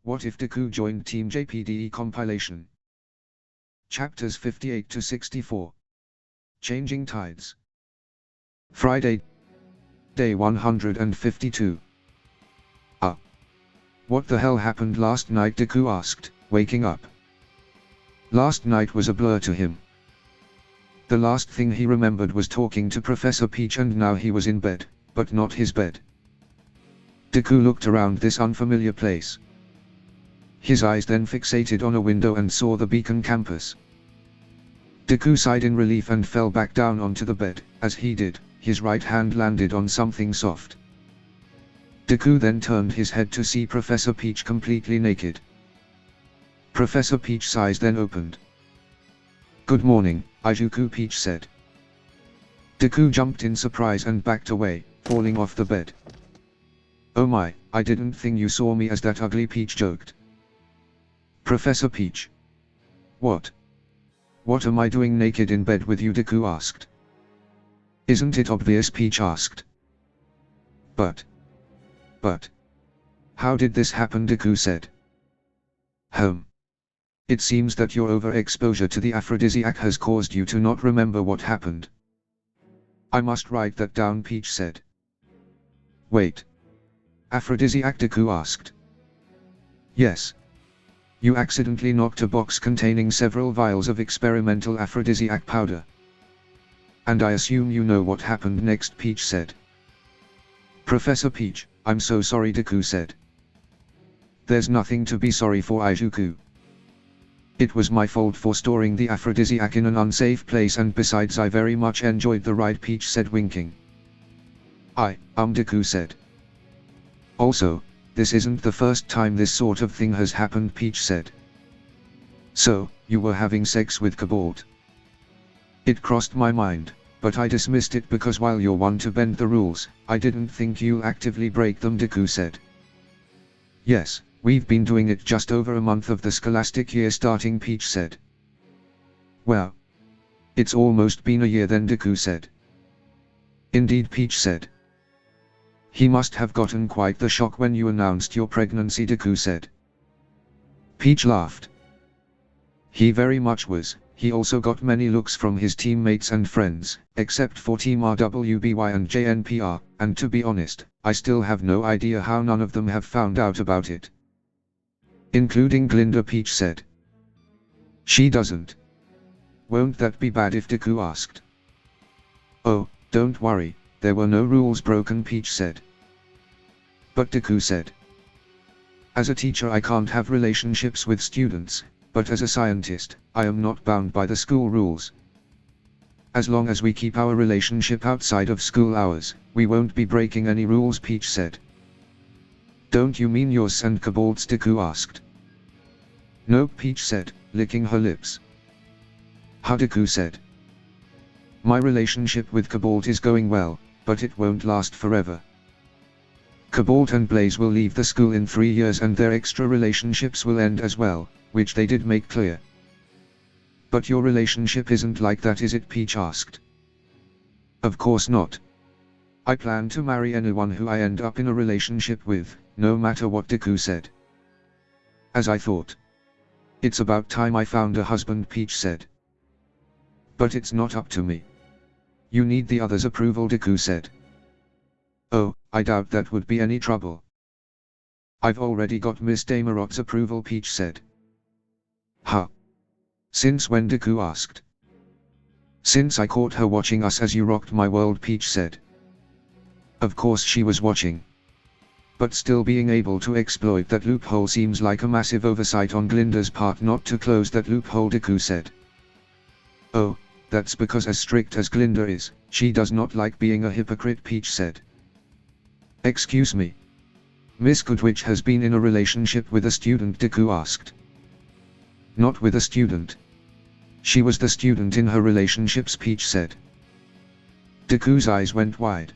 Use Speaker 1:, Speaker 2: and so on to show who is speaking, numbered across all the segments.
Speaker 1: What if Deku joined Team JPDE Compilation? Chapters 58 to 64. Changing Tides. Friday, Day 152. What the hell happened last night? Deku asked, waking up. Last night was a blur to him. The last thing he remembered was talking to Professor Peach, and now he was in bed, but not his bed. Deku looked around this unfamiliar place. His eyes then fixated on a window and saw the Beacon campus. Deku sighed in relief and fell back down onto the bed. As he did, his right hand landed on something soft. Deku then turned his head to see Professor Peach completely naked. Professor Peach's eyes then opened. "Good morning, Ijuku," Peach said. Deku jumped in surprise and backed away, falling off the bed. "Oh my, I didn't think you saw me as that ugly," Peach joked. Professor Peach. What am I doing naked in bed with you?" Deku asked. "Isn't it obvious?" Peach asked. But, how did this happen?" Deku said. It seems that your overexposure to the aphrodisiac has caused you to not remember what happened." "I must write that down," Peach said. "Wait. Aphrodisiac?" Deku asked. "Yes. You accidentally knocked a box containing several vials of experimental aphrodisiac powder. And I assume you know what happened next," Peach said. "Professor Peach, I'm so sorry," Deku said. "There's nothing to be sorry for, Ijuku. It was my fault for storing the aphrodisiac in an unsafe place, and besides I very much enjoyed the ride," Peach said, winking. Deku said. "Also, this isn't the first time this sort of thing has happened," Peach said. "So, you were having sex with Cobalt?" "It crossed my mind, but I dismissed it because while you're one to bend the rules, I didn't think you'll actively break them," Deku said. "Yes, we've been doing it just over a month of the scholastic year starting," Peach said. "Well, it's almost been a year then," Deku said. "Indeed," Peach said. "He must have gotten quite the shock when you announced your pregnancy," Deku said. Peach laughed. "He very much was. He also got many looks from his teammates and friends, except for Team RWBY and JNPR, and to be honest, I still have no idea how none of them have found out about it." "Including Glinda," Peach said. "She doesn't." "Won't that be bad if?" Deku asked. "Oh, don't worry, there were no rules broken," Peach said. "But," Deku said, "as a teacher I can't have relationships with students, but as a scientist, I am not bound by the school rules. As long as we keep our relationship outside of school hours, we won't be breaking any rules," Peach said. "Don't you mean yours and Cobalt's?" Deku asked. "Nope," Peach said, licking her lips. "How?" Deku said. "My relationship with Cobalt is going well, but it won't last forever. Cobalt and Blaze will leave the school in 3 years and their extra relationships will end as well, which they did make clear." "But your relationship isn't like that, is it?" Peach asked. "Of course not. I plan to marry anyone who I end up in a relationship with, no matter what," Deku said. "As I thought. It's about time I found a husband," Peach said. "But it's not up to me. You need the others' approval," Deku said. "Oh, I doubt that would be any trouble. I've already got Miss Damarot's approval," Peach said. "Huh? Since when?" Deku asked. "Since I caught her watching us as you rocked my world," Peach said. "Of course she was watching. But still, being able to exploit that loophole seems like a massive oversight on Glinda's part not to close that loophole," Deku said. "Oh, that's because as strict as Glinda is, she does not like being a hypocrite," Peach said. "Excuse me? Miss Goodwitch has been in a relationship with a student?" Deku asked. "Not with a student. She was the student in her relationships," Peach said. Deku's eyes went wide.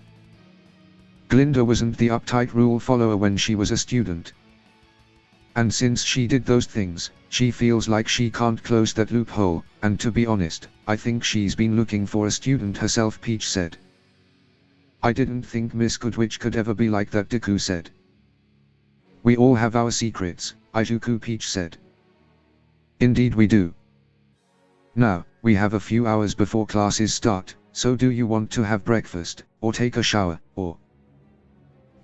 Speaker 1: Glinda wasn't the uptight rule follower when she was a student. And since she did those things, she feels like she can't close that loophole, and to be honest, I think she's been looking for a student herself," Peach said. "I didn't think Miss Goodwitch could ever be like that," Deku said. We all have our secrets, Izuku Peach said. Indeed we do. Now, we have a few hours before classes start, so do you want to have breakfast, or take a shower, or...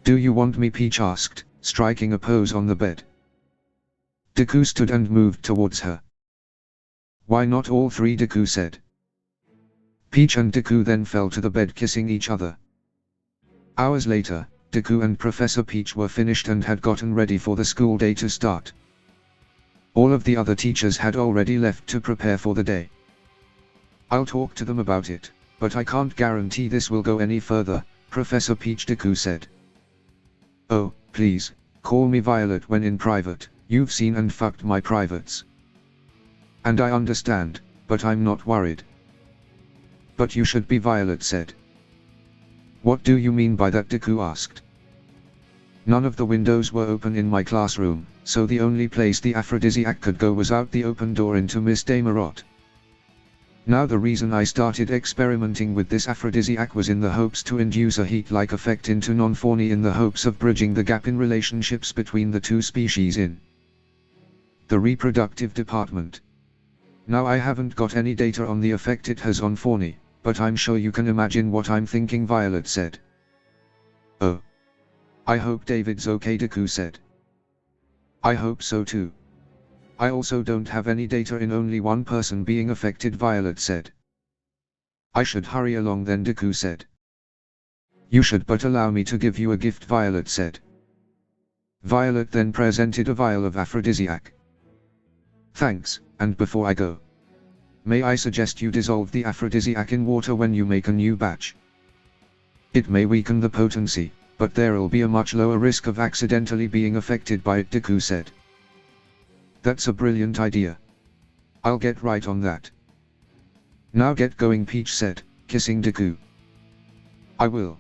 Speaker 1: Do you want me? Peach asked, striking a pose on the bed. Deku stood and moved towards her. Why not all three? Deku said. Peach and Deku then fell to the bed kissing each other. Hours later, Deku and Professor Peach were finished and had gotten ready for the school day to start. All of the other teachers had already left to prepare for the day. I'll talk to them about it, but I can't guarantee this will go any further, Professor Peach. Deku said. Oh, please, call me Violet when in private, you've seen and fucked my privates. And I understand, but I'm not worried. But you should be, Violet said. What do you mean by that? Deku asked. None of the windows were open in my classroom, so the only place the aphrodisiac could go was out the open door into Miss Damarot. Now the reason I started experimenting with this aphrodisiac was in the hopes to induce a heat-like effect into non-fawny in the hopes of bridging the gap in relationships between the two species in the reproductive department. Now I haven't got any data on the effect it has on fawny, but I'm sure you can imagine what I'm thinking, Violet said. Oh. I hope David's okay, Deku said. I hope so too. I also don't have any data in only one person being affected, Violet said. I should hurry along then, Deku said. You should, but allow me to give you a gift, Violet said. Violet then presented a vial of aphrodisiac. Thanks, and before I go, may I suggest you dissolve the aphrodisiac in water when you make a new batch? It may weaken the potency, but there'll be a much lower risk of accidentally being affected by it, Deku said. That's a brilliant idea. I'll get right on that. Now get going, Peach said, kissing Deku. I will.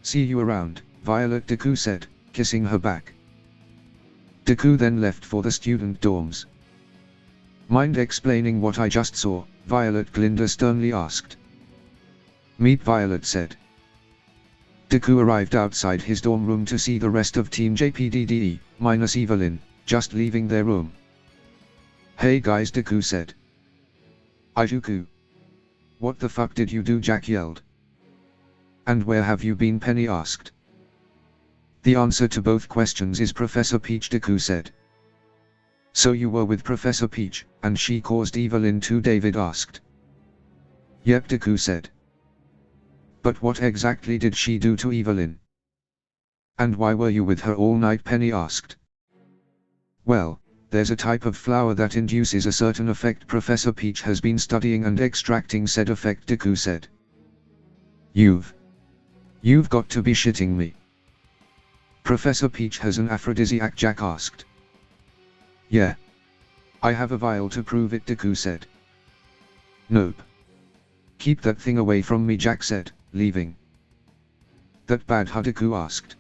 Speaker 1: See you around, Violet, Deku said, kissing her back. Deku then left for the student dorms. Mind explaining what I just saw, Violet? Glinda sternly asked. Meet, Violet said. Deku arrived outside his dorm room to see the rest of Team JPDE, minus Evelyn, just leaving their room. Hey guys, Deku said. Izuku. What the fuck did you do? Jack yelled. And where have you been? Penny asked. The answer to both questions is Professor Peach, Deku said. So you were with Professor Peach, and she caused Evelyn to? David asked. Yep, Deku said. But what exactly did she do to Evelyn? And why were you with her all night? Penny asked. Well, there's a type of flower that induces a certain effect Professor Peach has been studying and extracting said effect, Deku said. You've got to be shitting me. Professor Peach has an aphrodisiac? Jack asked. Yeah. I have a vial to prove it, Deku said. Nope. Keep that thing away from me, Jack said, leaving. That bad, huh? Deku asked.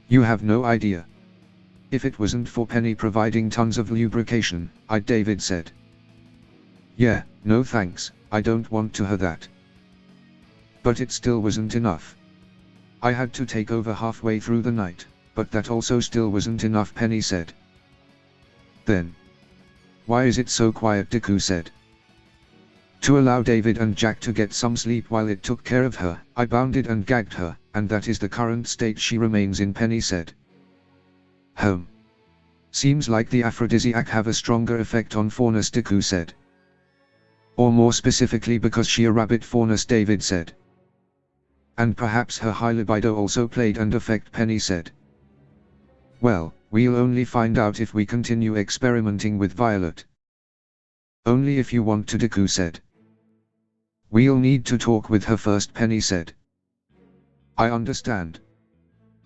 Speaker 1: You have no idea. If it wasn't for Penny providing tons of lubrication, I'd, David said. Yeah, no thanks, I don't want to have that. But it still wasn't enough. I had to take over halfway through the night, but that also still wasn't enough, Penny said. Then. Why is it so quiet? Deku said. To allow David and Jack to get some sleep while it took care of her, I bounded and gagged her, and that is the current state she remains in, Penny said. Seems like the aphrodisiac have a stronger effect on faunus, Deku said. Or more specifically because she a rabbit faunus, David said. And perhaps her high libido also played and affect, Penny said. Well, we'll only find out if we continue experimenting with Violet. Only if you want to, Deku said. We'll need to talk with her first, Penny said. I understand.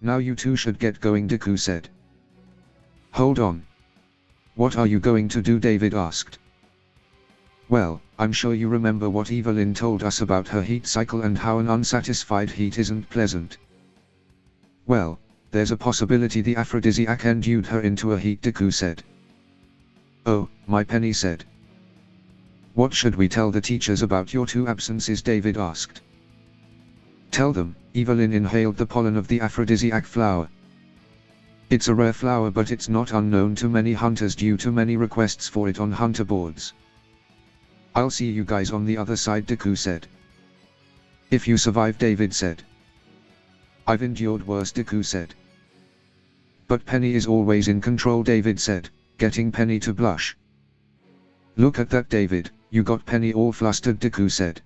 Speaker 1: Now you two should get going, Deku said. Hold on. What are you going to do? David asked. Well, I'm sure you remember what Evelyn told us about her heat cycle and how an unsatisfied heat isn't pleasant. Well, there's a possibility the aphrodisiac endued her into a heat, Deku said. Oh, my, Penny said. What should we tell the teachers about your two absences? David asked. Tell them, Evelyn inhaled the pollen of the aphrodisiac flower. It's a rare flower, but it's not unknown to many hunters due to many requests for it on hunter boards. I'll see you guys on the other side, Deku said. If you survive, David said. I've endured worse, Deku said. But Penny is always in control, David said, getting Penny to blush. Look at that, David, you got Penny all flustered, Deku said.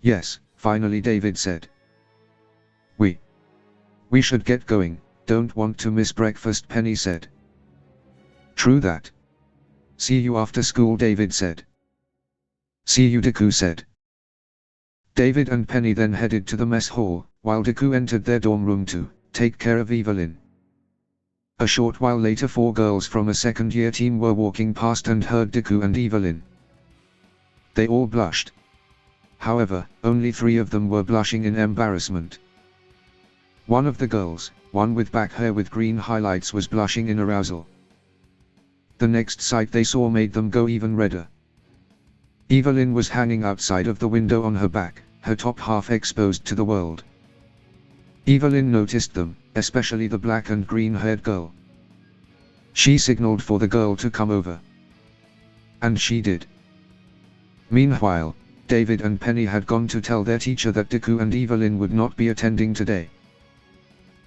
Speaker 1: Yes, finally, David said. We should get going, don't want to miss breakfast, Penny said. True that. See you after school, David said. See you, Deku said. David and Penny then headed to the mess hall, while Deku entered their dorm room to take care of Evelyn. A short while later, 4 girls from a second-year team were walking past and heard Deku and Evelyn. They all blushed. However, only 3 of them were blushing in embarrassment. One of the girls, one with back hair with green highlights, was blushing in arousal. The next sight they saw made them go even redder. Evelyn was hanging outside of the window on her back, her top half exposed to the world. Evelyn noticed them, especially the black and green-haired girl. She signaled for the girl to come over. And she did. Meanwhile, David and Penny had gone to tell their teacher that Deku and Evelyn would not be attending today.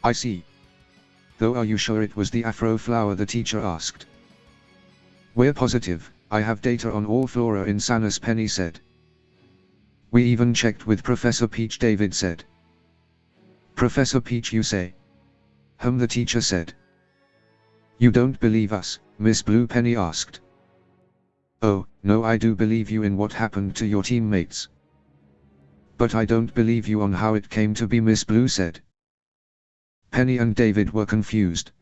Speaker 1: I see. Though are you sure it was the afro flower, the teacher asked. We're positive, I have data on all flora in Sanus, Penny said. We even checked with Professor Peach, David said. Professor Peach, you say? The teacher said. You don't believe us, Miss Blue, Penny asked. Oh, no, I do believe you in what happened to your teammates. But I don't believe you on how it came to be, Miss Blue said. Penny and David were confused.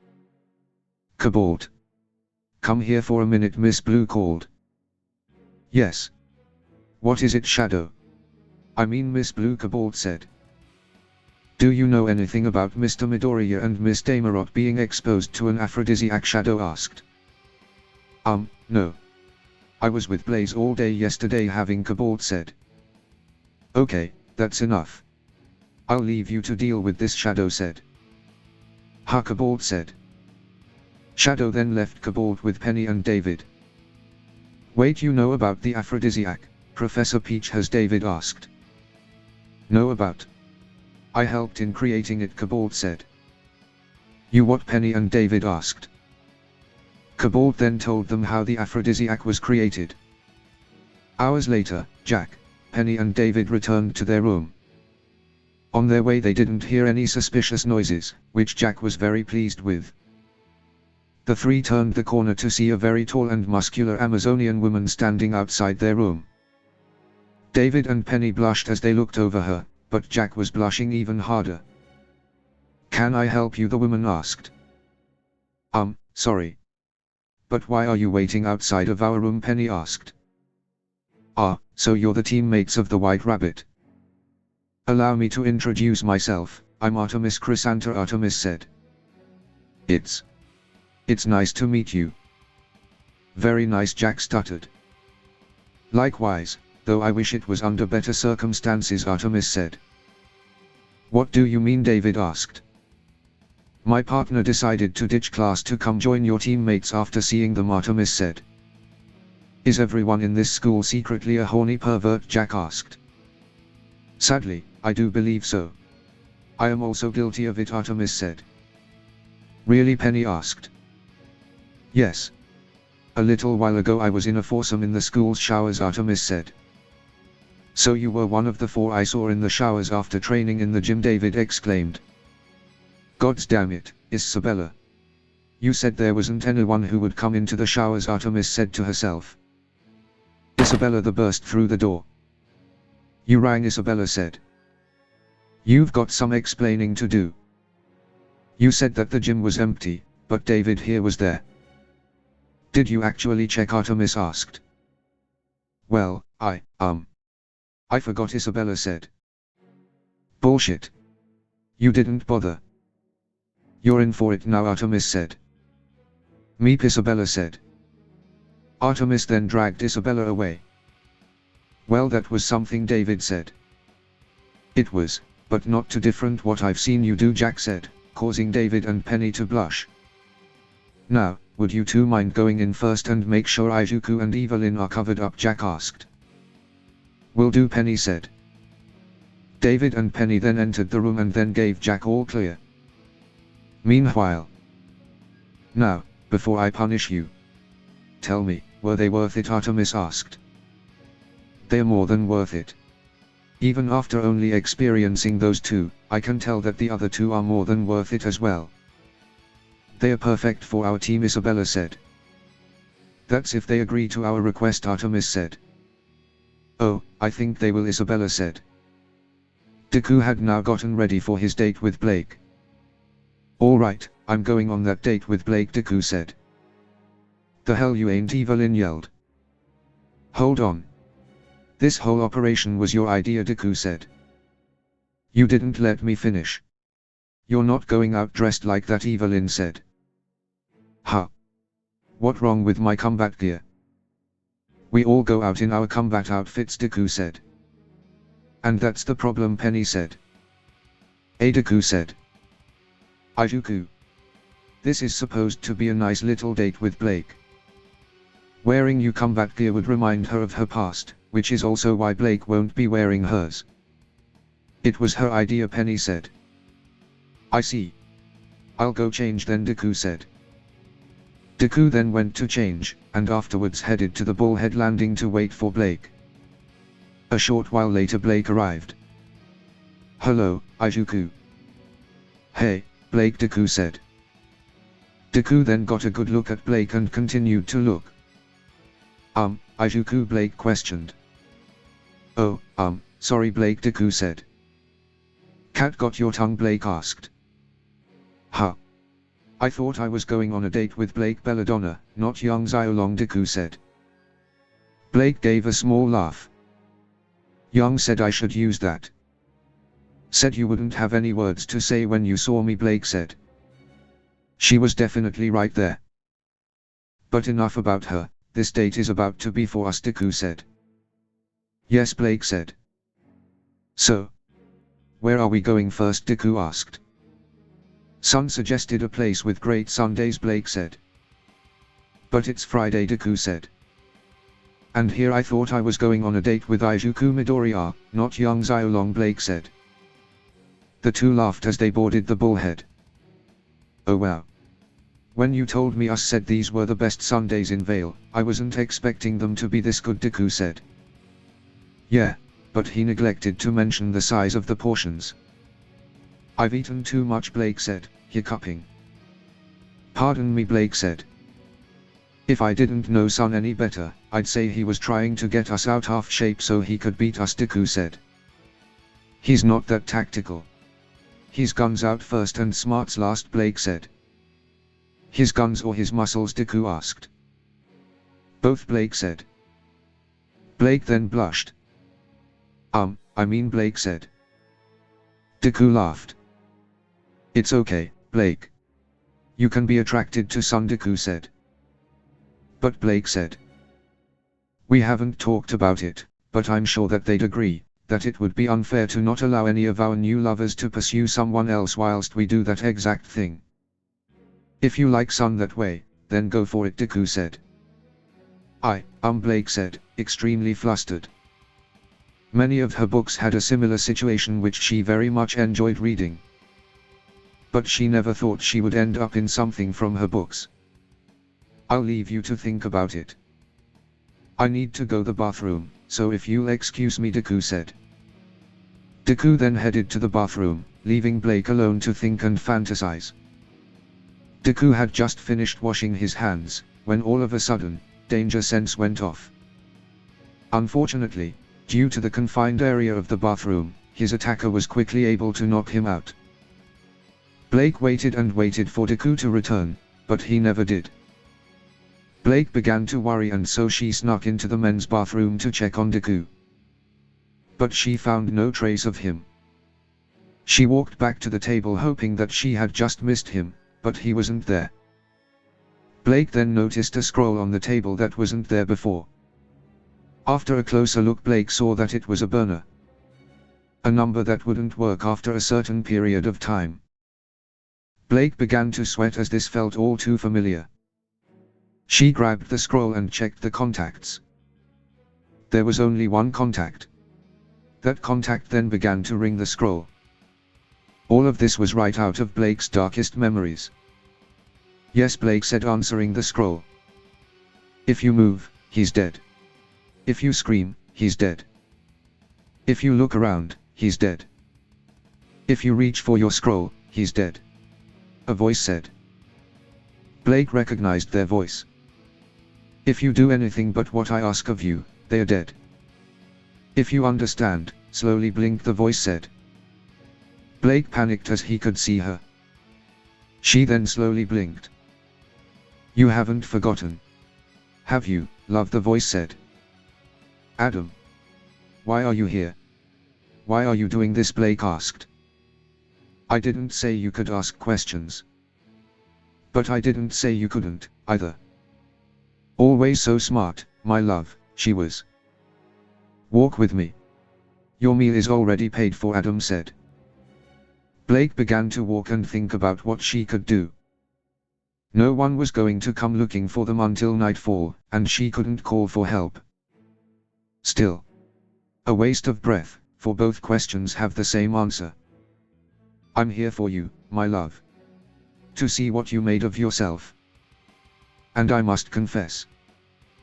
Speaker 1: Cobalt. Come here for a minute, Miss Blue called. Yes. What is it, Shadow? I mean, Miss Blue, Cobalt said. Do you know anything about Mr. Midoriya and Miss Damarot being exposed to an aphrodisiac, Shadow asked. No. I was with Blaze all day yesterday having, Cobalt said. Okay, that's enough. I'll leave you to deal with this, Shadow said. Ha, Cobalt said. Shadow then left Cobalt with Penny and David. Wait, you know about the aphrodisiac, Professor Peach, has David asked. Know about? I helped in creating it, Cobalt said. You what, Penny and David asked. Cobalt then told them how the aphrodisiac was created. Hours later, Jack, Penny and David returned to their room. On their way they didn't hear any suspicious noises, which Jack was very pleased with. The 3 turned the corner to see a very tall and muscular Amazonian woman standing outside their room. David and Penny blushed as they looked over her, but Jack was blushing even harder. Can I help you, the woman asked. Sorry. But why are you waiting outside of our room, Penny asked. Ah, so you're the teammates of the White Rabbit. Allow me to introduce myself, I'm Artemis Chrysantha, Artemis said. It's nice to meet you. Very nice, Jack stuttered. Likewise, though I wish it was under better circumstances, Artemis said. What do you mean, David asked. My partner decided to ditch class to come join your teammates after seeing them, Artemis said. Is everyone in this school secretly a horny pervert, Jack asked. Sadly, I do believe so. I am also guilty of it, Artemis said. Really, Penny asked. Yes. A little while ago I was in a foursome in the school's showers, Artemis said. So you were one of the 4 I saw in the showers after training in the gym, David exclaimed. Gods damn it, Isabella. You said there wasn't anyone who would come into the showers, Artemis said to herself. Isabella burst through the door. You rang, Isabella said. You've got some explaining to do. You said that the gym was empty, but David here was there. Did you actually check, Artemis asked. Well, I forgot, Isabella said. Bullshit. You didn't bother. You're in for it now, Artemis said. Meep, Isabella said. Artemis then dragged Isabella away. Well, that was something, David said. It was, but not too different what I've seen you do, Jack said. causing David and Penny to blush. "Now, would you two mind going in first and make sure Izuku and Evelyn are covered up?" Jack asked. "Will do," Penny said. David and Penny then entered the room and then gave Jack all clear. Meanwhile, "Now, before I punish you, tell me, were they worth it?" Artemis asked. "They're more than worth it. Even after only experiencing those two, I can tell that the other two are more than worth it as well. They are perfect for our team," Isabella said. "That's if they agree to our request," Artemis said. "Oh, I think they will," Isabella said. Deku had now gotten ready for his date with Blake. "All right, I'm going on that date with Blake," Deku said. "The hell you ain't," Evelyn yelled. "Hold on. This whole operation was your idea," Deku said. "You didn't let me finish. You're not going out dressed like that," Evelyn said. "Huh? What wrong with my combat gear?" "We all go out in our combat outfits," Deku said. "And that's the problem," Penny said. Deku said. "Izuku. This is supposed to be a nice little date with Blake. Wearing your combat gear would remind her of her past, which is also why Blake won't be wearing hers." "It was her idea," Penny said. "I see. I'll go change then," Deku said. Deku then went to change, and afterwards headed to the Bullhead landing to wait for Blake. A short while later Blake arrived. "Hello, Izuku." "Hey, Blake," Deku said. Deku then got a good look at Blake and continued to look. Izuku," Blake questioned. "Oh, sorry Blake," Deku said. "Cat got your tongue?" Blake asked. "Huh? I thought I was going on a date with Blake Belladonna, not young Xiaolong," Deku said. Blake gave a small laugh. "Young said I should use that. Said you wouldn't have any words to say when you saw me," Blake said. "She was definitely right there. But enough about her, this date is about to be for us," Deku said. "Yes," Blake said. "So, where are we going first?" Deku asked. "Sun suggested a place with great Sundays," Blake said. "But it's Friday," Deku said. "And here I thought I was going on a date with Izuku Midoriya, not young Xiaolong," Blake said. The two laughed as they boarded the Bullhead. "Oh wow. When you told me us said these were the best Sundays in Vale, I wasn't expecting them to be this good," Deku said. "Yeah, but he neglected to mention the size of the portions." "I've eaten too much," Blake said, hiccuping. "Pardon me," Blake said. "If I didn't know Sun any better, I'd say he was trying to get us out half shape so he could beat us," Deku said. "He's not that tactical. His guns out first and smarts last," Blake said. "His guns or his muscles?" Deku asked. "Both," Blake said. Blake then blushed. I mean," Blake said. Deku laughed. "It's okay, Blake. You can be attracted to Sun," Deku said. "But," Blake said, "we haven't talked about it, but I'm sure that they'd agree, that it would be unfair to not allow any of our new lovers to pursue someone else whilst we do that exact thing. If you like Sun that way, then go for it," Deku said. Blake said, extremely flustered. Many of her books had a similar situation which she very much enjoyed reading. But she never thought she would end up in something from her books. "I'll leave you to think about it. I need to go the bathroom, so if you'll excuse me," Deku said. Deku then headed to the bathroom, leaving Blake alone to think and fantasize. Deku had just finished washing his hands, when all of a sudden, danger sense went off. Unfortunately, due to the confined area of the bathroom, his attacker was quickly able to knock him out. Blake waited and waited for Deku to return, but he never did. Blake began to worry and so she snuck into the men's bathroom to check on Deku. But she found no trace of him. She walked back to the table hoping that she had just missed him, but he wasn't there. Blake then noticed a scroll on the table that wasn't there before. After a closer look, Blake saw that it was a burner. A number that wouldn't work after a certain period of time. Blake began to sweat as this felt all too familiar. She grabbed the scroll and checked the contacts. There was only one contact. That contact then began to ring the scroll. All of this was right out of Blake's darkest memories. Yes, Blake said, answering the scroll. If you move, he's dead. If you scream, he's dead. If you look around, he's dead. If you reach for your scroll, he's dead. A voice said. Blake recognized their voice. If you do anything but what I ask of you, they are dead. If you understand, slowly blink, the voice said. Blake panicked as he could see her. She then slowly blinked. You haven't forgotten. Have you, love, the voice said. Adam. Why are you here? Why are you doing this, Blake asked. I didn't say you could ask questions. But I didn't say you couldn't, either. Always so smart, my love, she was. Walk with me. Your meal is already paid for, Adam said. Blake began to walk and think about what she could do. No one was going to come looking for them until nightfall, and she couldn't call for help. Still. A waste of breath, for both questions have the same answer. I'm here for you, my love. To see what you made of yourself. And I must confess.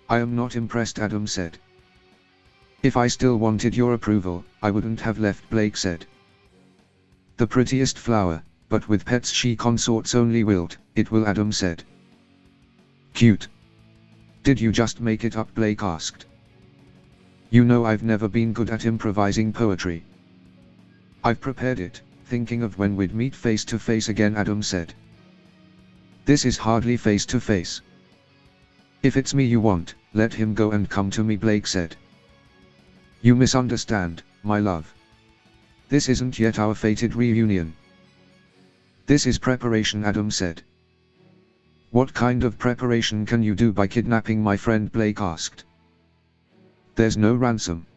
Speaker 1: I am not impressed, Adam said. If I still wanted your approval, I wouldn't have left, Blake said. The prettiest flower, but with pets she consorts only wilt, it will, Adam said. Cute. Did you just make it up, Blake asked. You know I've never been good at improvising poetry. I've prepared it, thinking of when we'd meet face to face again, Adam said. This is hardly face to face. If it's me you want, let him go and come to me, Blake said. You misunderstand, my love. This isn't yet our fated reunion. This is preparation, Adam said. What kind of preparation can you do by kidnapping my friend, Blake asked. There's no ransom.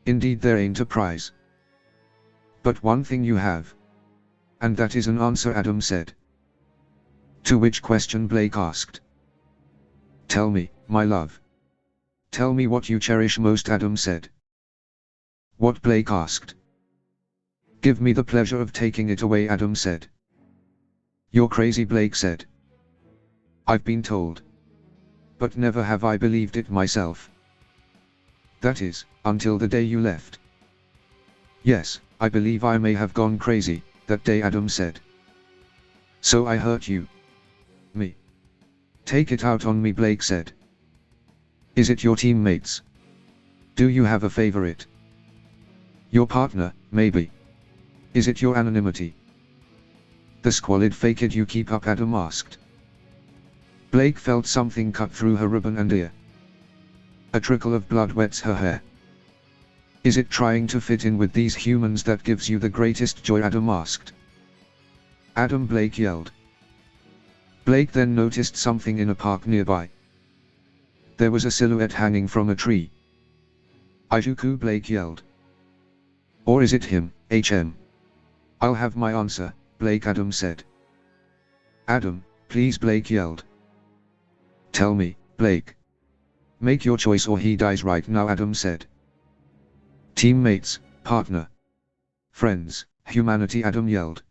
Speaker 1: Indeed there ain't a prize. But one thing you have. And that is an answer, Adam said. To which question, Blake asked. Tell me, my love. Tell me what you cherish most, Adam said. What, Blake asked. Give me the pleasure of taking it away, Adam said. You're crazy, Blake said. I've been told. But never have I believed it myself. That is, until the day you left. Yes, I believe I may have gone crazy, that day, Adam said. So I hurt you. Me. Take it out on me, Blake said. Is it your teammates? Do you have a favorite? Your partner, maybe. Is it your anonymity? The squalid faked you keep up, Adam asked. Blake felt something cut through her ribbon and ear. A trickle of blood wets her hair. Is it trying to fit in with these humans that gives you the greatest joy, Adam asked. Adam, Blake yelled. Blake then noticed something in a park nearby. There was a silhouette hanging from a tree. Ijuku, Blake yelled. Or is it him, HM? I'll have my answer, Blake, Adam said. Adam, please, Blake yelled. Tell me, Blake. Make your choice or he dies right now, Adam said. Teammates, partner. Friends, humanity, Adam yelled.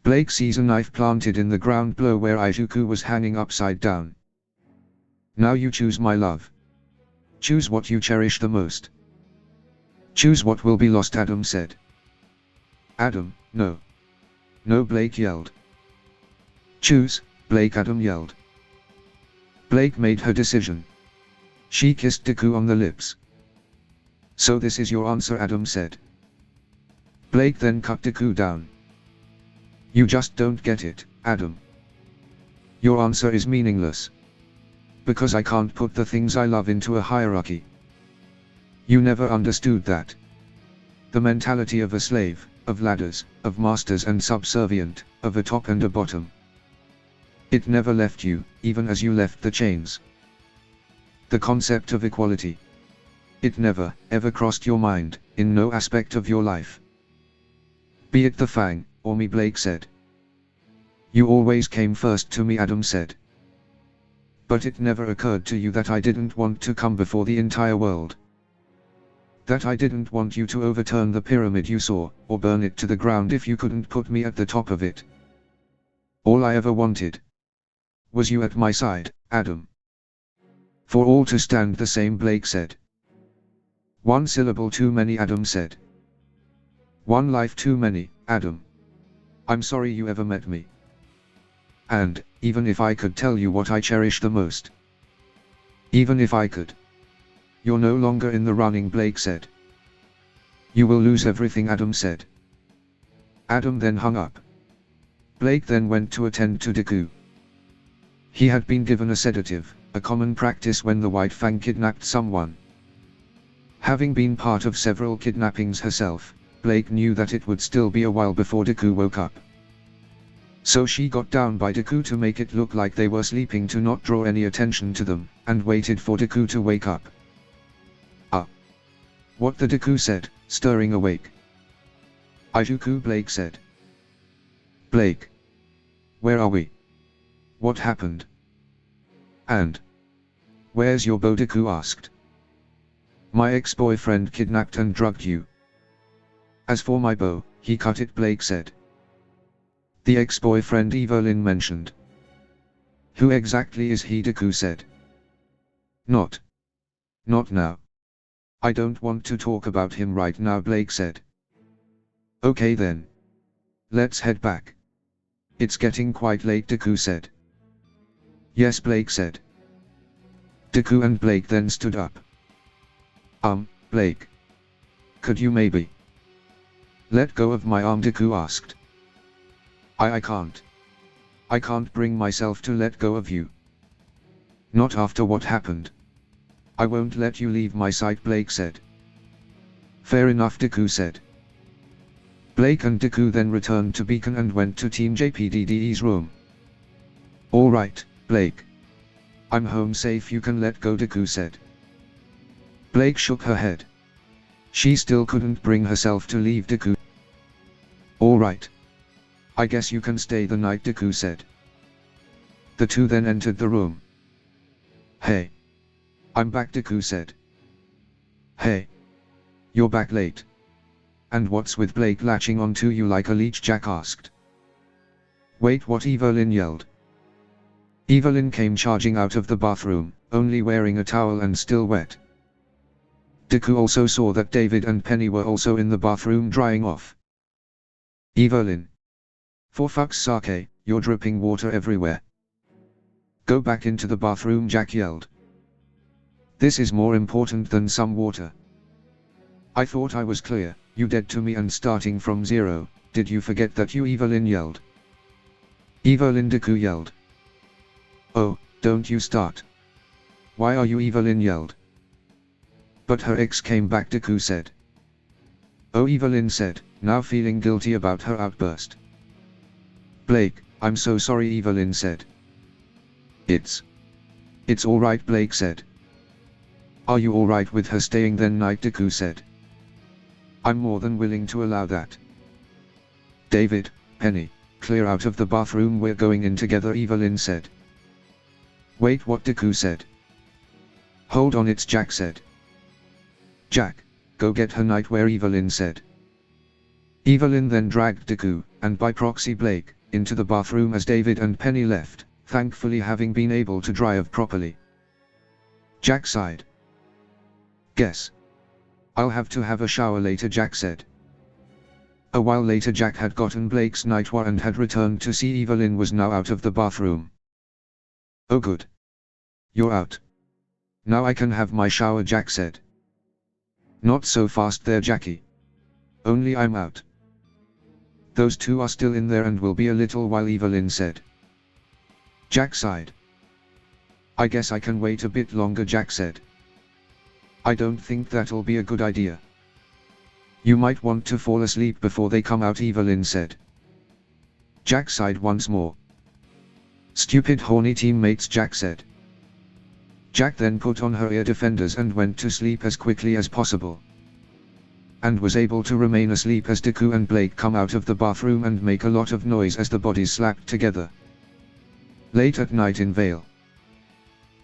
Speaker 1: Blake sees a knife planted in the ground below where Ijuku was hanging upside down. Now you choose, my love. Choose what you cherish the most. Choose what will be lost, Adam said. Adam, no. No, Blake yelled. Choose, Blake, Adam yelled. Blake made her decision. She kissed Deku on the lips. So this is your answer, Adam said. Blake then cut Deku down. You just don't get it, Adam. Your answer is meaningless. Because I can't put the things I love into a hierarchy. You never understood that. The mentality of a slave, of ladders, of masters and subservient, of a top and a bottom. It never left you, even as you left the chains. The concept of equality. It never, ever crossed your mind, in no aspect of your life. Be it the Fang, or me, Blake said. You always came first to me, Adam said. But it never occurred to you that I didn't want to come before the entire world. That I didn't want you to overturn the pyramid you saw, or burn it to the ground if you couldn't put me at the top of it. All I ever wanted was you at my side, Adam. For all to stand the same, Blake said. One syllable too many, Adam said. One life too many, Adam. I'm sorry you ever met me. And, even if I could tell you what I cherish the most. Even if I could. You're no longer in the running, Blake said. You will lose everything, Adam said. Adam then hung up. Blake then went to attend to Deku. He had been given a sedative, a common practice when the White Fang kidnapped someone. Having been part of several kidnappings herself, Blake knew that it would still be a while before Deku woke up. So she got down by Deku to make it look like they were sleeping to not draw any attention to them, and waited for Deku to wake up. What the Deku said, stirring awake. Ijuku, Blake said. Blake. Where are we? What happened? And where's your bow, Deku asked. My ex-boyfriend kidnapped and drugged you. As for my bow, he cut it, Blake said. The ex-boyfriend Evelyn mentioned. Who exactly is he, Deku said. Not now. I don't want to talk about him right now, Blake said. Okay then. Let's head back. It's getting quite late, Deku said. Yes, Blake said. Deku and Blake then stood up. Blake. Could you maybe let go of my arm, Deku asked. I can't. I can't bring myself to let go of you. Not after what happened. I won't let you leave my sight, Blake said. Fair enough, Deku said. Blake and Deku then returned to Beacon and went to Team JPDDE's room. Alright, Blake. I'm home safe, you can let go, Deku said. Blake shook her head. She still couldn't bring herself to leave Deku. Alright. I guess you can stay the night, Deku said. The two then entered the room. Hey. I'm back, Deku said. Hey. You're back late. And what's with Blake latching onto you like a leech, Jack asked. Wait, what? Evelyn yelled. Evelyn came charging out of the bathroom, only wearing a towel and still wet. Deku also saw that David and Penny were also in the bathroom drying off. Evelyn. For fuck's sake, you're dripping water everywhere. Go back into the bathroom, Jack yelled. This is more important than some water. I thought I was clear, you dead to me and starting from zero, did you forget that, you Evelyn yelled. Evelyn, Deku yelled. Oh, don't you start. Why are you, Evelyn yelled. But her ex came back, Deku said. Oh, Evelyn said, now feeling guilty about her outburst. Blake, I'm so sorry, Evelyn said. It's alright, Blake said. Are you alright with her staying then night, Deku said. I'm more than willing to allow that. David, Penny, clear out of the bathroom, we're going in together, Evelyn said. Wait, what? Deku said. Hold on, it's Jack said. Jack, go get her nightwear, Evelyn said. Evelyn then dragged Deku, and by proxy Blake, into the bathroom as David and Penny left, thankfully having been able to dry off properly. Jack sighed. Guess I'll have to have a shower later, Jack said. A while later, Jack had gotten Blake's nightwear and had returned to see Evelyn was now out of the bathroom. Oh good. You're out. Now I can have my shower, Jack said. Not so fast there, Jackie. Only I'm out. Those two are still in there and will be a little while, Evelyn said. Jack sighed. I guess I can wait a bit longer, Jack said. I don't think that'll be a good idea. You might want to fall asleep before they come out, Evelyn said. Jack sighed once more. Stupid horny teammates, Jack said. Jack then put on her ear defenders and went to sleep as quickly as possible. and was able to remain asleep as Deku and Blake come out of the bathroom and make a lot of noise as the bodies slapped together. Late at night in Vale.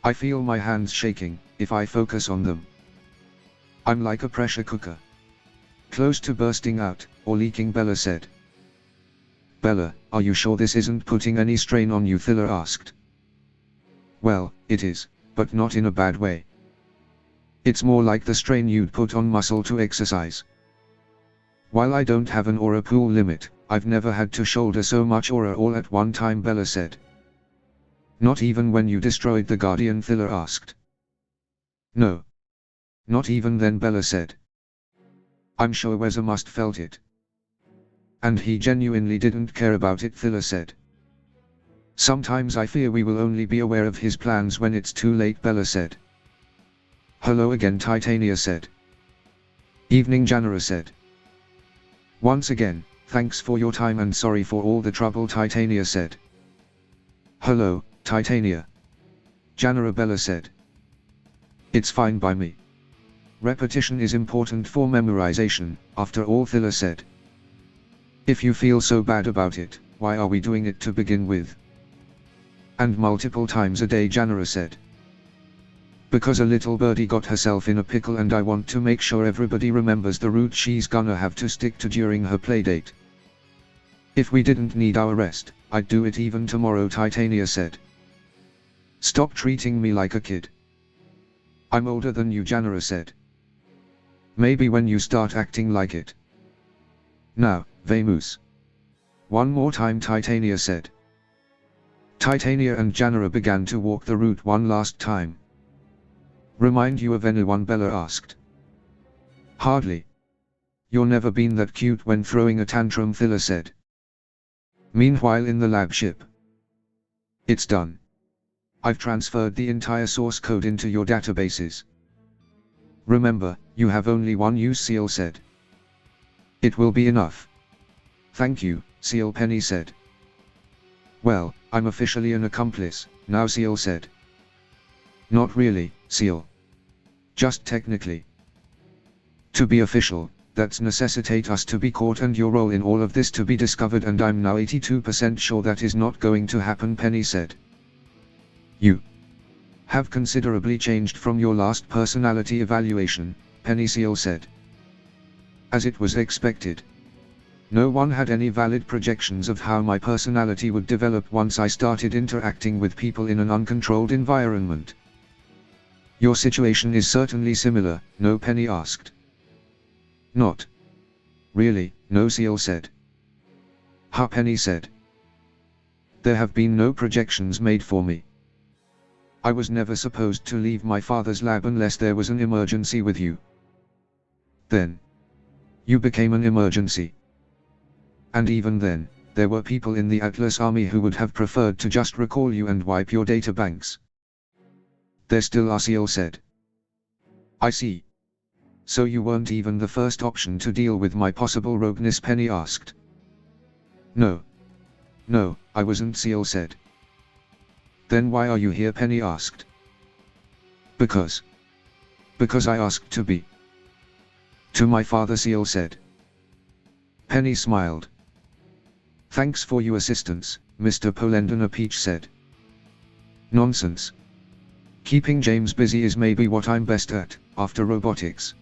Speaker 1: I feel my hands shaking, if I focus on them. I'm like a pressure cooker. Close to bursting out, or leaking, Bella said. Bella, are you sure this isn't putting any strain on you? Thriller asked. Well, it is, but not in a bad way. It's more like the strain you'd put on muscle to exercise. While I don't have an aura pool limit, I've never had to shoulder so much aura all at one time, Bella said. Not even when you destroyed the Guardian? Thriller asked. No. Not even then, Bella said. I'm sure Weza must felt it. And he genuinely didn't care about it, Thriller said. Sometimes I fear we will only be aware of his plans when it's too late, Bella said. Hello again, Titania said. Evening, Janora said. Once again, thanks for your time and sorry for all the trouble, Titania said. Hello, Titania. Janora, Bella said. It's fine by me. Repetition is important for memorization, after all, Thriller said. If you feel so bad about it, why are we doing it to begin with? And multiple times a day, Janora said. Because a little birdie got herself in a pickle and I want to make sure everybody remembers the route she's gonna have to stick to during her playdate. If we didn't need our rest, I'd do it even tomorrow, Titania said. Stop treating me like a kid. I'm older than you, Janora said. Maybe when you start acting like it. Now, Vamoose. One more time, Titania said. Titania and Janora began to walk the route one last time. Remind you of anyone? Bella asked. Hardly. You're never been that cute when throwing a tantrum, Thriller said. Meanwhile in the lab ship. It's done. I've transferred the entire source code into your databases. Remember, you have only one use, Seal said. It will be enough. Thank you, Seal, Penny said. Well, I'm officially an accomplice, now, Seal said. Not really, Seal. Just technically. To be official, that's necessitate us to be caught and your role in all of this to be discovered, and I'm now 82% sure that is not going to happen, Penny said. You have considerably changed from your last personality evaluation, Penny, Seal said. As it was expected. No one had any valid projections of how my personality would develop once I started interacting with people in an uncontrolled environment. Your situation is certainly similar, no? Penny asked. Not really, no, Seal said. Ha, Penny said. There have been no projections made for me. I was never supposed to leave my father's lab unless there was an emergency with you. Then you became an emergency. And even then, there were people in the Atlas army who would have preferred to just recall you and wipe your data banks. There still are, Seal said. I see. So you weren't even the first option to deal with my possible rogueness? Penny asked. No. No, I wasn't, Seal said. Then why are you here? Penny asked. Because I asked to be. To my father, Seal said. Penny smiled. Thanks for your assistance, Mr. Polendona, Peach said. Nonsense. Keeping James busy is maybe what I'm best at, after robotics.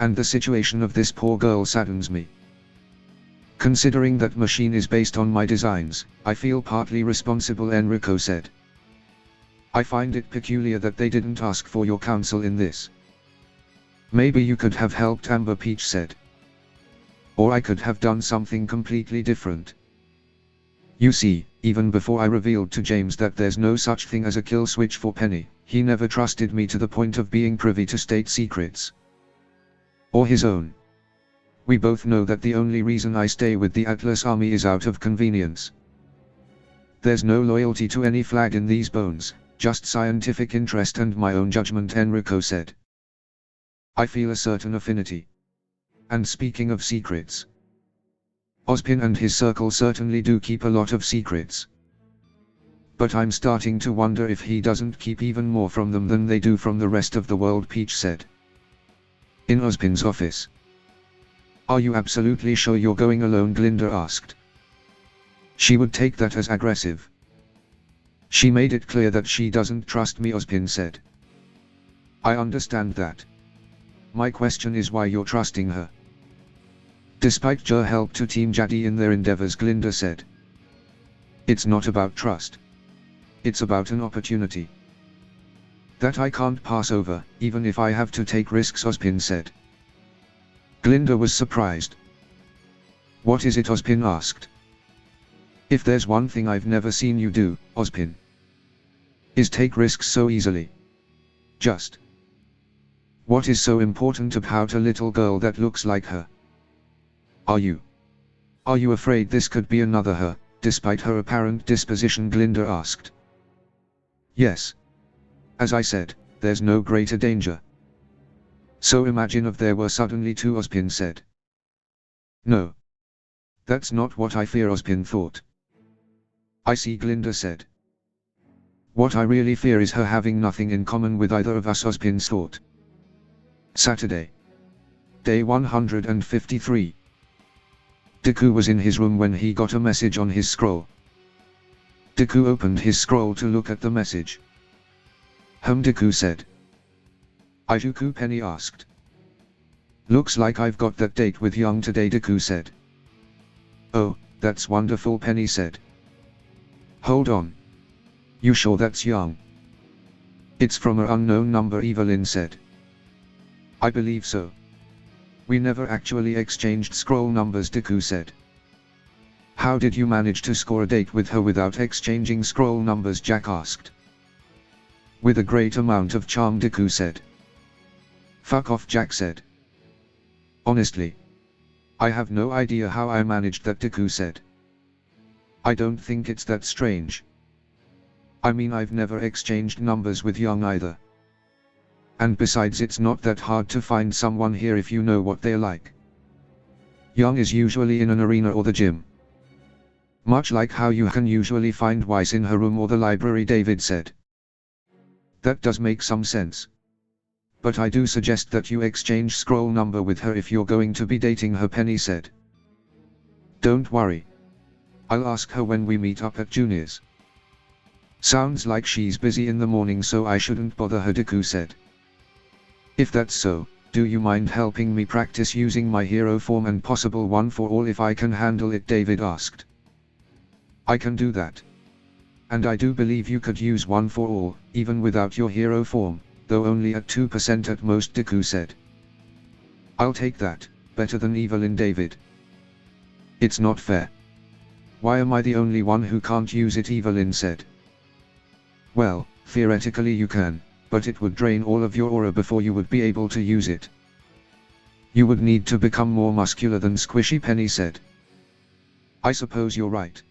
Speaker 1: And the situation of this poor girl saddens me. Considering that machine is based on my designs, I feel partly responsible, Enrico said. I find it peculiar that they didn't ask for your counsel in this. Maybe you could have helped Amber, Peach said. Or I could have done something completely different. You see, even before I revealed to James that there's no such thing as a kill switch for Penny, he never trusted me to the point of being privy to state secrets. Or his own. We both know that the only reason I stay with the Atlas army is out of convenience. There's no loyalty to any flag in these bones, just scientific interest and my own judgment, Enrico said. I feel a certain affinity. And speaking of secrets, Ospin and his circle certainly do keep a lot of secrets. But I'm starting to wonder if he doesn't keep even more from them than they do from the rest of the world, Peach said. In Ospin's office, Are you absolutely sure you're going alone? Glinda asked. She would take that as aggressive. She made it clear that she doesn't trust me, Ospin said. I understand that. My question is why you're trusting her. Despite your help to Team Jade in their endeavors, Glinda said. It's not about trust. It's about an opportunity that I can't pass over, even if I have to take risks, Ospin said. Glinda was surprised. What is it? Ospin asked. If there's one thing I've never seen you do, Ospin, is take risks so easily. Just what is so important about a little girl that looks like her? Are you afraid this could be another her, despite her apparent disposition? Glinda asked. Yes. As I said, there's no greater danger. So imagine if there were suddenly two, Ospin said. No. That's not what I fear, Ospin thought. I see, Glinda said. What I really fear is her having nothing in common with either of us, Ospin thought. Saturday. Day 153. Deku was in his room when he got a message on his scroll. Deku opened his scroll to look at the message. Deku said. Ijuku, Penny asked. Looks like I've got that date with Yang today, Deku said. Oh, that's wonderful, Penny said. Hold on. You sure that's Yang? It's from an unknown number, Evelyn said. I believe so. We never actually exchanged scroll numbers, Deku said. How did you manage to score a date with her without exchanging scroll numbers? Jack asked. With a great amount of charm, Deku said. Fuck off, Jack said. Honestly, I have no idea how I managed that, Deku said. I don't think it's that strange. I mean, I've never exchanged numbers with Yang either. And besides, it's not that hard to find someone here if you know what they're like. Yang is usually in an arena or the gym. Much like how you can usually find Weiss in her room or the library, David said. That does make some sense. But I do suggest that you exchange scroll number with her if you're going to be dating her, Penny said. Don't worry. I'll ask her when we meet up at Junior's. Sounds like she's busy in the morning, so I shouldn't bother her, Deku said. If that's so, do you mind helping me practice using my hero form and possible one for all if I can handle it? David asked. I can do that. And I do believe you could use one for all, even without your hero form, though only at 2% at most, Deku said. I'll take that, better than Evelyn, David. It's not fair. Why am I the only one who can't use it? Evelyn said. Well, theoretically you can, but it would drain all of your aura before you would be able to use it. You would need to become more muscular than squishy, Penny said. I suppose you're right.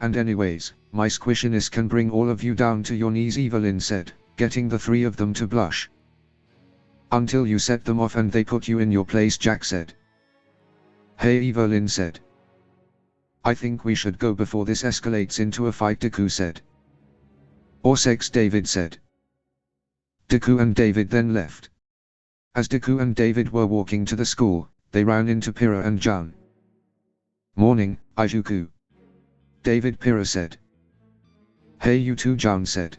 Speaker 1: And anyways, my squishiness can bring all of you down to your knees, Evelyn said, getting the three of them to blush. Until you set them off and they put you in your place, Jack said. Hey, Evelyn said. I think we should go before this escalates into a fight, Deku said. Or sex, David said. Deku and David then left. As Deku and David were walking to the school, they ran into Pira and Jan. Morning, Ijuku. David, Pira said. Hey you two, Jan said.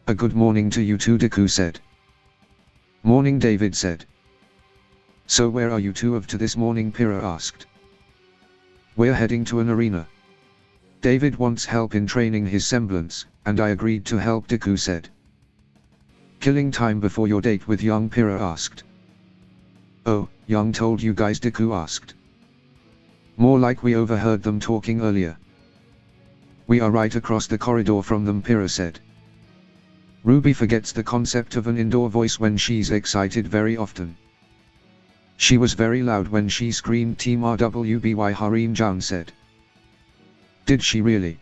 Speaker 1: A good morning to you too, Deku said. Morning, David said. So where are you two off to this morning? Pira asked. We're heading to an arena. David wants help in training his semblance, and I agreed to help, Deku said. Killing time before your date with Yang? Pira asked. Oh, Yang told you guys? Deku asked. More like we overheard them talking earlier. We are right across the corridor from them, Pira said. Ruby forgets the concept of an indoor voice when she's excited very often. She was very loud when she screamed Team RWBY Harem, Jan said. Did she really?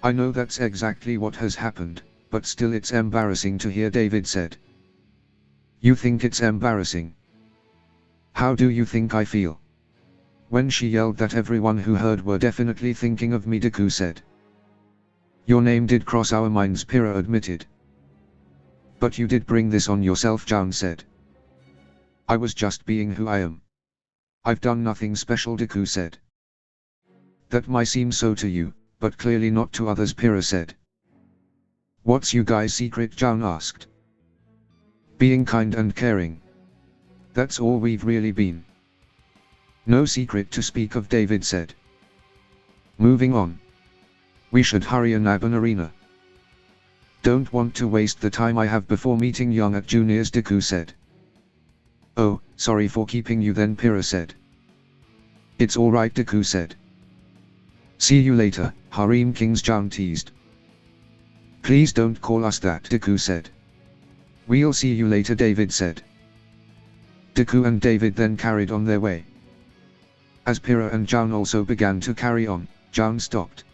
Speaker 1: I know that's exactly what has happened, but still it's embarrassing to hear, David said. You think it's embarrassing? How do you think I feel? When she yelled that, everyone who heard were definitely thinking of me, Deku said. Your name did cross our minds, Pira admitted. But you did bring this on yourself, Jan said. I was just being who I am. I've done nothing special, Deku said. That might seem so to you, but clearly not to others, Pira said. What's you guys' secret? Jaun asked. Being kind and caring. That's all we've really been. No secret to speak of, David said. Moving on. We should hurry and nab an arena. Don't want to waste the time I have before meeting Young at Juniors, Deku said. Oh, sorry for keeping you then, Pira said. It's alright, Deku said. See you later, Harem Kings, Jaun teased. Please don't call us that, Deku said. We'll see you later, David said. Deku and David then carried on their way. As Pira and Jaun also began to carry on, Jaun stopped.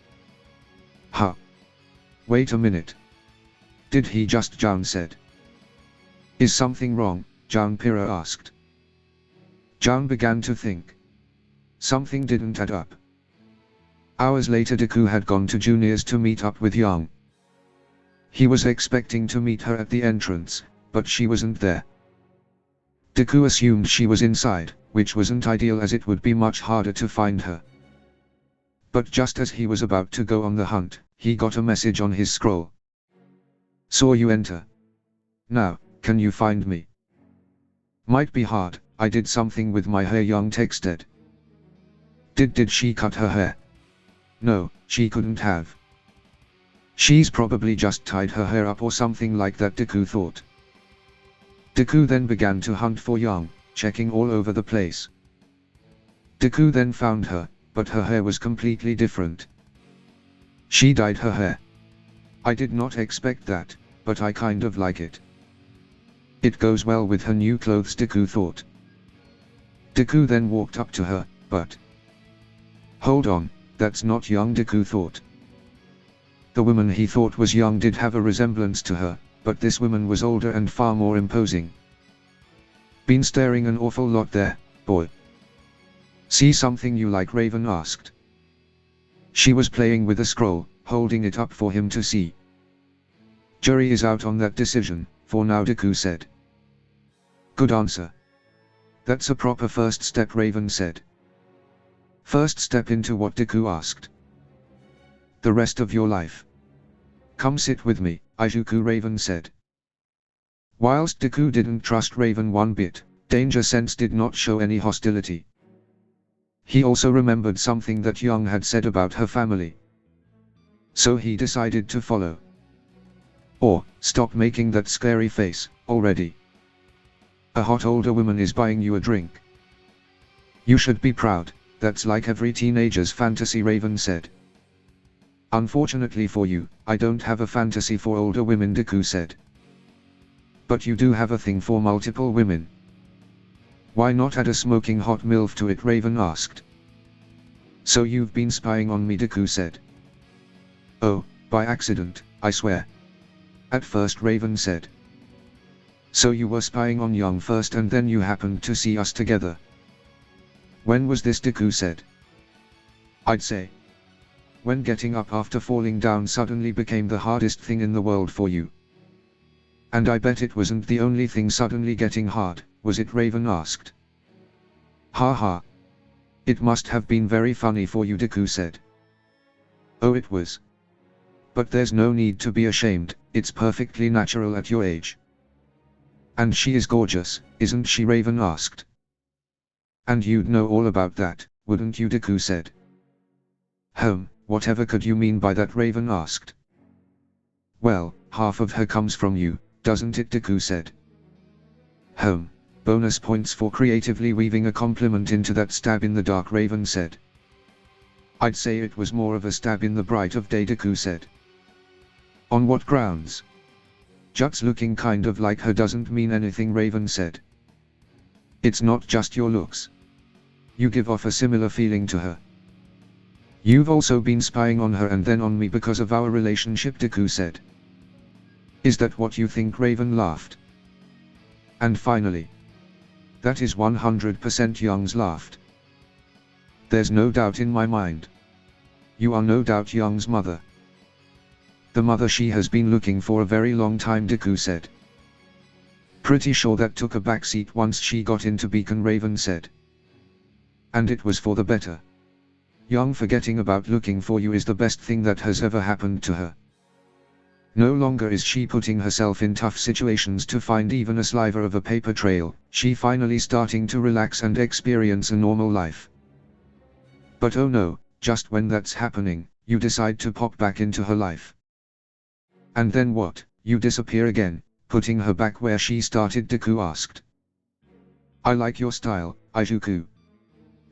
Speaker 1: Huh. Wait a minute. Did he just? Jaun said. Is something wrong? Jaun, Pira asked. Jaun began to think. Something didn't add up. Hours later, Deku had gone to Juniors to meet up with Young. He was expecting to meet her at the entrance, but she wasn't there. Deku assumed she was inside, which wasn't ideal as it would be much harder to find her. But just as he was about to go on the hunt, he got a message on his scroll. Saw you enter. Now, can you find me? Might be hard, I did something with my hair, Young texted. Did she cut her hair? No, she couldn't have. She's probably just tied her hair up or something like that, Deku thought. Deku then began to hunt for Young, checking all over the place. Deku then found her, but her hair was completely different. She dyed her hair. I did not expect that, but I kind of like it. It goes well with her new clothes, Deku thought. Deku then walked up to her, but... Hold on, that's not Young, Deku thought. The woman he thought was Young did have a resemblance to her, but this woman was older and far more imposing. Been staring an awful lot there, boy. See something you like? Raven asked. She was playing with a scroll, holding it up for him to see. Jury is out on that decision, for now, Deku said. Good answer. That's a proper first step, Raven said. First step into what? Deku asked. The rest of your life. Come sit with me, Izuku, Raven said. Whilst Deku didn't trust Raven one bit, Danger Sense did not show any hostility. He also remembered something that Young had said about her family. So he decided to follow. Or, stop making that scary face, already. A hot older woman is buying you a drink. You should be proud, that's like every teenager's fantasy, Raven said. Unfortunately for you, I don't have a fantasy for older women, Deku said. But you do have a thing for multiple women. Why not add a smoking hot MILF to it? Raven asked. So you've been spying on me, Deku said. Oh, by accident, I swear. At first, Raven said. So you were spying on Young first and then you happened to see us together. When was this? Deku said. I'd say. When getting up after falling down suddenly became the hardest thing in the world for you. And I bet it wasn't the only thing suddenly getting hard, was it? Raven asked. Ha ha. It must have been very funny for you, Deku said. Oh, it was. But there's no need to be ashamed, it's perfectly natural at your age. And she is gorgeous, isn't she? Raven asked. And you'd know all about that, wouldn't you? Deku said. Whatever could you mean by that? Raven asked. Well, half of her comes from you, doesn't it? Deku said. Bonus points for creatively weaving a compliment into that stab in the dark, Raven said. I'd say it was more of a stab in the bright of day, Deku said. On what grounds? Just looking kind of like her doesn't mean anything, Raven said. It's not just your looks. You give off a similar feeling to her. You've also been spying on her and then on me because of our relationship, Deku said. Is that what you think? Raven laughed. And finally. That is 100% Young's laughed. There's no doubt in my mind. You are no doubt Young's mother. The mother she has been looking for a very long time, Deku said. Pretty sure that took a backseat once she got into Beacon, Raven said. And it was for the better. Yang forgetting about looking for you is the best thing that has ever happened to her. No longer is she putting herself in tough situations to find even a sliver of a paper trail, she finally starting to relax and experience a normal life. But oh no, just when that's happening, you decide to pop back into her life. And then what? You disappear again, putting her back where she started. Deku asked. I like your style, Izuku.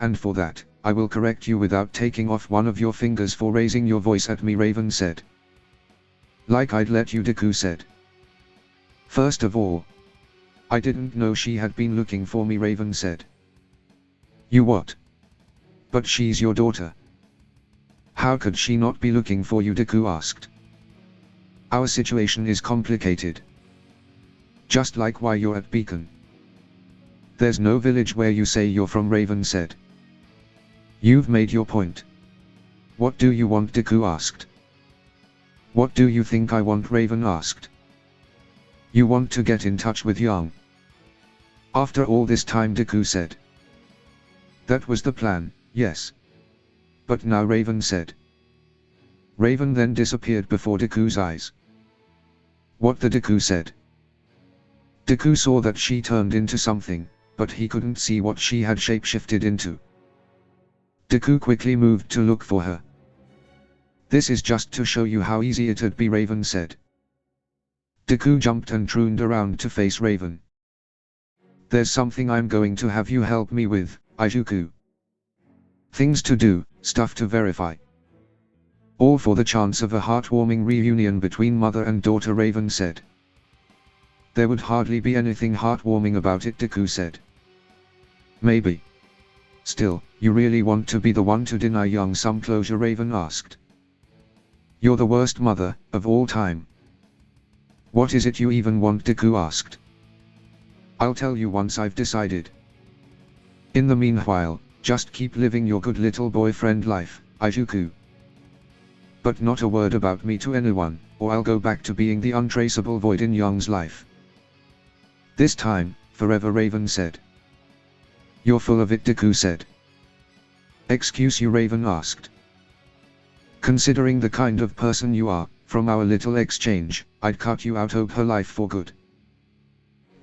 Speaker 1: And for that, I will correct you without taking off one of your fingers for raising your voice at me, Raven said. Like I'd let you, Deku said. First of all, I didn't know she had been looking for me, Raven said. You what? But she's your daughter. How could she not be looking for you, Deku asked. Our situation is complicated. Just like why you're at Beacon. There's no village where you say you're from, Raven said. You've made your point. What do you want, Deku asked. What do you think I want, Raven asked. You want to get in touch with Yang. After all this time, Deku said. That was the plan, yes. But now, Raven said. Raven then disappeared before Deku's eyes. What the Deku said. Deku saw that she turned into something, but he couldn't see what she had shapeshifted into. Deku quickly moved to look for her. This is just to show you how easy it'd be, Raven said. Deku jumped and turned around to face Raven. There's something I'm going to have you help me with, Izuku. Things to do, stuff to verify. All for the chance of a heartwarming reunion between mother and daughter, Raven said. There would hardly be anything heartwarming about it, Deku said. Maybe. Still, you really want to be the one to deny Yang some closure, Raven asked. You're the worst mother of all time. What is it you even want, Deku asked. I'll tell you once I've decided. In the meanwhile, just keep living your good little boyfriend life, Izuku. But not a word about me to anyone, or I'll go back to being the untraceable void in Yang's life. This time, forever, Raven said. You're full of it, Deku said. Excuse you, Raven asked. Considering the kind of person you are, from our little exchange, I'd cut you out of her life for good.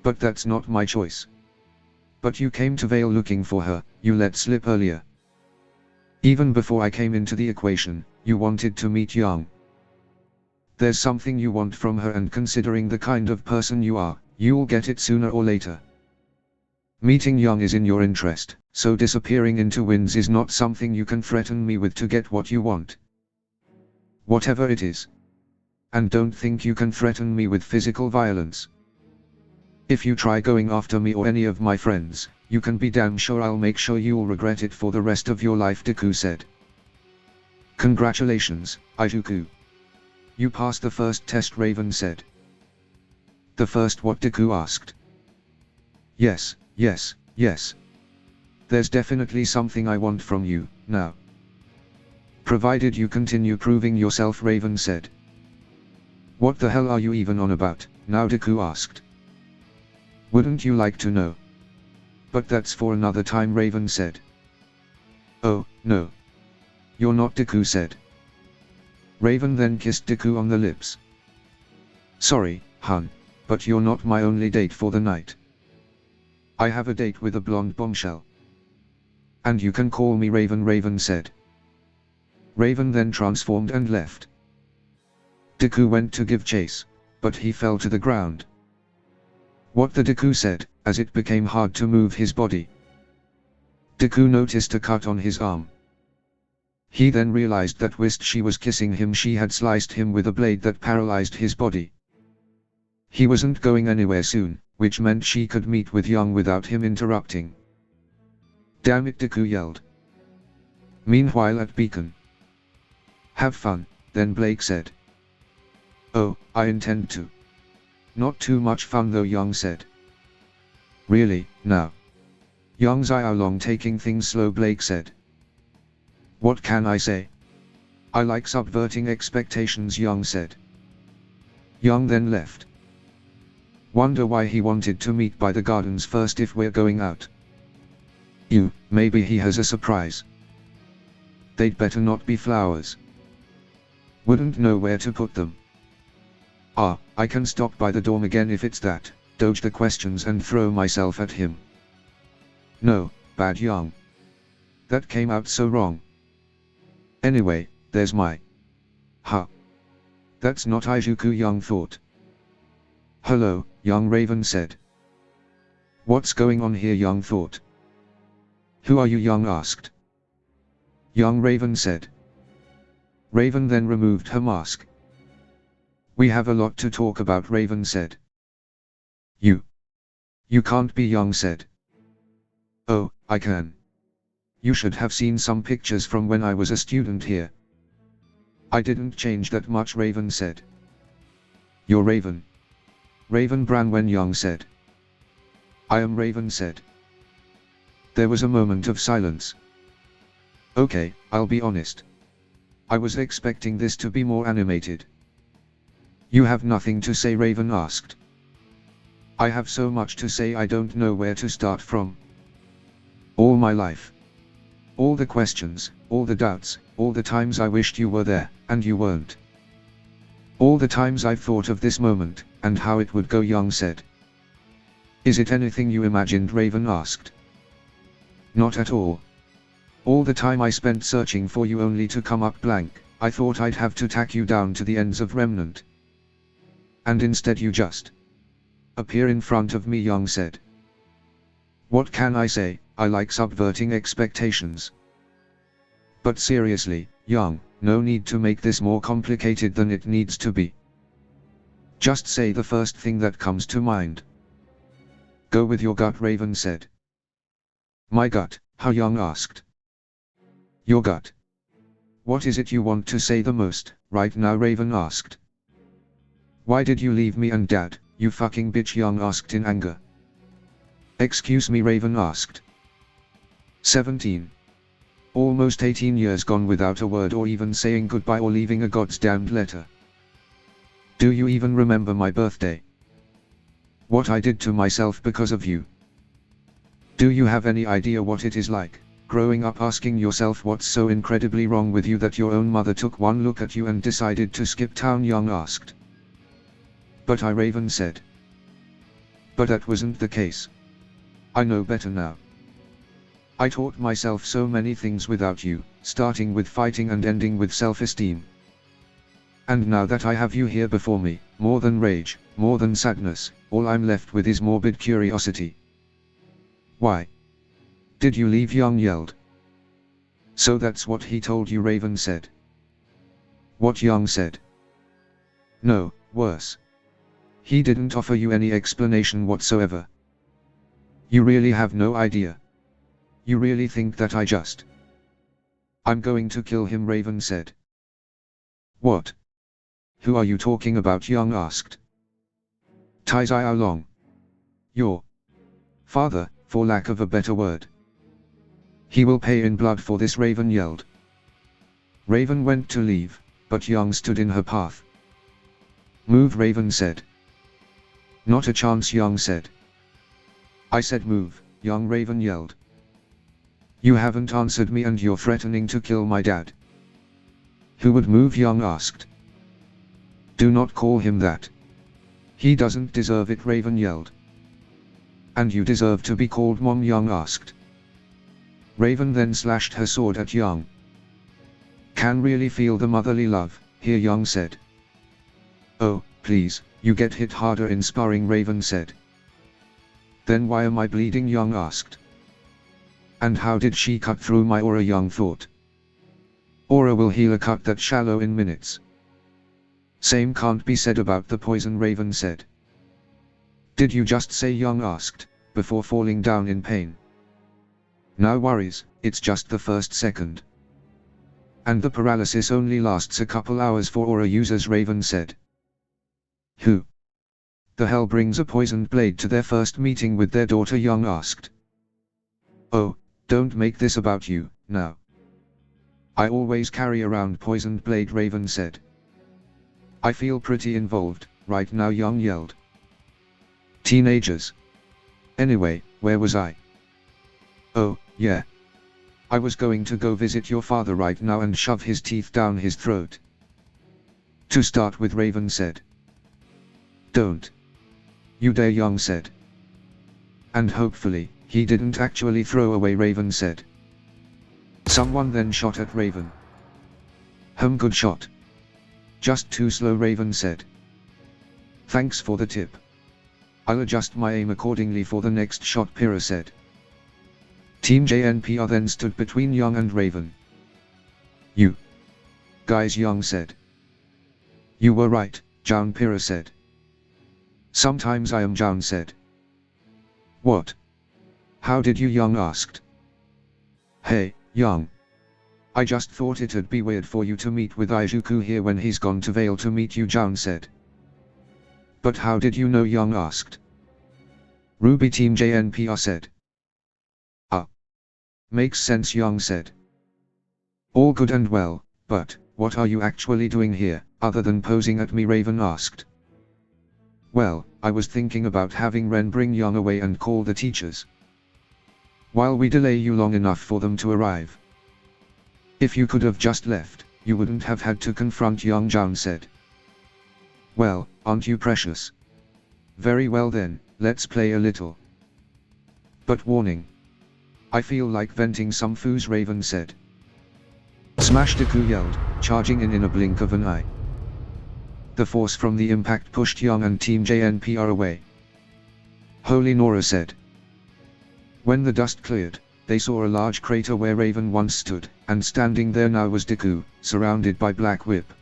Speaker 1: But that's not my choice. But you came to Vale looking for her, you let slip earlier. Even before I came into the equation, you wanted to meet Yang. There's something you want from her, and considering the kind of person you are, you'll get it sooner or later. Meeting Yang is in your interest, so disappearing into winds is not something you can threaten me with to get what you want. Whatever it is. And don't think you can threaten me with physical violence. If you try going after me or any of my friends, you can be damn sure I'll make sure you'll regret it for the rest of your life, Deku said. Congratulations, Izuku. You passed the first test, Raven said. The first what, Deku asked. Yes, yes, yes. There's definitely something I want from you, now. Provided you continue proving yourself, Raven said. What the hell are you even on about, now, Deku asked. Wouldn't you like to know? But that's for another time, Raven said. Oh, no. You're not, Deku said. Raven then kissed Deku on the lips. Sorry, hun, but you're not my only date for the night. I have a date with a blonde bombshell. And you can call me Raven, Raven said. Raven then transformed and left. Deku went to give chase, but he fell to the ground. What the Deku said, as it became hard to move his body. Deku noticed a cut on his arm. He then realized that whilst she was kissing him, she had sliced him with a blade that paralyzed his body. He wasn't going anywhere soon, which meant she could meet with Yang without him interrupting. Damn it, Deku yelled. Meanwhile at Beacon. Have fun, then Blake said. Oh, I intend to. Not too much fun though, Yang said. Really, now? Yang's eye along taking things slow, Blake said. What can I say? I like subverting expectations, Yang said. Yang then left. Wonder why he wanted to meet by the gardens first if we're going out. Maybe he has a surprise. They'd better not be flowers. Wouldn't know where to put them. I can stop by the dorm again if it's that, dodge the questions and throw myself at him. No, bad Yang. That came out so wrong. Anyway, there's my... That's not Izuku, Yang thought. Hello, young Raven said. What's going on here, Yang thought. Who are you, Yang asked. Young Raven said. Raven then removed her mask. We have a lot to talk about, Raven said. You can't be, Yang said. Oh, I can. You should have seen some pictures from when I was a student here. I didn't change that much, Raven said. You're Raven. Raven Branwen, Yang said. I am Raven said. There was a moment of silence. Okay, I'll be honest. I was expecting this to be more animated. You have nothing to say, Raven asked. I have so much to say I don't know where to start from. All my life. All the questions, all the doubts, all the times I wished you were there, and you weren't. All the times I've thought of this moment, and how it would go, Yang said. Is it anything you imagined, Raven asked. Not at all. All the time I spent searching for you only to come up blank, I thought I'd have to tack you down to the ends of Remnant. And instead you just appear in front of me, Yang said. What can I say, I like subverting expectations. But seriously, Yang, no need to make this more complicated than it needs to be. Just say the first thing that comes to mind. Go with your gut, Raven said. My gut, how, Yang asked. Your gut. What is it you want to say the most, right now, Raven asked. Why did you leave me and Dad, you fucking bitch, Yang asked in anger. Excuse me, Raven asked. 17. Almost 18 years gone without a word or even saying goodbye or leaving a goddamned letter. Do you even remember my birthday? What I did to myself because of you? Do you have any idea what it is like, growing up asking yourself what's so incredibly wrong with you that your own mother took one look at you and decided to skip town, Yang asked. But I, Raven said. But that wasn't the case. I know better now. I taught myself so many things without you, starting with fighting and ending with self-esteem. And now that I have you here before me, more than rage, more than sadness, all I'm left with is morbid curiosity. Why did you leave? Yang yelled. So that's what he told you, Raven said. What? Yang said. No, worse. He didn't offer you any explanation whatsoever. You really have no idea. You really think that I'm going to kill him, Raven said. What? Who are you talking about? Yang asked. Tai Xiao Long. Your father, for lack of a better word. He will pay in blood for this, Raven yelled. Raven went to leave, but Yang stood in her path. Move, Raven said. Not a chance, Yang said. I said move, young Raven yelled. You haven't answered me and you're threatening to kill my dad. Who would move? Yang asked. Do not call him that. He doesn't deserve it, Raven yelled. And you deserve to be called Mom, Yang asked. Raven then slashed her sword at Yang. Can really feel the motherly love, here, Yang said. Oh, please, you get hit harder in sparring, Raven said. Then why am I bleeding? Yang asked. And how did she cut through my aura? Yang thought. Aura will heal a cut that shallow in minutes. Same can't be said about the poison, Raven said. Did you just say? Yang asked, before falling down in pain. No worries, it's just the first second. And the paralysis only lasts a couple hours for aura users, Raven said. Who the hell brings a poisoned blade to their first meeting with their daughter? Yang asked. Oh, don't make this about you, now. I always carry around poisoned blade, Raven said. I feel pretty involved, right now, Yang yelled. Teenagers. Anyway, where was I? Oh, Yeah. I was going to go visit your father right now and shove his teeth down his throat. To start with, Raven said. Don't. You dare, Young said. And hopefully, he didn't actually throw away, Raven said. Someone then shot at Raven. Good shot. Just too slow, Raven said. Thanks for the tip. I'll adjust my aim accordingly for the next shot, Pira said. Team JNPR then stood between Young and Raven. You guys, Young said. You were right, Jaun, Pira said. Sometimes I am, Jaun said. What? How did you, Young asked. Hey, Young. I just thought it'd be weird for you to meet with Izuku here when he's gone to Vale to meet you, Jaun said. But how did you know, Young asked. Ruby, Team JNPR said. Makes sense, Young said. All good and well, but what are you actually doing here, other than posing at me, Raven asked. Well, I was thinking about having Ren bring Young away and call the teachers. While we delay you long enough for them to arrive. If you could have just left, you wouldn't have had to confront Young, Jaun said. Well, aren't you precious? Very well then, let's play a little. But warning. I feel like venting some foos, Raven said. Smash, Deku yelled, charging in a blink of an eye. The force from the impact pushed Young and Team JNPR away. Holy, Nora said. When the dust cleared, they saw a large crater where Raven once stood, and standing there now was Deku, surrounded by Black Whip.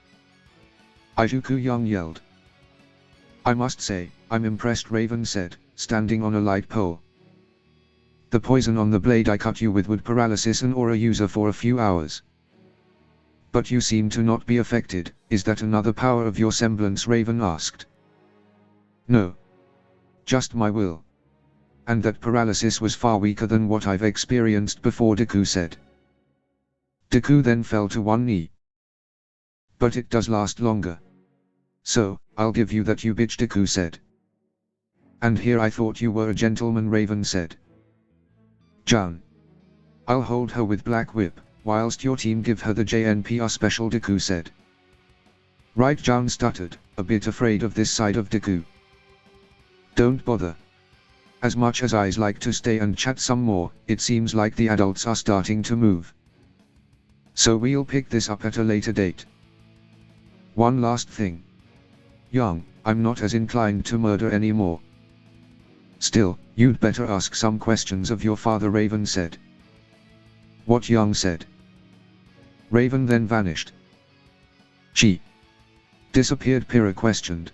Speaker 1: Izuku, Young yelled. I must say, I'm impressed, Raven said, standing on a light pole. The poison on the blade I cut you with would paralysis an aura user for a few hours. But you seem to not be affected. Is that another power of your semblance, Raven asked. No. Just my will. And that paralysis was far weaker than what I've experienced before, Deku said. Deku then fell to one knee. But it does last longer. So, I'll give you that, you bitch, Deku said. And here I thought you were a gentleman, Raven said. Jaun. I'll hold her with Black Whip, whilst your team give her the JNPR special, Deku said. Right, Jaun stuttered, a bit afraid of this side of Deku. Don't bother. As much as I'd like to stay and chat some more, it seems like the adults are starting to move. So we'll pick this up at a later date. One last thing. Young, I'm not as inclined to murder anymore. Still, you'd better ask some questions of your father, Raven said. What, Young said. Raven then vanished. She disappeared, Pira questioned.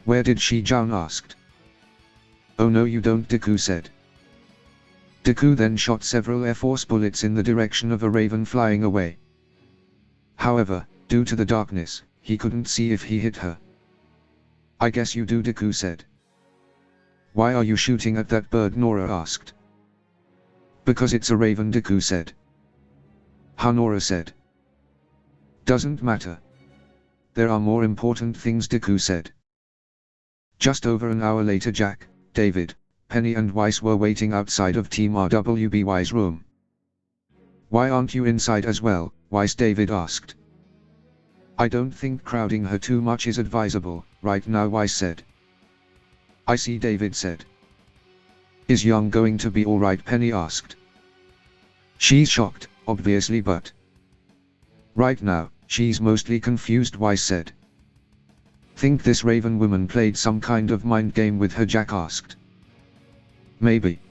Speaker 1: Where did she, Jaun asked. Oh no you don't, Deku said. Deku then shot several Air Force bullets in the direction of a Raven flying away. However, due to the darkness, he couldn't see if he hit her. I guess you do, Deku said. Why are you shooting at that bird, Nora asked. Because it's a Raven, Deku said. How, Nora said. Doesn't matter. There are more important things, Deku said. Just over an hour later, Jack, David, Penny and Weiss were waiting outside of Team RWBY's room. Why aren't you inside as well, Weiss, David asked. I don't think crowding her too much is advisable, right now, Weiss said. I see, David said. Is Young going to be alright, Penny asked. She's shocked, obviously, but right now, she's mostly confused, Weiss said. Think this Raven woman played some kind of mind game with her, Jack asked. Maybe.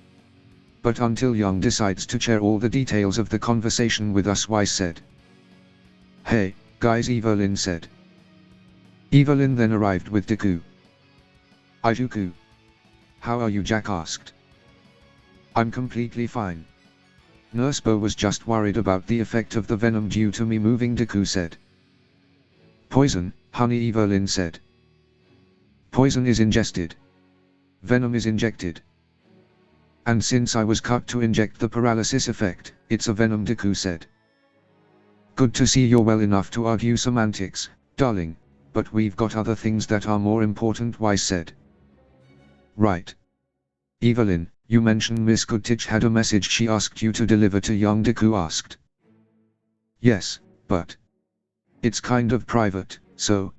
Speaker 1: But until Young decides to share all the details of the conversation with us, Weiss said. Hey, guys, Evelyn said. Evelyn then arrived with Deku. Izuku. How are you, Jack asked. I'm completely fine. Nurse Bo was just worried about the effect of the venom due to me moving, Deku said. Poison, honey, Evelyn said. Poison is ingested. Venom is injected. And since I was cut to inject the paralysis effect, it's a venom, Deku said. Good to see you're well enough to argue semantics, darling, but we've got other things that are more important, Weiss said. Right. Evelyn, you mentioned Miss Goodtich had a message she asked you to deliver to young Deku asked. Yes, but it's kind of private, so,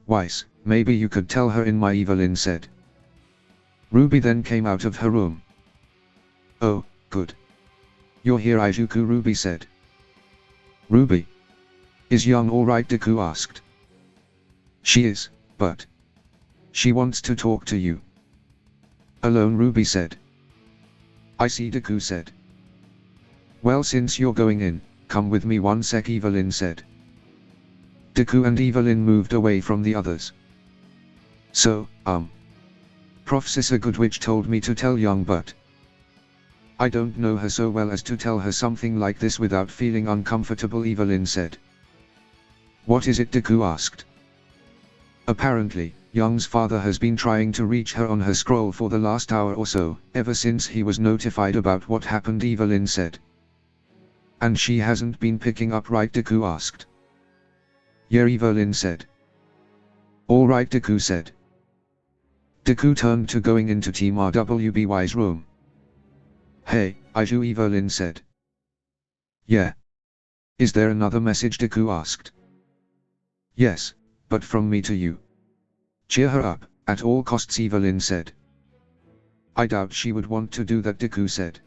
Speaker 1: Weiss, maybe you could tell her in my Evelyn said. Ruby then came out of her room. Oh, good. You're here Izuku, Ruby said. Ruby. Is young alright, Deku asked. She is, but she wants to talk to you. Alone, Ruby said. I see, Deku said. Well, since you're going in, come with me one sec, Evelyn said. Deku and Evelyn moved away from the others. So, Professor Goodwitch told me to tell young, but I don't know her so well as to tell her something like this without feeling uncomfortable, Evelyn said. What is it, Deku asked. Apparently, Young's father has been trying to reach her on her scroll for the last hour or so, ever since he was notified about what happened, Evelyn said. And she hasn't been picking up, right, Deku asked. Yeah, Evelyn said. All right, Deku said. Deku turned to going into Team RWBY's room. Hey, Aiju, Evelyn said. Yeah. Is there another message, Deku asked. Yes, but from me to you. Cheer her up, at all costs, Evelyn said. I doubt she would want to do that, Deku said.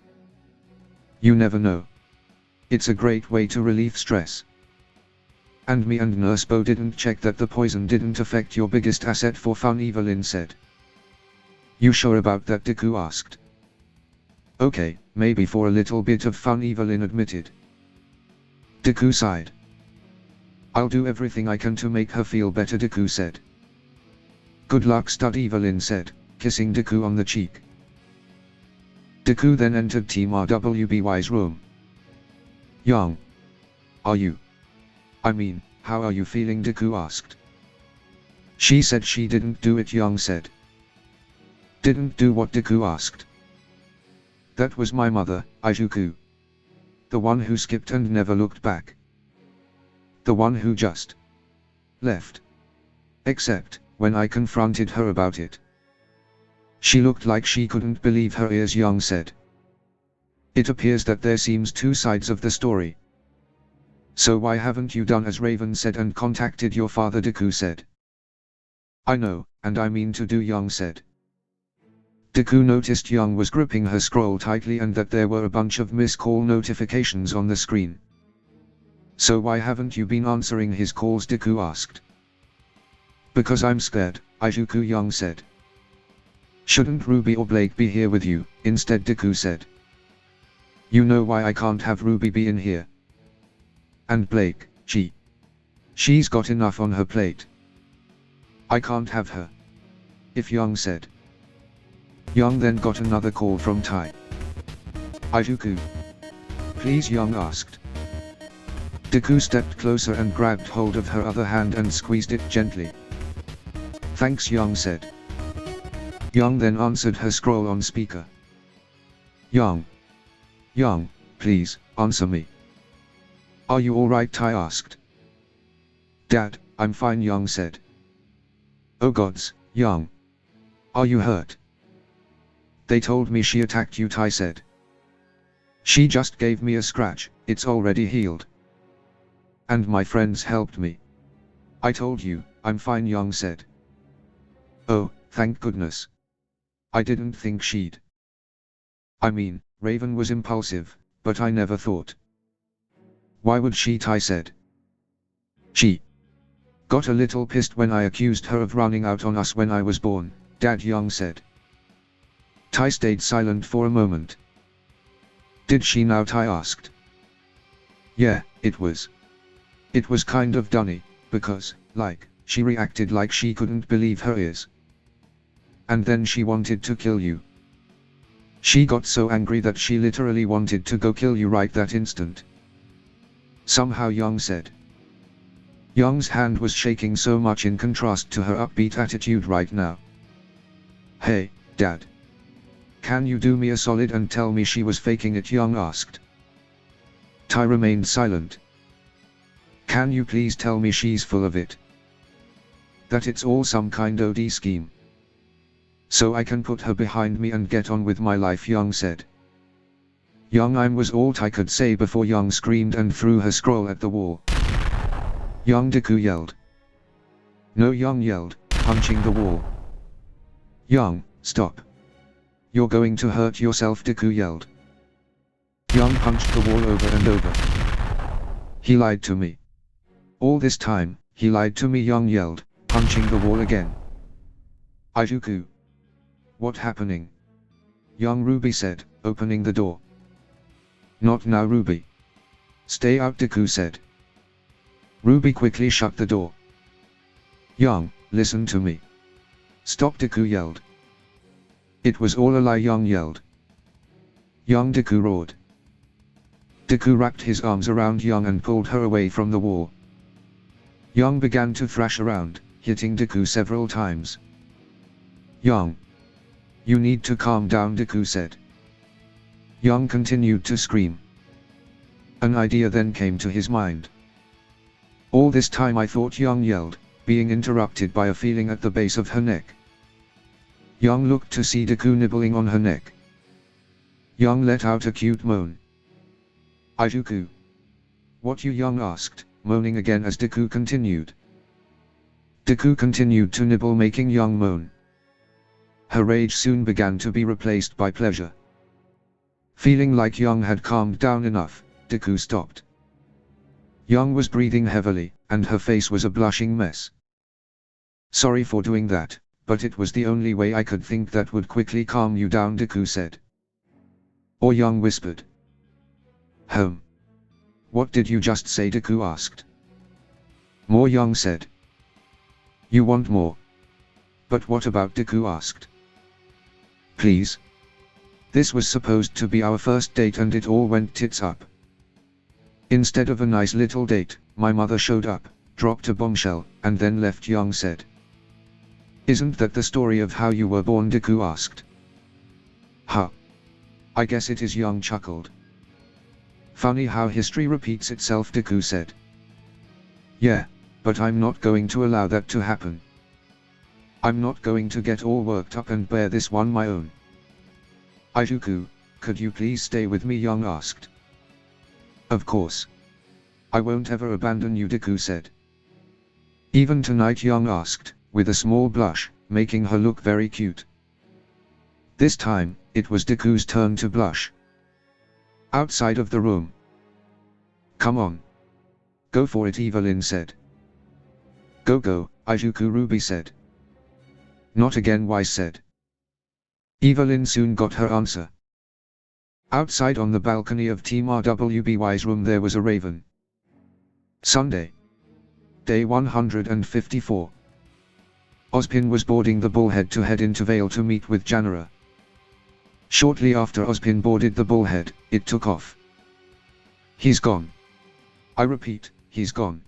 Speaker 1: You never know. It's a great way to relieve stress. And me and Nurse Bo didn't check that the poison didn't affect your biggest asset for fun, Evelyn said. You sure about that, Deku asked. Okay, maybe for a little bit of fun, Evelyn admitted. Deku sighed. I'll do everything I can to make her feel better, Deku said. Good luck, stud, Evelyn said, kissing Deku on the cheek. Deku then entered Team RWBY's room. Young. Are you? I mean, how are you feeling, Deku asked. She said she didn't do it, Young said. Didn't do what, Deku asked. That was my mother, Izuku. The one who skipped and never looked back. The one who just left. Except, when I confronted her about it. She looked like she couldn't believe her ears, Young said. It appears that there seems two sides of the story. So why haven't you done as Raven said and contacted your father, Deku said. I know, and I mean to do, Young said. Deku noticed Young was gripping her scroll tightly and that there were a bunch of missed call notifications on the screen. So why haven't you been answering his calls, Deku asked. Because I'm scared, Izuku, Young said. Shouldn't Ruby or Blake be here with you, instead, Deku said. You know why I can't have Ruby be in here. And Blake, she's got enough on her plate. I can't have her. If Young said. Young then got another call from Tai. Izuku. Please, Young asked. Deku stepped closer and grabbed hold of her other hand and squeezed it gently. Thanks, Young said. Young then answered her scroll on speaker. Young, please, answer me. Are you alright, Tai asked. Dad, I'm fine, Young said. Oh gods, Young. Are you hurt? They told me she attacked you, Tai said. She just gave me a scratch, it's already healed. And my friends helped me. I told you, I'm fine, Young said. Oh, thank goodness. I didn't think she'd. I mean, Raven was impulsive, but I never thought. Why would she, Tai said. She got a little pissed when I accused her of running out on us when I was born, Dad, Young said. Tai stayed silent for a moment. Did she now, Tai asked. Yeah, it was kind of dunny, because, she reacted like she couldn't believe her ears. And then she wanted to kill you. She got so angry that she literally wanted to go kill you right that instant. Somehow, Young said. Young's hand was shaking so much in contrast to her upbeat attitude right now. Hey, Dad. Can you do me a solid and tell me she was faking it, Young asked. Tai remained silent. Can you please tell me she's full of it? That it's all some kind OD scheme. So I can put her behind me and get on with my life, Yang said. Yang was all I could say before Yang screamed and threw her scroll at the wall. Yang, Deku yelled. No, Yang yelled, punching the wall. Yang, stop. You're going to hurt yourself, Deku yelled. Yang punched the wall over and over. He lied to me. All this time, he lied to me, Yang yelled, punching the wall again. Deku. What happening? Young Ruby said, opening the door. Not now, Ruby. Stay out, Deku said. Ruby quickly shut the door. Young, listen to me. Stop, Deku yelled. It was all a lie, Young yelled. Young, Deku roared. Deku wrapped his arms around Young and pulled her away from the wall. Young began to thrash around, hitting Deku several times. Young. You need to calm down, Deku said. Young continued to scream. An idea then came to his mind. All this time I thought, Young yelled, being interrupted by a feeling at the base of her neck. Young looked to see Deku nibbling on her neck. Young let out a cute moan. Deku. What you, Young asked, moaning again as Deku continued. Deku continued to nibble, making Young moan. Her rage soon began to be replaced by pleasure. Feeling like Young had calmed down enough, Deku stopped. Young was breathing heavily, and her face was a blushing mess. Sorry for doing that, but it was the only way I could think that would quickly calm you down, Deku said. Or Young whispered. What did you just say, Deku asked. More, Young said. You want more? But what about, Deku asked. Please. This was supposed to be our first date and it all went tits up. Instead of a nice little date, my mother showed up, dropped a bombshell, and then left, Young said. Isn't that the story of how you were born, Deku asked. Huh. I guess it is, Young chuckled. Funny how history repeats itself, Deku said. Yeah, but I'm not going to allow that to happen. I'm not going to get all worked up and bear this one my own. Deku, could you please stay with me, Young asked. Of course. I won't ever abandon you, Deku said. Even tonight, Young asked, with a small blush, making her look very cute. This time, it was Deku's turn to blush. Outside of the room. Come on. Go for it, Evelyn said. Go, Deku, Ruby said. Not again, Wise said. Evelyn soon got her answer. Outside on the balcony of Team RWBY's room there was a raven. Sunday. Day 154. Ospin was boarding the bullhead to head into Vale to meet with Janora. Shortly after Ospin boarded the bullhead, it took off. He's gone. I repeat, he's gone.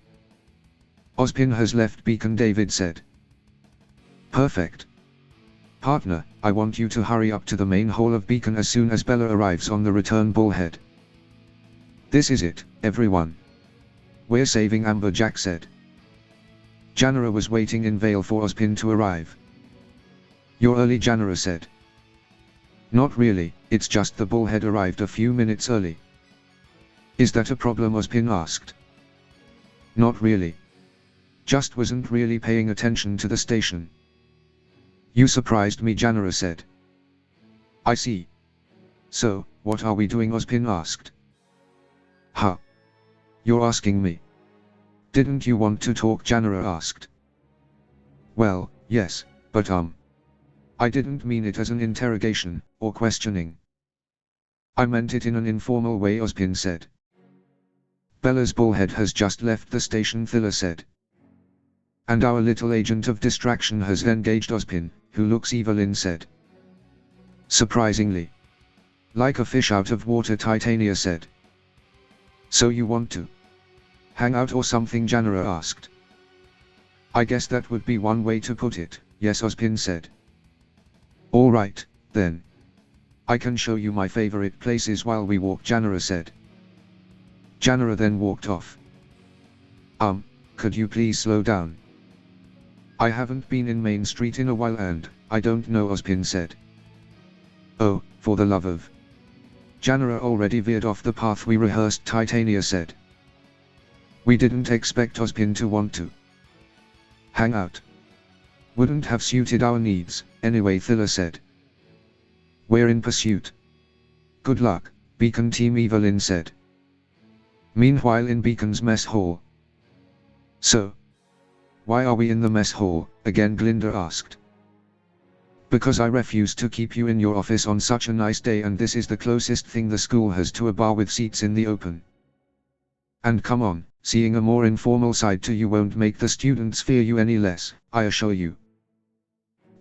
Speaker 1: Ospin has left Beacon, David said. Perfect. Partner, I want you to hurry up to the main hall of Beacon as soon as Bella arrives on the return bullhead. This is it, everyone. We're saving Amber, Jack said. Janora was waiting in Vale for Ospin to arrive. You're early, Janora said. Not really, it's just the bullhead arrived a few minutes early. Is that a problem, Ospin asked. Not really. Just wasn't really paying attention to the station. You surprised me, Janora said. I see. So, what are we doing, Ospin asked. Huh? You're asking me. Didn't you want to talk, Janora asked. Well, yes, but I didn't mean it as an interrogation, or questioning. I meant it in an informal way, Ospin said. Bella's bullhead has just left the station, Thilla said. And our little agent of distraction has engaged Ospin, who looks, Evelyn said. Surprisingly. Like a fish out of water, Titania said. So you want to hang out or something, Janora asked. I guess that would be one way to put it, yes, Ospin said. Alright, then. I can show you my favorite places while we walk, Janora said. Janora then walked off. Could you please slow down? I haven't been in Main Street in a while and, I don't know, Ospin said. Oh, for the love of... Janera already veered off the path we rehearsed, Titania said. We didn't expect Ospin to want to hang out. Wouldn't have suited our needs, anyway, Thilla said. We're in pursuit. Good luck, Beacon Team, Evelyn said. Meanwhile in Beacon's mess hall. So, why are we in the mess hall, again, Glinda asked. Because I refuse to keep you in your office on such a nice day, and this is the closest thing the school has to a bar with seats in the open. And come on, seeing a more informal side to you won't make the students fear you any less, I assure you.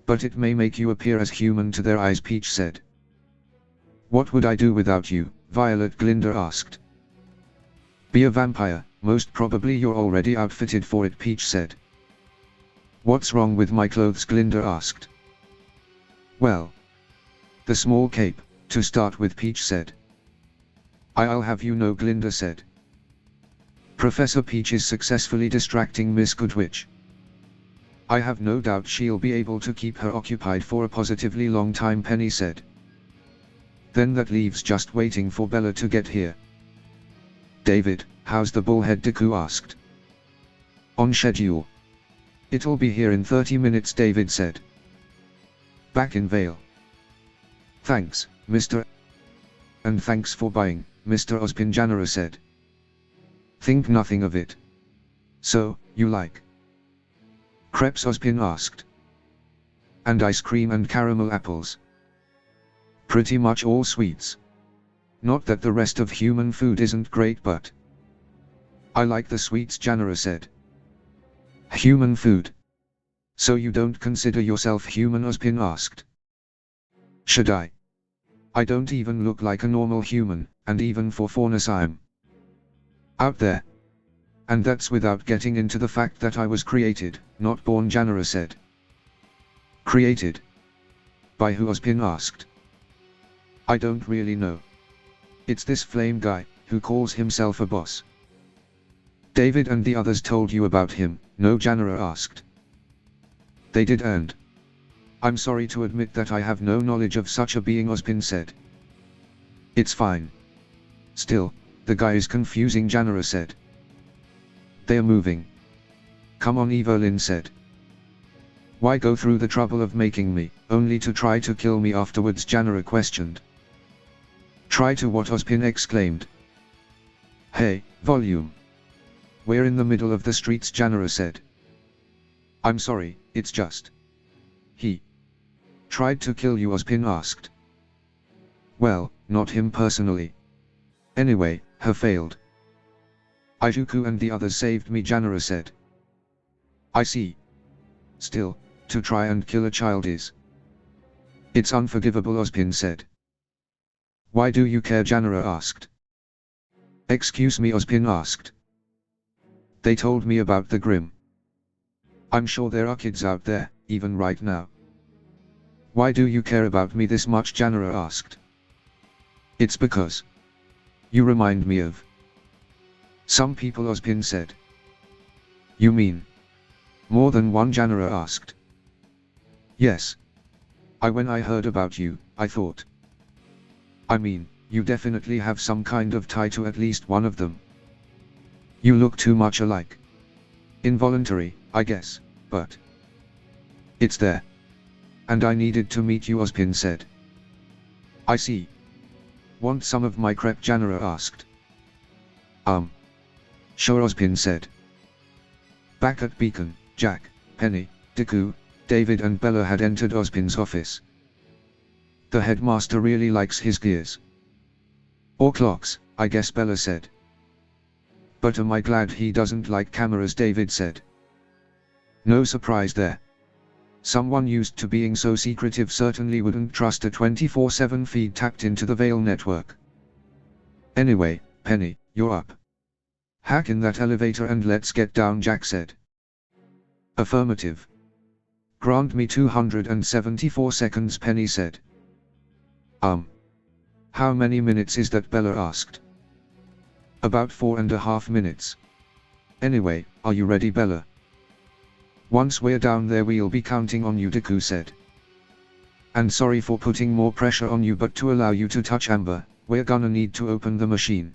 Speaker 1: But it may make you appear as human to their eyes, Peach said. What would I do without you, Violet, Glinda asked. Be a vampire, most probably you're already outfitted for it, Peach said. What's wrong with my clothes, Glinda asked. Well, the small cape, to start with, Peach said. I'll have you know, Glinda said. Professor Peach is successfully distracting Miss Goodwitch. I have no doubt she'll be able to keep her occupied for a positively long time, Penny said. Then that leaves just waiting for Bella to get here. David, how's the bullhead, Deku asked. On schedule. It'll be here in 30 minutes, David said. Back in Vale. Thanks, Mr. And thanks for buying, Mr. Ospin, Janera said. Think nothing of it. So, you like crepes, Ospin asked. And ice cream and caramel apples. Pretty much all sweets. Not that the rest of human food isn't great, but I like the sweets, Janera said. Human food. So you don't consider yourself human, Ospin asked. Should I? I don't even look like a normal human, and even for fairness I'm out there. And that's without getting into the fact that I was created, not born, Janera said. Created? By who, Ospin asked. I don't really know. It's this flame guy, who calls himself a boss. David and the others told you about him, no, Janera asked. They did, and I'm sorry to admit that I have no knowledge of such a being, Ospin said. It's fine. Still, the guy is confusing, Janera said. They're moving. Come on, Evelyn said. Why go through the trouble of making me, only to try to kill me afterwards, Janera questioned. Try to what, Ospin exclaimed. Hey, volume. We're in the middle of the streets, Janera said. I'm sorry, it's just. He tried to kill you, Ospin asked. Well, not him personally. Anyway, he failed. Ijuku and the others saved me, Janera said. I see. Still, to try and kill a child is... It's unforgivable, Ospin said. Why do you care, Janera asked. Excuse me, Ospin asked. They told me about the Grim. I'm sure there are kids out there, even right now. Why do you care about me this much, Janera asked. It's because you remind me of some people, Ospin said. You mean more than one, Janera asked. Yes. When I heard about you, I thought. I mean, you definitely have some kind of tie to at least one of them. You look too much alike. Involuntary, I guess, but it's there. And I needed to meet you, Ospin said. I see. Want some of my crepe, Janera asked. Sure, Ospin said. Back at Beacon, Jack, Penny, Deku, David and Bella had entered Ospin's office. The headmaster really likes his gears. Or clocks, I guess, Bella said. But am I glad he doesn't like cameras, David said. No surprise there. Someone used to being so secretive certainly wouldn't trust a 24/7 feed tapped into the Vale network. Anyway, Penny, you're up. Hack in that elevator and let's get down, Jack said. Affirmative. Grant me 274 seconds, Penny said. How many minutes is that, Bella asked. About 4.5 minutes. Anyway, are you ready, Bella? Once we're down there we'll be counting on you, Deku said. And sorry for putting more pressure on you, but to allow you to touch Amber, we're gonna need to open the machine.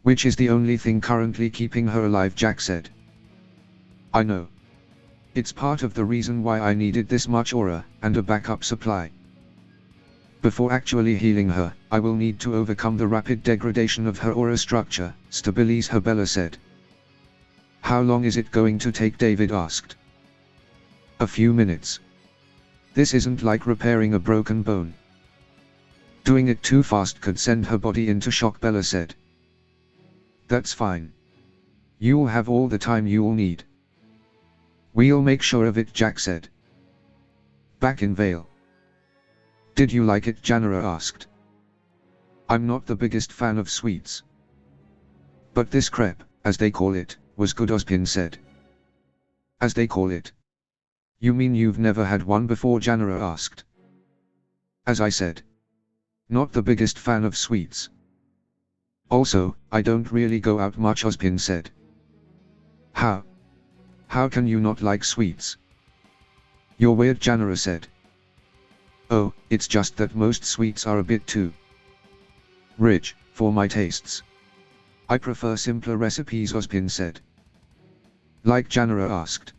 Speaker 1: Which is the only thing currently keeping her alive, Jack said. I know. It's part of the reason why I needed this much aura, and a backup supply. Before actually healing her, I will need to overcome the rapid degradation of her aura structure, stabilize her, Bella said. How long is it going to take, David asked. A few minutes. This isn't like repairing a broken bone. Doing it too fast could send her body into shock, Bella said. That's fine. You'll have all the time you'll need. We'll make sure of it, Jack said. Back in Vale. Did you like it, Janara asked. I'm not the biggest fan of sweets. But this crepe, as they call it, was good, Ospin said. As they call it? You mean you've never had one before, Janara asked. As I said. Not the biggest fan of sweets. Also, I don't really go out much, Ospin said. How? How can you not like sweets? You're weird, Janara said. Oh, it's just that most sweets are a bit too rich for my tastes. I prefer simpler recipes, Ospin said. Like, Janara asked.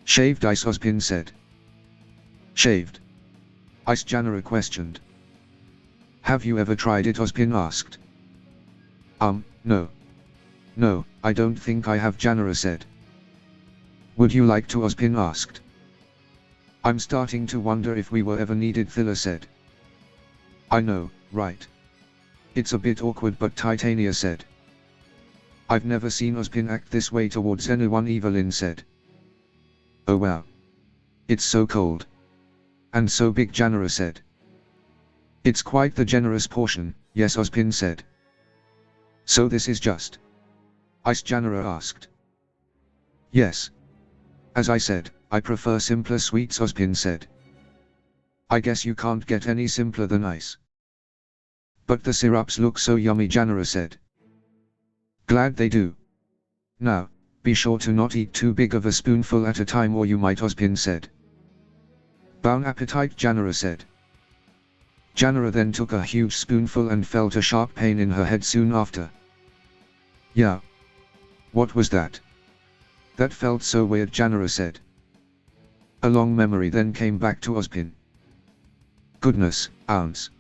Speaker 1: Shaved ice, Ospin said. Shaved ice, Janara questioned. Have you ever tried it, Ospin asked. No. No, I don't think I have, Janara said. Would you like to, Ospin asked. I'm starting to wonder if we were ever needed, Thilla said. I know, right? It's a bit awkward, but Titania said. I've never seen Ospin act this way towards anyone, Evelyn said. Oh wow. It's so cold. And so big, Janara said. It's quite the generous portion, yes, Ospin said. So this is just ice, Janara asked. Yes. As I said, I prefer simpler sweets, Ospin said. I guess you can't get any simpler than ice. But the syrups look so yummy, Janara said. Glad they do. Now, be sure to not eat too big of a spoonful at a time or you might, Ospin said. Bon appetite, Janara said. Janara then took a huge spoonful and felt a sharp pain in her head soon after. Yeah. What was that? That felt so weird, Janara said. A long memory then came back to Ospin. Goodness, Ounce.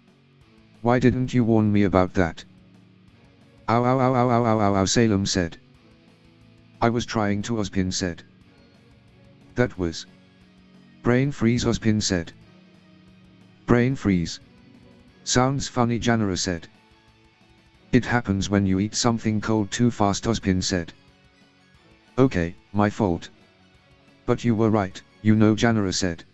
Speaker 1: Why didn't you warn me about that? Ow ow ow ow ow ow ow ow, Salem said. I was trying to, Ospin said. That was brain freeze, Ospin said. Brain freeze. Sounds funny, Janara said. It happens when you eat something cold too fast, Ospin said. Okay, my fault. But you were right, you know, Janara said.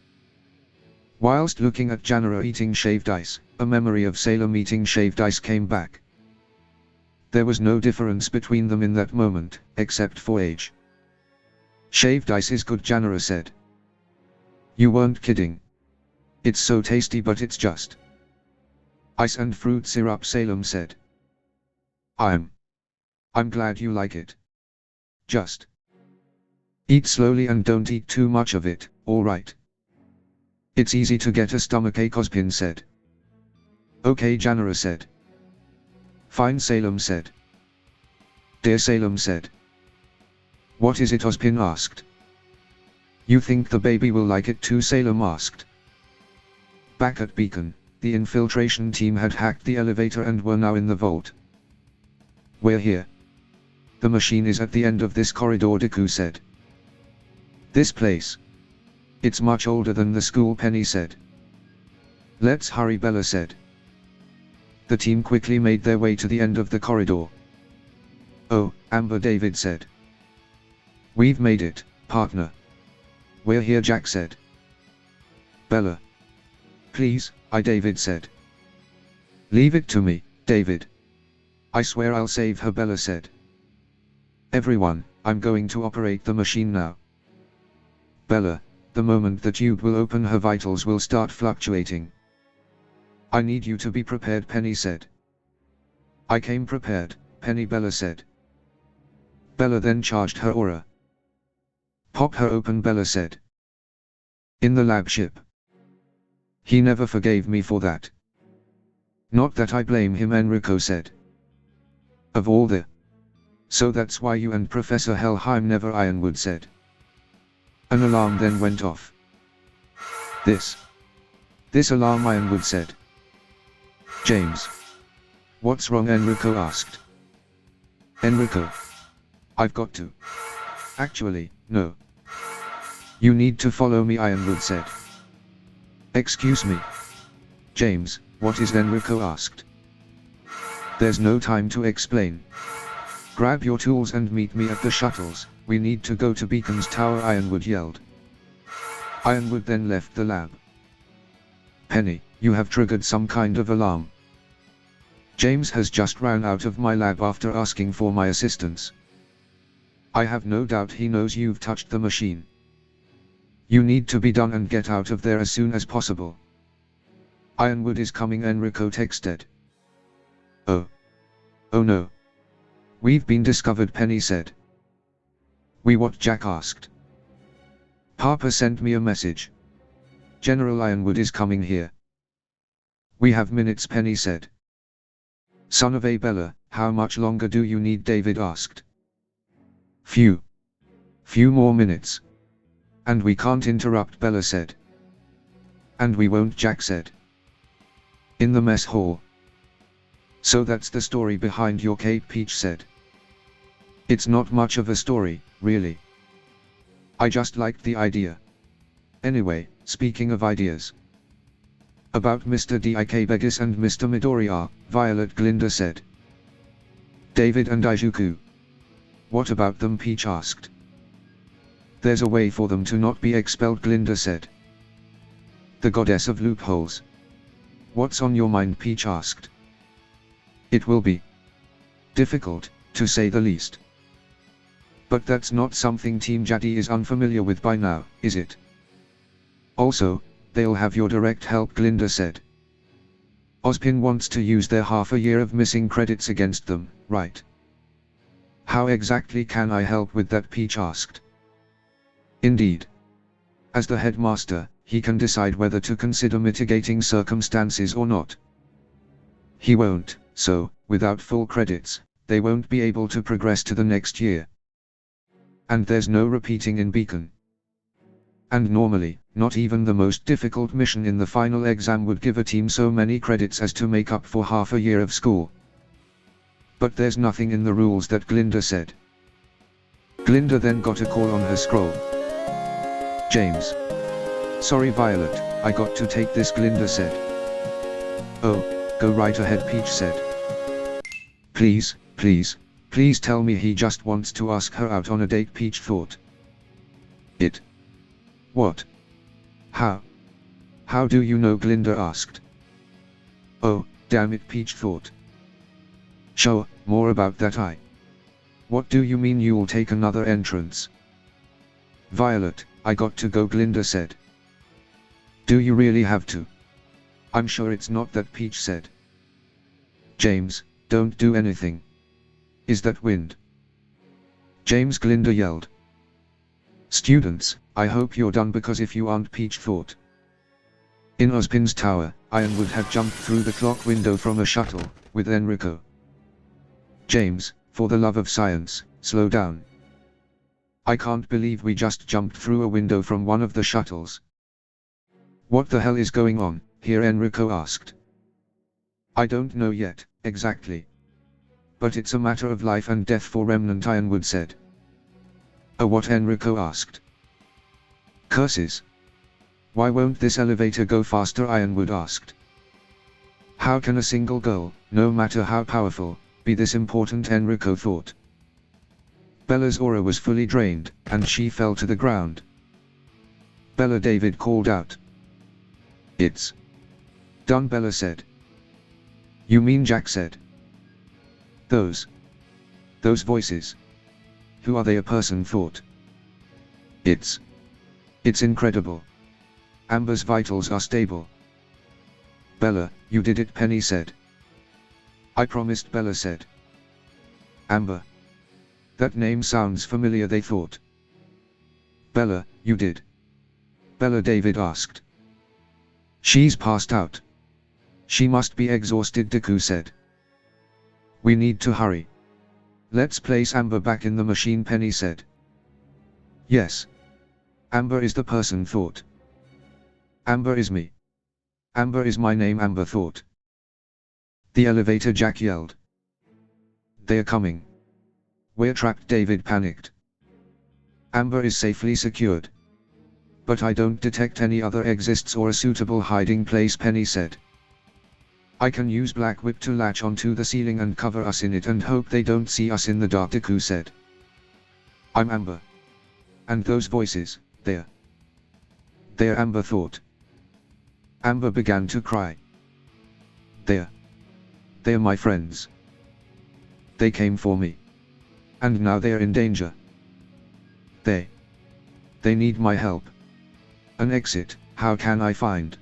Speaker 1: Whilst looking at Janara eating shaved ice, a memory of Salem eating shaved ice came back. There was no difference between them in that moment, except for age. Shaved ice is good, Janara said. You weren't kidding. It's so tasty, but it's just ice and fruit syrup, Salem said. I'm glad you like it. Just eat slowly and don't eat too much of it, alright? It's easy to get a stomachache, Ospin said. Okay, Janara said. Fine, Salem said. Dear Salem said. What is it, Ospin asked. You think the baby will like it too, Salem asked. Back at Beacon, the infiltration team had hacked the elevator and were now in the vault. We're here. The machine is at the end of this corridor, Deku said. This place. It's much older than the school, Penny said. Let's hurry, Bella said. The team quickly made their way to the end of the corridor. Oh, Amber, David said. We've made it, partner. We're here, Jack said. Bella. Please, David said. Leave it to me, David. I swear I'll save her, Bella said. Everyone, I'm going to operate the machine now. Bella, the moment the tube will open, her vitals will start fluctuating. I need you to be prepared, Penny said. I came prepared, Penny, Bella said. Bella then charged her aura. Pop her open, Bella said. In the lab ship. He never forgave me for that. Not that I blame him, Enrico said. Of all the... So that's why you and Professor Helheim never, Ironwood said. An alarm then went off. This alarm, Ironwood said. James. What's wrong, Enrico asked. Enrico. I've got to. Actually, no. You need to follow me, Ironwood said. Excuse me. James, what is Enrico asked. There's no time to explain. Grab your tools and meet me at the shuttles, we need to go to Beacon's tower, Ironwood yelled. Ironwood then left the lab. Penny, you have triggered some kind of alarm. James has just ran out of my lab after asking for my assistance. I have no doubt he knows you've touched the machine. You need to be done and get out of there as soon as possible. Ironwood is coming, Enrico texted. Oh. Oh no. We've been discovered, Penny said. We what? Jack asked. Papa sent me a message. General Ironwood is coming here. We have minutes, Penny said. Son of a Bella, how much longer do you need? David asked. Few more minutes. And we can't interrupt, Bella said. And we won't, Jack said. In the mess hall. So that's the story behind your cape, Peach said. It's not much of a story, really. I just liked the idea. Anyway, speaking of ideas. About Mr. Dik Begis and Mr. Midoriya, Violet, Glinda said. David and Izuku. What about them? Peach asked. There's a way for them to not be expelled, Glinda said. The goddess of loopholes. What's on your mind? Peach asked. It will be difficult, to say the least. But that's not something Team Jade is unfamiliar with by now, is it? Also, they'll have your direct help, Glinda said. Ospin wants to use their half a year of missing credits against them, right? How exactly can I help with that? Peach asked. Indeed. As the headmaster, he can decide whether to consider mitigating circumstances or not. He won't, so, without full credits, they won't be able to progress to the next year. And there's no repeating in Beacon. And normally, not even the most difficult mission in the final exam would give a team so many credits as to make up for half a year of school. But there's nothing in the rules, that Glinda said. Glinda then got a call on her scroll. James. Sorry Violet, I got to take this, Glinda said. Oh, go right ahead, Peach said. Please tell me he just wants to ask her out on a date, Peach thought. It. What? How? How do you know? Glinda asked. Oh, damn it, Peach thought. Sure, more about that. What do you mean you'll take another entrance? Violet, I got to go, Glinda said. Do you really have to? I'm sure it's not that, Peach said. James, don't do anything. Is that wind? James, Glinda yelled. Students, I hope you're done, because if you aren't, Peach thought. In Ospin's tower, Ironwood had jumped through the clock window from a shuttle, with Enrico. James, for the love of science, slow down. I can't believe we just jumped through a window from one of the shuttles. What the hell is going on here? Enrico asked. I don't know yet, exactly. But it's a matter of life and death for Remnant, Ironwood said. What? Enrico asked. Curses. Why won't this elevator go faster? Ironwood asked. How can a single girl, no matter how powerful, be this important? Enrico thought. Bella's aura was fully drained, and she fell to the ground. Bella, David called out. It's done, Bella said. You mean? Jack said. Those voices. Who are they? A person thought. It's incredible. Amber's vitals are stable. Bella, you did it, Penny said. I promised, Bella said. Amber. That name sounds familiar, they thought. Bella, you did. Bella, David asked. She's passed out. She must be exhausted, Deku said. We need to hurry. Let's place Amber back in the machine, Penny said. Yes. Amber is the person, thought. Amber is me. Amber is my name, Amber thought. The elevator, Jack yelled. They're coming. We're trapped, David panicked. Amber is safely secured. But I don't detect any other exits or a suitable hiding place, Penny said. I can use Black Whip to latch onto the ceiling and cover us in it and hope they don't see us in the dark, Deku said. I'm Amber. And those voices, they're Amber thought. Amber began to cry. They're my friends. They came for me. And now they're in danger. They need my help. An exit, how can I find?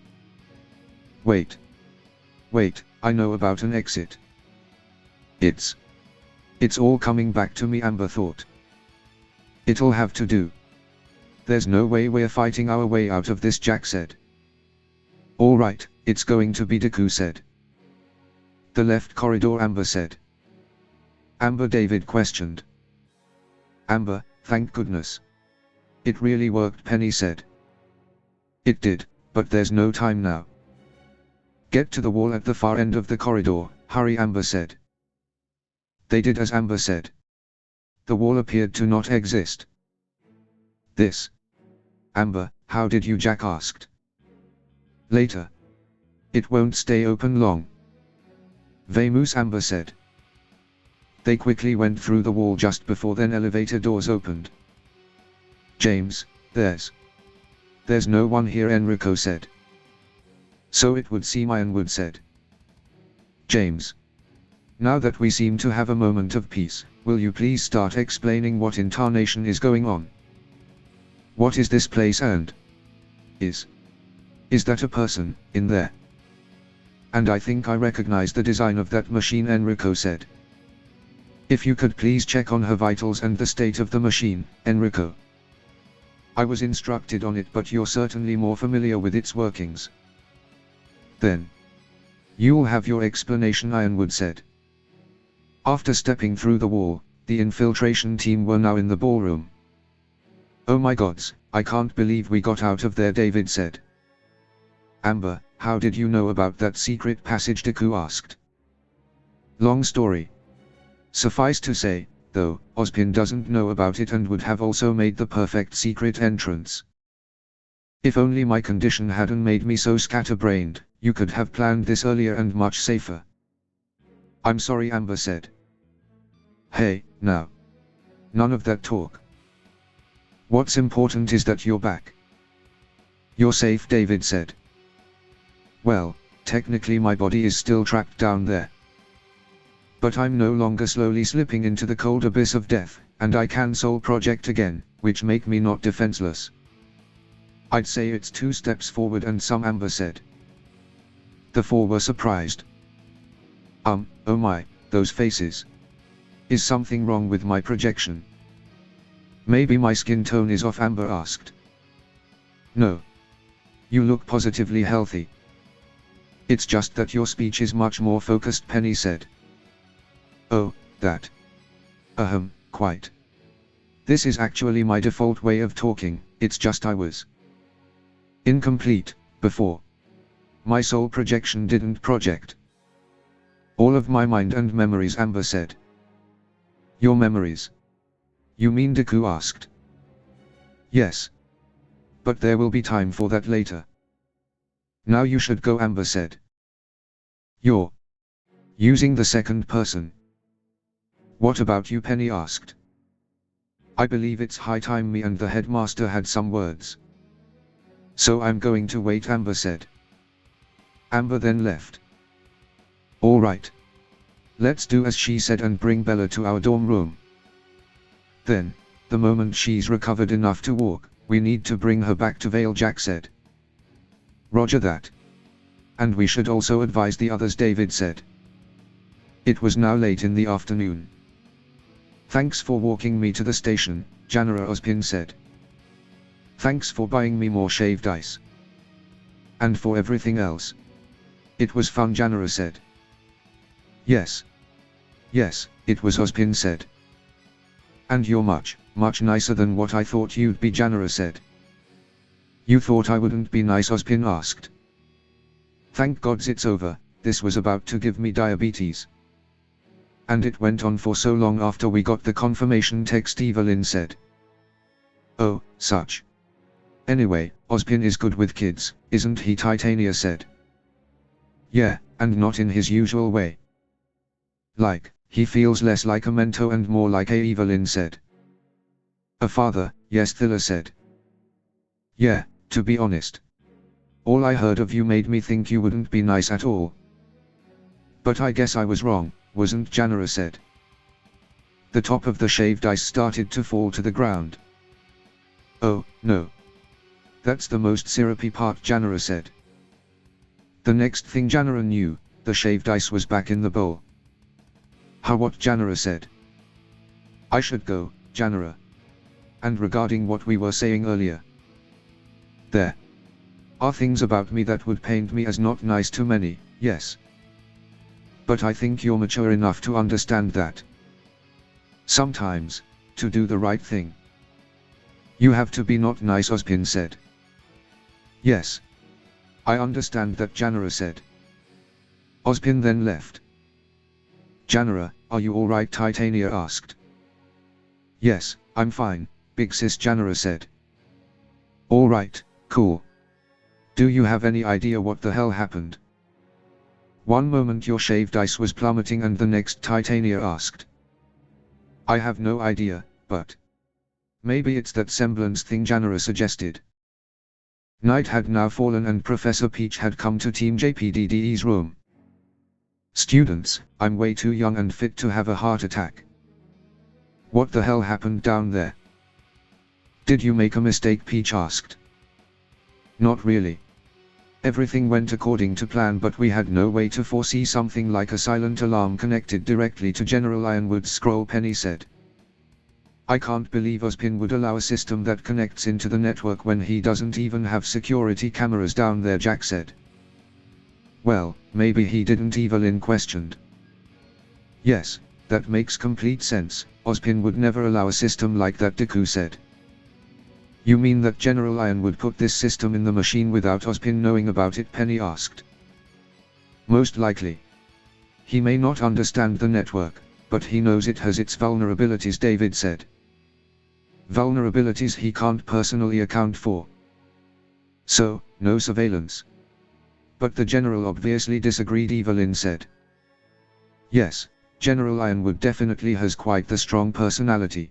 Speaker 1: Wait, I know about an exit. It's all coming back to me, Amber thought. It'll have to do. There's no way we're fighting our way out of this, Jack said. Alright, it's going to be, Deku said. The left corridor, Amber said. Amber, David questioned. Amber, thank goodness. It really worked, Penny said. It did, but there's no time now. Get to the wall at the far end of the corridor, hurry, Amber said. They did as Amber said. The wall appeared to not exist. This. Amber, how did you, Jack asked. Later. It won't stay open long. Vamoose, Amber said. They quickly went through the wall just before then elevator doors opened. James, there's no one here, Enrico said. So it would seem, Ironwood said. James. Now that we seem to have a moment of peace, will you please start explaining what in tarnation is going on? What is this place and is that a person in there? And I think I recognize the design of that machine, Enrico said. If you could please check on her vitals and the state of the machine, Enrico. I was instructed on it, but you're certainly more familiar with its workings. Then you'll have your explanation, Ironwood said. After stepping through the wall, the infiltration team were now in the ballroom. Oh my gods, I can't believe we got out of there, David said. Amber, how did you know about that secret passage, Deku asked. Long story. Suffice to say, though, Ospin doesn't know about it and would have also made the perfect secret entrance. If only my condition hadn't made me so scatterbrained, you could have planned this earlier and much safer. I'm sorry, Amber said. Hey, now. None of that talk. What's important is that you're back. You're safe, David said. Well, technically my body is still trapped down there. But I'm no longer slowly slipping into the cold abyss of death, and I can soul project again, which make me not defenseless. I'd say it's 2 steps forward and some, Amber said. The 4 were surprised. Oh my, those faces. Is something wrong with my projection? Maybe my skin tone is off, Amber asked. No. You look positively healthy. It's just that your speech is much more focused, Penny said. Oh, that. Quite. This is actually my default way of talking, it's just I was incomplete before. My soul projection didn't project all of my mind and memories, Amber said. Your memories? You mean, Deku asked. Yes. But there will be time for that later. Now you should go, Amber said. You're using the second person. What about you, Penny asked. I believe it's high time me and the headmaster had some words. So I'm going to wait, Amber said. Amber then left. All right. Let's do as she said and bring Bella to our dorm room. Then, the moment she's recovered enough to walk, we need to bring her back to Vale, Jack said. Roger that. And we should also advise the others, David said. It was now late in the afternoon. Thanks for walking me to the station, Janera, Ospin said. Thanks for buying me more shaved ice. And for everything else. It was fun, Janera said. Yes. Yes, it was, Ospin said. And you're much nicer than what I thought you'd be, Janera said. You thought I wouldn't be nice, Ospin asked. Thank gods it's over, this was about to give me diabetes. And it went on for so long after we got the confirmation text, Evelyn said. Oh, such. Anyway, Ospin is good with kids, isn't he, Titania said. Yeah, and not in his usual way. Like, he feels less like a mentor and more like a, Evelyn said. A father, yes, Thilla said. Yeah, to be honest. All I heard of you made me think you wouldn't be nice at all. But I guess I was wrong, wasn't, Janera said. The top of the shaved ice started to fall to the ground. Oh, no. That's the most syrupy part, Janera said. The next thing Janera knew, the shaved ice was back in the bowl. How, what, Janera said. I should go, Janera. And regarding what we were saying earlier. There are things about me that would paint me as not nice to many, yes. But I think you're mature enough to understand that. Sometimes, to do the right thing, you have to be not nice, Ospin said. Yes. I understand that, Janera said. Ospin then left. Janera, are you alright, Titania asked. Yes, I'm fine, big sis, Janera said. Alright, cool. Do you have any idea what the hell happened? One moment your shaved ice was plummeting and the next, Titania asked. I have no idea, but maybe it's that semblance thing, Janera suggested. Night had now fallen and Professor Peach had come to Team JPDDE's room. Students, I'm way too young and fit to have a heart attack. What the hell happened down there? Did you make a mistake, Peach asked. Not really. Everything went according to plan, but we had no way to foresee something like a silent alarm connected directly to General Ironwood's scroll, Penny said. I can't believe Ospin would allow a system that connects into the network when he doesn't even have security cameras down there, Jack said. Well, maybe he didn't, Evelyn questioned. Yes, that makes complete sense, Ospin would never allow a system like that, Deku said. You mean that General Ironwood put this system in the machine without Ospin knowing about it, Penny asked. Most likely. He may not understand the network, but he knows it has its vulnerabilities, David said. Vulnerabilities he can't personally account for. So, no surveillance. But the General obviously disagreed, Evelyn said. Yes, General Ironwood definitely has quite the strong personality.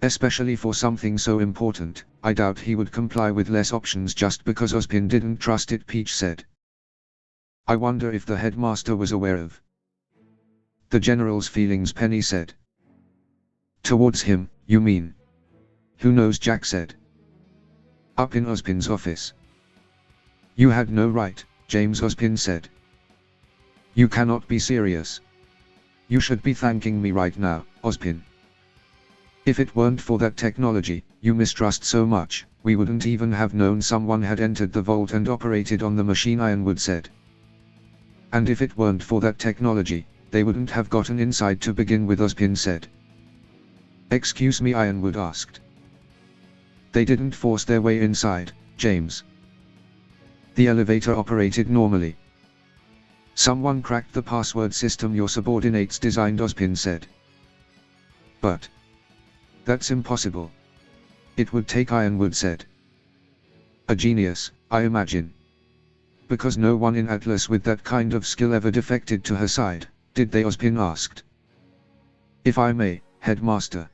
Speaker 1: Especially for something so important, I doubt he would comply with less options just because Ospin didn't trust it, Peach said. I wonder if the headmaster was aware of the General's feelings, Penny said. Towards him, you mean? Who knows, Jack said. Up in Ospin's office. You had no right, James, Ospin said. You cannot be serious. You should be thanking me right now, Ospin. If it weren't for that technology you mistrust so much, we wouldn't even have known someone had entered the vault and operated on the machine, Ironwood said. And if it weren't for that technology, they wouldn't have gotten inside to begin with, Ospin said. Excuse me, Ironwood asked. They didn't force their way inside, James. The elevator operated normally. Someone cracked the password system your subordinates designed, Ospin said. But that's impossible. It would take, Ironwood said. A genius, I imagine. Because no one in Atlas with that kind of skill ever defected to her side, did they, Ospin asked. If I may, Headmaster.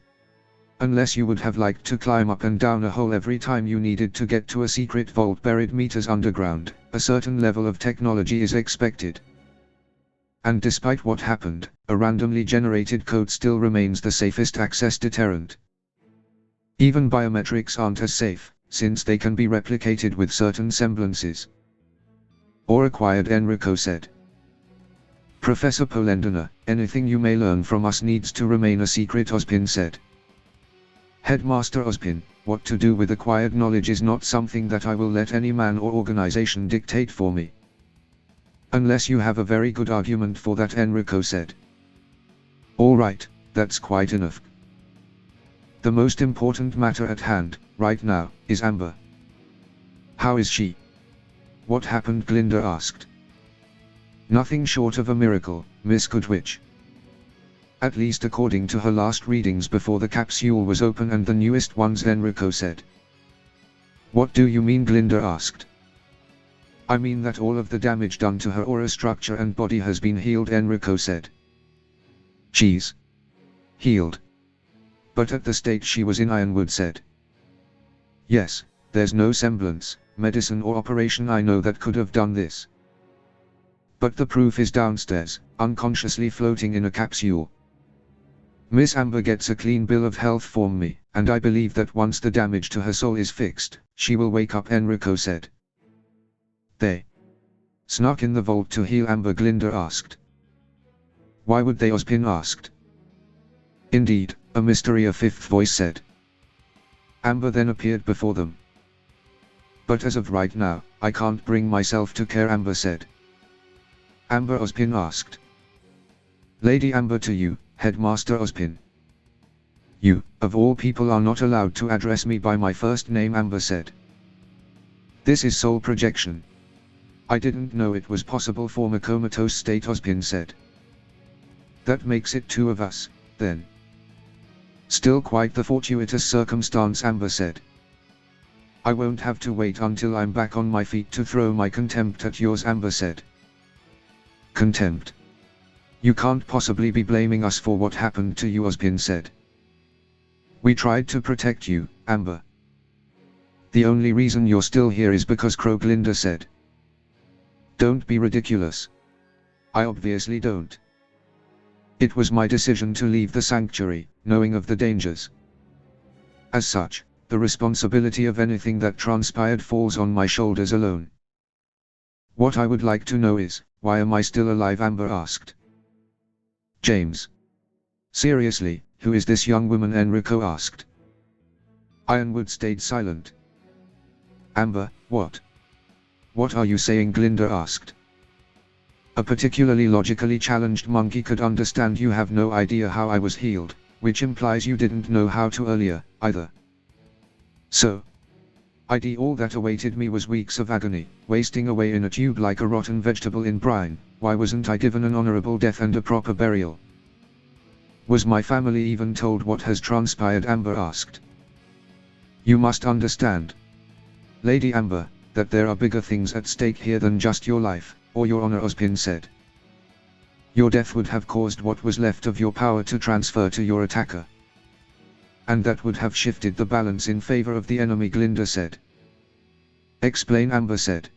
Speaker 1: Unless you would have liked to climb up and down a hole every time you needed to get to a secret vault buried meters underground, a certain level of technology is expected. And despite what happened, a randomly generated code still remains the safest access deterrent. Even biometrics aren't as safe, since they can be replicated with certain semblances. Or acquired, Enrico said. Professor Polendina, anything you may learn from us needs to remain a secret, Ospin said. Headmaster Ospin, what to do with acquired knowledge is not something that I will let any man or organization dictate for me. Unless you have a very good argument for that, Enrico said. All right, that's quite enough. The most important matter at hand, right now, is Amber. How is she? What happened? Glinda asked. Nothing short of a miracle, Miss Goodwitch. At least according to her last readings before the capsule was open and the newest ones, Enrico said. What do you mean? Glinda asked. I mean that all of the damage done to her aura structure and body has been healed, Enrico said. She's healed. But at the state she was in, Ironwood said. Yes, there's no semblance, medicine or operation I know that could have done this. But the proof is downstairs, unconsciously floating in a capsule. Miss Amber gets a clean bill of health from me, and I believe that once the damage to her soul is fixed, she will wake up, Enrico said. They snuck in the vault to heal Amber? Glinda asked. Why would they? Ospin asked. Indeed, a mystery, a fifth voice said. Amber then appeared before them. But as of right now, I can't bring myself to care, Amber said. Amber? Ospin asked. Lady Amber to you, Headmaster Ospin. You, of all people, are not allowed to address me by my first name, Amber said. This is soul projection. I didn't know it was possible for a comatose state, Ospin said. That makes it two of us, then. Still quite the fortuitous circumstance, Amber said. I won't have to wait until I'm back on my feet to throw my contempt at yours, Amber said. Contempt? You can't possibly be blaming us for what happened to you, Ospin said. We tried to protect you, Amber. The only reason you're still here is because Crow, Glinda said. Don't be ridiculous. I obviously don't. It was my decision to leave the sanctuary, knowing of the dangers. As such, the responsibility of anything that transpired falls on my shoulders alone. What I would like to know is, why am I still alive? Amber asked. James. Seriously, who is this young woman? Enrico asked. Ironwood stayed silent. Amber, what? What are you saying? Glinda asked. A particularly logically challenged monkey could understand. You have no idea how I was healed, which implies you didn't know how to earlier, either. So, all that awaited me was weeks of agony, wasting away in a tube like a rotten vegetable in brine. Why wasn't I given an honorable death and a proper burial? Was my family even told what has transpired? Amber asked. You must understand, Lady Amber, that there are bigger things at stake here than just your life, or your honor, Ospin said. Your death would have caused what was left of your power to transfer to your attacker. And that would have shifted the balance in favor of the enemy, Glinda said. Explain, Amber said.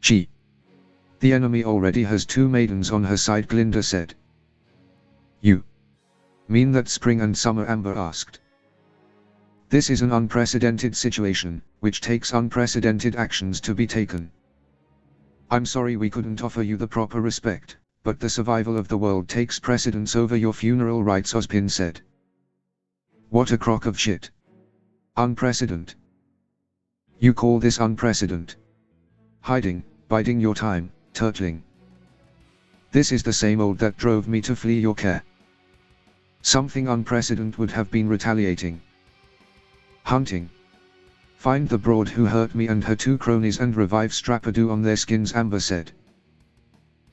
Speaker 1: The enemy already has 2 maidens on her side, Glinda said. You mean that Spring and Summer? Amber asked. This is an unprecedented situation, which takes unprecedented actions to be taken. I'm sorry we couldn't offer you the proper respect, but the survival of the world takes precedence over your funeral rites, Ospin said. What a crock of shit. Unprecedented. You call this unprecedented? Hiding, biding your time, turtling. This is the same old that drove me to flee your care. Something unprecedented would have been retaliating. Hunting. Find the broad who hurt me and her 2 cronies and revive Strappadoo on their skins, Amber said.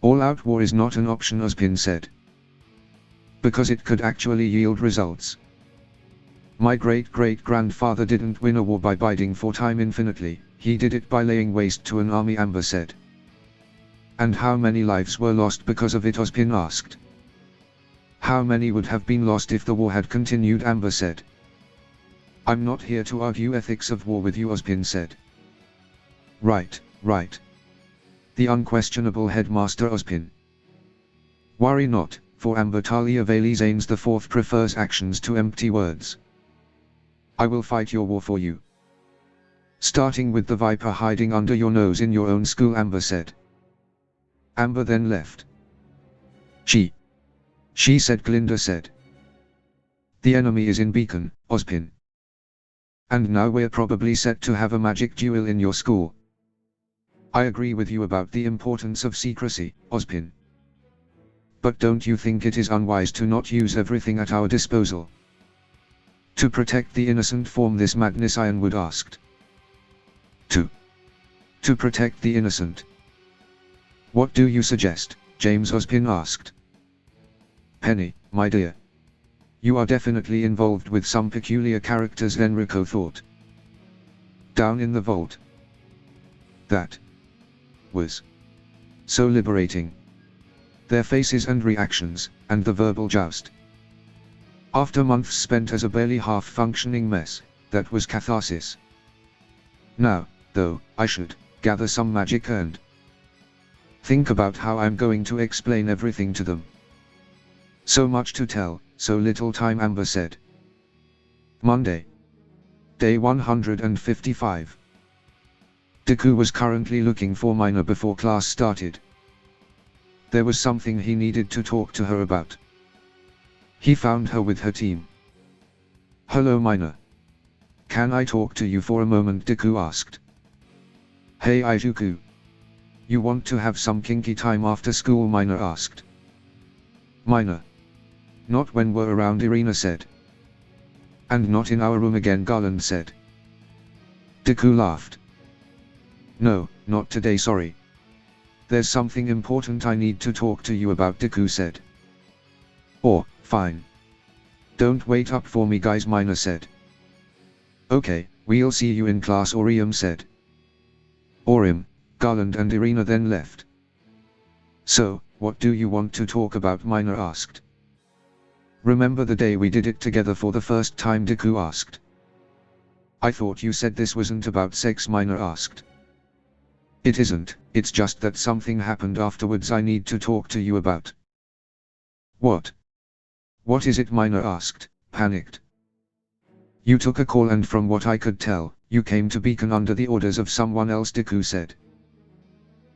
Speaker 1: All-out war is not an option, Ospin said. Because it could actually yield results. My great-great-grandfather didn't win a war by biding for time infinitely, he did it by laying waste to an army, Amber said. And how many lives were lost because of it? Ospin asked. How many would have been lost if the war had continued? Amber said. I'm not here to argue ethics of war with you, Ospin said. Right. The unquestionable Headmaster Ospin. Worry not, for Amber Talia Valizanes the Fourth prefers actions to empty words. I will fight your war for you. Starting with the viper hiding under your nose in your own school, Amber said. Amber then left. She said, Glinda said. The enemy is in Beacon, Ospin. And now we're probably set to have a magic duel in your school. I agree with you about the importance of secrecy, Ospin. But don't you think it is unwise to not use everything at our disposal? To protect the innocent from this madness, Ironwood asked. To protect the innocent. What do you suggest? James Ospin asked. Penny, my dear. You are definitely involved with some peculiar characters, Enrico thought. Down in the vault. That was so liberating. Their faces and reactions, and the verbal joust. After months spent as a barely half-functioning mess, that was catharsis. Now, though, I should gather some magic and think about how I'm going to explain everything to them. So much to tell, so little time, Amber said. Monday. Day 155. Deku was currently looking for Mina before class started. There was something he needed to talk to her about. He found her with her team. Hello Mina. Can I talk to you for a moment? Deku asked. Hey Izuku. You want to have some kinky time after school? Mina asked. Mina. Not when we're around, Irina said. And not in our room again, Garland said. Deku laughed. No, not today, sorry. There's something important I need to talk to you about, Deku said. Oh, fine. Don't wait up for me guys, Mina said. Okay, we'll see you in class, Orium said. Orium, Garland and Irina then left. So, what do you want to talk about? Mina asked. Remember the day we did it together for the first time? Deku asked. I thought you said this wasn't about sex, Mina asked. It isn't, it's just that something happened afterwards I need to talk to you about. What? What is it? Mina asked, panicked. You took a call and from what I could tell, you came to Beacon under the orders of someone else, Deku said.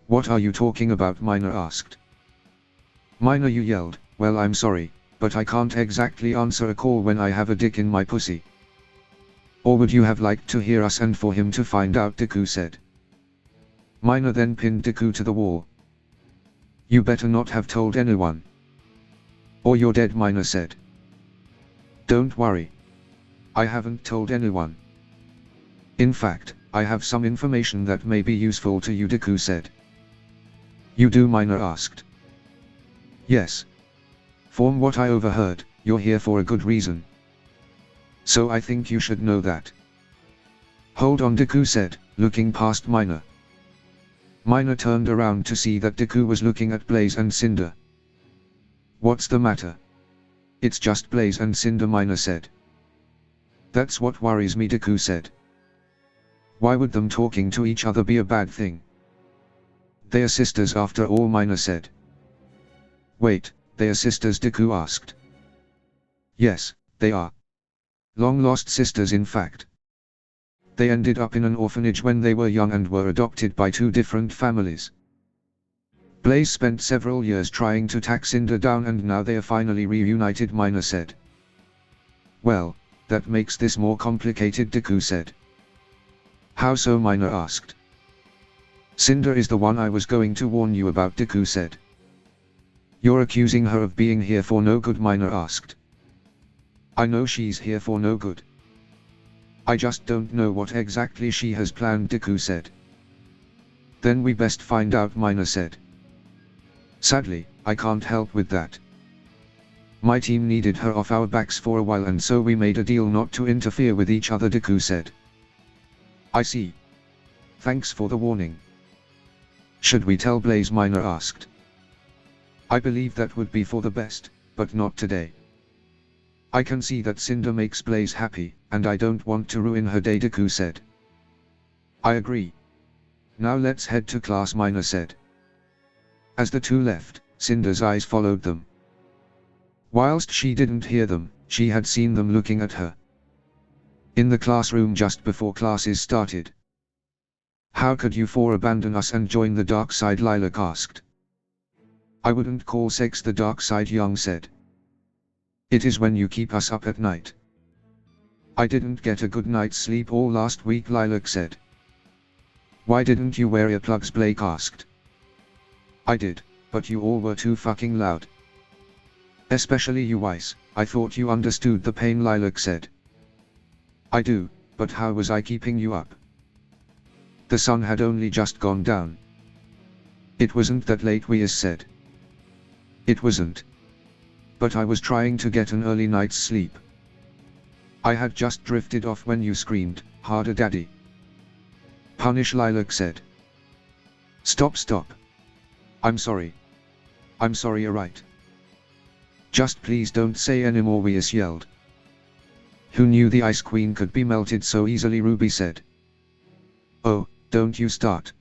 Speaker 1: What are you talking about? Mina asked. Mina, you yelled. Well, I'm sorry, but I can't exactly answer a call when I have a dick in my pussy. Or would you have liked to hear us and for him to find out? Deku said. Mina then pinned Deku to the wall. You better not have told anyone. Or you're dead, Mina said. Don't worry. I haven't told anyone. In fact, I have some information that may be useful to you, Deku said. You do? Mina asked. Yes. From what I overheard, you're here for a good reason. So I think you should know that. Hold on, Deku said, looking past Mina. Mina turned around to see that Deku was looking at Blaze and Cinder. What's the matter? It's just Blaze and Cinder, Mina said. That's what worries me, Deku said. Why would them talking to each other be a bad thing? They are sisters after all, Mina said. Wait, they are sisters? Deku asked. Yes, they are. Long-lost sisters, in fact. They ended up in an orphanage when they were young and were adopted by two different families. Blaze spent several years trying to track Cinder down and now they are finally reunited, Mina said. Well, that makes this more complicated, Deku said. How so? Mina asked. Cinder is the one I was going to warn you about, Deku said. You're accusing her of being here for no good? Mina asked. I know she's here for no good. I just don't know what exactly she has planned, Deku said. Then we best find out, Mina said. Sadly, I can't help with that. My team needed her off our backs for a while and so we made a deal not to interfere with each other, Deku said. I see. Thanks for the warning. Should we tell Blaze? Mina asked. I believe that would be for the best, but not today. I can see that Cinder makes Blaze happy, and I don't want to ruin her day, Deku said. I agree. Now let's head to class, Mina said. As the two left, Cinder's eyes followed them. Whilst she didn't hear them, she had seen them looking at her. In the classroom just before classes started. How could you four abandon us and join the dark side? Lilac asked. I wouldn't call sex the dark side, Young said. It is when you keep us up at night. I didn't get a good night's sleep all last week, Lilac said. Why didn't you wear earplugs, Blake asked. I did, but you all were too fucking loud. Especially you, Weiss. I thought you understood the pain, Lilac said. I do, but how was I keeping you up? The sun had only just gone down. It wasn't that late, Weiss said. It wasn't. But I was trying to get an early night's sleep. I had just drifted off when you screamed, "Harder, Daddy." Punish, Lilac said. Stop. I'm sorry. I'm sorry, alright. Just please don't say anymore, Weiss yelled. Who knew the Ice Queen could be melted so easily, Ruby said. Oh, don't you start.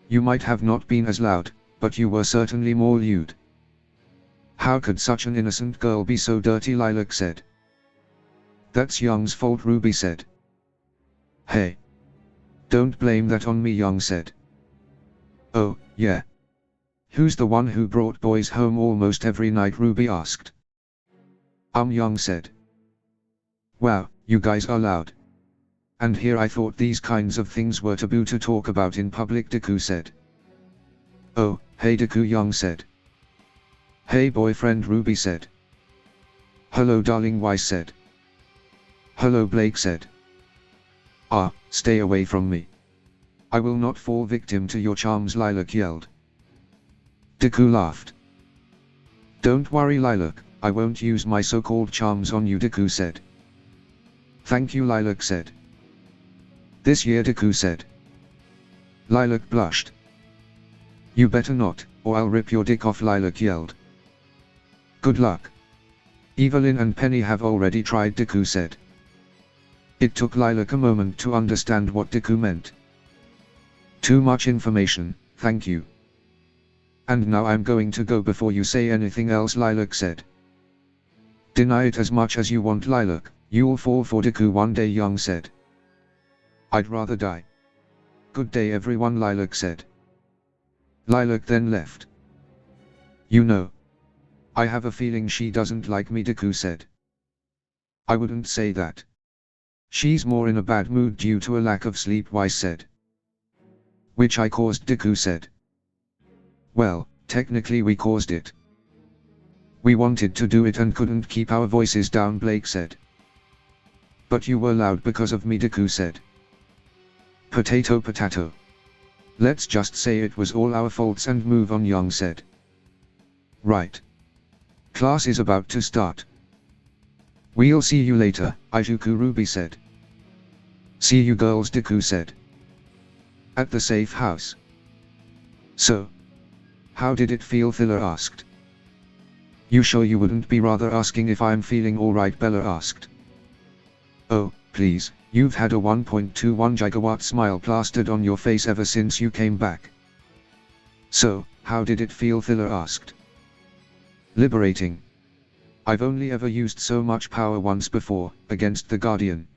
Speaker 1: You might have not been as loud, but you were certainly more lewd. How could such an innocent girl be so dirty, Lilac said. That's Young's fault, Ruby said. Hey. Don't blame that on me, Young said. Oh, yeah. Who's the one who brought boys home almost every night, Ruby asked. Young said. Wow, you guys are loud. And here I thought these kinds of things were taboo to talk about in public, Deku said. Oh, hey Deku, Young said. Hey boyfriend, Ruby said. Hello darling, Weiss said. Hello, Blake said. Stay away from me. I will not fall victim to your charms, Lilac yelled. Deku laughed. Don't worry, Lilac, I won't use my so-called charms on you, Deku said. Thank you, Lilac said. This year, Deku said. Lilac blushed. You better not, or I'll rip your dick off, Lilac yelled. Good luck. Evelyn and Penny have already tried, Deku said. It took Lilac a moment to understand what Deku meant. Too much information, thank you. And now I'm going to go before you say anything else, Lilac said. Deny it as much as you want, Lilac, you'll fall for Deku one day, Young said. I'd rather die. Good day everyone, Lilac said. Lilac then left. You know. I have a feeling she doesn't like me, Deku said. I wouldn't say that. She's more in a bad mood due to a lack of sleep, Weiss said. Which I caused, Deku said. Well, technically we caused it. We wanted to do it and couldn't keep our voices down, Blake said. But you were loud because of me, Deku said. Potato. Let's just say it was all our faults and move on, Young said. Right. Class is about to start. We'll see you later, Izuku, Ruby said. See you girls, Deku said. At the safe house. So. How did it feel, Thriller asked. You sure you wouldn't be rather asking if I'm feeling alright, Bella asked. Oh, please, you've had a 1.21 gigawatt smile plastered on your face ever since you came back. So, how did it feel, Thriller asked. Liberating. I've only ever used so much power once before, against the Guardian.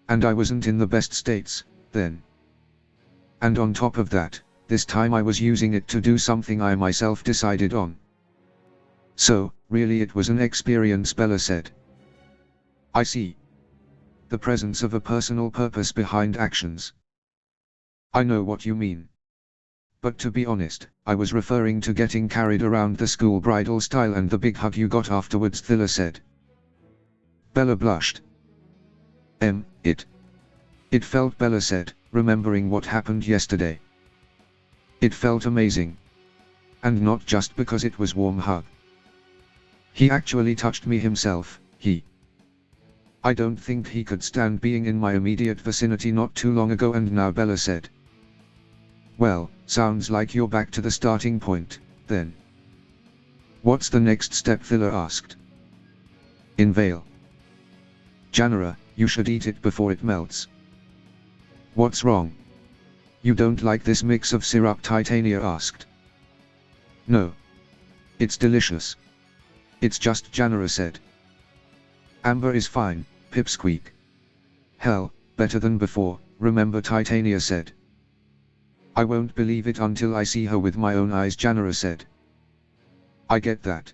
Speaker 1: And I wasn't in the best states, then. And on top of that, this time I was using it to do something I myself decided on. So, really it was an experience, Bella said. I see. The presence of a personal purpose behind actions. I know what you mean. But to be honest, I was referring to getting carried around the school bridal style and the big hug you got afterwards, Thriller said. Bella blushed. It felt, Bella said, remembering what happened yesterday. It felt amazing. And not just because it was warm hug. He actually touched me himself, I don't think he could stand being in my immediate vicinity not too long ago, and now, Bella said. Well, sounds like you're back to the starting point, then. What's the next step, Thriller asked. Inhale. Janora, you should eat it before it melts. What's wrong? You don't like this mix of syrup, Titania asked. No. It's delicious. It's just, Janora said. Amber is fine, Pipsqueak. Hell, better than before, remember, Titania said. I won't believe it until I see her with my own eyes, Janora said. I get that.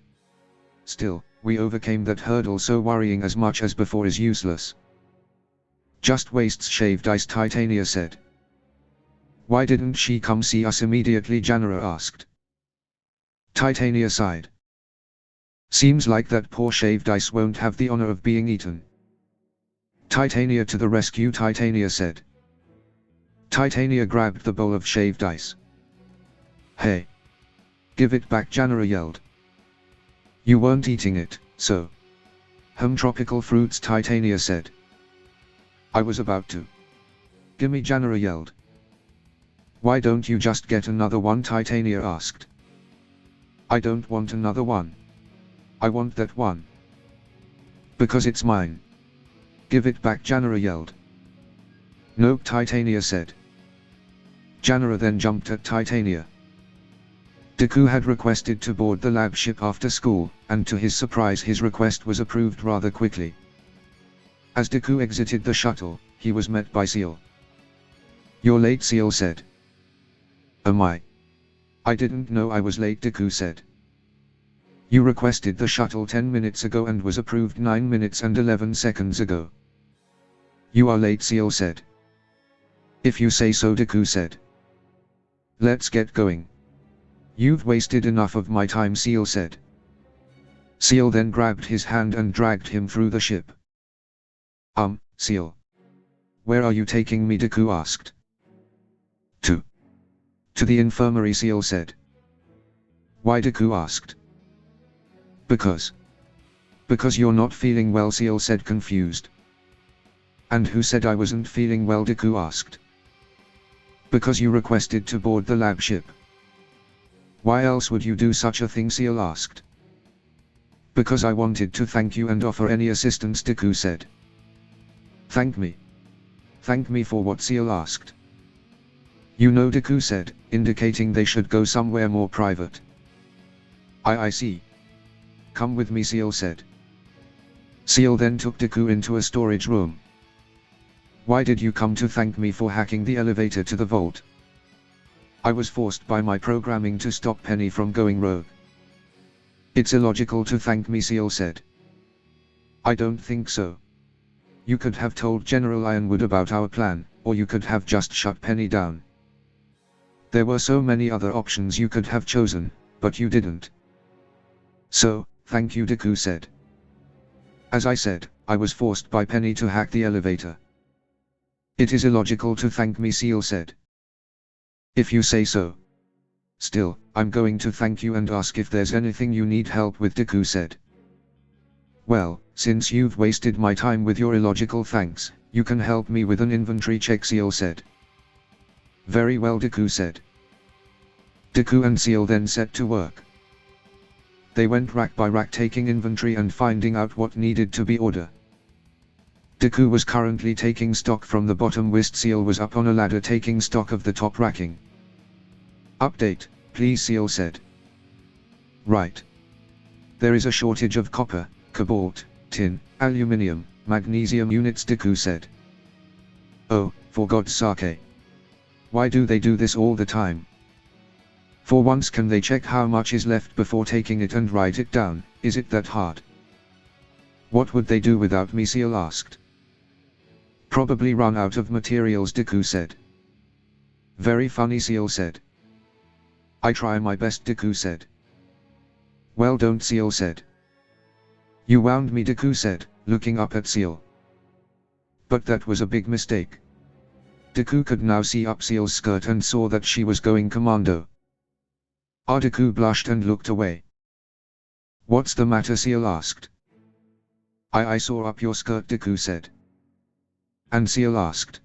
Speaker 1: Still, we overcame that hurdle, so worrying as much as before is useless. Just wastes shaved ice, Titania said. Why didn't she come see us immediately, Janora asked. Titania sighed. Seems like that poor shaved ice won't have the honor of being eaten. Titania to the rescue, Titania said. Titania grabbed the bowl of shaved ice. Hey! Give it back, Janora yelled. You weren't eating it, so. Tropical fruits, Titania said. I was about to. Gimme, Janora yelled. Why don't you just get another one, Titania asked. I don't want another one. I want that one. Because it's mine. Give it back, Janora yelled. Nope, Titania said. Janora then jumped at Titania. Deku had requested to board the lab ship after school, and to his surprise his request was approved rather quickly. As Deku exited the shuttle, he was met by Seal. You're late, Seal said. Am I? I didn't know I was late, Deku said. You requested the shuttle 10 minutes ago and was approved 9 minutes and 11 seconds ago. You are late, Seal said. If you say so, Deku said. Let's get going. You've wasted enough of my time, Seal said. Seal then grabbed his hand and dragged him through the ship. Seal. Where are you taking me, Deku asked. To the infirmary, Seal said. Why, Deku asked. Because you're not feeling well, Seal said, confused. And who said I wasn't feeling well, Deku asked. Because you requested to board the lab ship. Why else would you do such a thing, Seal asked. Because I wanted to thank you and offer any assistance, Deku said. Thank me? Thank me for what, Seal asked. You know, Deku said, indicating they should go somewhere more private. I see. Come with me, Seal said. Seal then took Deku into a storage room. Why did you come to thank me for hacking the elevator to the vault? I was forced by my programming to stop Penny from going rogue. It's illogical to thank me, Seal said. I don't think so. You could have told General Ironwood about our plan, or you could have just shut Penny down. There were so many other options you could have chosen, but you didn't. So, thank you, Deku said. As I said, I was forced by Penny to hack the elevator. It is illogical to thank me, Seal said. If you say so. Still, I'm going to thank you and ask if there's anything you need help with, Deku said. Well, since you've wasted my time with your illogical thanks, you can help me with an inventory check, Seal said. Very well, Deku said. Deku and Seal then set to work. They went rack by rack taking inventory and finding out what needed to be ordered. Deku was currently taking stock from the bottom, whilst Seal was up on a ladder taking stock of the top racking. Update, please, Seal said. Right. There is a shortage of copper, cobalt, tin, aluminium, magnesium units, Deku said. Oh, for God's sake. Why do they do this all the time? For once, can they check how much is left before taking it and write it down? Is it that hard? What would they do without me, Seal asked. Probably run out of materials, Deku said. Very funny, Seal said. I try my best, Deku said. Well, don't, Seal said. You wound me, Deku said, looking up at Seal. But that was a big mistake. Deku could now see up Seal's skirt and saw that she was going commando. Deku blushed and looked away. What's the matter, Seal asked. I saw up your skirt, Deku said. And Seal asked.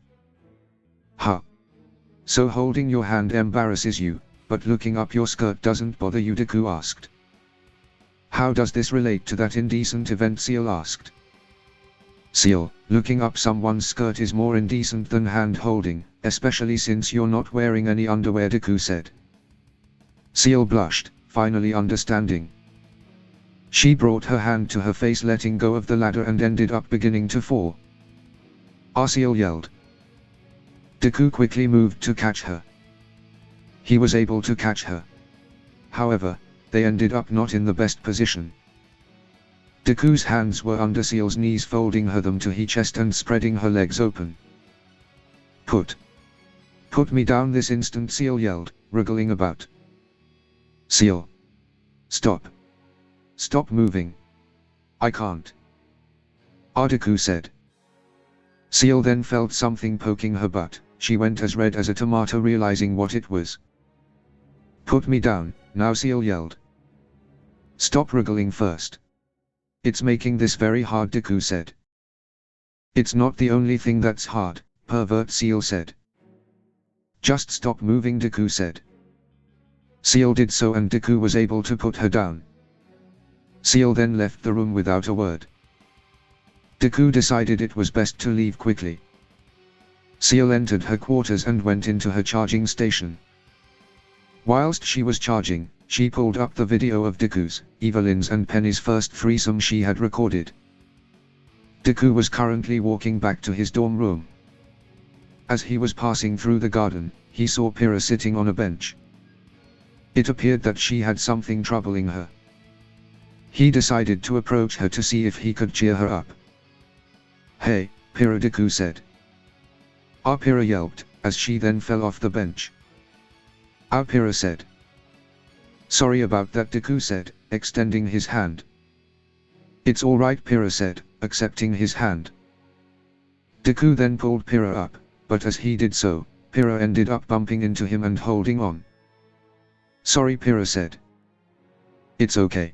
Speaker 1: Huh. So holding your hand embarrasses you, but looking up your skirt doesn't bother you, Deku asked. How does this relate to that indecent event, Seal asked. Seal, looking up someone's skirt is more indecent than hand holding, especially since you're not wearing any underwear, Deku said. Seal blushed, finally understanding. She brought her hand to her face, letting go of the ladder, and ended up beginning to fall. Seal yelled. Deku quickly moved to catch her. He was able to catch her. However, they ended up not in the best position. Deku's hands were under Seal's knees, folding her them to his chest and spreading her legs open. Put me down this instant, Seal yelled, wriggling about. Seal. Stop. Stop moving. I can't. Deku said. Seal then felt something poking her butt. She went as red as a tomato, realizing what it was. Put me down, now, Seal yelled. Stop wriggling first. It's making this very hard, Deku said. It's not the only thing that's hard, pervert, Seal said. Just stop moving, Deku said. Seal did so and Deku was able to put her down. Seal then left the room without a word. Deku decided it was best to leave quickly. Seal entered her quarters and went into her charging station. Whilst she was charging, she pulled up the video of Deku's, Evelyn's and Penny's first threesome she had recorded. Deku was currently walking back to his dorm room. As he was passing through the garden, he saw Pira sitting on a bench. It appeared that she had something troubling her. He decided to approach her to see if he could cheer her up. Hey, Pira, Deku said. Pira yelped, as she then fell off the bench. Pira said. Sorry about that, Deku said, extending his hand. It's alright, Pira said, accepting his hand. Deku then pulled Pira up, but as he did so, Pira ended up bumping into him and holding on. Sorry, Pira said. It's okay.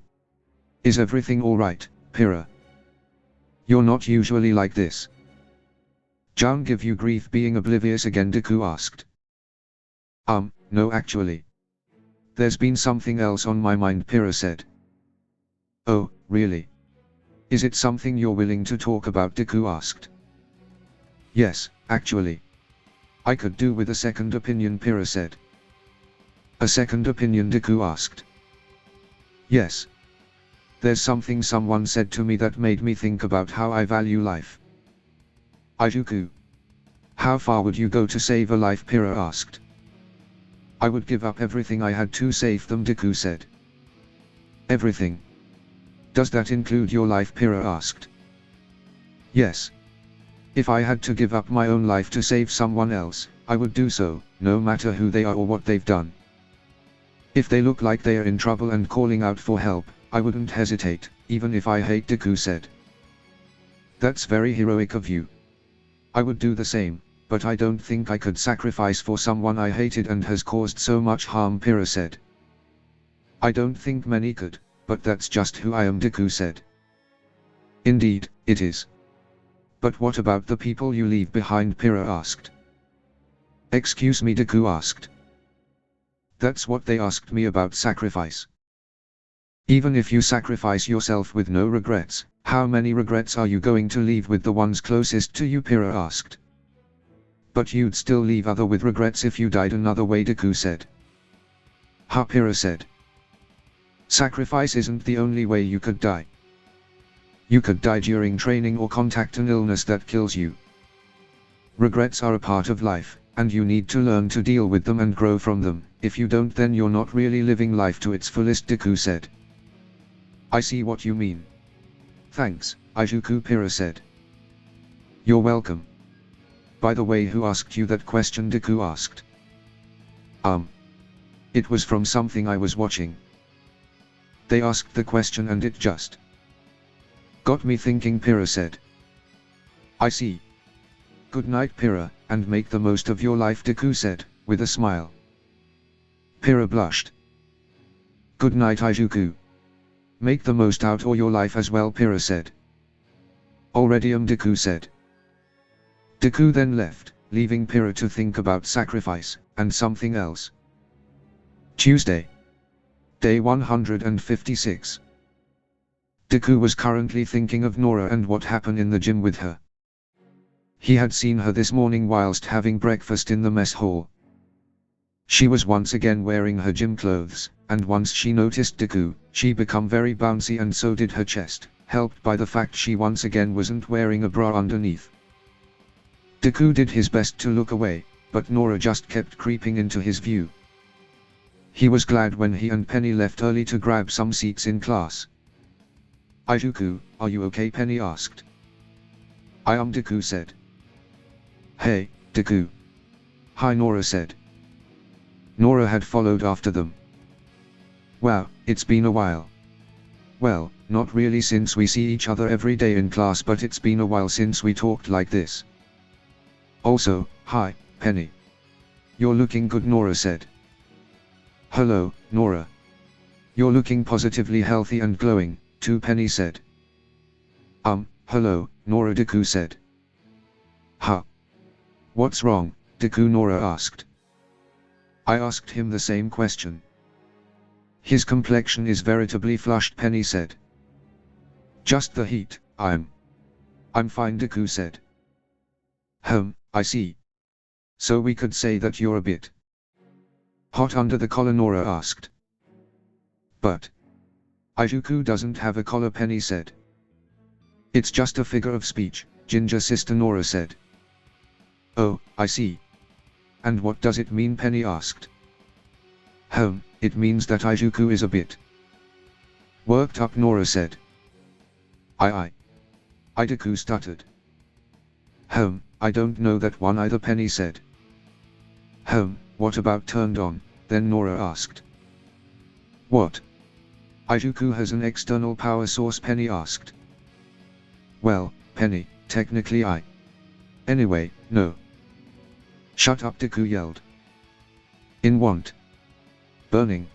Speaker 1: Is everything alright, Pira? You're not usually like this. Don't give you grief being oblivious again, Deku asked. No actually. There's been something else on my mind, Pira said. Oh, really? Is it something you're willing to talk about, Deku asked. Yes, actually. I could do with a second opinion, Pira said. A second opinion, Deku asked. Yes. There's something someone said to me that made me think about how I value life. Deku. How far would you go to save a life, Pira asked. I would give up everything I had to save them, Deku said. Everything? Does that include your life, Pira asked. Yes. If I had to give up my own life to save someone else, I would do so, no matter who they are or what they've done. If they look like they are in trouble and calling out for help, I wouldn't hesitate, even if I hate, Deku said. That's very heroic of you. I would do the same, but I don't think I could sacrifice for someone I hated and has caused so much harm, Pira said. I don't think many could, but that's just who I am, Deku said. Indeed, it is. But what about the people you leave behind, Pira asked. Excuse me, Deku asked. That's what they asked me about sacrifice. Even if you sacrifice yourself with no regrets, how many regrets are you going to leave with the ones closest to you, Pira asked. But you'd still leave other with regrets if you died another way, Deku said. Pira said. Sacrifice isn't the only way you could die. You could die during training or contact an illness that kills you. Regrets are a part of life, and you need to learn to deal with them and grow from them. If you don't, then you're not really living life to its fullest, Deku said. I see what you mean. Thanks, Deku, Pira said. You're welcome. By the way, who asked you that question, Deku asked. It was from something I was watching. They asked the question and it just got me thinking, Pira said. I see. Good night, Pira, and make the most of your life, Deku said, with a smile. Pira blushed. Good night, Deku. Make the most out of your life as well, Pira said. Already, Deku said. Deku then left, leaving Pira to think about sacrifice, and something else. Tuesday. Day 156. Deku was currently thinking of Nora and what happened in the gym with her. He had seen her this morning whilst having breakfast in the mess hall. She was once again wearing her gym clothes, and once she noticed Deku, she became very bouncy, and so did her chest, helped by the fact she once again wasn't wearing a bra underneath. Deku did his best to look away, but Nora just kept creeping into his view. He was glad when he and Penny left early to grab some seats in class. Izuku, are you okay? Penny asked. I am, Deku said. Hey, Deku. Hi, Nora said. Nora had followed after them. Wow, it's been a while. Well, not really since we see each other every day in class, but it's been a while since we talked like this. Also, hi, Penny. You're looking good, Nora said. Hello, Nora. You're looking positively healthy and glowing, too, Penny said. Hello, Nora, Deku said. Huh? What's wrong, Deku? Nora asked. I asked him the same question. His complexion is veritably flushed, Penny said. Just the heat, I'm fine, Deku said. I see. So we could say that you're a bit hot under the collar, Nora asked. But Izuku doesn't have a collar, Penny said. It's just a figure of speech, Ginger sister, Nora said. Oh, I see. And what does it mean? Penny asked. It means that Izuku is a bit worked up, Nora said. Deku stuttered. I don't know that one either, Penny said. What about turned on, then? Nora asked. What? Izuku has an external power source, Penny asked. Well, Penny, technically Anyway, no. Shut up, Deku yelled. In want. Burning.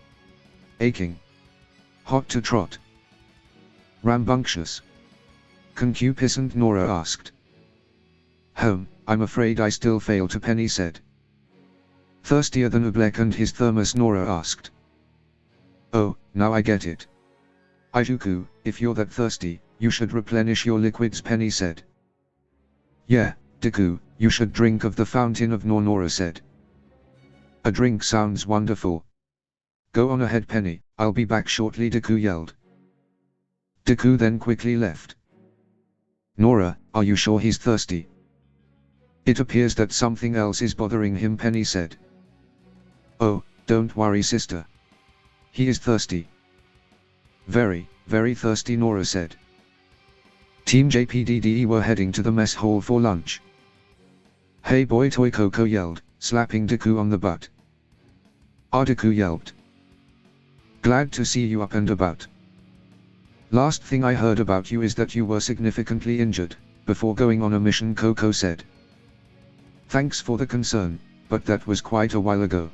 Speaker 1: Aching. Hot to trot. Rambunctious. Concupiscent, Nora asked. I'm afraid I still fail to, Penny said. Thirstier than a Black and his thermos, Nora asked. Oh, now I get it. Izuku, if you're that thirsty, you should replenish your liquids, Penny said. Yeah, Deku, you should drink of the fountain of Nora said. A drink sounds wonderful. Go on ahead, Penny, I'll be back shortly, Deku yelled. Deku then quickly left. Nora, are you sure he's thirsty? It appears that something else is bothering him, Penny said. Oh, don't worry, sister. He is thirsty. Very, very thirsty, Nora said. Team JPDE were heading to the mess hall for lunch. Hey boy toy, Coco yelled, slapping Deku on the butt. Deku yelped. Glad to see you up and about. Last thing I heard about you is that you were significantly injured before going on a mission, Coco said. Thanks for the concern, but that was quite a while ago.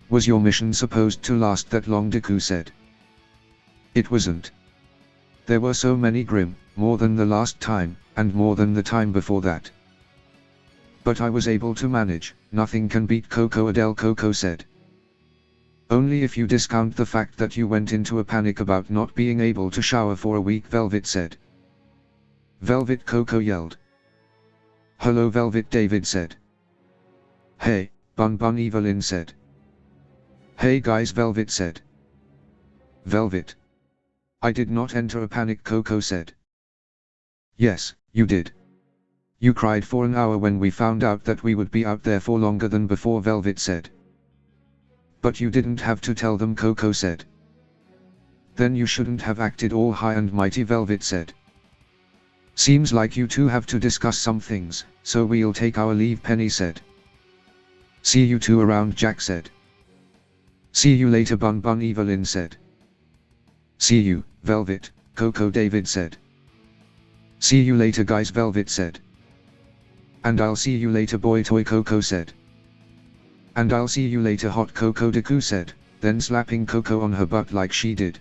Speaker 1: Was your mission supposed to last that long? Deku said. It wasn't. There were so many Grim, more than the last time, and more than the time before that. But I was able to manage. Nothing can beat Coco Adele, Coco said. Only if you discount the fact that you went into a panic about not being able to shower for a week, Velvet said. Velvet, Coco yelled. Hello Velvet, David said. Hey, Bun Bun, Evelyn said. Hey guys, Velvet said. Velvet. I did not enter a panic, Coco said. Yes, you did. You cried for an hour when we found out that we would be out there for longer than before, Velvet said. But you didn't have to tell them, Coco said. Then you shouldn't have acted all high and mighty, Velvet said. Seems like you two have to discuss some things, so we'll take our leave, Penny said. See you two around, Jack said. See you later, Bun Bun, Evelyn said. See you, Velvet, Coco, David said. See you later guys, Velvet said. And I'll see you later, boy toy, Coco said. And I'll see you later, hot Coco, Deku said, then slapping Coco on her butt like she did.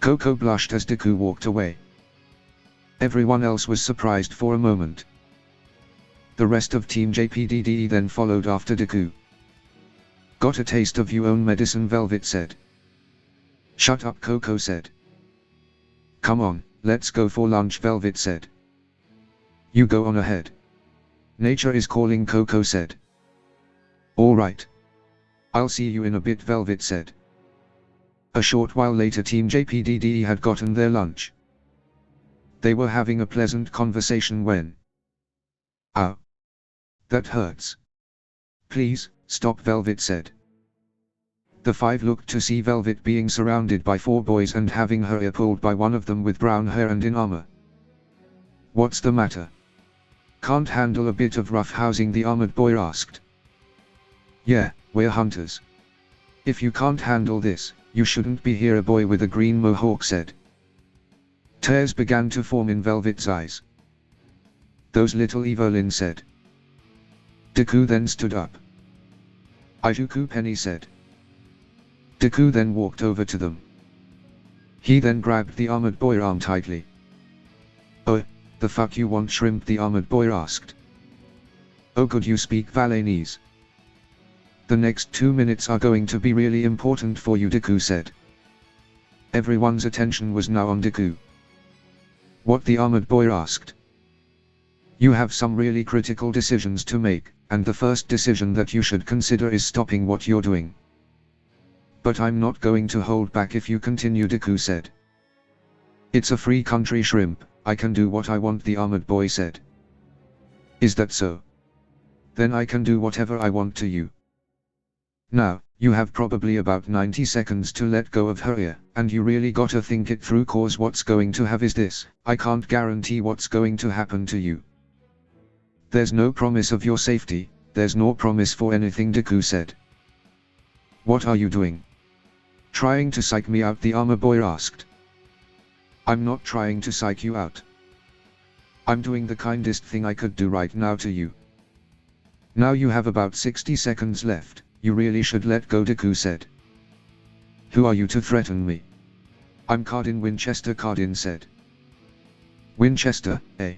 Speaker 1: Coco blushed as Deku walked away. Everyone else was surprised for a moment. The rest of Team JPDE then followed after Deku. Got a taste of your own medicine, Velvet said. Shut up, Coco said. Come on, let's go for lunch, Velvet said. You go on ahead. Nature is calling, Coco said. Alright. I'll see you in a bit, Velvet said. A short while later, Team JPDE had gotten their lunch. They were having a pleasant conversation when... Ow. That hurts. Please, stop, Velvet said. The five looked to see Velvet being surrounded by four boys and having her ear pulled by one of them with brown hair and in armor. "What's the matter? Can't handle a bit of roughhousing?" the armored boy asked. "Yeah, we're hunters. If you can't handle this, you shouldn't be here," a boy with a green mohawk said. Tears began to form in Velvet's eyes. "Those little Evelyn," said. Deku then stood up. "Ijuku," Penny said. Deku then walked over to them. He then grabbed the armored boy arm tightly. "Oh, the fuck you want, shrimp?" the armored boy asked. "Oh good, you speak Balinese. The next 2 minutes are going to be really important for you," Deku said. Everyone's attention was now on Deku. "What?" the armored boy asked. "You have some really critical decisions to make, and the first decision that you should consider is stopping what you're doing." "But I'm not going to hold back if you continue," Deku said. "It's a free country, shrimp, I can do what I want," the armored boy said. "Is that so? Then I can do whatever I want to you. Now, you have probably about 90 seconds to let go of her ear, and you really gotta think it through, cause what's going to have is this: I can't guarantee what's going to happen to you. There's no promise of your safety, there's no promise for anything," Deku said. "What are you doing? Trying to psych me out?" the armor boy asked. "I'm not trying to psych you out. I'm doing the kindest thing I could do right now to you. Now you have about 60 seconds left, you really should let go," Deku said. "Who are you to threaten me?" "I'm Cardin Winchester," Cardin said. "Winchester, eh?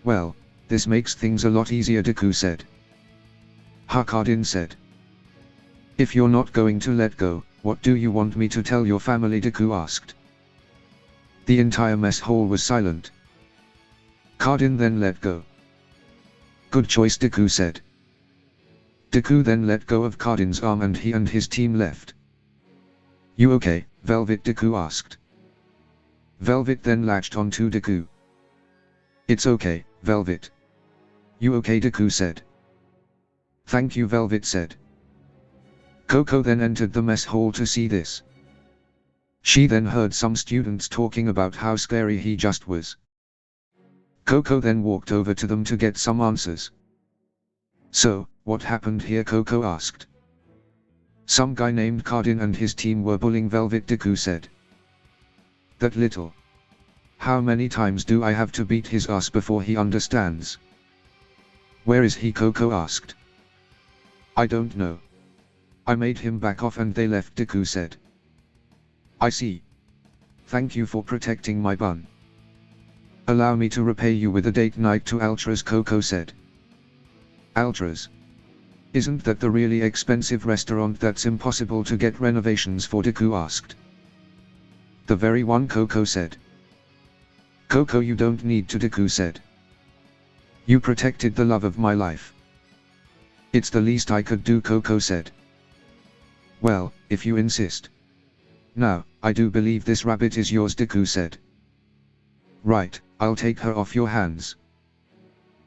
Speaker 1: Well, this makes things a lot easier," Deku said. "Ha," Cardin said. "If you're not going to let go, what do you want me to tell your family?" Deku asked. The entire mess hall was silent. Cardin then let go. "Good choice," Deku said. Deku then let go of Cardin's arm and he and his team left. "You okay, Velvet?" Deku asked. Velvet then latched onto Deku. "It's okay, Velvet. You okay?" Deku said. "Thank you," Velvet said. Coco then entered the mess hall to see this. She then heard some students talking about how scary he just was. Coco then walked over to them to get some answers. "So, what happened here?" Coco asked. "Some guy named Cardin and his team were bullying Velvet," Deku said. "That little. How many times do I have to beat his ass before he understands?" "Where is he?" Coco asked. "I don't know. I made him back off and they left," Deku said. "I see. Thank you for protecting my bun. Allow me to repay you with a date night to Ultras," Coco said. "Ultras? Isn't that the really expensive restaurant that's impossible to get renovations for?" Deku asked. "The very one," Coco said. "Coco, you don't need to," Deku said. "You protected the love of my life." "It's the least I could do," Coco said. "Well, if you insist. Now, I do believe this rabbit is yours," Deku said. "Right, I'll take her off your hands.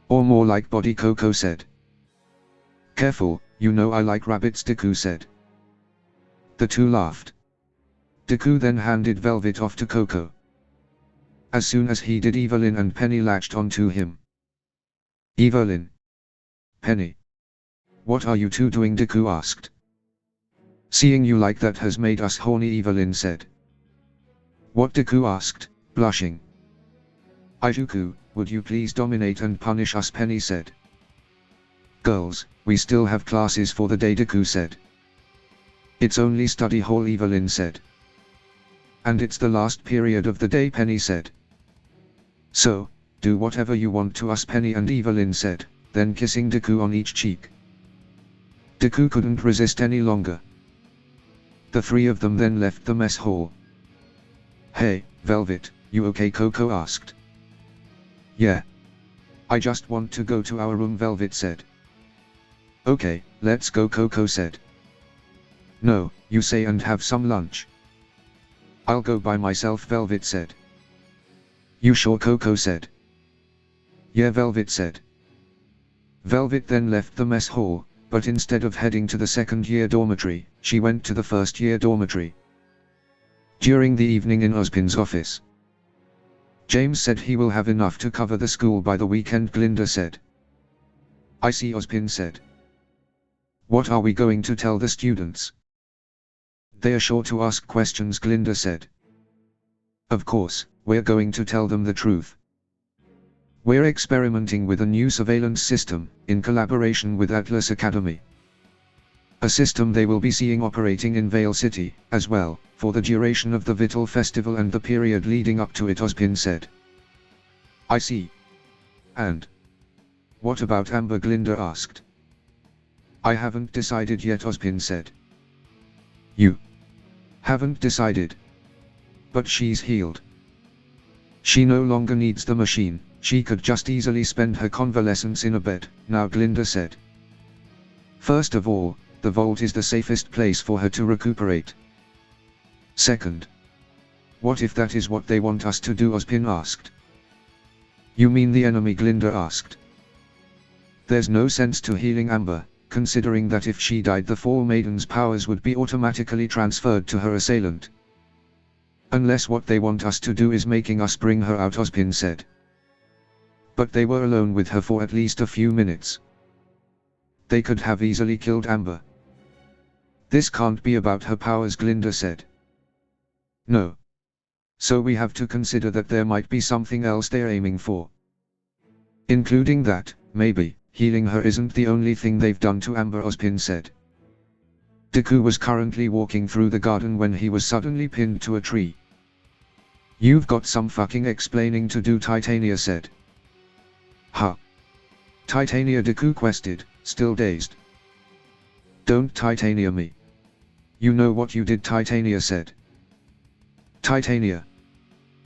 Speaker 1: Or more like body," Coco said. "Careful, you know I like rabbits," Deku said. The two laughed. Deku then handed Velvet off to Coco. As soon as he did, Evelyn and Penny latched onto him. "Evelyn. Penny. What are you two doing?" Deku asked. "Seeing you like that has made us horny," Evelyn said. "What?" Deku asked, blushing. "Ijuku, would you please dominate and punish us?" Penny said. "Girls, we still have classes for the day," Deku said. "It's only study hall," Evelyn said. "And it's the last period of the day," Penny said. "So, do whatever you want to us," Penny and Evelyn said, then kissing Deku on each cheek. Deku couldn't resist any longer. The three of them then left the mess hall. "Hey, Velvet, you okay?" Coco asked. "Yeah. I just want to go to our room," Velvet said. "Okay, let's go," Coco said. "No, you stay and have some lunch." "I'll go by myself," Velvet said. "You sure?" Coco said. "Yeah," Velvet said. Velvet then left the mess hall, but instead of heading to the second-year dormitory, she went to the first-year dormitory. During the evening in Ospin's office, James said he will have enough to cover the school by the weekend, Glinda said. I see, Ospin said. What are we going to tell the students? They are sure to ask questions, Glinda said. Of course, we're going to tell them the truth. We're experimenting with a new surveillance system, in collaboration with Atlas Academy. A system they will be seeing operating in Vale City, as well, for the duration of the Vital Festival and the period leading up to it, Ospin said. I see. And what about Amber, Glinda asked. I haven't decided yet, Ospin said. You haven't decided? But she's healed. She no longer needs the machine, she could just easily spend her convalescence in a bed, now, Glinda said. First of all, the vault is the safest place for her to recuperate. Second, what if that is what they want us to do, Ospin asked. You mean the enemy, Glinda asked. There's no sense to healing Amber, considering that if she died the Fall Maiden's powers would be automatically transferred to her assailant. Unless what they want us to do is making us bring her out, Ospin said. But they were alone with her for at least a few minutes. They could have easily killed Amber. This can't be about her powers, Glinda said. No. So we have to consider that there might be something else they're aiming for. Including that, maybe, healing her isn't the only thing they've done to Amber, Ospin said. Deku was currently walking through the garden when he was suddenly pinned to a tree. You've got some fucking explaining to do, Titania said. Huh? Titania, Deku questioned, still dazed. Don't Titania me. You know what you did, Titania said. Titania.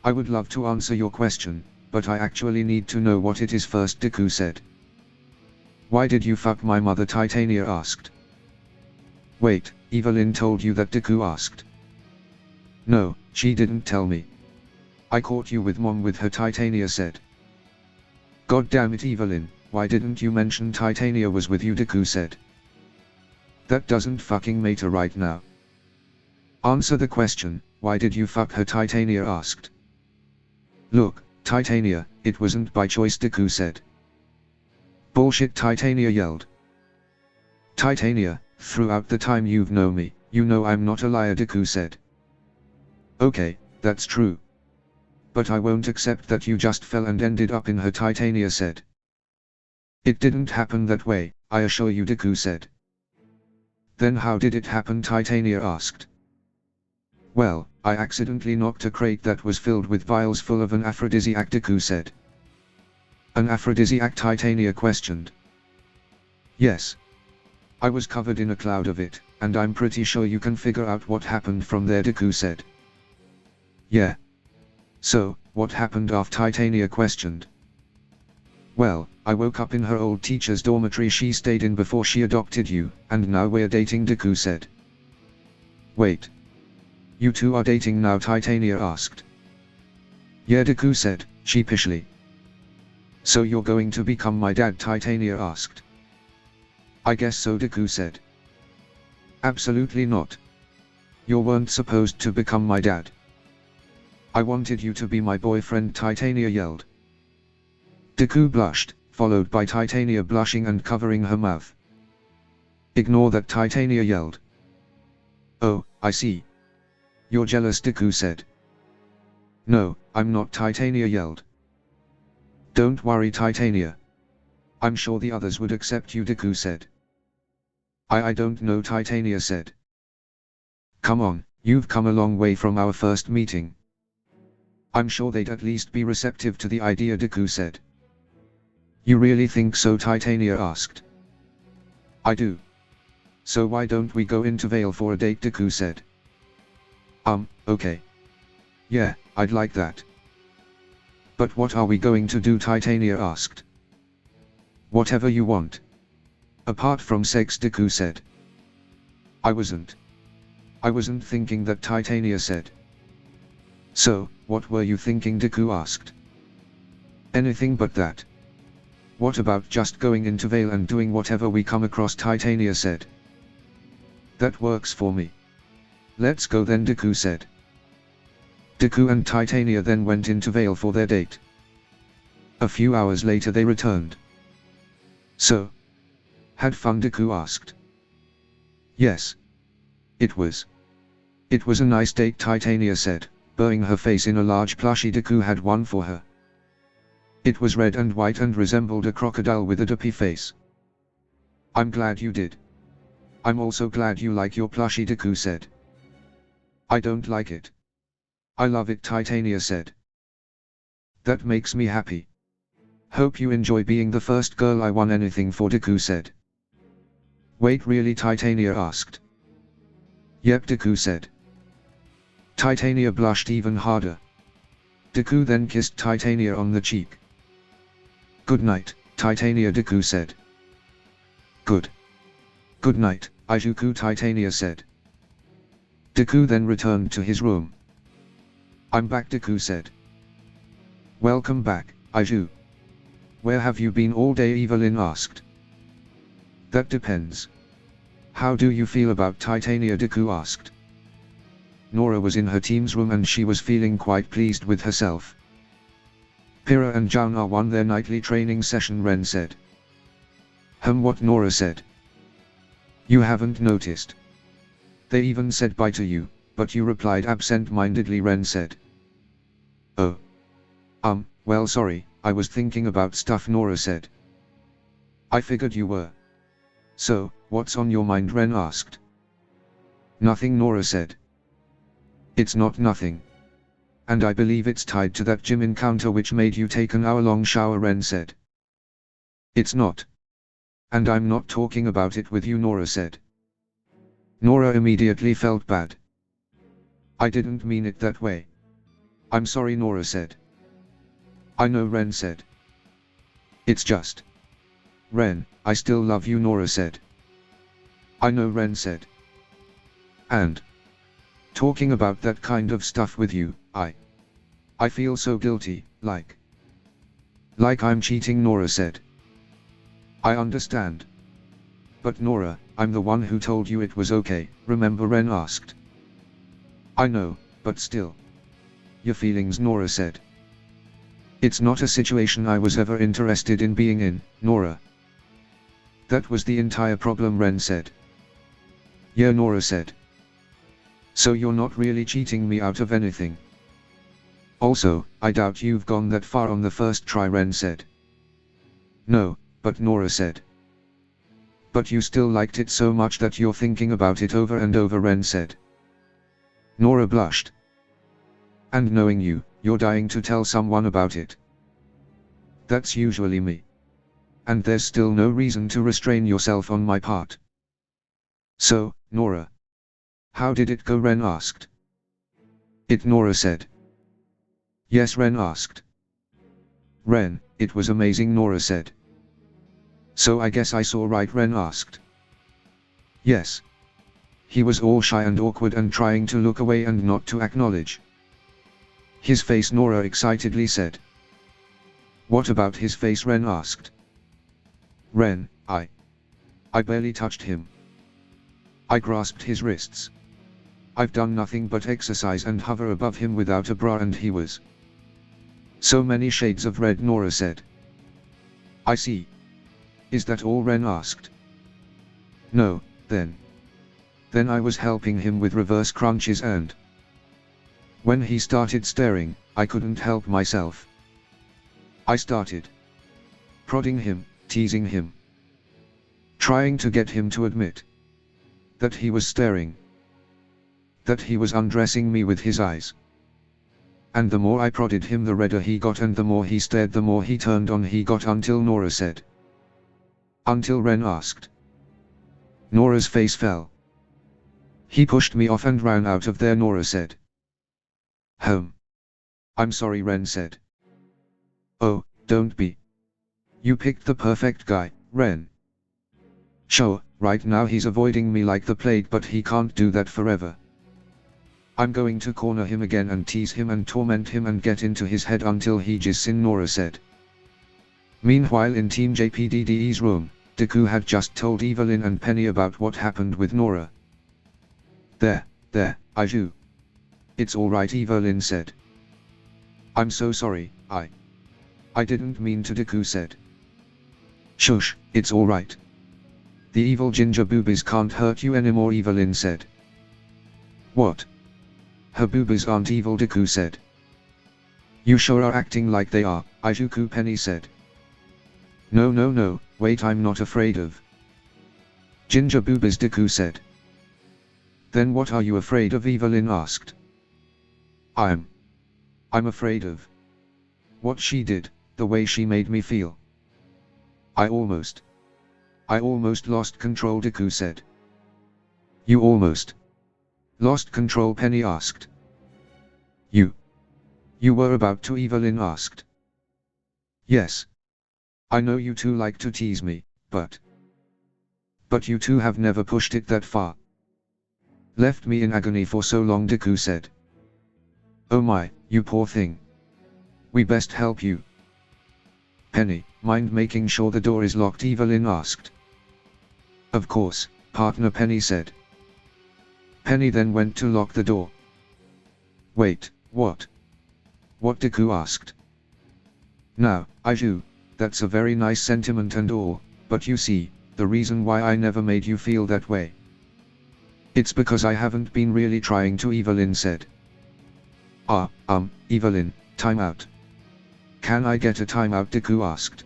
Speaker 1: I would love to answer your question, but I actually need to know what it is first, Deku said. Why did you fuck my mother, Titania asked. Wait, Evelyn told you that, Deku asked. No, she didn't tell me. I caught you with Mom with her, Titania said. God damn it, Evelyn, why didn't you mention Titania was with you, Deku said. That doesn't fucking matter right now. Answer the question, why did you fuck her, Titania asked. Look, Titania, it wasn't by choice, Deku said. Bullshit, Titania yelled. Titania, throughout the time you've known me, you know I'm not a liar, Deku said. Okay, that's true. But I won't accept that you just fell and ended up in her, Titania said. It didn't happen that way, I assure you, Deku said. Then how did it happen, Titania asked. Well, I accidentally knocked a crate that was filled with vials full of an aphrodisiac, Deku said. An aphrodisiac, Titania questioned. Yes. I was covered in a cloud of it, and I'm pretty sure you can figure out what happened from there, Deku said. Yeah. So, what happened after, Titania questioned. Well, I woke up in her old teacher's dormitory she stayed in before she adopted you, and now we're dating, Deku said. Wait. You two are dating now, Titania asked. Yeah, Deku said, sheepishly. So you're going to become my dad, Titania asked. I guess so, Deku said. Absolutely not. You weren't supposed to become my dad. I wanted you to be my boyfriend, Titania yelled. Deku blushed, followed by Titania blushing and covering her mouth. Ignore that, Titania yelled. Oh, I see. You're jealous, Deku said. No, I'm not, Titania yelled. Don't worry, Titania. I'm sure the others would accept you, Deku said. I don't know, Titania said. Come on, you've come a long way from our first meeting. I'm sure they'd at least be receptive to the idea, Deku said. You really think so, Titania asked. I do. So why don't we go into Vale for a date, Deku said. Okay. Yeah, I'd like that. But what are we going to do, Titania asked. Whatever you want. Apart from sex, Deku said. I wasn't thinking that, Titania said. So, what were you thinking, Deku asked. Anything but that. What about just going into Vale and doing whatever we come across, Titania said. That works for me. Let's go then, Deku said. Deku and Titania then went into Vale for their date. A few hours later they returned. So? Had fun, Deku asked. Yes. It was. It was a nice date, Titania said, burying her face in a large plushie Deku had won for her. It was red and white and resembled a crocodile with a dippy face. I'm glad you did. I'm also glad you like your plushie, Deku said. I don't like it. I love it, Titania said. That makes me happy. Hope you enjoy being the first girl I won anything for, Deku said. Wait, really? Titania asked. Yep, Deku said. Titania blushed even harder. Deku then kissed Titania on the cheek. Good night, Titania, Deku said. Good night, Izuku, Titania said. Deku then returned to his room. I'm back, Deku said. Welcome back, Izu. Where have you been all day? Evelyn asked. That depends. How do you feel about Titania? Deku asked. Nora was in her team's room and she was feeling quite pleased with herself. Pira and Jauna won their nightly training session, Ren said. What? Nora said. You haven't noticed. They even said bye to you, but you replied absent-mindedly, Ren said. Oh. Well, sorry, I was thinking about stuff, Nora said. I figured you were. So, what's on your mind? Ren asked. Nothing, Nora said. It's not nothing. And I believe it's tied to that gym encounter which made you take an hour-long shower, Ren said. It's not. And I'm not talking about it with you, Nora said. Nora immediately felt bad. I didn't mean it that way. I'm sorry, Nora said. I know, Ren said. It's just. Ren, I still love you, Nora said. I know, Ren said. And talking about that kind of stuff with you, I feel so guilty, like I'm cheating, Nora said. I understand. But Nora, I'm the one who told you it was okay, remember? Ren asked. I know, but still. Your feelings, Nora said. It's not a situation I was ever interested in being in, Nora. That was the entire problem, Ren said. Yeah, Nora said. So you're not really cheating me out of anything. Also, I doubt you've gone that far on the first try, Ren said. No, but Nora said. But you still liked it so much that you're thinking about it over and over, Ren said. Nora blushed. And knowing you, you're dying to tell someone about it. That's usually me. And there's still no reason to restrain yourself on my part. So, Nora. How did it go? Ren asked. Nora said. Yes, Ren asked. Ren, it was amazing, Nora said. So I guess I saw right? Ren asked. Yes. He was all shy and awkward and trying to look away and not to acknowledge his face, Nora excitedly said. What about his face? Ren asked. Ren, I barely touched him. I grasped his wrists. I've done nothing but exercise and hover above him without a bra, and he was so many shades of red, Nora said. I see. Is that all? Ren asked. No, then I was helping him with reverse crunches, and when he started staring, I couldn't help myself. I started prodding him, teasing him, trying to get him to admit that he was staring, that he was undressing me with his eyes. And the more I prodded him, the redder he got, and the more he stared, the more he turned on he got, until Nora said. Until Ren asked. Nora's face fell. He pushed me off and ran out of there, Nora said. Home. I'm sorry, Ren said. Oh, don't be. You picked the perfect guy, Ren. Sure, right now he's avoiding me like the plague, but he can't do that forever. I'm going to corner him again and tease him and torment him and get into his head until he jizz in, Nora said. Meanwhile in Team JPDDE's room, Deku had just told Evelyn and Penny about what happened with Nora. There, Iju. It's alright, Evelyn said. I'm so sorry, I didn't mean to, Deku said. Shush, it's alright. The evil ginger boobies can't hurt you anymore, Evelyn said. What? Her boobies aren't evil, Deku said. You sure are acting like they are, Ijuku, Penny said. No, wait, I'm not afraid of ginger boobies, Deku said. Then what are you afraid of, Evelyn asked. I'm afraid of what she did, the way she made me feel. I almost lost control, Deku said. You almost lost control, Penny asked. You were about to, Evelyn asked. Yes. I know you two like to tease me, but you two have never pushed it that far. Left me in agony for so long, Deku said. Oh my, you poor thing. We best help you. Penny, mind making sure the door is locked, Evelyn asked. Of course, partner, Penny said. Penny then went to lock the door. Wait, what? What, Deku asked. Now, Iju, that's a very nice sentiment and all, but you see, the reason why I never made you feel that way. It's because I haven't been really trying to, Evelyn said. Evelyn, time out. Can I get a timeout, Deku asked.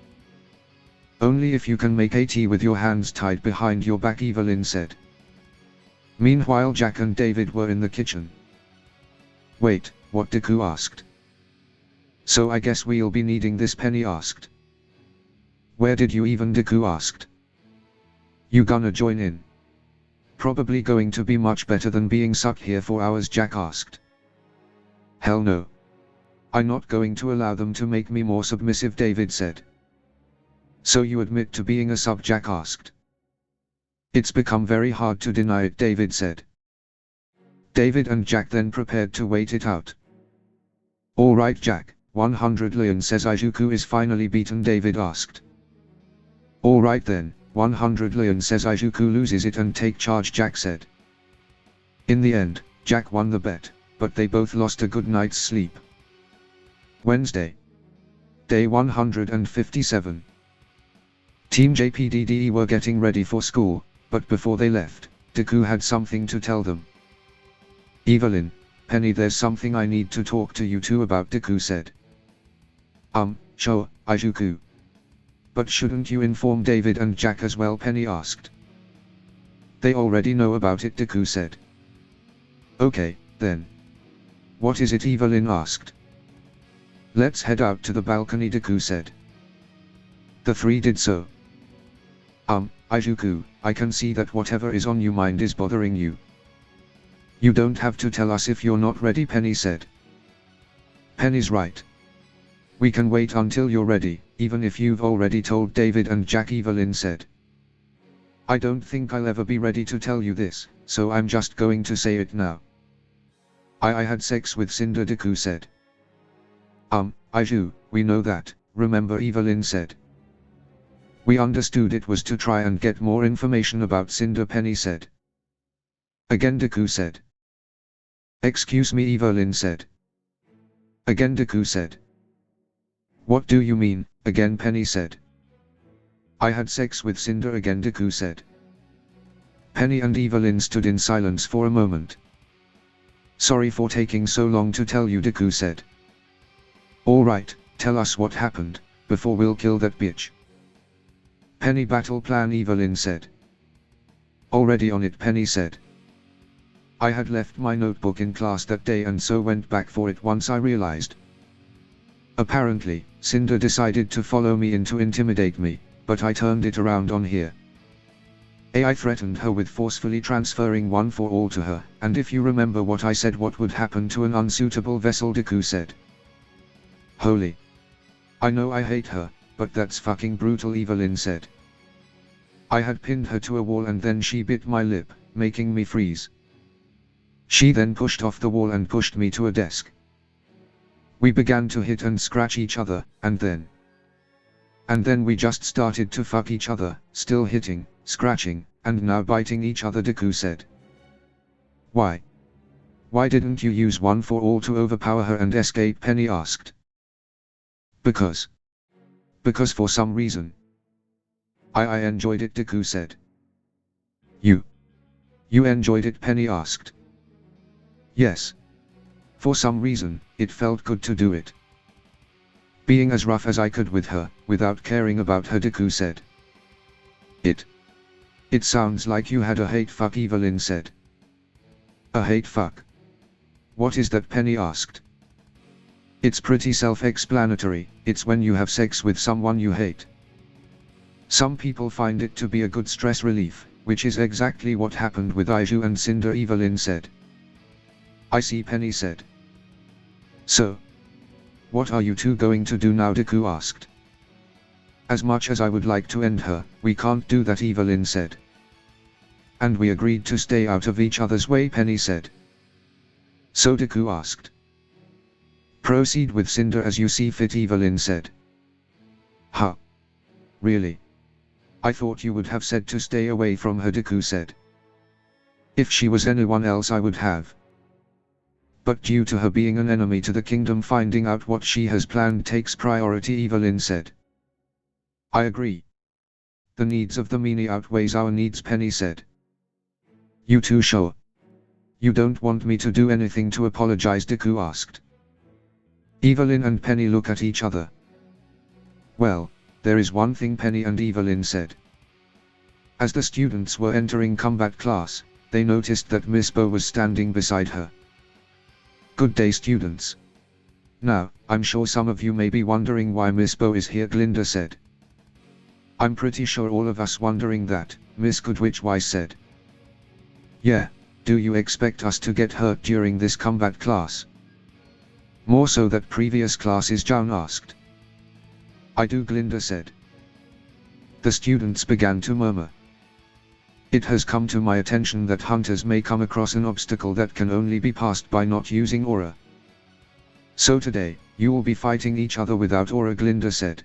Speaker 1: Only if you can make a tea with your hands tied behind your back, Evelyn said. Meanwhile Jack and David were in the kitchen. Wait, what, Deku asked. So I guess we'll be needing this, Penny asked. Where did you even, Deku asked. You gonna join in? Probably going to be much better than being stuck here for hours, Jack asked. Hell no. I'm not going to allow them to make me more submissive, David said. So you admit to being a sub, Jack asked. It's become very hard to deny it, David said. David and Jack then prepared to wait it out. Alright Jack, 100 Leon says Ijuku is finally beaten, David asked. Alright then, 100 Leon says Ijuku loses it and take charge, Jack said. In the end, Jack won the bet, but they both lost a good night's sleep. Wednesday. Day 157. Team JPDDE were getting ready for school, but before they left, Deku had something to tell them. Evelyn, Penny, there's something I need to talk to you two about, Deku said. Sure, Ijuku. But shouldn't you inform David and Jack as well, Penny asked. They already know about it, Deku said. Okay, then. What is it, Evelyn asked. Let's head out to the balcony, Deku said. The three did so. Ijuku, I can see that whatever is on your mind is bothering you. You don't have to tell us if you're not ready, Penny said. Penny's right. We can wait until you're ready, even if you've already told David and Jack, Evelyn said. I don't think I'll ever be ready to tell you this, so I'm just going to say it now. I had sex with Cinder, Deku said. Iju, we know that, remember, Evelyn said. We understood it was to try and get more information about Cinder, Penny said. Again, Deku said. Excuse me, Evelyn said. Again, Deku said. What do you mean, again, Penny said. I had sex with Cinder again, Deku said. Penny and Evelyn stood in silence for a moment. Sorry for taking so long to tell you, Deku said. Alright, tell us what happened, before we'll kill that bitch. Penny battle plan, Evelyn said. Already on it, Penny said. I had left my notebook in class that day and so went back for it once I realized. Apparently, Cinder decided to follow me in to intimidate me, but I turned it around on here. I threatened her with forcefully transferring one for all to her, and if you remember what I said, what would happen to an unsuitable vessel, Deku said. Holy. I know I hate her, but that's fucking brutal, Evelyn said. I had pinned her to a wall and then she bit my lip, making me freeze. She then pushed off the wall and pushed me to a desk. We began to hit and scratch each other, and then And then we just started to fuck each other, still hitting, scratching, and now biting each other, Deku said. Why? Why didn't you use one for all to overpower her and escape? Penny asked. Because for some reason. I enjoyed it, Deku said. You enjoyed it? Penny asked. Yes. For some reason, it felt good to do it. Being as rough as I could with her, without caring about her, Deku said. It sounds like you had a hate fuck, Evelyn said. A hate fuck? What is that? Penny asked. It's pretty self-explanatory, it's when you have sex with someone you hate. Some people find it to be a good stress relief, which is exactly what happened with Aiju and Cinder, Evelyn said. I see, Penny said. So, what are you two going to do now? Deku asked. As much as I would like to end her, we can't do that, Evelyn said. And we agreed to stay out of each other's way, Penny said. So Deku asked. Proceed with Cinder as you see fit, Evelyn said. Huh? Really? I thought you would have said to stay away from her, Deku said. If she was anyone else I would have. But due to her being an enemy to the kingdom, finding out what she has planned takes priority, Evelyn said. I agree. The needs of the many outweighs our needs, Penny said. You too sure? You don't want me to do anything to apologize? Deku asked. Evelyn and Penny look at each other. Well, there is one thing, Penny and Evelyn said. As the students were entering combat class, they noticed that Miss Bo was standing beside her. Good day, students. Now, I'm sure some of you may be wondering why Miss Bo is here, Glinda said. I'm pretty sure all of us wondering that, Miss Goodwitch said. Yeah, do you expect us to get hurt during this combat class? More so that previous classes, John asked. I do, Glinda said. The students began to murmur. It has come to my attention that hunters may come across an obstacle that can only be passed by not using aura. So today, you will be fighting each other without aura, Glinda said.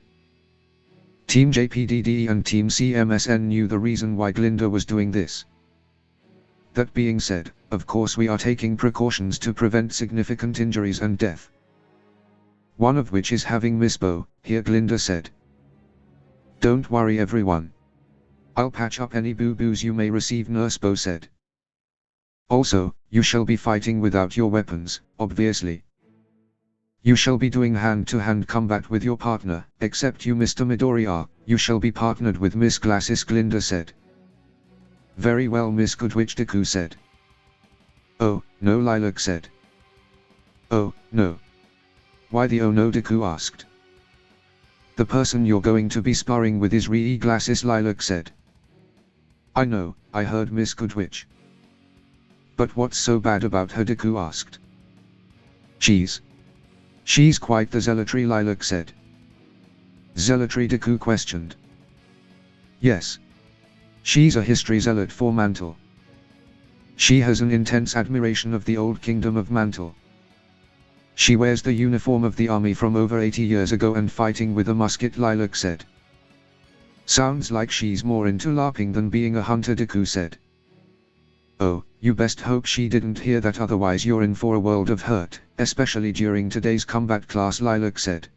Speaker 1: Team JPDE and Team CMSN knew the reason why Glinda was doing this. That being said, of course we are taking precautions to prevent significant injuries and death. One of which is having Miss Bo here, Glinda said. Don't worry everyone. I'll patch up any boo-boos you may receive, Nurse Bo said. Also, you shall be fighting without your weapons, obviously. You shall be doing hand-to-hand combat with your partner, except you Mr. Midoriya, you shall be partnered with Miss Glasses, Glinda said. Very well, Miss Goodwitch, Deku said. Oh, no, Lilac said. Oh, no. Why the oh no, Deku asked. The person you're going to be sparring with is Rie Glasses, Lilac said. I know, I heard, Miss Goodwitch. But what's so bad about her, Deku asked. She's quite the zealotry, Lilac said. Zealotry, Deku questioned. Yes. She's a history zealot for Mantle. She has an intense admiration of the old kingdom of Mantle. She wears the uniform of the army from over 80 years ago and fighting with a musket, Lilac said. Sounds like she's more into LARPing than being a hunter, Deku said. Oh, you best hope she didn't hear that, otherwise you're in for a world of hurt, especially during today's combat class, Lilac said.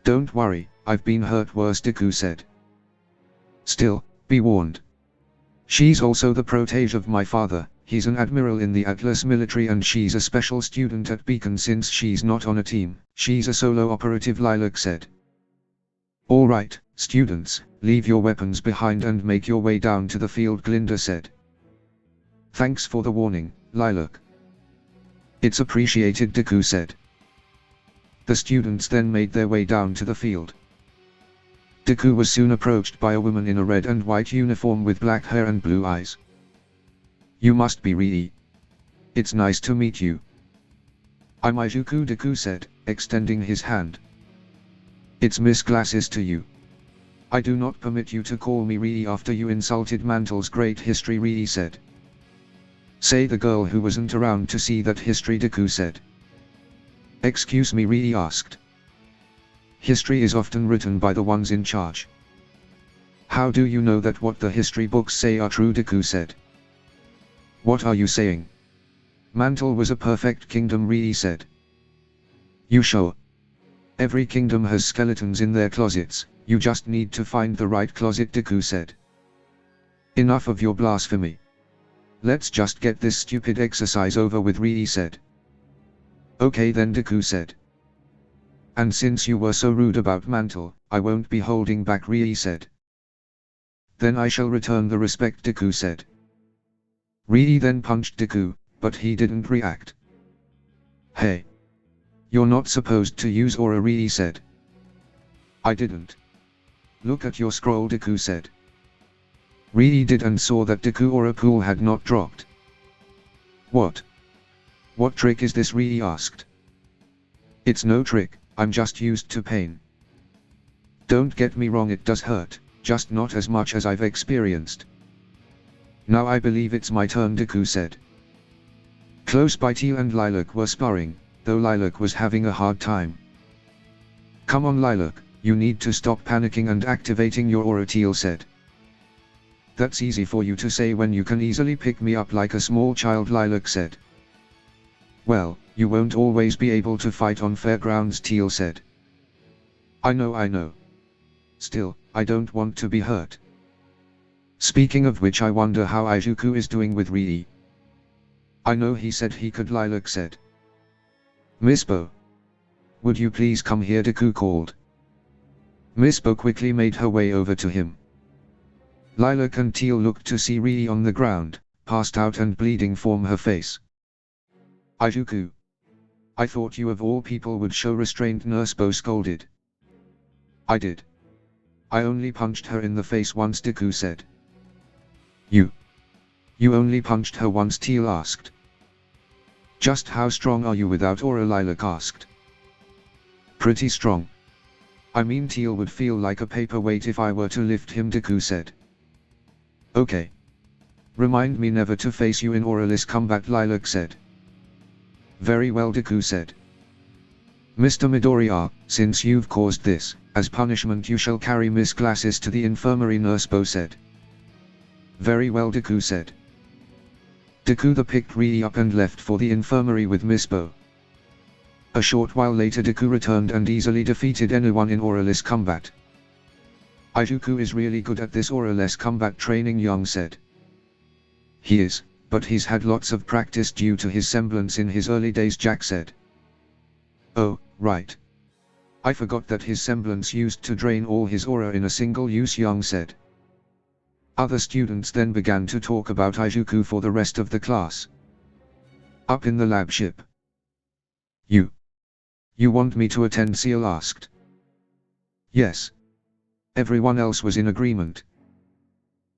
Speaker 1: Don't worry, I've been hurt worse, Deku said. Still, be warned. She's also the protege of my father, he's an admiral in the Atlas military and she's a special student at Beacon. Since she's not on a team, she's a solo operative, Lilac said. Alright, students, leave your weapons behind and make your way down to the field, Glinda said. Thanks for the warning, Lilac. It's appreciated, Deku said. The students then made their way down to the field. Deku was soon approached by a woman in a red and white uniform with black hair and blue eyes. You must be Rie. It's nice to meet you. I'm Ijuku, Deku said, extending his hand. It's Miss Glasses to you. I do not permit you to call me Rie after you insulted Mantle's great history, Rie said. Say the girl who wasn't around to see that history, Deku said. Excuse me, Rie asked. History is often written by the ones in charge. How do you know that what the history books say are true? Deku said. What are you saying? Mantle was a perfect kingdom, Rii said. You sure? Every kingdom has skeletons in their closets, you just need to find the right closet, Deku said. Enough of your blasphemy. Let's just get this stupid exercise over with, Rii said. Okay then, Deku said. And since you were so rude about Mantle, I won't be holding back, Rii said. Then I shall return the respect, Deku said. Rii then punched Deku, but he didn't react. Hey! You're not supposed to use aura, Rii said. I didn't. Look at your scroll, Deku said. Rii did and saw that Deku aura pool had not dropped. What? What trick is this, Rii asked. It's no trick, I'm just used to pain. Don't get me wrong, it does hurt, just not as much as I've experienced. Now I believe it's my turn, Deku said. Close by, Teal and Lilac were sparring, though Lilac was having a hard time. Come on Lilac, you need to stop panicking and activating your aura, Teal said. That's easy for you to say when you can easily pick me up like a small child, Lilac said. Well, you won't always be able to fight on fairgrounds, Teal said. I know. Still, I don't want to be hurt. Speaking of which, I wonder how Izuku is doing with Rii. I know he said he could, Lilac said. Miss Bo. Would you please come here, Deku called. Miss Bo quickly made her way over to him. Lilac and Teal looked to see Rii on the ground, passed out and bleeding from her face. Izuku. I thought you of all people would show restraint, Nurse Bo scolded. I did. I only punched her in the face once, Deku said. You only punched her once, Teal asked. Just how strong are you without aura, Lilac asked. Pretty strong. I mean, Teal would feel like a paperweight if I were to lift him, Deku said. Okay. Remind me never to face you in auraless combat, Lilac said. Very well, Deku said. Mr. Midoriya, since you've caused this, as punishment you shall carry Miss Glasses to the infirmary, Nurse Bo said. Very well, Deku said. Deku picked Rii up and left for the infirmary with Miss Bo. A short while later, Deku returned and easily defeated anyone in auraless combat. Izuku is really good at this auraless combat training, Young said. He is, but he's had lots of practice due to his semblance in his early days, Jack said. Oh, right. I forgot that his semblance used to drain all his aura in a single use, Young said. Other students then began to talk about Izuku for the rest of the class. Up in the lab ship. You want me to attend, Seal asked. Yes. Everyone else was in agreement.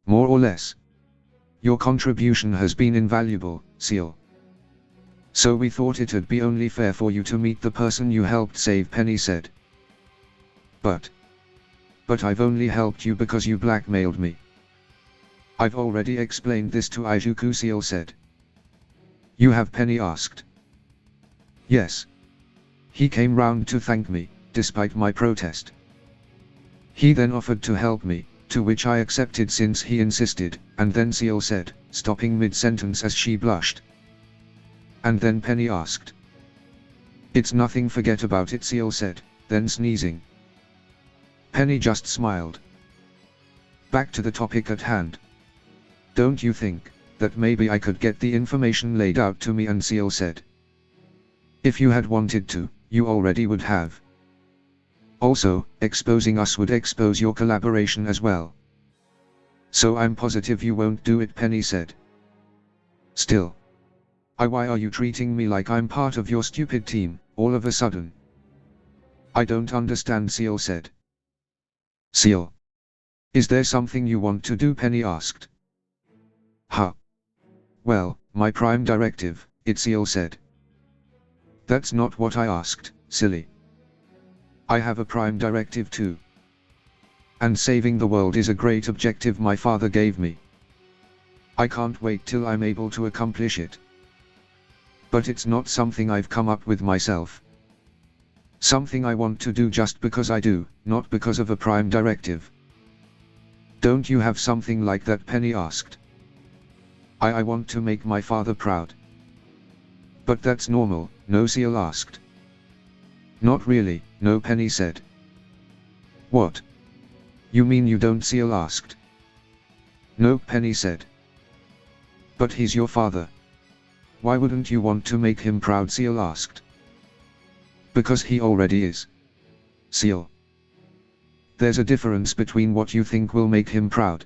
Speaker 1: More or less. Your contribution has been invaluable, Seal. So we thought it'd be only fair for you to meet the person you helped save, Penny said. But I've only helped you because you blackmailed me. I've already explained this to Izuku, Seal said. You have, Penny asked. Yes. He came round to thank me, despite my protest. He then offered to help me, to which I accepted since he insisted, and then Seal said, stopping mid-sentence as she blushed. And then Penny asked. It's nothing, forget about it, Seal said, then sneezing. Penny just smiled. Back to the topic at hand. Don't you think that maybe I could get the information laid out to me, and Seal said. If you had wanted to, you already would have. Also, exposing us would expose your collaboration as well. So I'm positive you won't do it, Penny said. Still. Why are you treating me like I'm part of your stupid team, all of a sudden? I don't understand, Seal said. Seal. Is there something you want to do, Penny asked. Huh. Well, my prime directive, Seal said. That's not what I asked, silly. I have a prime directive too. And saving the world is a great objective my father gave me. I can't wait till I'm able to accomplish it. But it's not something I've come up with myself. Something I want to do just because I do, not because of a prime directive. Don't you have something like that? Penny asked. I want to make my father proud. But that's normal, no? Seal asked. Not really, no, Penny said. What? You mean you don't? Seal asked. No, Penny said. But he's your father. Why wouldn't you want to make him proud? Seal asked. Because he already is. Seal. There's a difference between what you think will make him proud.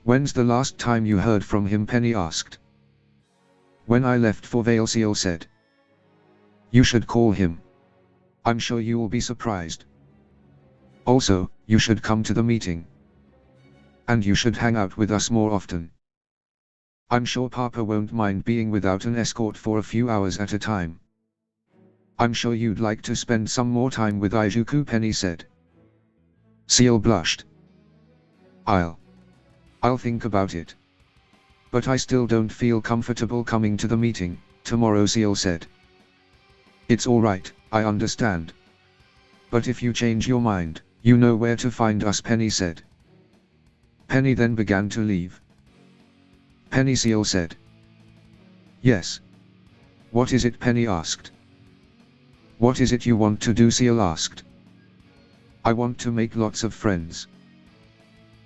Speaker 1: When's the last time you heard from him? Penny asked. When I left for Vale, Seal said. You should call him. I'm sure you will be surprised. Also, you should come to the meeting. And you should hang out with us more often. I'm sure Papa won't mind being without an escort for a few hours at a time. I'm sure you'd like to spend some more time with Ijuku, Penny said. Seal blushed. I'll think about it. But I still don't feel comfortable coming to the meeting tomorrow, Seal said. It's alright, I understand. But if you change your mind, you know where to find us, Penny said. Penny then began to leave. Penny, Seal said. Yes. What is it? Penny asked. What is it you want to do? Seal asked. I want to make lots of friends.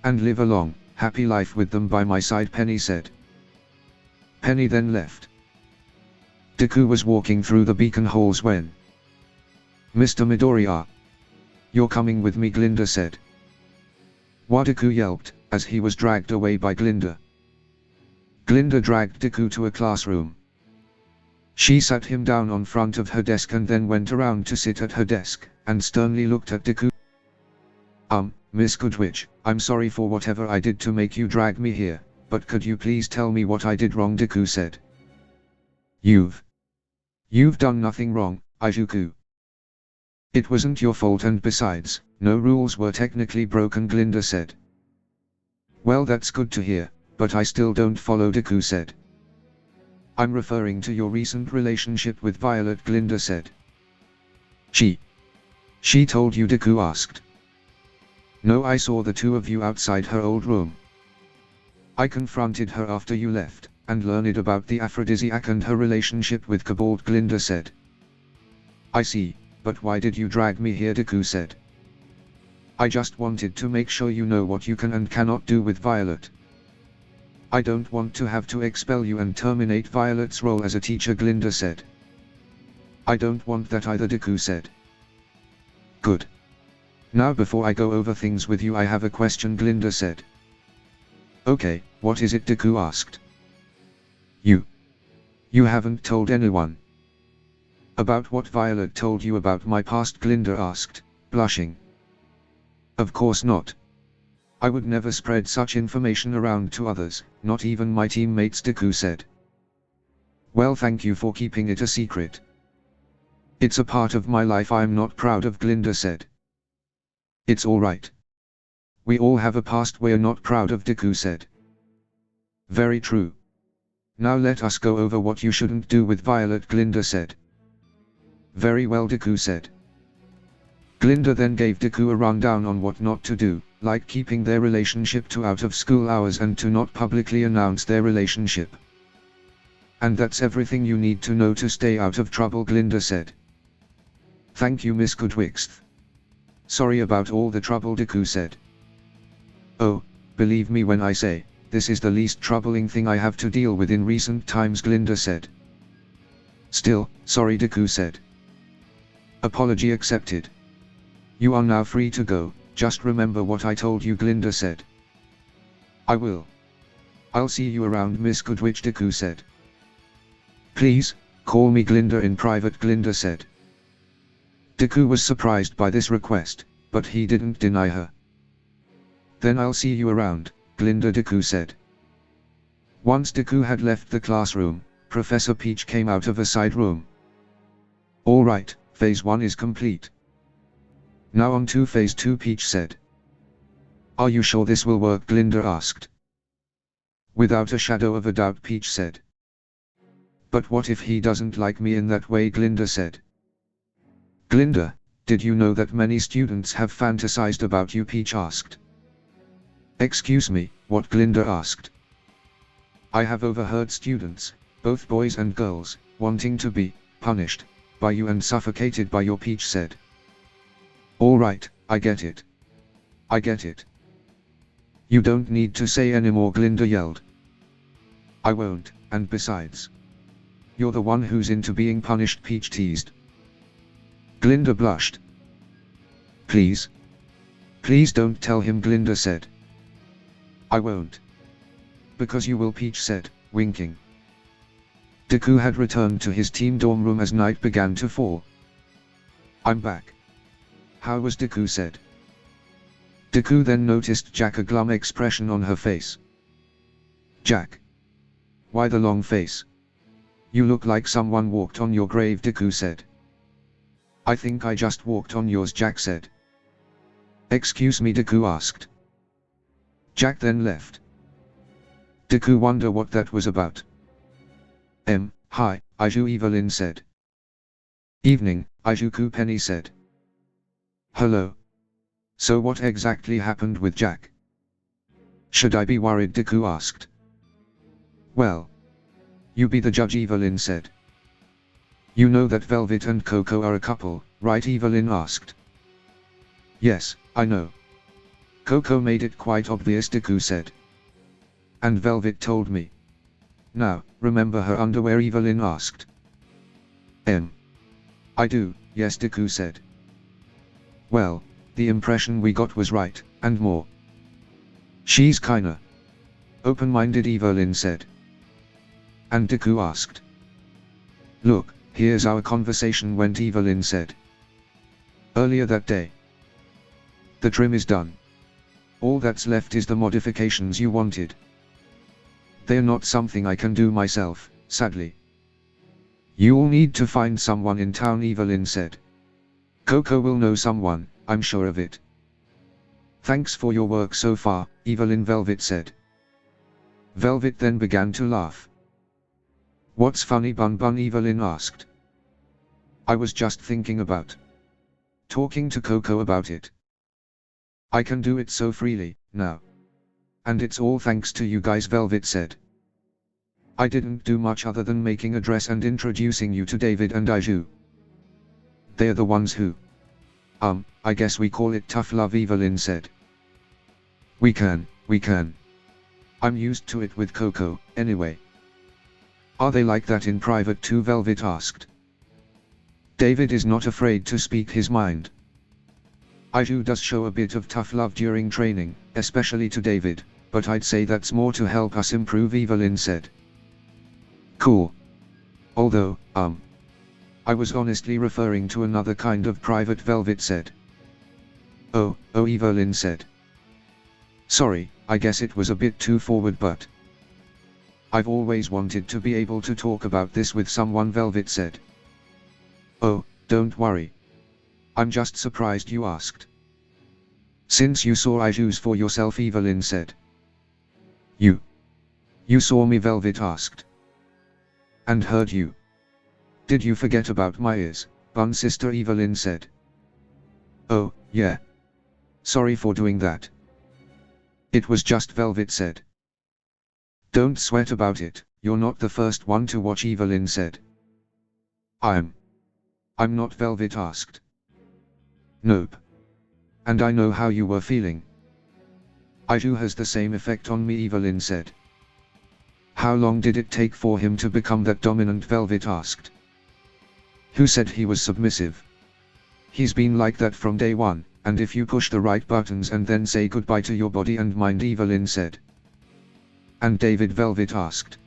Speaker 1: And live a long, happy life with them by my side, Penny said. Penny then left. Deku was walking through the beacon halls when Mr. Midoriya. You're coming with me, Glinda said. Deku yelped, as he was dragged away by Glinda. Glinda dragged Deku to a classroom. She sat him down on front of her desk and then went around to sit at her desk, and sternly looked at Deku. Miss Goodwitch, I'm sorry for whatever I did to make you drag me here, but could you please tell me what I did wrong? Deku said. You've done nothing wrong, Ijuku. It wasn't your fault, and besides, no rules were technically broken, Glinda said. Well, that's good to hear, but I still don't follow, Deku said. I'm referring to your recent relationship with Violet, Glinda said. She told you? Deku asked. No, I saw the two of you outside her old room. I confronted her after you left, and learned about the aphrodisiac and her relationship with Cobalt, Glinda said. I see, but why did you drag me here? Deku said. I just wanted to make sure you know what you can and cannot do with Violet. I don't want to have to expel you and terminate Violet's role as a teacher, Glinda said. I don't want that either, Deku said. Good. Now before I go over things with you, I have a question, Glinda said. Okay, what is it? Deku asked. You haven't told anyone about what Violet told you about my past? Glinda asked, blushing. Of course not. I would never spread such information around to others, not even my teammates, Deku said. Well, thank you for keeping it a secret. It's a part of my life I'm not proud of, Glinda said. It's alright. We all have a past we're not proud of, Deku said. Very true. Now let us go over what you shouldn't do with Violet, Glinda said. Very well, Deku said. Glinda then gave Deku a rundown on what not to do, like keeping their relationship to out of school hours and to not publicly announce their relationship. And that's everything you need to know to stay out of trouble, Glinda said. Thank you, Miss Goodwitch. Sorry about all the trouble, Deku said. Oh, believe me when I say, this is the least troubling thing I have to deal with in recent times, Glinda said. Still, sorry, Deku said. Apology accepted. You are now free to go, just remember what I told you, Glinda said. I will. I'll see you around, Miss Goodwitch, Deku said. Please, call me Glinda in private, Glinda said. Deku was surprised by this request, but he didn't deny her. Then I'll see you around, Glinda, Deku said. Once Deku had left the classroom, Professor Peach came out of a side room. Alright, phase 1 is complete. Now on to phase 2, Peach said. Are you sure this will work? Glinda asked. Without a shadow of a doubt, Peach said. But what if he doesn't like me in that way? Glinda said. Glinda, did you know that many students have fantasized about you? Peach asked. Excuse me, what? Glinda asked. I have overheard students, both boys and girls, wanting to be punished by you and suffocated by your. Peach said. Alright, I get it. I get it. You don't need to say anymore, Glinda yelled. I won't, and besides, you're the one who's into being punished, Peach teased. Glinda blushed. Please. Please don't tell him, Glinda said. I won't. Because you will, Peach said, winking. Deku had returned to his team dorm room as night began to fall. I'm back. How was Deku? Said. Deku then noticed Jack, a glum expression on her face. Jack. Why the long face? You look like someone walked on your grave, Deku said. I think I just walked on yours, Jack said. Excuse me, Deku asked. Jack then left. Deku wondered what that was about. Hi, Aiju, Evelyn said. Evening, Aijuku, Penny said. Hello. So what exactly happened with Jack? Should I be worried? Deku asked. Well, you be the judge, Evelyn said. You know that Velvet and Coco are a couple, right? Evelyn asked. Yes, I know. Coco made it quite obvious, Deku said. And Velvet told me. Now, remember her underwear? Evelyn asked. I do, yes, Deku said. Well, the impression we got was right, and more. She's kinda open-minded, Evelyn said. And Deku asked. Look, here's our conversation went, Evelyn said. Earlier that day. The trim is done. All that's left is the modifications you wanted. They're not something I can do myself, sadly. You'll need to find someone in town, Evelyn said. Coco will know someone, I'm sure of it. Thanks for your work so far, Evelyn, Velvet said. Velvet then began to laugh. What's funny, Bun Bun? Evelyn asked. I was just thinking about talking to Coco about it. I can do it so freely, now. And it's all thanks to you guys, Velvet said. I didn't do much other than making a dress and introducing you to David and Aiju. They're the ones who... I guess we call it tough love, Evelyn said. We can. I'm used to it with Coco, anyway. Are they like that in private too? Velvet asked. David is not afraid to speak his mind. Aiju does show a bit of tough love during training, especially to David, but I'd say that's more to help us improve, Evelyn said. Cool. Although, I was honestly referring to another kind of private, Velvet said. Oh, Evelyn said. Sorry, I guess it was a bit too forward, but I've always wanted to be able to talk about this with someone, Velvet said. Oh, don't worry. I'm just surprised you asked. Since you saw Aiju's for yourself, Evelyn said. You saw me, Velvet asked. And heard you. Did you forget about my ears, Bun sister? Evelyn said. Oh, yeah. Sorry for doing that. It was just, Velvet said. Don't sweat about it, you're not the first one to watch, Evelyn said. I'm not, Velvet asked. Nope. And I know how you were feeling. Aiju has the same effect on me, Evelyn said. How long did it take for him to become that dominant? Velvet asked. Who said he was submissive? He's been like that from day one, and if you push the right buttons and then say goodbye to your body and mind, Evelyn said. And David? Velvet asked.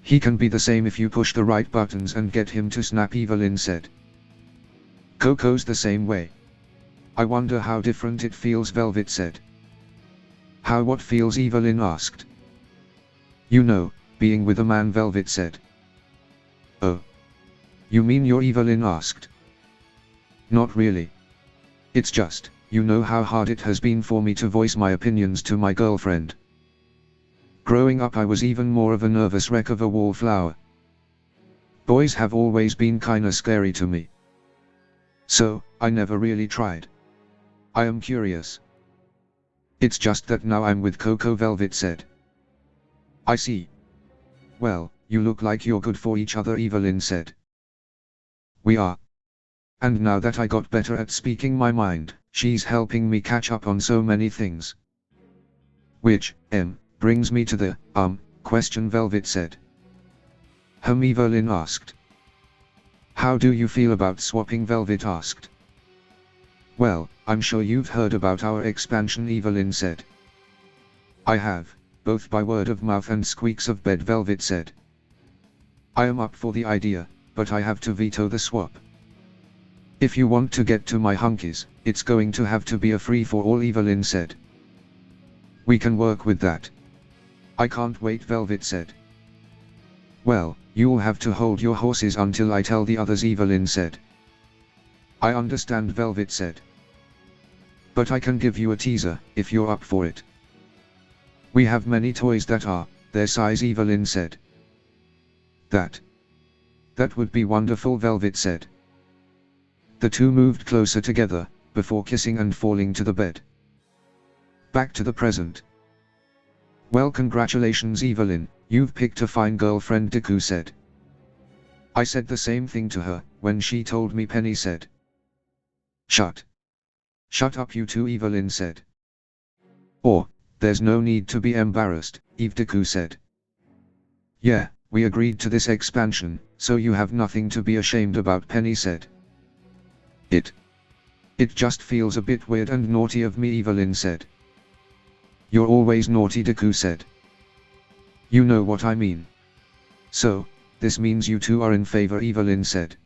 Speaker 1: He can be the same if you push the right buttons and get him to snap, Evelyn said. Coco's the same way. I wonder how different it feels, Velvet said. How what feels? Evelyn asked. You know, being with a man, Velvet said. Oh. You mean you're? Evelyn asked. Not really. It's just, you know how hard it has been for me to voice my opinions to my girlfriend. Growing up I was even more of a nervous wreck of a wallflower. Boys have always been kinda scary to me. So, I never really tried. I am curious. It's just that now I'm with Coco, Velvet said. I see. Well, you look like you're good for each other, Evelyn said. We are. And now that I got better at speaking my mind, she's helping me catch up on so many things. Which, brings me to the, question, Velvet said. Evelyn asked. How do you feel about swapping, Velvet asked. Well, I'm sure you've heard about our expansion, Evelyn said. I have, both by word of mouth and squeaks of bed, Velvet said. I am up for the idea, but I have to veto the swap. If you want to get to my hunkies, it's going to have to be a free-for-all, Evelyn said. We can work with that. I can't wait, Velvet said. Well, you'll have to hold your horses until I tell the others, Evelyn said. I understand, Velvet said. But I can give you a teaser, if you're up for it. We have many toys that are their size, Evelyn said. That would be wonderful, Velvet said. The two moved closer together, before kissing and falling to the bed. Back to the present. Well, congratulations, Evelyn, you've picked a fine girlfriend, Deku said. I said the same thing to her, when she told me, Penny said. Shut up, you two, Evelyn said. There's no need to be embarrassed, Deku said. Yeah, we agreed to this expansion, so you have nothing to be ashamed about, Penny said. It just feels a bit weird and naughty of me, Evelyn said. You're always naughty, Deku said. You know what I mean. So, this means you two are in favor, Evelyn said.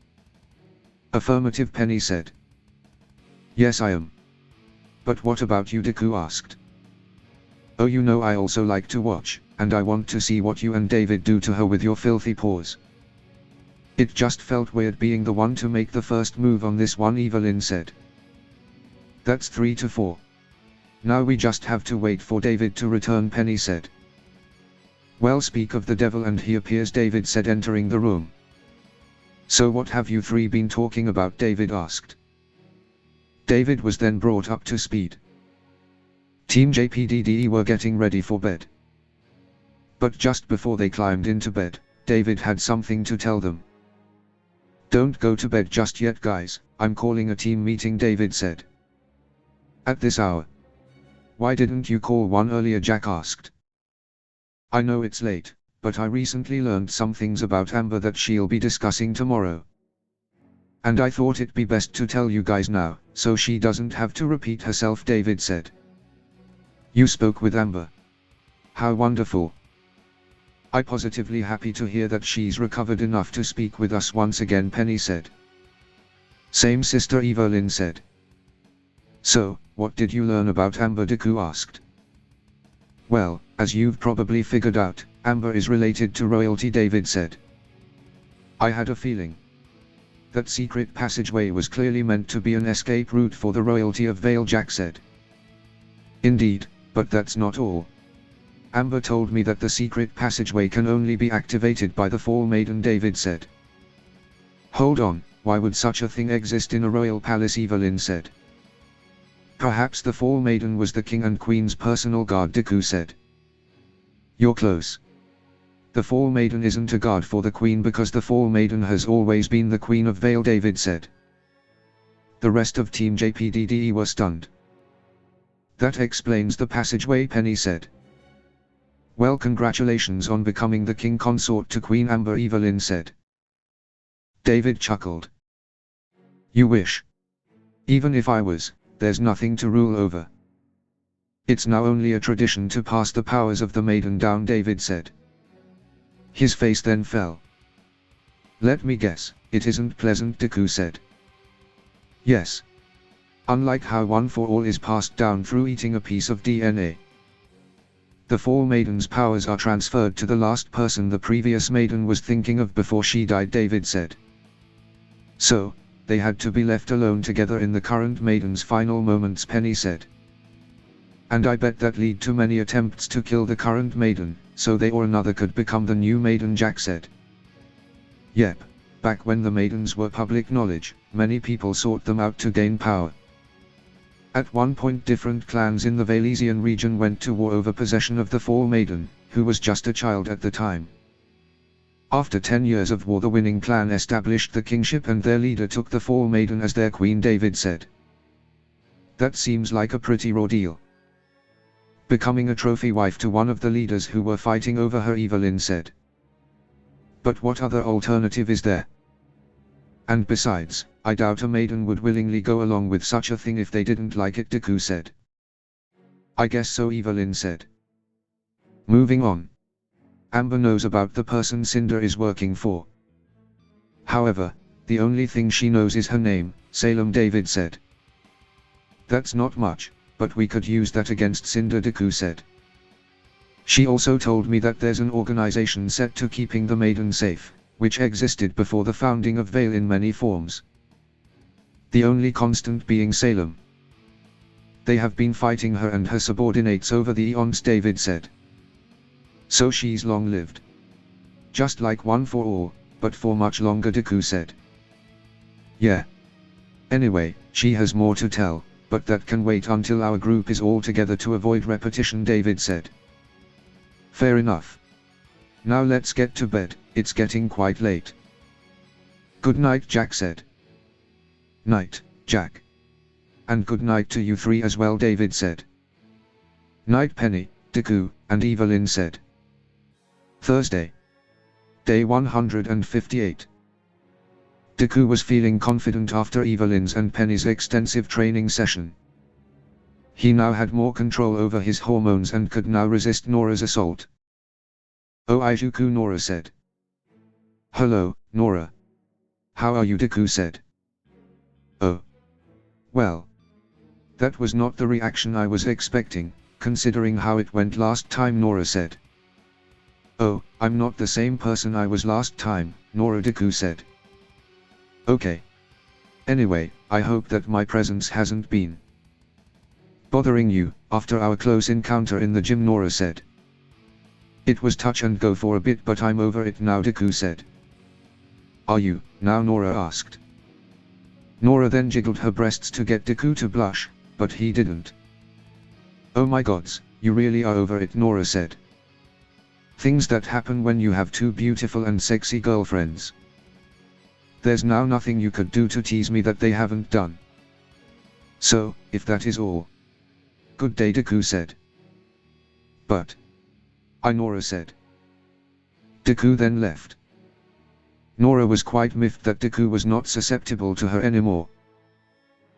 Speaker 1: Affirmative, Penny said. Yes, I am. But what about you, Deku asked. Oh, you know I also like to watch, and I want to see what you and David do to her with your filthy paws. It just felt weird being the one to make the first move on this one, Evelyn said. That's 3-4. Now we just have to wait for David to return, Penny said. Well, speak of the devil and he appears, David said, entering the room. So what have you three been talking about, David asked. David was then brought up to speed. Team JPDE were getting ready for bed. But just before they climbed into bed, David had something to tell them. Don't go to bed just yet, guys, I'm calling a team meeting, David said. At this hour? Why didn't you call one earlier, Jack asked. I know it's late, but I recently learned some things about Amber that she'll be discussing tomorrow. And I thought it'd be best to tell you guys now, so she doesn't have to repeat herself, David said. You spoke with Amber. How wonderful. I'm positively happy to hear that she's recovered enough to speak with us once again, Penny said. Same, sister, Evelyn said. So, what did you learn about Amber, Deku asked. Well, as you've probably figured out, Amber is related to royalty, David said. I had a feeling. That secret passageway was clearly meant to be an escape route for the royalty of Vale, Jack said. Indeed, but that's not all. Amber told me that the secret passageway can only be activated by the Fall Maiden, David said. Hold on, why would such a thing exist in a royal palace, Evelyn said. Perhaps the Fall Maiden was the king and queen's personal guard, Deku said. You're close. The Fall Maiden isn't a guard for the queen because the Fall Maiden has always been the queen of Vale, David said. The rest of Team JPDE were stunned. That explains the passageway, Penny said. Well, congratulations on becoming the king consort to Queen Amber, Evelyn said. David chuckled. You wish. Even if I was, there's nothing to rule over. It's now only a tradition to pass the powers of the maiden down, David said. His face then fell. Let me guess, it isn't pleasant, Deku said. Yes. Unlike how one for all is passed down through eating a piece of DNA. The Fall Maiden's powers are transferred to the last person the previous maiden was thinking of before she died, David said. So, they had to be left alone together in the current maiden's final moments, Penny said. And I bet that lead to many attempts to kill the current maiden, so they or another could become the new maiden, Jack said. Yep, back when the maidens were public knowledge, many people sought them out to gain power. At one point different clans in the Valesian region went to war over possession of the Fall Maiden, who was just a child at the time. After 10 years of war the winning clan established the kingship and their leader took the Fall Maiden as their queen, David said. That seems like a pretty raw deal. Becoming a trophy wife to one of the leaders who were fighting over her, Evelyn said. But what other alternative is there? And besides, I doubt a maiden would willingly go along with such a thing if they didn't like it, Deku said. I guess so, Evelyn said. Moving on. Amber knows about the person Cinder is working for. However, the only thing she knows is her name, Salem, David said. That's not much, but we could use that against Cinder, Deku said. She also told me that there's an organization set to keeping the maiden safe, which existed before the founding of Vale in many forms. The only constant being Salem. They have been fighting her and her subordinates over the eons, David said. So she's long-lived. Just like One for All, but for much longer, Deku said. Yeah. Anyway, she has more to tell, but that can wait until our group is all together to avoid repetition, David said. Fair enough. Now let's get to bed, it's getting quite late. Good night, Jack said. Night, Jack. And good night to you three as well, David said. Night, Penny, Deku, and Evelyn said. Thursday. Day 158. Deku was feeling confident after Evelyn's and Penny's extensive training session. He now had more control over his hormones and could now resist Nora's assault. Oh, Izuku, Nora said. Hello, Nora. How are you, Deku said. Oh. Well. That was not the reaction I was expecting, considering how it went last time, Nora said. Oh, I'm not the same person I was last time, Nora, Deku said. Okay. Anyway, I hope that my presence hasn't been bothering you after our close encounter in the gym, Nora said. It was touch and go for a bit, but I'm over it now, Deku said. Are you, now, Nora asked. Nora then jiggled her breasts to get Deku to blush, but he didn't. Oh my gods, you really are over it, Nora said. Things that happen when you have two beautiful and sexy girlfriends. There's now nothing you could do to tease me that they haven't done. So, if that is all. Good day, Deku said. But. Nora said. Deku then left. Nora was quite miffed that Deku was not susceptible to her anymore.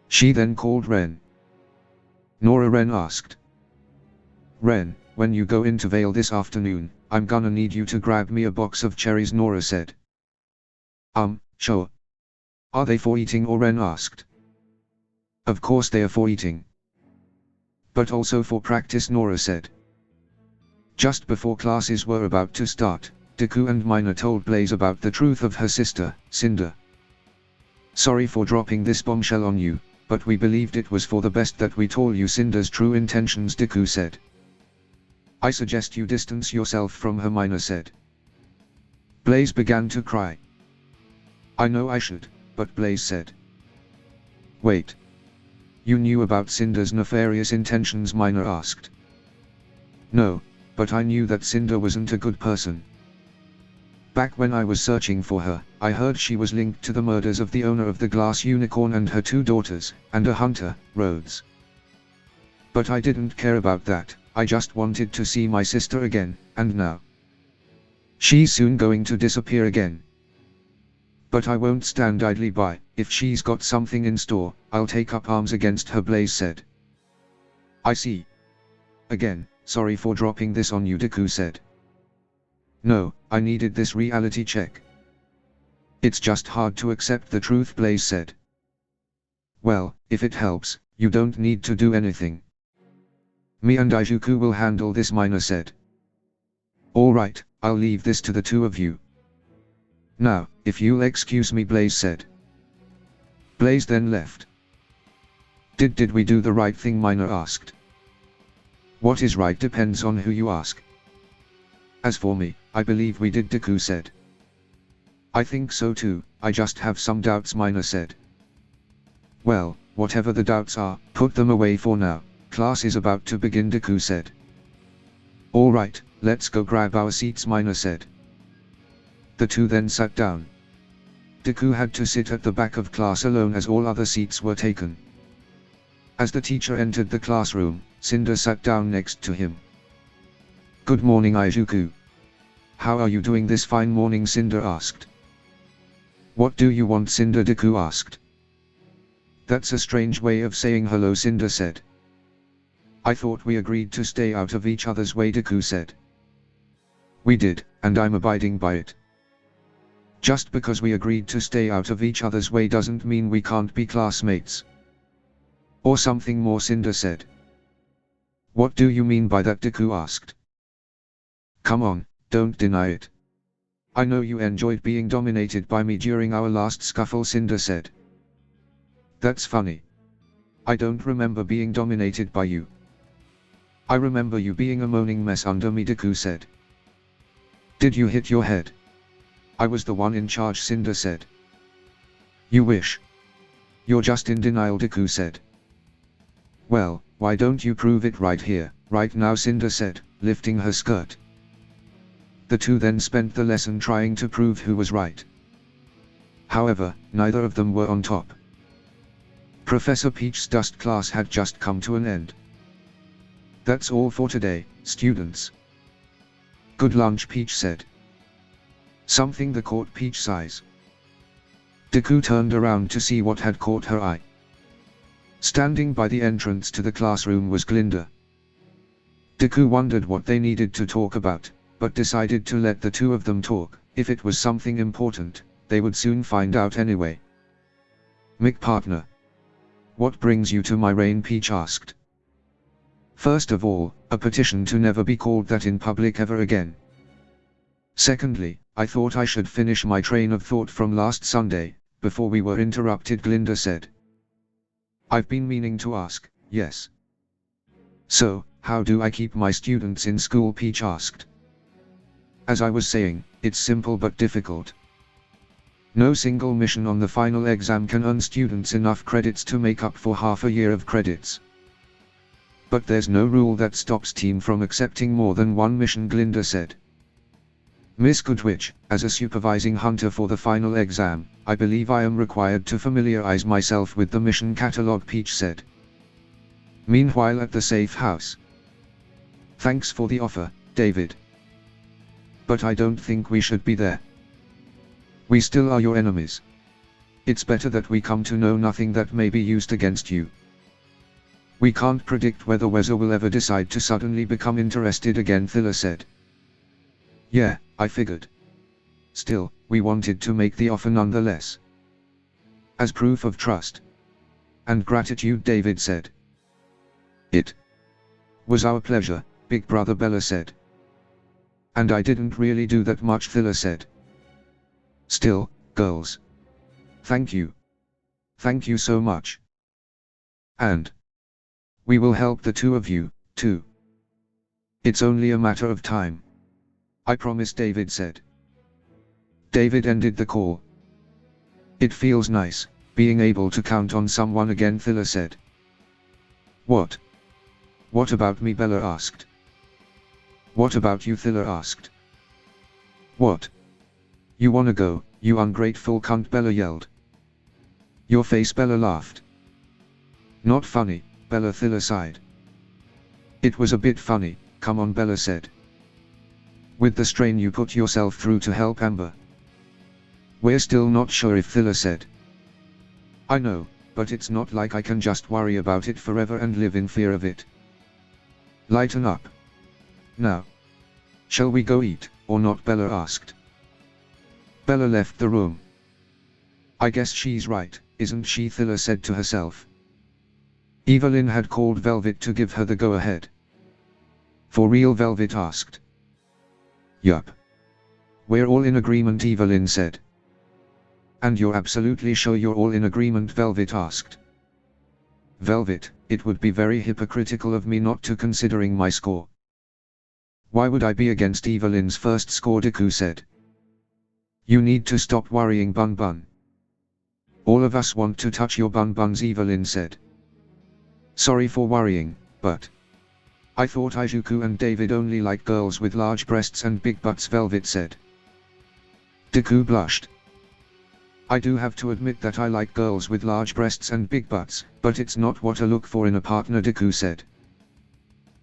Speaker 1: She then called Ren. Nora, Ren asked. Ren, when you go into Vale this afternoon, I'm gonna need you to grab me a box of cherries, Nora said. Sure. Are they for eating or, Ren asked. Of course they are for eating. But also for practice, Nora said. Just before classes were about to start, Deku and Mina told Blaze about the truth of her sister, Cinder. Sorry for dropping this bombshell on you, but we believed it was for the best that we told you Cinder's true intentions, Deku said. I suggest you distance yourself from her, Mina said. Blaze began to cry. I know I should, but Blaze said. Wait. You knew about Cinder's nefarious intentions, Mina asked. No, but I knew that Cinder wasn't a good person. Back when I was searching for her, I heard she was linked to the murders of the owner of the glass unicorn and her two daughters, and a hunter, Rhodes. But I didn't care about that, I just wanted to see my sister again, and now she's soon going to disappear again. But I won't stand idly by. If she's got something in store, I'll take up arms against her, Blaze said. I see. Again, sorry for dropping this on you, Deku said. No, I needed this reality check. It's just hard to accept the truth, Blaze said. Well, if it helps, you don't need to do anything. Me and Izuku will handle this, Mina said. Alright, I'll leave this to the two of you. Now, if you'll excuse me, Blaze said. Blaze then left. Did we do the right thing, Mina asked. What is right depends on who you ask. As for me, I believe we did, Deku said. I think so too, I just have some doubts, Mina said. Well, whatever the doubts are, put them away for now, class is about to begin, Deku said. Alright, let's go grab our seats, Mina said. The two then sat down. Deku had to sit at the back of class alone as all other seats were taken. As the teacher entered the classroom, Cinder sat down next to him. Good morning, Izuku. How are you doing this fine morning? Cinder asked. What do you want? Cinder, Deku asked. That's a strange way of saying hello, Cinder said. I thought we agreed to stay out of each other's way, Deku said. We did, and I'm abiding by it. Just because we agreed to stay out of each other's way doesn't mean we can't be classmates. Or something more, Cinder said. What do you mean by that? Deku asked. Come on, don't deny it. I know you enjoyed being dominated by me during our last scuffle, Cinder said. That's funny. I don't remember being dominated by you. I remember you being a moaning mess under me, Deku said. Did you hit your head? I was the one in charge, Cinder said. You wish. You're just in denial, Deku said. Well, why don't you prove it right here, right now, Cinder said, lifting her skirt. The two then spent the lesson trying to prove who was right. However, neither of them were on top. Professor Peach's dust class had just come to an end. That's all for today, students. Good lunch, Peach said. Something that caught Peach's eyes. Deku turned around to see what had caught her eye. Standing by the entrance to the classroom was Glinda. Deku wondered what they needed to talk about, but decided to let the two of them talk. If it was something important, they would soon find out anyway. Mick partner. What brings you to my reign? Peach asked. First of all, a petition to never be called that in public ever again. Secondly, I thought I should finish my train of thought from last Sunday, before we were interrupted, Glinda said. I've been meaning to ask, yes. So, how do I keep my students in school? Peach asked. As I was saying, it's simple but difficult. No single mission on the final exam can earn students enough credits to make up for half a year of credits. But there's no rule that stops team from accepting more than one mission, Glinda said. Miss Goodwitch, as a supervising hunter for the final exam, I believe I am required to familiarize myself with the mission catalog, Peach said. Meanwhile at the safe house. Thanks for the offer, David. But I don't think we should be there. We still are your enemies. It's better that we come to know nothing that may be used against you. We can't predict whether Weza will ever decide to suddenly become interested again, Thilla said. Yeah, I figured. Still, we wanted to make the offer nonetheless. As proof of trust and gratitude, David said. It was our pleasure, Big Brother, Bella said. And I didn't really do that much, Thilla said. Still, girls. Thank you. Thank you so much. And we will help the two of you, too. It's only a matter of time. I promise, David said. David ended the call. It feels nice, being able to count on someone again, Thilla said. What? What about me? Bella asked. What about you? Thilla asked. What? You wanna go, you ungrateful cunt? Bella yelled. Your face, Bella laughed. Not funny, Bella, Thilla sighed. It was a bit funny, come on, Bella said. With the strain you put yourself through to help Amber. We're still not sure if, Thilla said. I know, but it's not like I can just worry about it forever and live in fear of it. Lighten up. Now. Shall we go eat, or not? Bella asked. Bella left the room. I guess she's right, isn't she? Thilla said to herself. Evelyn had called Velvet to give her the go-ahead. For real? Velvet asked. Yup. We're all in agreement, Evelyn said. And you're absolutely sure you're all in agreement? Velvet asked. Velvet, it would be very hypocritical of me not to, considering my score. Why would I be against Evelyn's first score? Deku said. You need to stop worrying, Bun Bun. All of us want to touch your bun buns, Evelyn said. Sorry for worrying, but I thought Izuku and David only like girls with large breasts and big butts, Velvet said. Deku blushed. I do have to admit that I like girls with large breasts and big butts, but it's not what I look for in a partner, Deku said.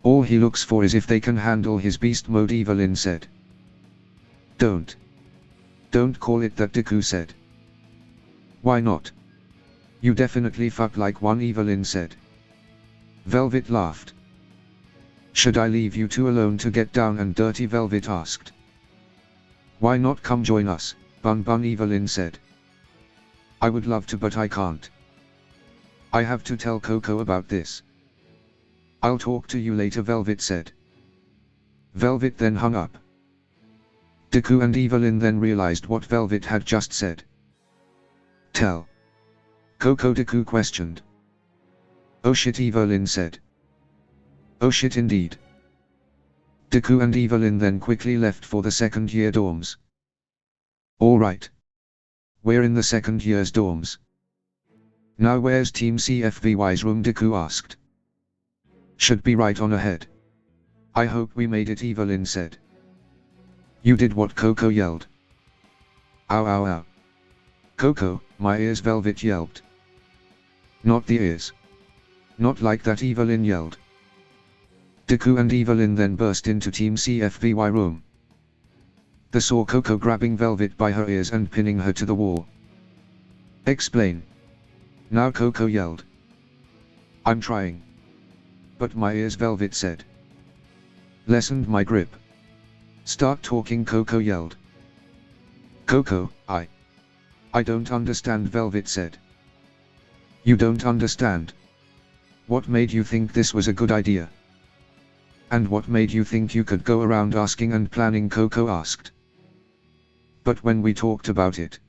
Speaker 1: All he looks for is if they can handle his beast mode, Evelyn said. Don't call it that, Deku said. Why not? You definitely fuck like one, Evelyn said. Velvet laughed. Should I leave you two alone to get down and dirty, Velvet asked. Why not come join us, Bun Bun, Evelyn said. I would love to, but I can't. I have to tell Coco about this. I'll talk to you later, Velvet said. Velvet then hung up. Deku and Evelyn then realized what Velvet had just said. Tell Coco, Deku questioned. Oh shit, Evelyn said. Oh shit indeed. Deku and Evelyn then quickly left for the second year dorms. Alright. We're in the second year's dorms. Now where's Team CFVY's room, Deku asked. Should be right on ahead. I hope we made it, Evelyn said. You did what? Coco yelled. Ow ow ow. Coco, my ears, Velvet yelped. Not the ears. Not like that, Evelyn yelled. Deku and Evelyn then burst into Team CFVY room. They saw Coco grabbing Velvet by her ears and pinning her to the wall. Explain. Now, Coco yelled. I'm trying. But my ears, Velvet said. Lessened my grip. Start talking, Coco yelled. Coco, I don't understand, Velvet said. You don't understand? What made you think this was a good idea? And what made you think you could go around asking and planning, Coco asked. But when we talked about it,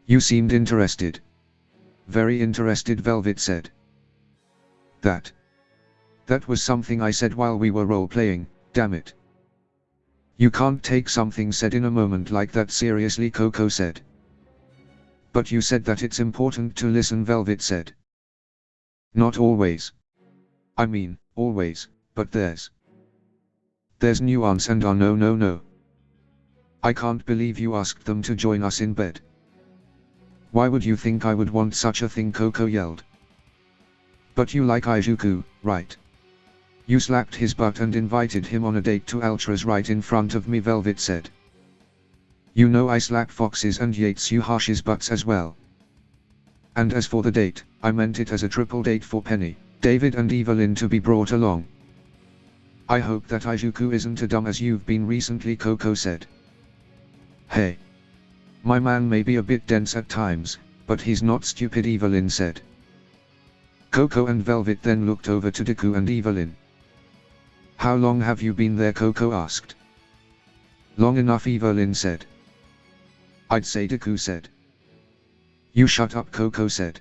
Speaker 1: you seemed interested. Very interested, Velvet said. That was something I said while we were role-playing, damn it. You can't take something said in a moment like that seriously, Coco said. But you said that it's important to listen, Velvet said. Not always. I mean, always, but there's nuance and no. I can't believe you asked them to join us in bed. Why would you think I would want such a thing, Coco yelled. But you like Izuku, right? You slapped his butt and invited him on a date to Ultras right in front of me, Velvet said. You know I slap Fox's and Yates-Yuhashi's butts as well. And as for the date, I meant it as a triple date for Penny, David and Evelyn to be brought along. I hope that Izuku isn't as dumb as you've been recently, Coco said. Hey. My man may be a bit dense at times, but he's not stupid, Evelyn said. Coco and Velvet then looked over to Deku and Evelyn. How long have you been there, Coco asked. Long enough, Evelyn said. I'd say, Deku said. You shut up, Coco said.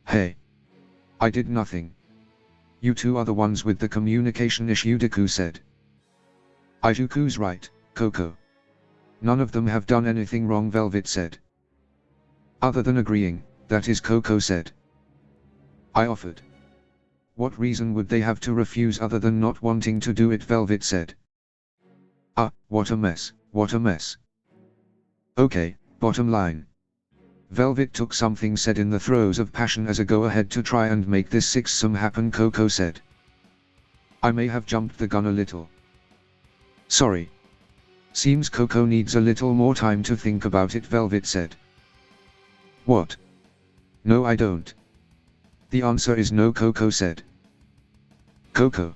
Speaker 1: Hey. I did nothing. You two are the ones with the communication issue, Deku said. Izuku's right, Coco. None of them have done anything wrong, Velvet said. Other than agreeing, that is, Coco said. I offered. What reason would they have to refuse other than not wanting to do it, Velvet said. Ah, what a mess, what a mess. Okay, bottom line. Velvet took something said in the throes of passion as a go-ahead to try and make this sixsome happen, Coco said. I may have jumped the gun a little. Sorry. Seems Coco needs a little more time to think about it, Velvet said. What? No, I don't. The answer is no, Coco said. Coco.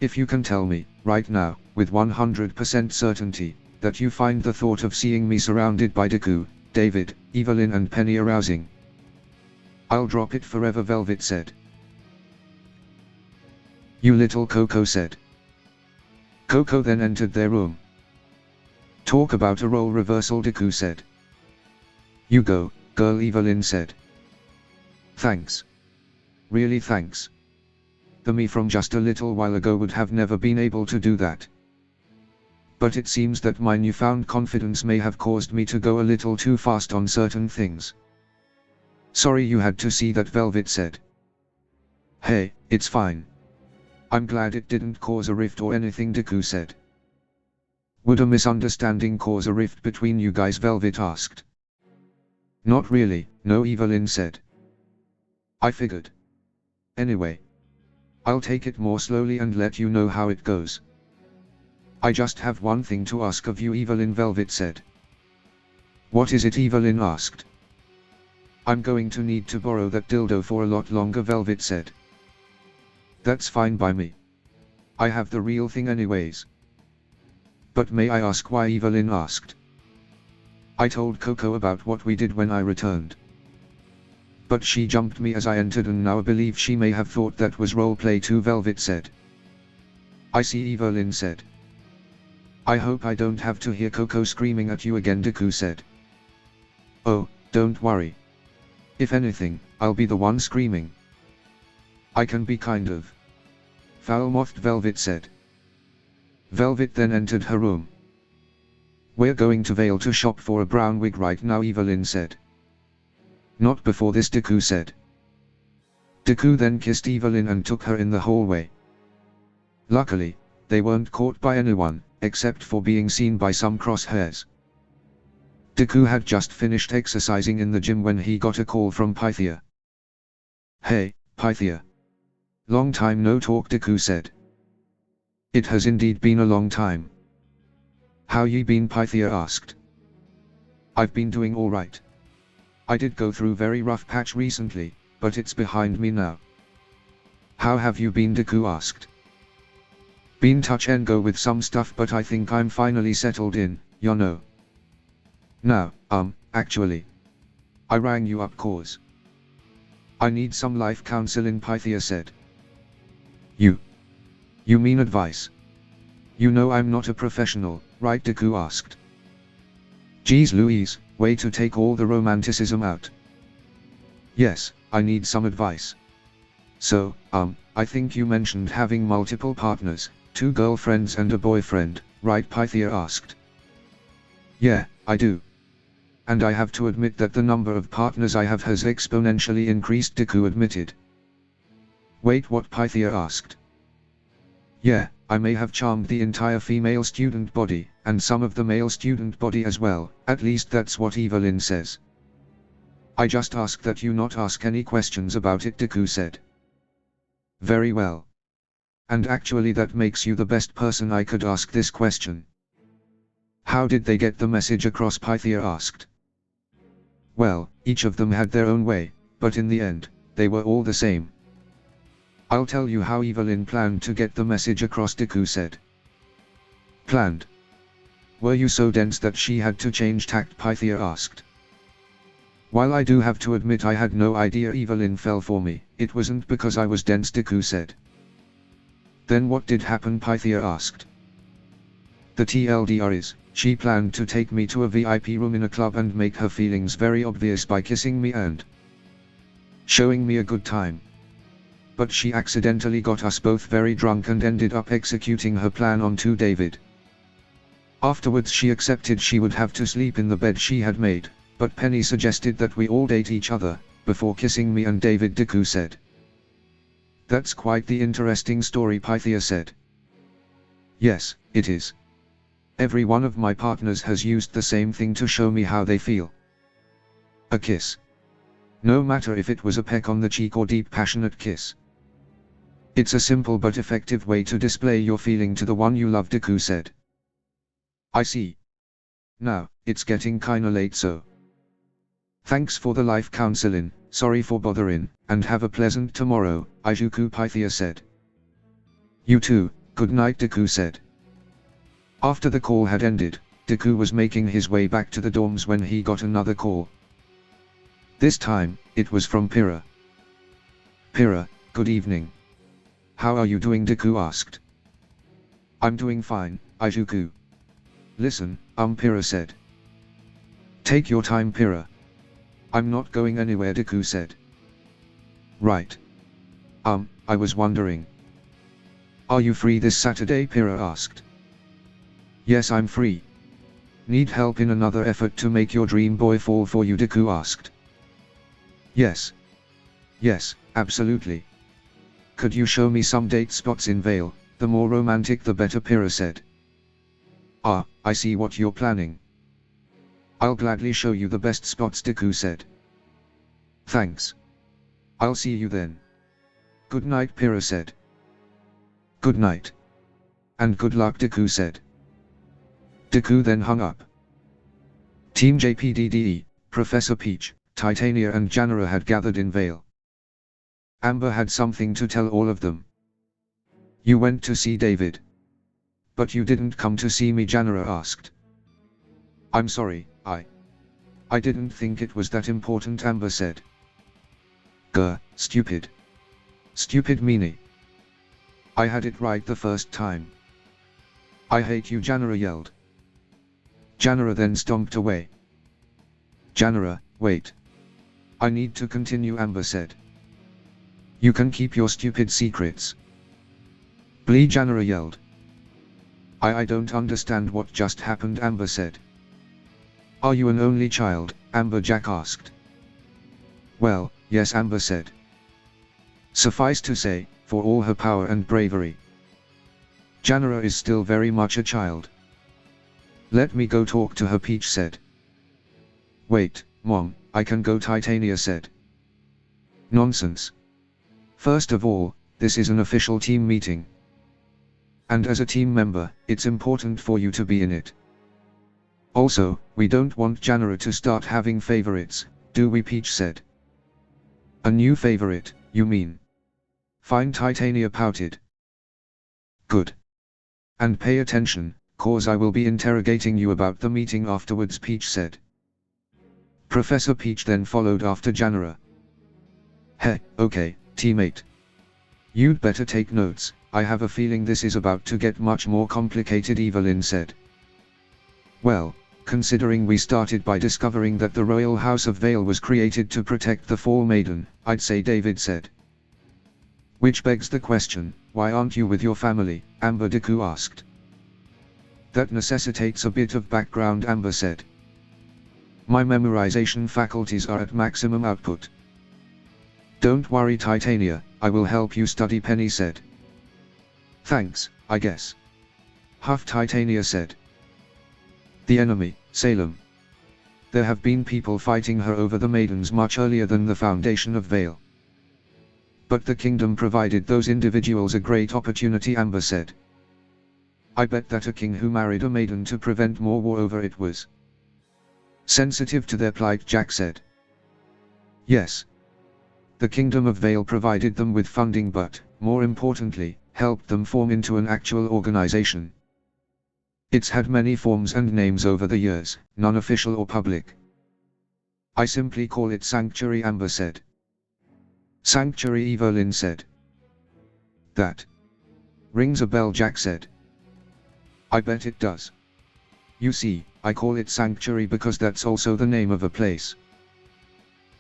Speaker 1: If you can tell me, right now, with 100% certainty, that you find the thought of seeing me surrounded by Deku, David, Evelyn and Penny arousing, I'll drop it forever, Velvet said. You little, Coco said. Coco then entered their room. Talk about a role reversal, Deku said. You go, girl, Evelyn said. Thanks. Really thanks. The me from just a little while ago would have never been able to do that. but it seems that my newfound confidence may have caused me to go a little too fast on certain things. Sorry you had to see that, Velvet said. Hey, it's fine. I'm glad it didn't cause a rift or anything, Deku said. Would a misunderstanding cause a rift between you guys, Velvet asked. Not really, no, Evelyn said. I figured. Anyway, I'll take it more slowly and let you know how it goes. I just have one thing to ask of you, Evelyn, Velvet said. What is it, Evelyn asked. I'm going to need to borrow that dildo for a lot longer, Velvet said. That's fine by me. I have the real thing anyways. But may I ask why, Evelyn asked. I told Coco about what we did when I returned. But she jumped me as I entered and now I believe she may have thought that was roleplay too, Velvet said. I see, Evelyn said. I hope I don't have to hear Coco screaming at you again, Deku said. Oh, don't worry. If anything, I'll be the one screaming. I can be kind of foul-mouthed, Velvet said. Velvet then entered her room. We're going to Vale to shop for a brown wig right now, Evelyn said. Not before this, Deku said. Deku then kissed Evelyn and took her in the hallway. Luckily, they weren't caught by anyone, except for being seen by some crosshairs. Deku had just finished exercising in the gym when he got a call from Pythia. Hey, Pythia. Long time no talk, Deku said. It has indeed been a long time. How ye been, Pythia asked. I've been doing alright. I did go through very rough patch recently, but it's behind me now. How have you been, Deku asked. Been touch and go with some stuff, but I think I'm finally settled in, you know. Now, actually, I rang you up cause I need some life counseling, Pythia said. You mean advice? You know I'm not a professional, right, Deku asked. Geez Louise, way to take all the romanticism out. Yes, I need some advice. So, I think you mentioned having multiple partners, 2 girlfriends and a boyfriend, right, Pythia asked. Yeah, I do. And I have to admit that the number of partners I have has exponentially increased, Deku admitted. Wait, what, Pythia asked. Yeah, I may have charmed the entire female student body, and some of the male student body as well, at least that's what Evelyn says. I just ask that you not ask any questions about it, Deku said. Very well. And actually that makes you the best person I could ask this question. How did they get the message across, Pythia asked. Well, each of them had their own way, but in the end, they were all the same. I'll tell you how Evelyn planned to get the message across, Deku said. Planned? Were you so dense that she had to change tact, Pythia asked. While I do have to admit I had no idea Evelyn fell for me, it wasn't because I was dense, Deku said. Then what did happen, Pythia asked. The TLDR is, she planned to take me to a VIP room in a club and make her feelings very obvious by kissing me and showing me a good time. But she accidentally got us both very drunk and ended up executing her plan onto David. Afterwards she accepted she would have to sleep in the bed she had made, but Penny suggested that we all date each other, before kissing me and David, Deku said. That's quite the interesting story, Pythia said. Yes, it is. Every one of my partners has used the same thing to show me how they feel. A kiss. No matter if it was a peck on the cheek or deep passionate kiss. It's a simple but effective way to display your feeling to the one you love, Deku said. I see. Now, it's getting kinda late, so thanks for the life counseling, sorry for bothering, and have a pleasant tomorrow, Ijuku, Pythia said. You too, good night, Deku said. After the call had ended, Deku was making his way back to the dorms when he got another call. This time, it was from Pira. Pira, good evening. How are you doing, Deku asked. I'm doing fine, Ijuku. Listen, Pira said. Take your time, Pira. I'm not going anywhere, Deku said. Right. I was wondering. Are you free this Saturday, Pira asked. Yes, I'm free. Need help in another effort to make your dream boy fall for you, Deku asked. Yes. Yes, absolutely. Could you show me some date spots in Vale? The more romantic the better, Pira said. Ah, I see what you're planning. I'll gladly show you the best spots, Deku said. Thanks. I'll see you then. Good night, Pira said. Good night. And good luck, Deku said. Deku then hung up. Team JPDE, Professor Peach, Titania and Janora had gathered in Vale. Amber had something to tell all of them. You went to see David. But you didn't come to see me, Janora asked. I'm sorry, I didn't think it was that important, Amber said. Grr, stupid. Stupid meanie. I had it right the first time. I hate you, Janora yelled. Janora then stomped away. Janora, wait. I need to continue, Amber said. You can keep your stupid secrets. Blee, Janora yelled. I don't understand what just happened, Amber said. Are you an only child? Amberjack asked. Well, yes, Amber said. Suffice to say, for all her power and bravery, Janora is still very much a child. Let me go talk to her, Peach said. Wait, Mom, I can go, Titania said. Nonsense. First of all, this is an official team meeting. And as a team member, it's important for you to be in it. Also, we don't want Janora to start having favorites, do we, Peach said. A new favorite, you mean? Fine, Titania pouted. Good. And pay attention, cause I will be interrogating you about the meeting afterwards, Peach said. Professor Peach then followed after Janora. Hey, okay, teammate. You'd better take notes, I have a feeling this is about to get much more complicated, Evelyn said. Well, considering we started by discovering that the Royal House of Vale was created to protect the Fall Maiden, I'd say, David said. Which begs the question, why aren't you with your family? Amber Deku asked. That necessitates a bit of background, Amber said. My memorization faculties are at maximum output. Don't worry, Titania, I will help you study, Penny said. Thanks, I guess. Huff, Titania said. The enemy, Salem. There have been people fighting her over the maidens much earlier than the foundation of Vale. But the kingdom provided those individuals a great opportunity, Amber said. I bet that a king who married a maiden to prevent more war over it was sensitive to their plight, Jack said. Yes. The Kingdom of Vale provided them with funding, but, more importantly, helped them form into an actual organization. It's had many forms and names over the years, none official or public. I simply call it Sanctuary, Amber said. Sanctuary, Evelyn said. That rings a bell, Jack said. I bet it does. You see, I call it Sanctuary because that's also the name of a place.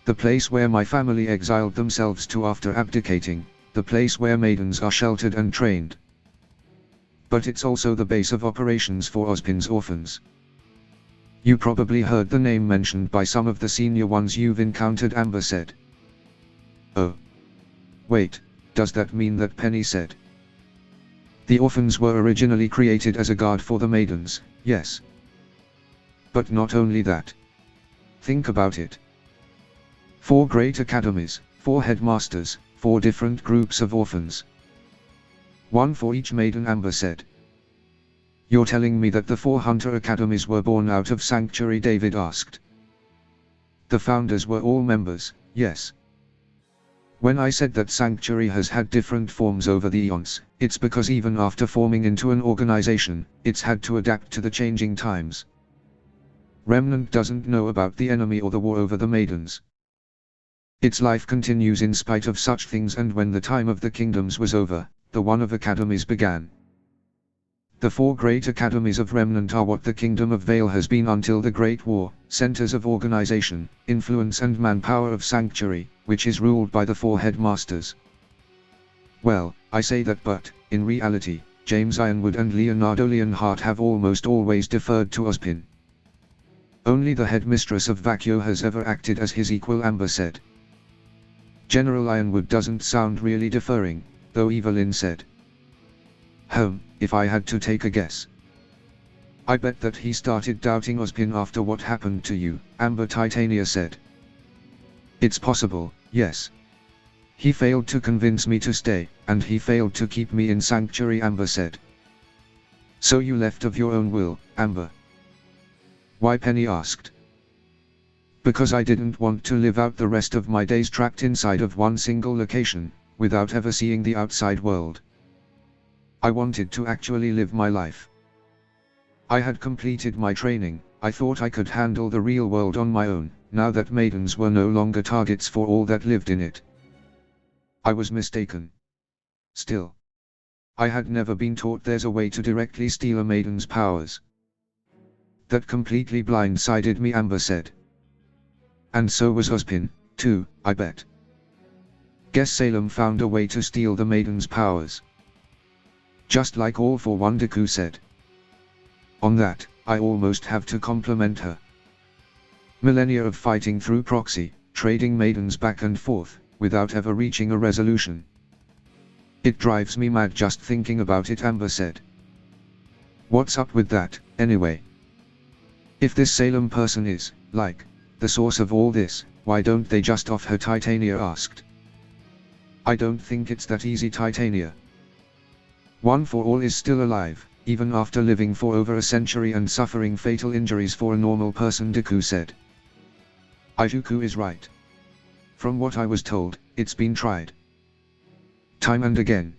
Speaker 1: The place where my family exiled themselves to after abdicating, the place where maidens are sheltered and trained. But it's also the base of operations for Ospin's orphans. You probably heard the name mentioned by some of the senior ones you've encountered, Amber said. Oh. Wait, does that mean that? Penny said. The orphans were originally created as a guard for the maidens, yes. But not only that. Think about it. 4 great academies, 4 headmasters, 4 different groups of orphans. 1 for each maiden, Amber said. You're telling me that the 4 hunter academies were born out of Sanctuary? David asked. The founders were all members, yes. When I said that Sanctuary has had different forms over the eons, it's because even after forming into an organization, it's had to adapt to the changing times. Remnant doesn't know about the enemy or the war over the maidens. Its life continues in spite of such things, and when the time of the kingdoms was over, the one of academies began. The 4 great academies of Remnant are what the Kingdom of Vale has been until the Great War, centers of organization, influence and manpower of Sanctuary, which is ruled by the 4 headmasters. Well, I say that, but, in reality, James Ironwood and Leonardo Leonhardt have almost always deferred to Ospin. Only the headmistress of Vacchio has ever acted as his equal, Amber said. General Ironwood doesn't sound really deferring, though, Evelyn said. If I had to take a guess. I bet that he started doubting Ospin after what happened to you, Amber Titania said. It's possible, yes. He failed to convince me to stay, and he failed to keep me in sanctuary, Amber said. So you left of your own will, Amber? Why, Penny asked. Because I didn't want to live out the rest of my days trapped inside of one single location, without ever seeing the outside world. I wanted to actually live my life. I had completed my training, I thought I could handle the real world on my own, now that maidens were no longer targets for all that lived in it. I was mistaken. Still, I had never been taught there's a way to directly steal a maiden's powers. That completely blindsided me, Amber said. And so was Ospin, too, I bet. Guess Salem found a way to steal the maiden's powers. Just like All for One, Deku said. On that, I almost have to compliment her. Millennia of fighting through proxy, trading maidens back and forth, without ever reaching a resolution. It drives me mad just thinking about it, Amber said. What's up with that, anyway? If this Salem person is, like, the source of all this, why don't they just off her, Titania asked. I don't think it's that easy, Titania. One for All is still alive, even after living for over a century and suffering fatal injuries for a normal person, Deku said. Izuku is right. From what I was told, it's been tried. Time and again.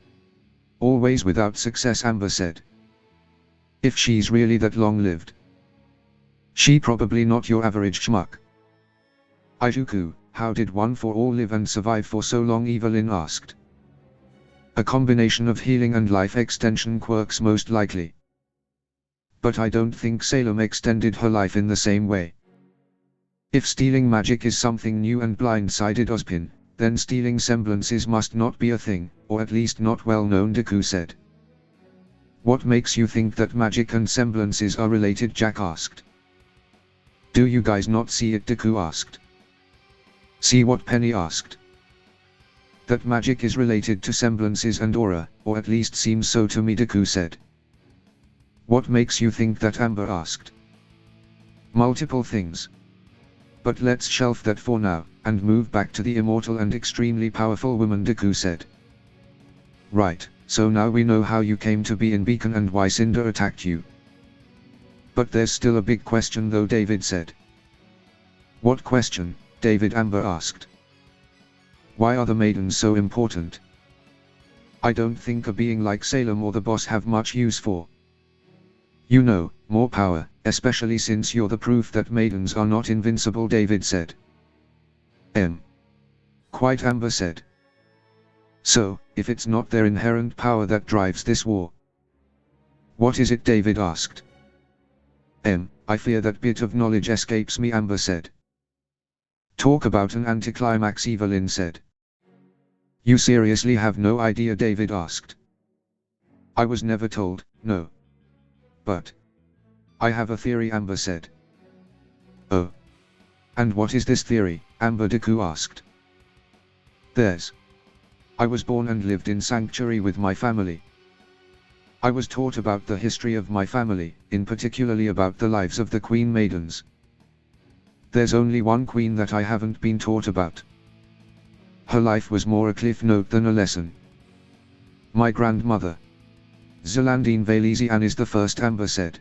Speaker 1: Always without success, Amber said. If she's really that long-lived. She probably not your average schmuck. Izuku, how did One for All live and survive for so long, Evelyn asked. A combination of healing and life extension quirks most likely. But I don't think Salem extended her life in the same way. If stealing magic is something new and blindsided Ospin, then stealing semblances must not be a thing, or at least not well known, Deku said. What makes you think that magic and semblances are related, Jack asked. Do you guys not see it, Deku asked. See what, Penny asked. That magic is related to semblances and aura, or at least seems so to me, Deku said. What makes you think that, Amber asked. Multiple things. But let's shelf that for now, and move back to the immortal and extremely powerful woman, Deku said. Right, so now we know how you came to be in Beacon and why Cinder attacked you. But there's still a big question though, David said. What question, David, Amber asked. Why are the maidens so important? I don't think a being like Salem or the boss have much use for. You know, more power, especially since you're the proof that maidens are not invincible, David said. Quite, Amber said. So, if it's not their inherent power that drives this war, what is it, David asked. I fear that bit of knowledge escapes me, Amber said. Talk about an anticlimax, Evelyn said. You seriously have no idea, David asked. I was never told, no. But I have a theory, Amber said. Oh. And what is this theory, Amber, Deku asked. I was born and lived in sanctuary with my family. I was taught about the history of my family, in particularly about the lives of the Queen Maidens. There's only one queen that I haven't been taught about. Her life was more a cliff note than a lesson. My grandmother, Zelandine Valesian, is the first, Amber said.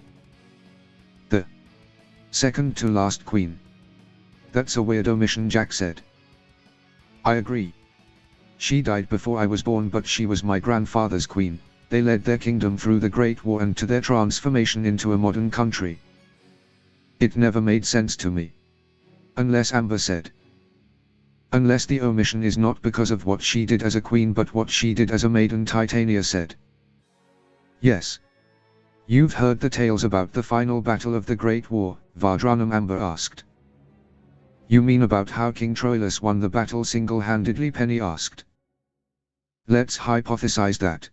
Speaker 1: The second to last queen. That's a weird omission, Jack said. I agree. She died before I was born, but she was my grandfather's queen. They led their kingdom through the Great War and to their transformation into a modern country. It never made sense to me. Unless, Amber said. Unless the omission is not because of what she did as a queen but what she did as a maiden, Titania said. Yes. You've heard the tales about the final battle of the Great War, Vardranum, Amber asked. You mean about how King Troilus won the battle single-handedly, Penny asked. Let's hypothesize that.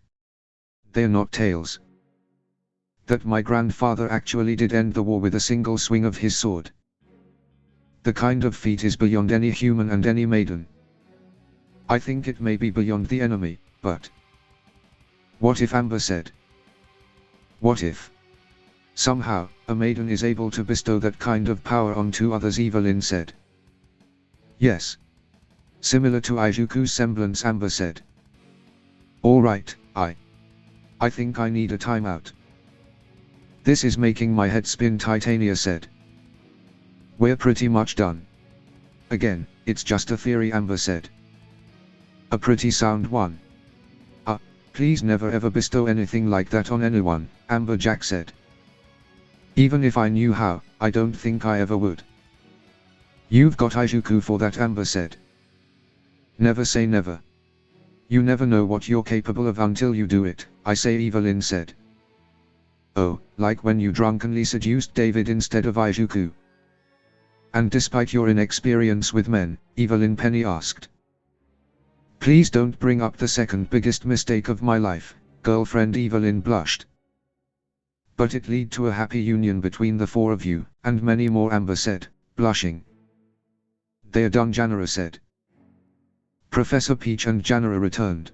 Speaker 1: They're not tales. That my grandfather actually did end the war with a single swing of his sword. The kind of feat is beyond any human and any maiden. I think it may be beyond the enemy, but... What if, Amber said? What if? Somehow, a maiden is able to bestow that kind of power on two others, Evelyn said. Yes. Similar to Izuku's semblance, Amber said. Alright, I think I need a timeout. This is making my head spin, Titania said. We're pretty much done. Again, it's just a theory, Amber said. A pretty sound one. Please never ever bestow anything like that on anyone, Amberjack said. Even if I knew how, I don't think I ever would. You've got Izuku for that, Amber said. Never say never. You never know what you're capable of until you do it, I say, Evelyn said. Oh, like when you drunkenly seduced David instead of Izuku. And despite your inexperience with men, Evelyn Penny asked. Please don't bring up the second biggest mistake of my life, girlfriend, Evelyn blushed. But it led to a happy union between the four of you, and many more, Amber said, blushing. They're done, Janera said. Professor Peach and Janera returned.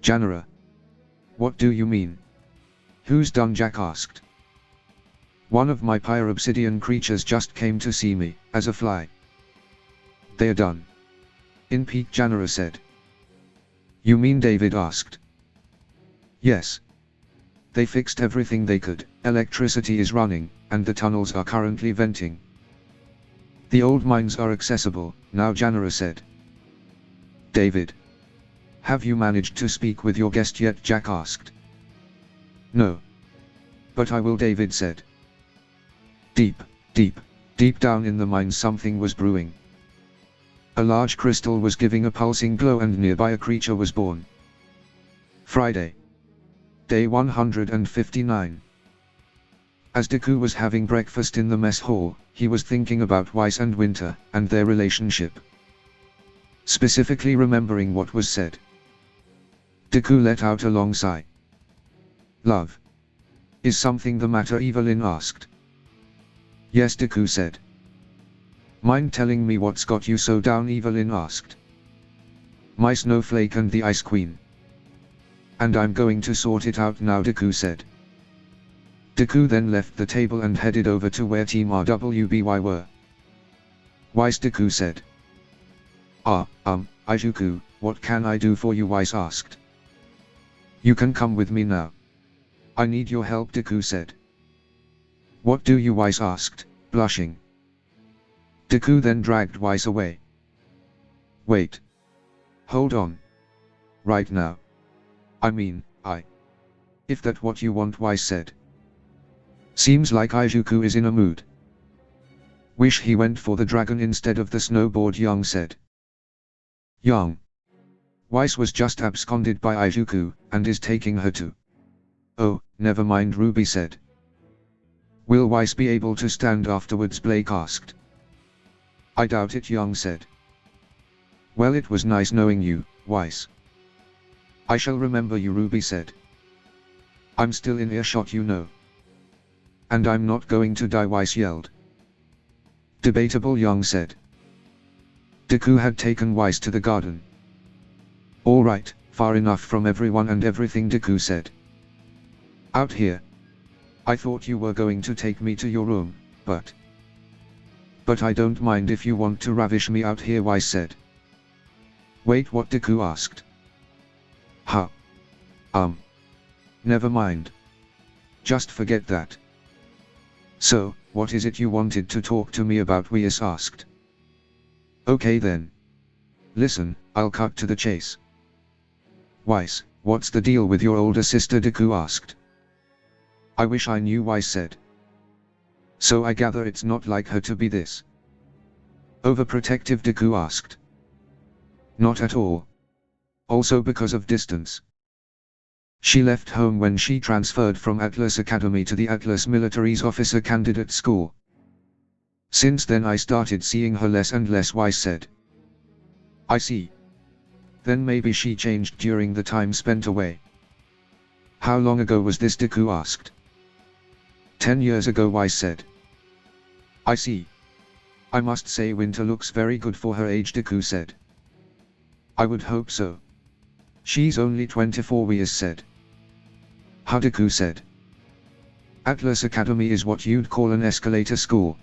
Speaker 1: Janera. What do you mean? Who's done? Jack asked. One of my Pira obsidian creatures just came to see me, as a fly. They're done. In Peak, Janera said. You mean? David asked. Yes. They fixed everything they could, electricity is running, and the tunnels are currently venting. The old mines are accessible, now, Janera said. David. Have you managed to speak with your guest yet? Jack asked. No. But I will, David said. Deep down in the mines something was brewing. A large crystal was giving a pulsing glow and nearby a creature was born. Friday. Day 159. As Deku was having breakfast in the mess hall, he was thinking about Weiss and Winter, and their relationship. Specifically remembering what was said. Deku let out a long sigh. Love. Is something the matter? Evelyn asked. Yes, Deku said. Mind telling me what's got you so down? Evelyn asked. My snowflake and the Ice Queen. And I'm going to sort it out now, Deku said. Deku then left the table and headed over to where Team RWBY were. Weiss, Deku said. Izuku, what can I do for you? Weiss asked. You can come with me now. I need your help, Deku said. What do you? Weiss asked, blushing. Deku then dragged Weiss away. Wait. Hold on. Right now. I mean, if that what you want, Weiss said. Seems like Izuku is in a mood. Wish he went for the dragon instead of the snowboard, Young said. Young. Weiss was just absconded by Izuku, and is taking her to. Oh, never mind, Ruby said. Will Weiss be able to stand afterwards? Blake asked. I doubt it, Young said. Well, it was nice knowing you, Weiss. I shall remember you, Ruby said. I'm still in earshot, you know. And I'm not going to die, Weiss yelled. Debatable, Young said. Deku had taken Weiss to the garden. All right, far enough from everyone and everything, Deku said. Out here. I thought you were going to take me to your room, but I don't mind if you want to ravish me out here, Weiss said. Wait, what? Deku asked. Never mind. Just forget that. So, what is it you wanted to talk to me about? Weiss asked. Okay then. Listen, I'll cut to the chase. Weiss, what's the deal with your older sister? Deku asked. I wish I knew, Weiss said. So I gather it's not like her to be this overprotective? Deku asked. Not at all. Also because of distance. She left home when she transferred from Atlas Academy to the Atlas Military's Officer Candidate School. Since then I started seeing her less and less, Weiss said. I see. Then maybe she changed during the time spent away. How long ago was this? Deku asked. 10 years ago, Wise said. I see. I must say Winter looks very good for her age, Deku said. I would hope so. She's only 24, Wise said. How? Deku said. Atlas Academy is what you'd call an escalator school.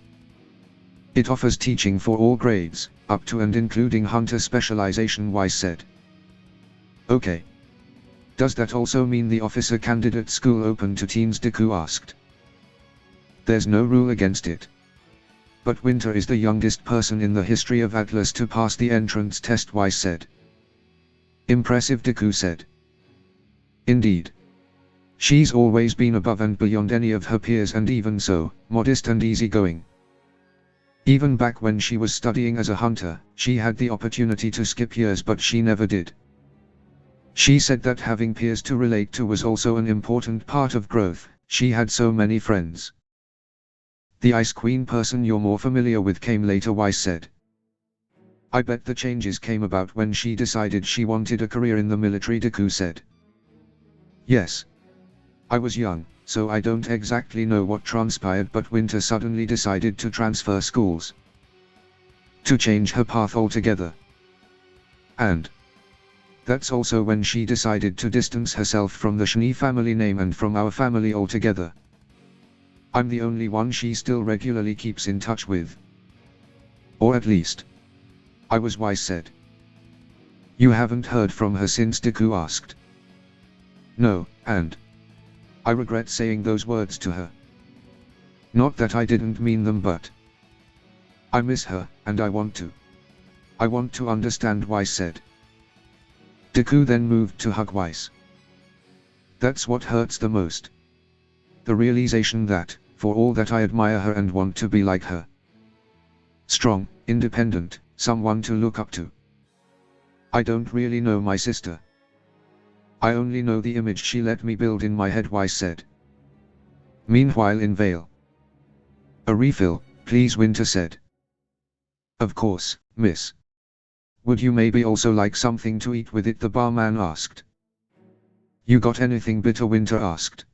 Speaker 1: It offers teaching for all grades, up to and including hunter specialization, Wise said. Okay. Does that also mean the officer candidate school open to teens? Deku asked. There's no rule against it. But Winter is the youngest person in the history of Atlas to pass the entrance test, Wise said. Impressive, Deku said. Indeed. She's always been above and beyond any of her peers, and even so, modest and easygoing. Even back when she was studying as a hunter, she had the opportunity to skip years, but she never did. She said that having peers to relate to was also an important part of growth. She had so many friends. The Ice Queen person you're more familiar with came later, Wise said. I bet the changes came about when she decided she wanted a career in the military, Deku said. Yes. I was young, so I don't exactly know what transpired, but Winter suddenly decided to transfer schools. To change her path altogether. And that's also when she decided to distance herself from the Schnee family name and from our family altogether. I'm the only one she still regularly keeps in touch with. Or at least I was, Wise said. You haven't heard from her since? Deku asked. No, and I regret saying those words to her. Not that I didn't mean them, but I miss her, and I want to understand, Wise said. Deku then moved to hug Wise. That's what hurts the most. The realization that, for all that I admire her and want to be like her. Strong, independent, someone to look up to. I don't really know my sister. I only know the image she let me build in my head, Wise said. Meanwhile in Vale. A refill, please, Winter said. Of course, miss. Would you maybe also like something to eat with it? The barman asked. You got anything bitter? Winter asked.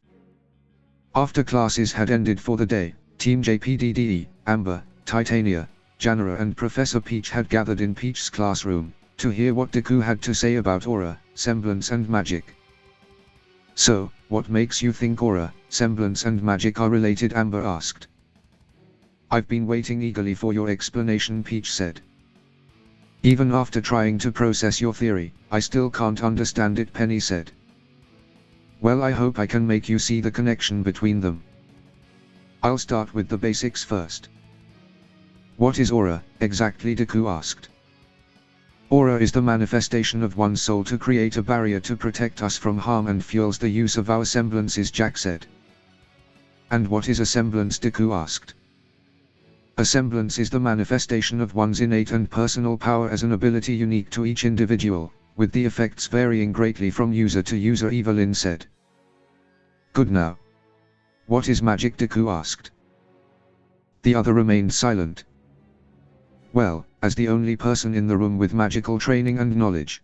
Speaker 1: After classes had ended for the day, Team JPDE, Amber, Titania, Janora and Professor Peach had gathered in Peach's classroom to hear what Deku had to say about aura, semblance and magic. So, what makes you think aura, semblance and magic are related? Amber asked. I've been waiting eagerly for your explanation, Peach said. Even after trying to process your theory, I still can't understand it, Penny said. Well, I hope I can make you see the connection between them. I'll start with the basics first. What is aura, exactly? Deku asked. Aura is the manifestation of one's soul to create a barrier to protect us from harm and fuels the use of our semblances, Jack said. And what is a semblance? Deku asked. A semblance is the manifestation of one's innate and personal power as an ability unique to each individual, with the effects varying greatly from user to user, Evelyn said. Good now. What is magic? Deku asked. The other remained silent. Well, as the only person in the room with magical training and knowledge.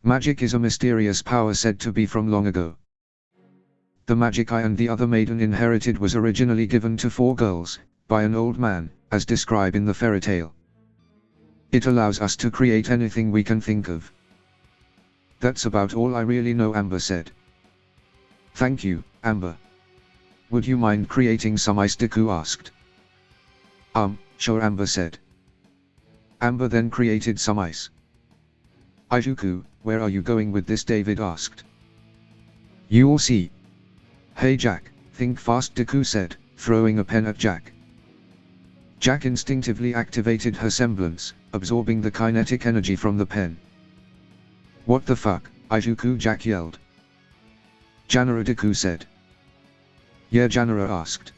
Speaker 1: Magic is a mysterious power said to be from long ago. The magic I and the other maiden inherited was originally given to 4 girls, by an old man, as described in the fairy tale. It allows us to create anything we can think of. That's about all I really know, Amber said. Thank you, Amber. Would you mind creating some ice? Deku asked. Sure, Amber said. Amber then created some ice. Ijuku, where are you going with this? David asked. You'll see. Hey Jack, think fast, Deku said, throwing a pen at Jack. Jack instinctively activated her semblance, absorbing the kinetic energy from the pen. What the fuck, Ijuku? Jack yelled. Janora, Deku said. Yeah, Janora asked.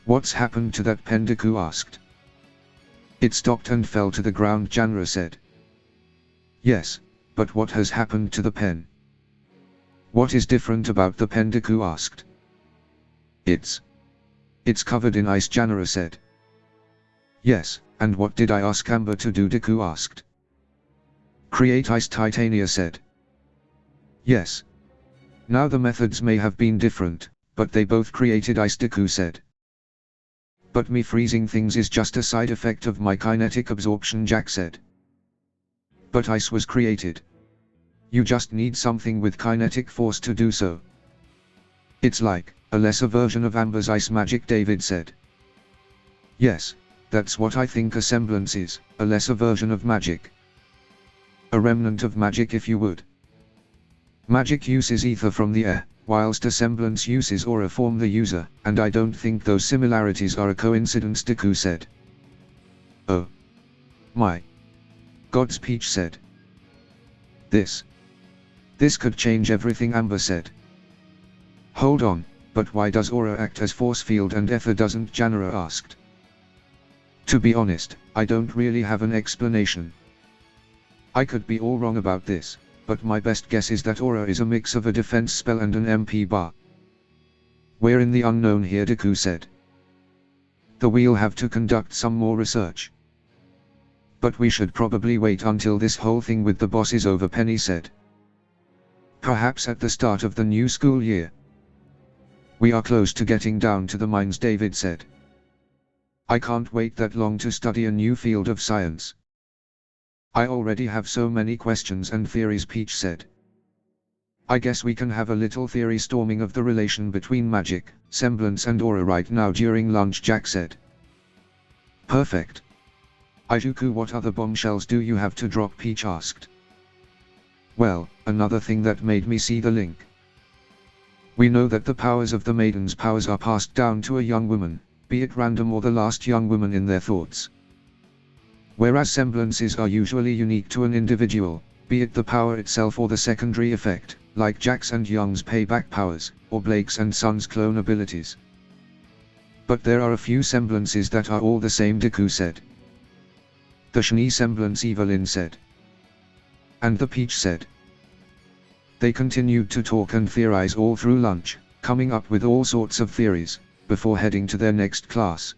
Speaker 1: What's happened to that pen? Deku asked. It stopped and fell to the ground, Janora said. Yes, but what has happened to the pen? What is different about the pen? Deku asked. It's covered in ice, Janora said. Yes, and what did I ask Amber to do? Deku asked. Create ice, Titania said. Yes. Now the methods may have been different, but they both created ice, Deku said. But me freezing things is just a side effect of my kinetic absorption, Jack said. But ice was created. You just need something with kinetic force to do so. It's like a lesser version of Amber's ice magic, David said. Yes, that's what I think a semblance is, a lesser version of magic. A remnant of magic, if you would. Magic uses ether from the air, whilst a semblance uses aura from the user, and I don't think those similarities are a coincidence, Deku said. Oh. My. God's Peach said. This could change everything, Amber said. Hold on, but why does aura act as force field and ether doesn't, Janara asked. To be honest, I don't really have an explanation. I could be all wrong about this, but my best guess is that aura is a mix of a defense spell and an MP bar. We're in the unknown here, Deku said. We'll have to conduct some more research. But we should probably wait until this whole thing with the boss is over, Penny said. Perhaps at the start of the new school year. We are close to getting down to the mines, David said. I can't wait that long to study a new field of science. I already have so many questions and theories, Peach said. I guess we can have a little theory storming of the relation between magic, semblance and aura right now during lunch, Jack said. Perfect. Ijuku, what other bombshells do you have to drop, Peach asked. Well, another thing that made me see the link. We know that the powers of the Maiden's powers are passed down to a young woman, be it random or the last young woman in their thoughts. Whereas semblances are usually unique to an individual, be it the power itself or the secondary effect, like Jack's and Young's payback powers, or Blake's and Son's clone abilities. But there are a few semblances that are all the same, Deku said. The Shni semblance, Evelyn said. And the Peach said. They continued to talk and theorize all through lunch, coming up with all sorts of theories, before heading to their next class.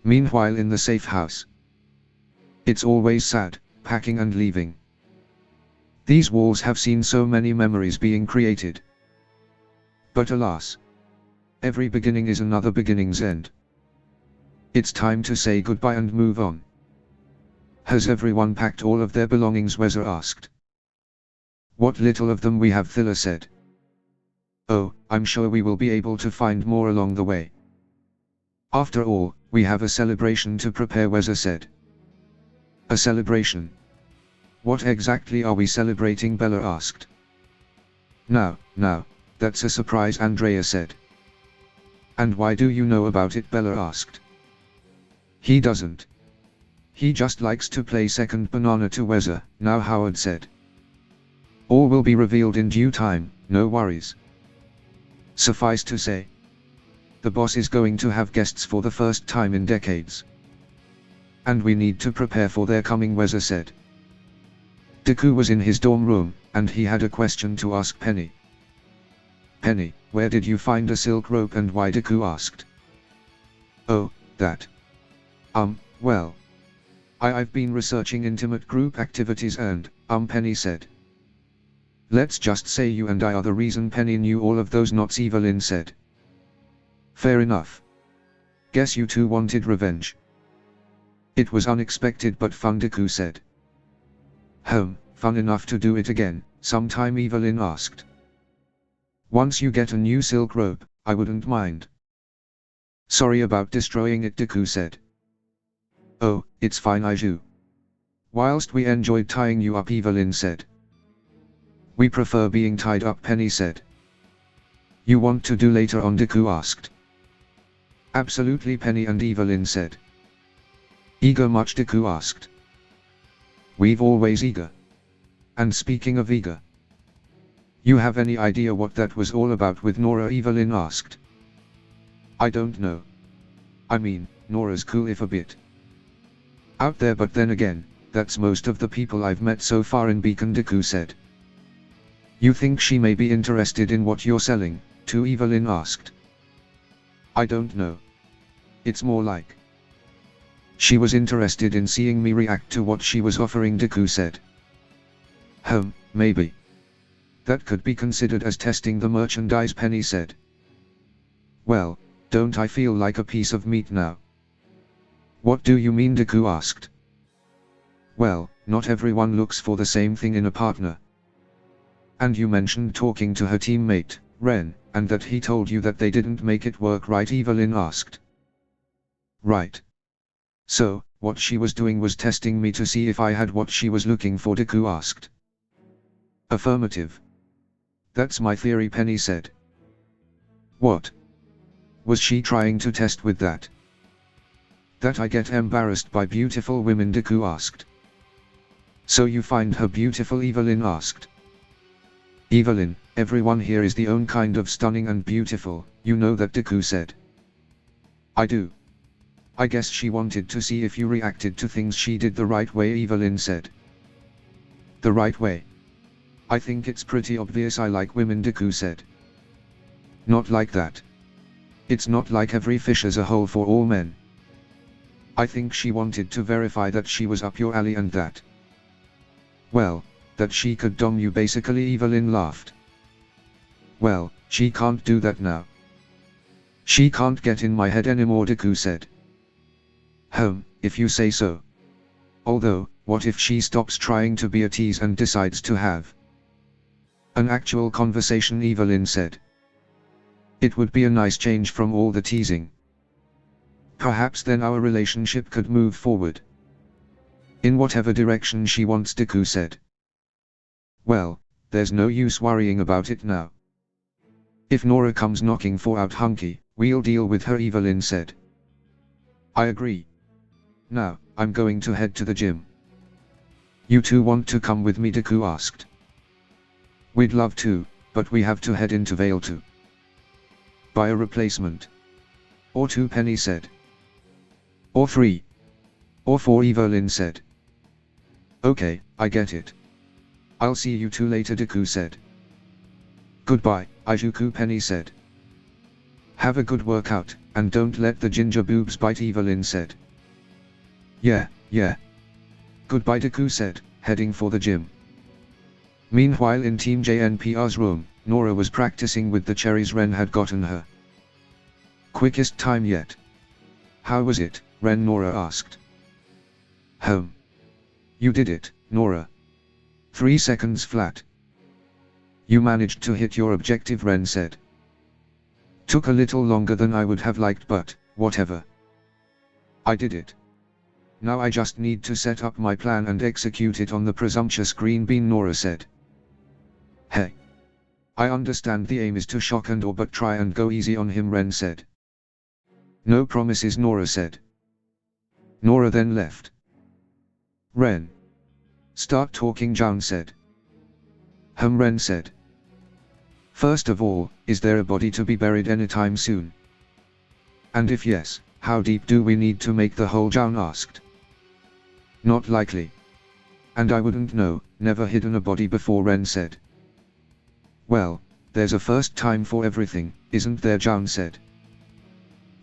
Speaker 1: Meanwhile, in the safe house. It's always sad, packing and leaving. These walls have seen so many memories being created. But alas, every beginning is another beginning's end. It's time to say goodbye and move on. Has everyone packed all of their belongings, Weza asked. What little of them we have, Thilla said. Oh, I'm sure we will be able to find more along the way. After all, we have a celebration to prepare, Weza said. A celebration? What exactly are we celebrating, Bella asked. Now, that's a surprise, Andrea said. And why do you know about it, Bella asked. He doesn't. He just likes to play second banana to Weza, now Howard said. All will be revealed in due time, no worries. Suffice to say, the boss is going to have guests for the first time in decades. And we need to prepare for their coming, Weza said. Deku was in his dorm room, and he had a question to ask Penny. Penny, where did you find a silk rope and why, Deku asked. Oh, that. Well. I've been researching intimate group activities and, Penny said. Let's just say you and I are the reason Penny knew all of those knots, Evelyn said. Fair enough. Guess you two wanted revenge. It was unexpected but fun, Deku said. Fun enough to do it again, sometime, Evelyn asked. Once you get a new silk rope, I wouldn't mind. Sorry about destroying it, Deku said. Oh, it's fine, Aiju. Whilst we enjoyed tying you up, Evelyn said. We prefer being tied up, Penny said. You want to do later on, Deku asked. Absolutely, Penny and Evelyn said. Eager much, Deku asked. We've always eager. And speaking of eager. You have any idea what that was all about with Nora, Evelyn asked. I don't know. I mean, Nora's cool if a bit out there, but then again, that's most of the people I've met so far in Beacon, Deku said. You think she may be interested in what you're selling, too, Evelyn asked. I don't know. It's more like she was interested in seeing me react to what she was offering, Deku said. Maybe. That could be considered as testing the merchandise, Penny said. Well, don't I feel like a piece of meat now? What do you mean, Deku asked. Well, not everyone looks for the same thing in a partner. And you mentioned talking to her teammate, Ren, and that he told you that they didn't make it work, right? Evelyn asked. Right. So, what she was doing was testing me to see if I had what she was looking for, Deku asked. Affirmative. That's my theory, Penny said. What? Was she trying to test with that? That I get embarrassed by beautiful women, Deku asked. So you find her beautiful, Evelyn asked. Evelyn, everyone here is the own kind of stunning and beautiful, you know that, Deku said. I do. I guess she wanted to see if you reacted to things she did the right way, Evelyn said. The right way? I think it's pretty obvious I like women, Deku said. Not like that. It's not like every fish is a hole for all men. I think she wanted to verify that she was up your alley and that. Well, that she could dom you basically, Evelyn laughed. Well, she can't do that now. She can't get in my head anymore, Deku said. If you say so. Although, what if she stops trying to be a tease and decides to have an actual conversation, Evelyn said. It would be a nice change from all the teasing. Perhaps then our relationship could move forward. In whatever direction she wants, Deku said. Well, there's no use worrying about it now. If Nora comes knocking for out hunky, we'll deal with her, Evelyn said. I agree. Now, I'm going to head to the gym. You two want to come with me, Deku asked. We'd love to, but we have to head into Vale to buy a replacement. Or two, Penny said. Or 3. Or 4, Evelyn said. Okay, I get it. I'll see you two later, Deku said. Goodbye, Ijuku, Penny said. Have a good workout, and don't let the ginger boobs bite, Evelyn said. Yeah. Goodbye, Deku said, heading for the gym. Meanwhile in Team JNPR's room, Nora was practicing with the cherries Ren had gotten her. Quickest time yet. How was it, Ren? Nora asked. You did it, Nora. 3 seconds flat. You managed to hit your objective, Ren said. Took a little longer than I would have liked, but whatever. I did it. Now I just need to set up my plan and execute it on the presumptuous green bean, Nora said. Hey. I understand the aim is to shock and awe, but try and go easy on him, Ren said. No promises, Nora said. Nora then left. Ren. Start talking, Jaun said. Ren said. First of all, is there a body to be buried anytime soon? And if yes, how deep do we need to make the hole, Jaun asked. Not likely. And I wouldn't know, never hidden a body before, Ren said. Well, there's a first time for everything, isn't there, Jaun said.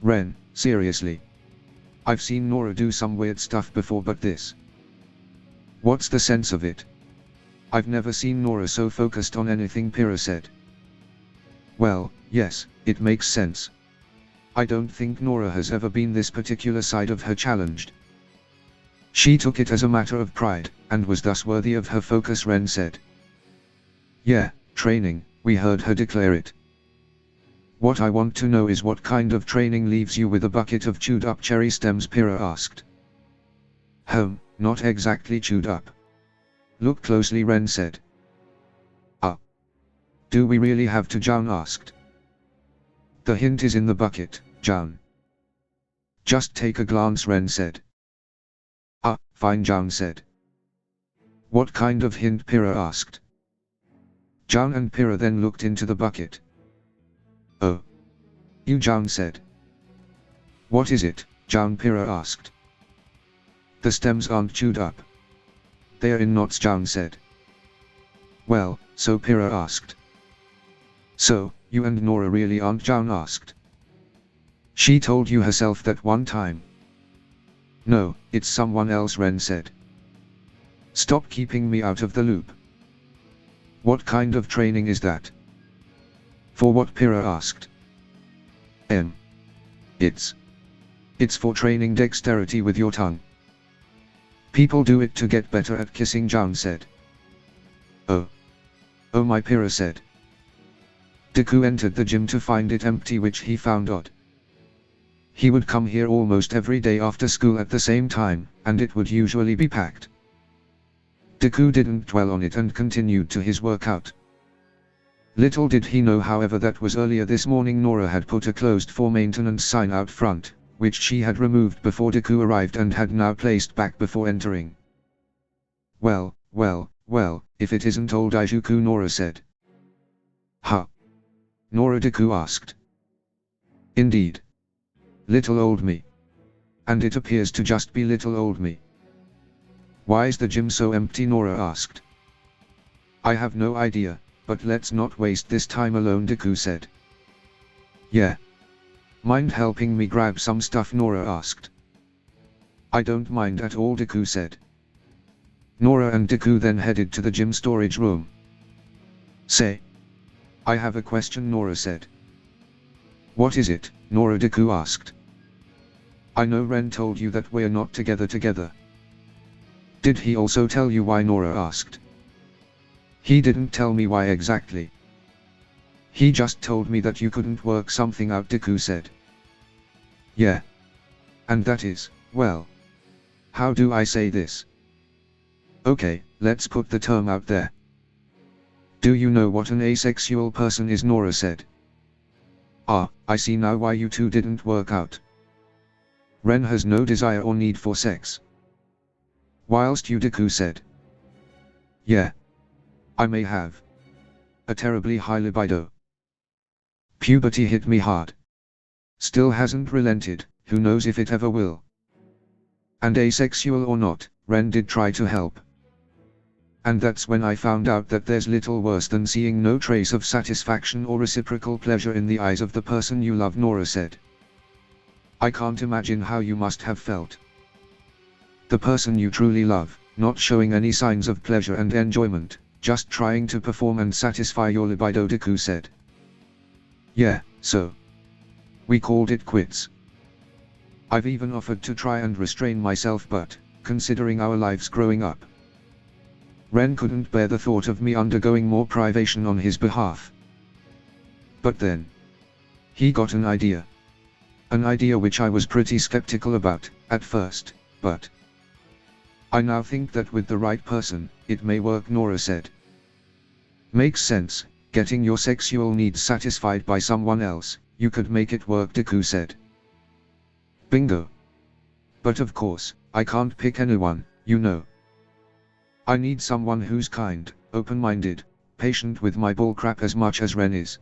Speaker 1: Ren, seriously. I've seen Nora do some weird stuff before, but this. What's the sense of it? I've never seen Nora so focused on anything, Pira said. Well, yes, it makes sense. I don't think Nora has ever been this particular side of her challenged. She took it as a matter of pride, and was thus worthy of her focus, Ren said. Yeah, training, we heard her declare it. What I want to know is what kind of training leaves you with a bucket of chewed up cherry stems, Pira asked. Not exactly chewed up. Look closely, Ren said. Do we really have to, Jaun asked. The hint is in the bucket, Jaun. Just take a glance, Ren said. Fine, Jaun said. What kind of hint, Pira asked. Jaun and Pira then looked into the bucket. Oh. You, Jaun said. What is it, Jaun? Pira asked. The stems aren't chewed up. They're in knots, Jaun said. Well, so? Pira asked. So, you and Nora really aren't, Jaun asked. She told you herself that one time. No, it's someone else, Ren said. Stop keeping me out of the loop. What kind of training is that? For what? Pira asked. It's for training dexterity with your tongue. People do it to get better at kissing, Jaun said. Oh my, Pira said. Deku entered the gym to find it empty, which he found odd. He would come here almost every day after school at the same time, and it would usually be packed. Deku didn't dwell on it and continued to his workout. Little did he know, however, that was earlier this morning Nora had put a closed for maintenance sign out front, which she had removed before Deku arrived and had now placed back before entering. Well, if it isn't old Izuku, Nora said. Huh? Nora, Deku asked. Indeed. Little old me. And it appears to just be little old me. Why is the gym so empty? Nora asked. I have no idea, but let's not waste this time alone, Deku said. Yeah. Mind helping me grab some stuff? Nora asked. I don't mind at all, Deku said. Nora and Deku then headed to the gym storage room. Say. I have a question, Nora said. What is it? Nora, Deku asked. I know Ren told you that we're not together. Did he also tell you why? Nora asked. He didn't tell me why exactly. He just told me that you couldn't work something out, Deku said. Yeah. And that is, well, how do I say this? Okay, let's put the term out there. Do you know what an asexual person is? Nora said. Ah, I see now why you two didn't work out. Ren has no desire or need for sex. Whilst you, Deku said. Yeah. I may have a terribly high libido. Puberty hit me hard. Still hasn't relented, who knows if it ever will. And asexual or not, Ren did try to help. And that's when I found out that there's little worse than seeing no trace of satisfaction or reciprocal pleasure in the eyes of the person you love, Nora said. I can't imagine how you must have felt. The person you truly love, not showing any signs of pleasure and enjoyment, just trying to perform and satisfy your libido, Deku said. Yeah, so we called it quits. I've even offered to try and restrain myself, but, considering our lives growing up, Ren couldn't bear the thought of me undergoing more privation on his behalf. But then, he got an idea. An idea which I was pretty skeptical about, at first, but I now think that with the right person, it may work, Nora said. Makes sense, getting your sexual needs satisfied by someone else, you could make it work, Deku said. Bingo. But of course, I can't pick anyone, you know. I need someone who's kind, open-minded, patient with my bullcrap as much as Ren is.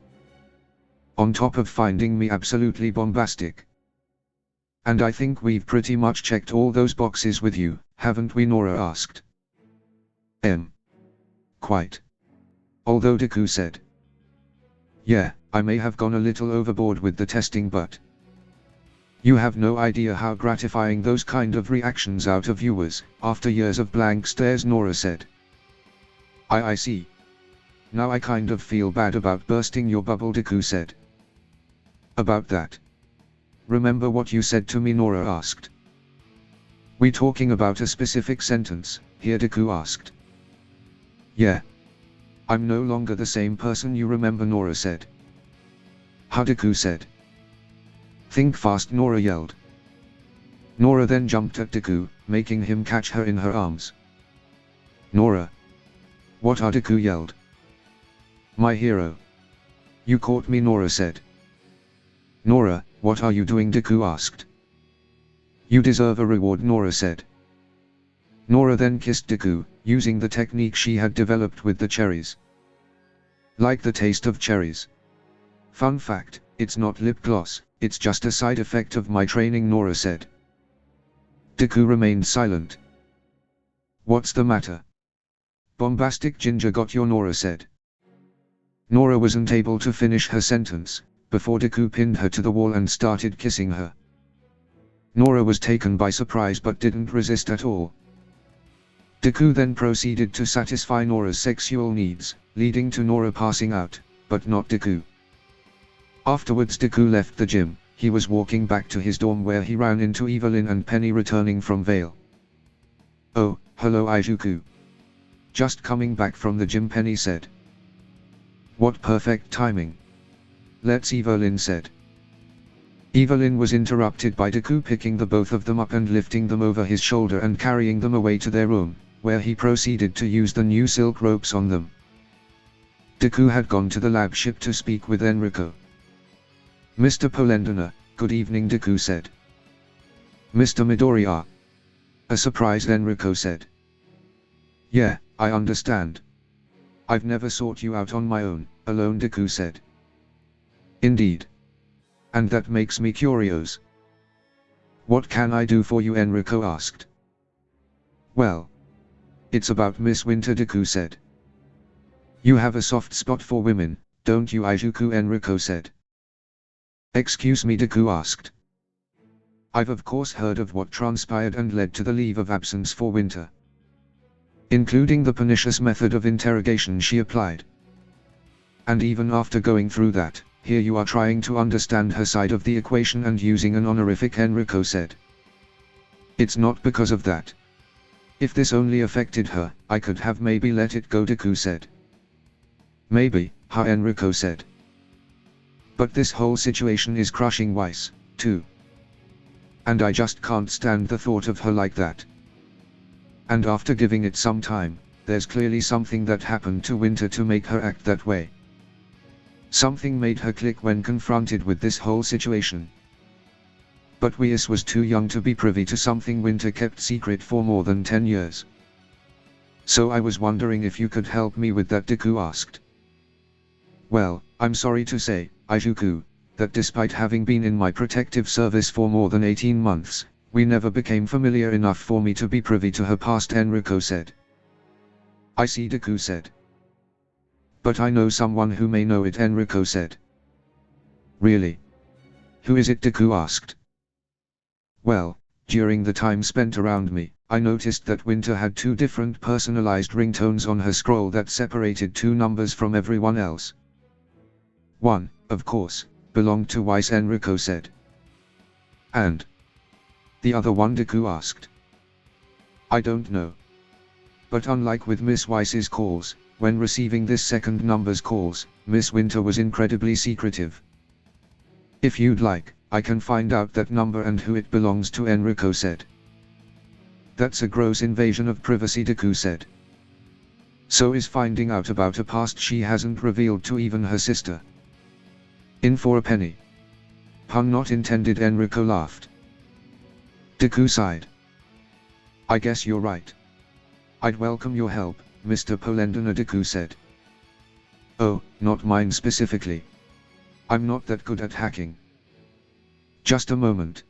Speaker 1: On top of finding me absolutely bombastic. And I think we've pretty much checked all those boxes with you, haven't we? Nora asked. Quite. Although Deku said. Yeah, I may have gone a little overboard with the testing, but you have no idea how gratifying those kind of reactions out of you was, after years of blank stares, Nora said. I see. Now I kind of feel bad about bursting your bubble, Deku said. About that. Remember what you said to me? Nora asked. We talking about a specific sentence, here? Deku asked. Yeah. I'm no longer the same person you remember, Nora said. How? Deku said. Think fast, Nora yelled. Nora then jumped at Deku, making him catch her in her arms. Nora. What are? Deku yelled. My hero. You caught me, Nora said. Nora, what are you doing? Deku asked. You deserve a reward, Nora said. Nora then kissed Deku, using the technique she had developed with the cherries. Like the taste of cherries. Fun fact, it's not lip gloss, it's just a side effect of my training, Nora said. Deku remained silent. What's the matter? Bombastic ginger got your? Nora said. Nora wasn't able to finish her sentence, before Deku pinned her to the wall and started kissing her. Nora was taken by surprise but didn't resist at all. Deku then proceeded to satisfy Nora's sexual needs, leading to Nora passing out, but not Deku. Afterwards Deku left the gym. He was walking back to his dorm where he ran into Evelyn and Penny returning from Vale. "Oh, hello Izuku. Just coming back from the gym," Penny said. "What perfect timing. Let's," Evelyn said. Evelyn was interrupted by Deku picking the both of them up and lifting them over his shoulder and carrying them away to their room, where he proceeded to use the new silk ropes on them. Deku had gone to the lab ship to speak with Enrico. "Mr. Polendina, good evening," Deku said. "Mr. Midoriya." A surprised Enrico said. "Yeah, I understand. I've never sought you out on my own, alone," Deku said. "Indeed. And that makes me curious. What can I do for you?" Enrico asked. "Well, it's about Miss Winter," Deku said. "You have a soft spot for women, don't you Izuku?" Enrico said. "Excuse me?" Deku asked. "I've of course heard of what transpired and led to the leave of absence for Winter. Including the pernicious method of interrogation she applied. And even after going through that, here you are trying to understand her side of the equation and using an honorific," Enrico said. "It's not because of that. If this only affected her, I could have maybe let it go," Deku said. "Maybe," Enrico said. "But this whole situation is crushing Weiss, too. And I just can't stand the thought of her like that. And after giving it some time, there's clearly something that happened to Winter to make her act that way. Something made her click when confronted with this whole situation. But Weiss was too young to be privy to something Winter kept secret for more than 10 years. So I was wondering if you could help me with that," Deku asked. "Well, I'm sorry to say, Izuku, that despite having been in my protective service for more than 18 months, we never became familiar enough for me to be privy to her past," Enrico said. "I see," Deku said. "But I know someone who may know it," Enrico said. "Really? Who is it?" Deku asked. "Well, during the time spent around me, I noticed that Winter had 2 different personalized ringtones on her scroll that separated 2 numbers from everyone else. One, of course, belonged to Weiss," Enrico said. "And the other one?" Deku asked. "I don't know. But unlike with Miss Weiss's calls, when receiving this second number's calls, Miss Winter was incredibly secretive. If you'd like, I can find out that number and who it belongs to," Enrico said. "That's a gross invasion of privacy," Deku said. "So is finding out about a past she hasn't revealed to even her sister. In for a penny." "Pun not intended," Enrico laughed. Deku sighed. "I guess you're right. I'd welcome your help, Mr. Polendina," Deku said. "Oh, not mine specifically. I'm not that good at hacking." "Just a moment.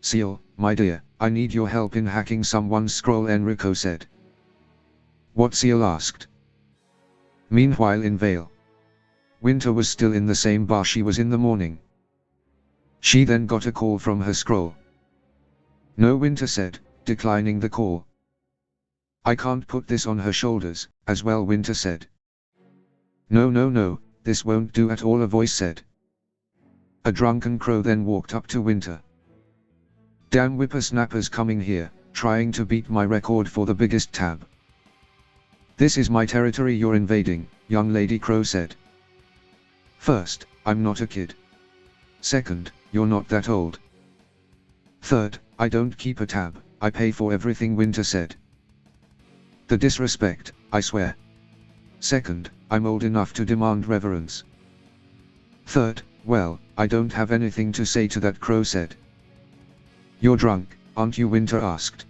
Speaker 1: Seal, my dear, I need your help in hacking someone's scroll," Enrico said. "What?" Seal asked. Meanwhile in Vale, Winter was still in the same bar she was in the morning. She then got a call from her scroll. "No," Winter said, declining the call. "I can't put this on her shoulders, as well," Winter said. No, this won't do at all," a voice said. A drunken crow then walked up to Winter. "Damn whippersnappers coming here, trying to beat my record for the biggest tab. This is my territory you're invading," young lady Crow said. "First, I'm not a kid. Second, you're not that old. Third, I don't keep a tab, I pay for everything," Winter said. "The disrespect, I swear. Second, I'm old enough to demand reverence. Third, well, I don't have anything to say to that," Crow said. "You're drunk, aren't you?" Winter asked.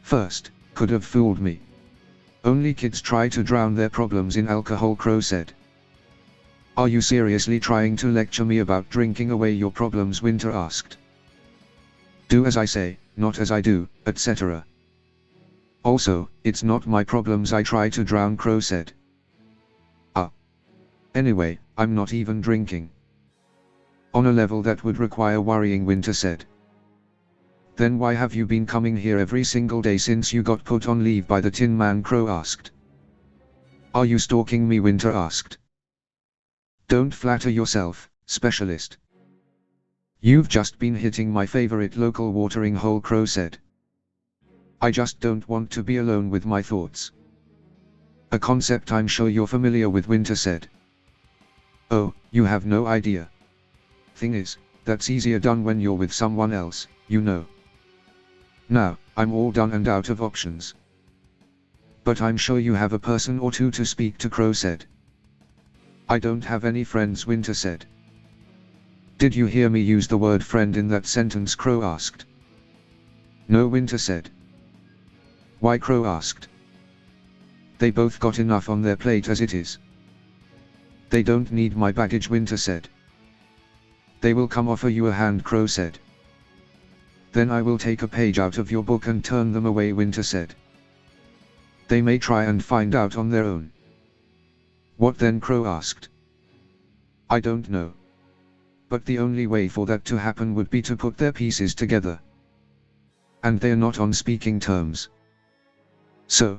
Speaker 1: "First, could have fooled me. Only kids try to drown their problems in alcohol," Crow said. "Are you seriously trying to lecture me about drinking away your problems?" Winter asked. "Do as I say, not as I do, etc. Also, it's not my problems I try to drown," Crow said. Anyway, I'm not even drinking. On a level that would require worrying," Winter said. Then why have you been coming here every single day since you got put on leave by the Tin Man? Crow asked. Are you stalking me? Winter asked. Don't flatter yourself, specialist. You've just been hitting my favorite local watering hole, Crow said. I just don't want to be alone with my thoughts. A concept I'm sure you're familiar with, Winter said. Oh, you have no idea. Thing is, that's easier done when you're with someone else, you know. Now, I'm all done and out of options. But I'm sure you have a person or two to speak to, Crow said. I don't have any friends, Winter said. Did you hear me use the word friend in that sentence? Crow asked. No, Winter said. Why? Crow asked. They both got enough on their plate as it is. They don't need my baggage, Winter said. They will come offer you a hand, Crow said. Then I will take a page out of your book and turn them away, Winter said. They may try and find out on their own. What then? Crow asked. I don't know. But the only way for that to happen would be to put their pieces together. And they're not on speaking terms. So,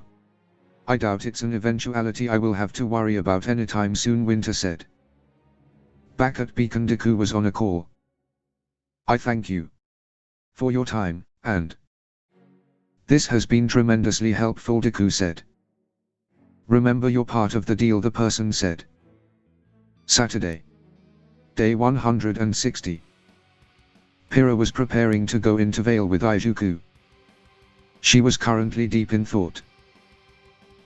Speaker 1: I doubt it's an eventuality I will have to worry about anytime soon, Winter said. Back at Beacon, Deku was on a call. I thank you for your time, and this has been tremendously helpful, Deku said. Remember, you're part of the deal, the person said. Saturday. Day 160. Pira was preparing to go into Vale with Ijuku. She was currently deep in thought.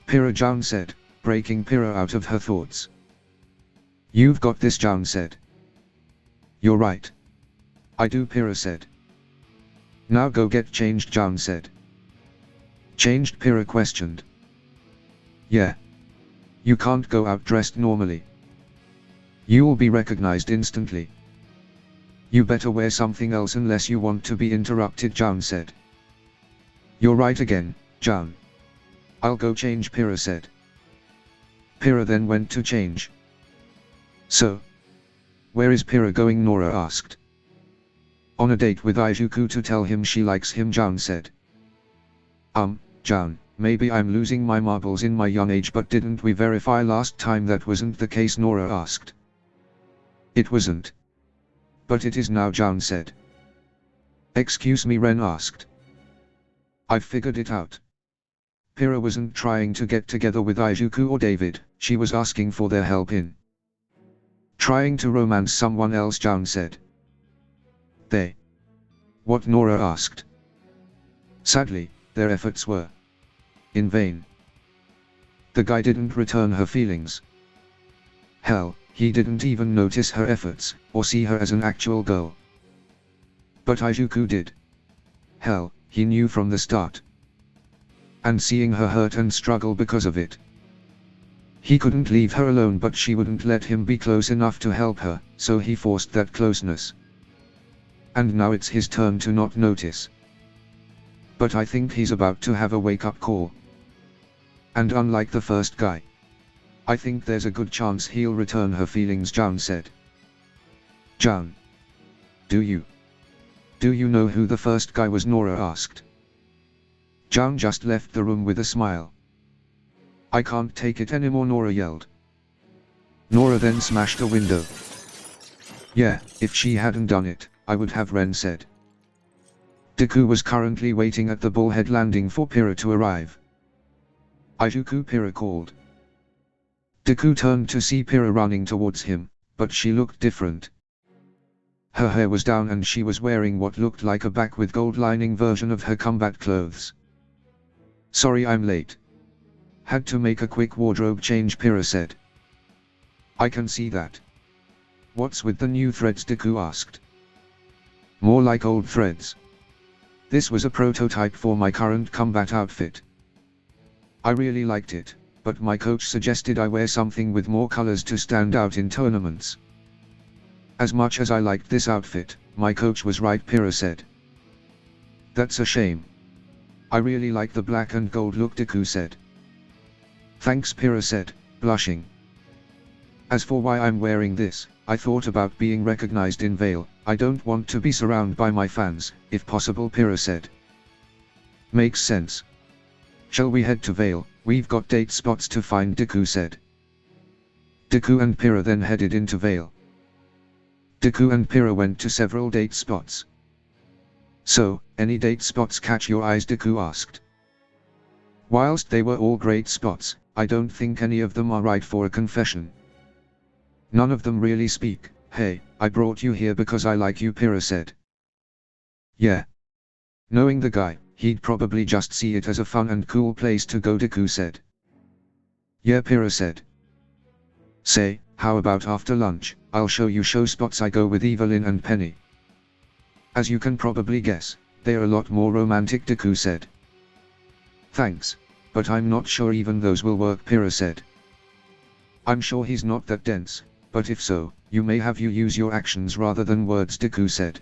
Speaker 1: Pira, Joun said, breaking Pira out of her thoughts. You've got this, Joun said. You're right. I do, Pira said. Now go get changed, Joun said. Changed? Pira questioned. Yeah. You can't go out dressed normally. You'll be recognized instantly. You better wear something else unless you want to be interrupted, Joun said. You're right again, Joun. I'll go change, Pira said. Pira then went to change. So, where is Pira going? Nora asked. On a date with Ijuku to tell him she likes him, Joun said. Joun, maybe I'm losing my marbles in my young age, but didn't we verify last time that wasn't the case? Nora asked. It wasn't. But it is now, Joun said. Excuse me, Ren asked. I've figured it out. Pira wasn't trying to get together with Ijuku or David, she was asking for their help in trying to romance someone else, Joun said. They? What? Nora asked. Sadly, their efforts were in vain. The guy didn't return her feelings. Hell, he didn't even notice her efforts, or see her as an actual girl. But Ijuku did. Hell, he knew from the start. And seeing her hurt and struggle because of it. He couldn't leave her alone, but she wouldn't let him be close enough to help her, so he forced that closeness. And now it's his turn to not notice. But I think he's about to have a wake-up call. And unlike the first guy, I think there's a good chance he'll return her feelings, Joun said. Joun. Do you know who the first guy was? Nora asked. Joun just left the room with a smile. I can't take it anymore, Nora yelled. Nora then smashed a window. Yeah, if she hadn't done it, I would have, Ren said. Deku was currently waiting at the Bullhead landing for Pira to arrive. Ijuku, Pira called. Deku turned to see Pira running towards him, but she looked different. Her hair was down and she was wearing what looked like a black with gold lining version of her combat clothes. Sorry I'm late. Had to make a quick wardrobe change, Pira said. I can see that. What's with the new threads? Deku asked. More like old threads. This was a prototype for my current combat outfit. I really liked it, but my coach suggested I wear something with more colors to stand out in tournaments. As much as I liked this outfit, my coach was right, Pira said. That's a shame. I really like the black and gold look, Deku said. Thanks, Pira said, blushing. As for why I'm wearing this, I thought about being recognized in Vale, I don't want to be surrounded by my fans, if possible, Pira said. Makes sense. Shall we head to Vale? We've got date spots to find, Deku said. Deku and Pira then headed into Vale. Deku and Pira went to several date spots. So, any date spots catch your eyes? Deku asked. Whilst they were all great spots, I don't think any of them are right for a confession. None of them really speak. Hey, I brought you here because I like you, Pira said. Yeah. Knowing the guy, he'd probably just see it as a fun and cool place to go, Deku said. Yeah, Pira said. Say, how about after lunch, I'll show you show spots I go with Evelyn and Penny. As you can probably guess, they're a lot more romantic, Deku said. Thanks, but I'm not sure even those will work, Pira said. I'm sure he's not that dense, but if so, you may have you use your actions rather than words, Deku said.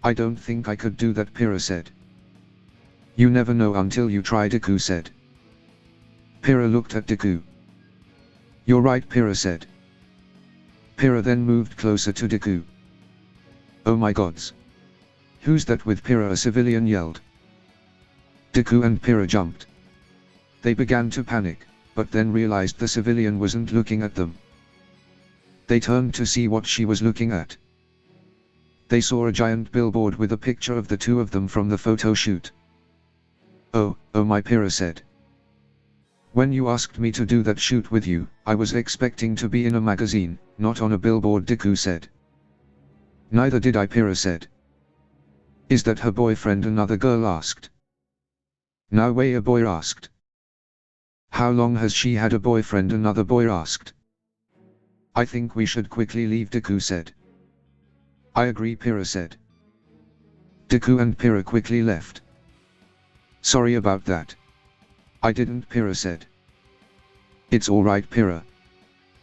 Speaker 1: I don't think I could do that, Pira said. You never know until you try, Deku said. Pira looked at Deku. You're right, Pira said. Pira then moved closer to Deku. Oh my gods. Who's that with Pira? A civilian yelled. Deku and Pira jumped. They began to panic, but then realized the civilian wasn't looking at them. They turned to see what she was looking at. They saw a giant billboard with a picture of the two of them from the photo shoot. Oh my, Pira said. When you asked me to do that shoot with you, I was expecting to be in a magazine, not on a billboard, Deku said. Neither did I, Pira said. Is that her boyfriend? Another girl asked. No way, a boy asked. How long has she had a boyfriend? Another boy asked. I think we should quickly leave, Deku said. I agree, Pira said. Deku and Pira quickly left. Sorry about that. I didn't, Pira said. It's alright, Pira.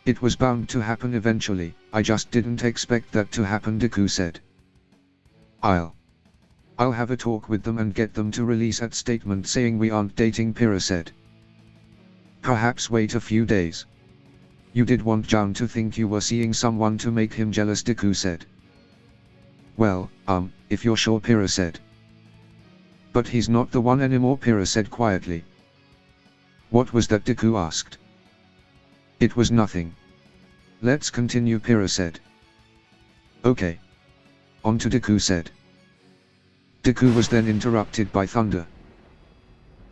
Speaker 1: It was bound to happen eventually, I just didn't expect that to happen, Deku said. I'll have a talk with them and get them to release that statement saying we aren't dating, Pira said. Perhaps wait a few days. You did want John to think you were seeing someone to make him jealous, Deku said. Well, if you're sure, Pira said. But he's not the one anymore, Pira said quietly. What was that? Deku asked. It was nothing. Let's continue, Pira said. Okay. On to Deku said. Deku was then interrupted by thunder.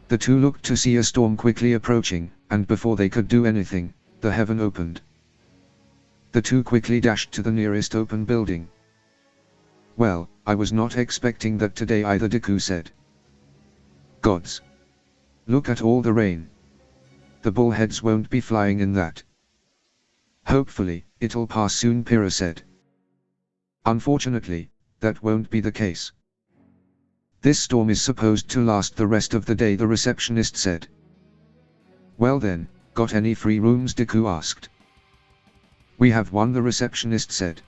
Speaker 1: The two looked to see a storm quickly approaching, and before they could do anything, the heaven opened. The two quickly dashed to the nearest open building. Well, I was not expecting that today either, Deku said. Gods. Look at all the rain. The bullheads won't be flying in that. Hopefully, it'll pass soon, Pira said. Unfortunately, that won't be the case. This storm is supposed to last the rest of the day, the receptionist said. Well then, got any free rooms? Deku asked. We have one, the receptionist said.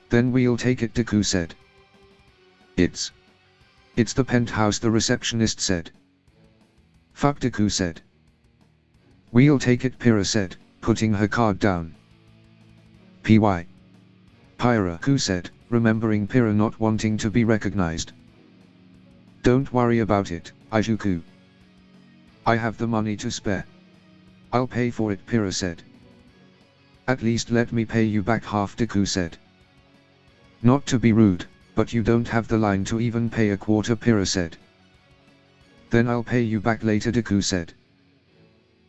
Speaker 1: Then we'll take it, Deku said. It's the penthouse, the receptionist said. Fuck, Deku said. We'll take it, Pira said, putting her card down. Py. Pira, Deku said, remembering Pira not wanting to be recognized. Don't worry about it, Ijuku. I have the money to spare. I'll pay for it, Pira said. At least let me pay you back half, Deku said. Not to be rude, but you don't have the line to even pay a quarter, Pira said. Then I'll pay you back later, Deku said.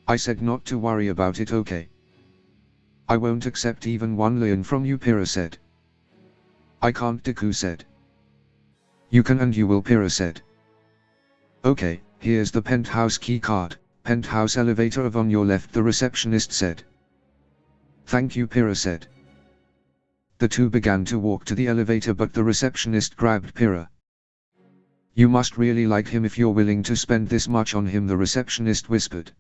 Speaker 1: I said not to worry about it, okay? I won't accept even 1 lien from you, Pira said. I can't, Deku said. You can and you will, Pira said. Okay, here's the penthouse key card, penthouse elevator of on your left, the receptionist said. Thank you, Pira said. The two began to walk to the elevator, but the receptionist grabbed Pira. You must really like him if you're willing to spend this much on him, the receptionist whispered.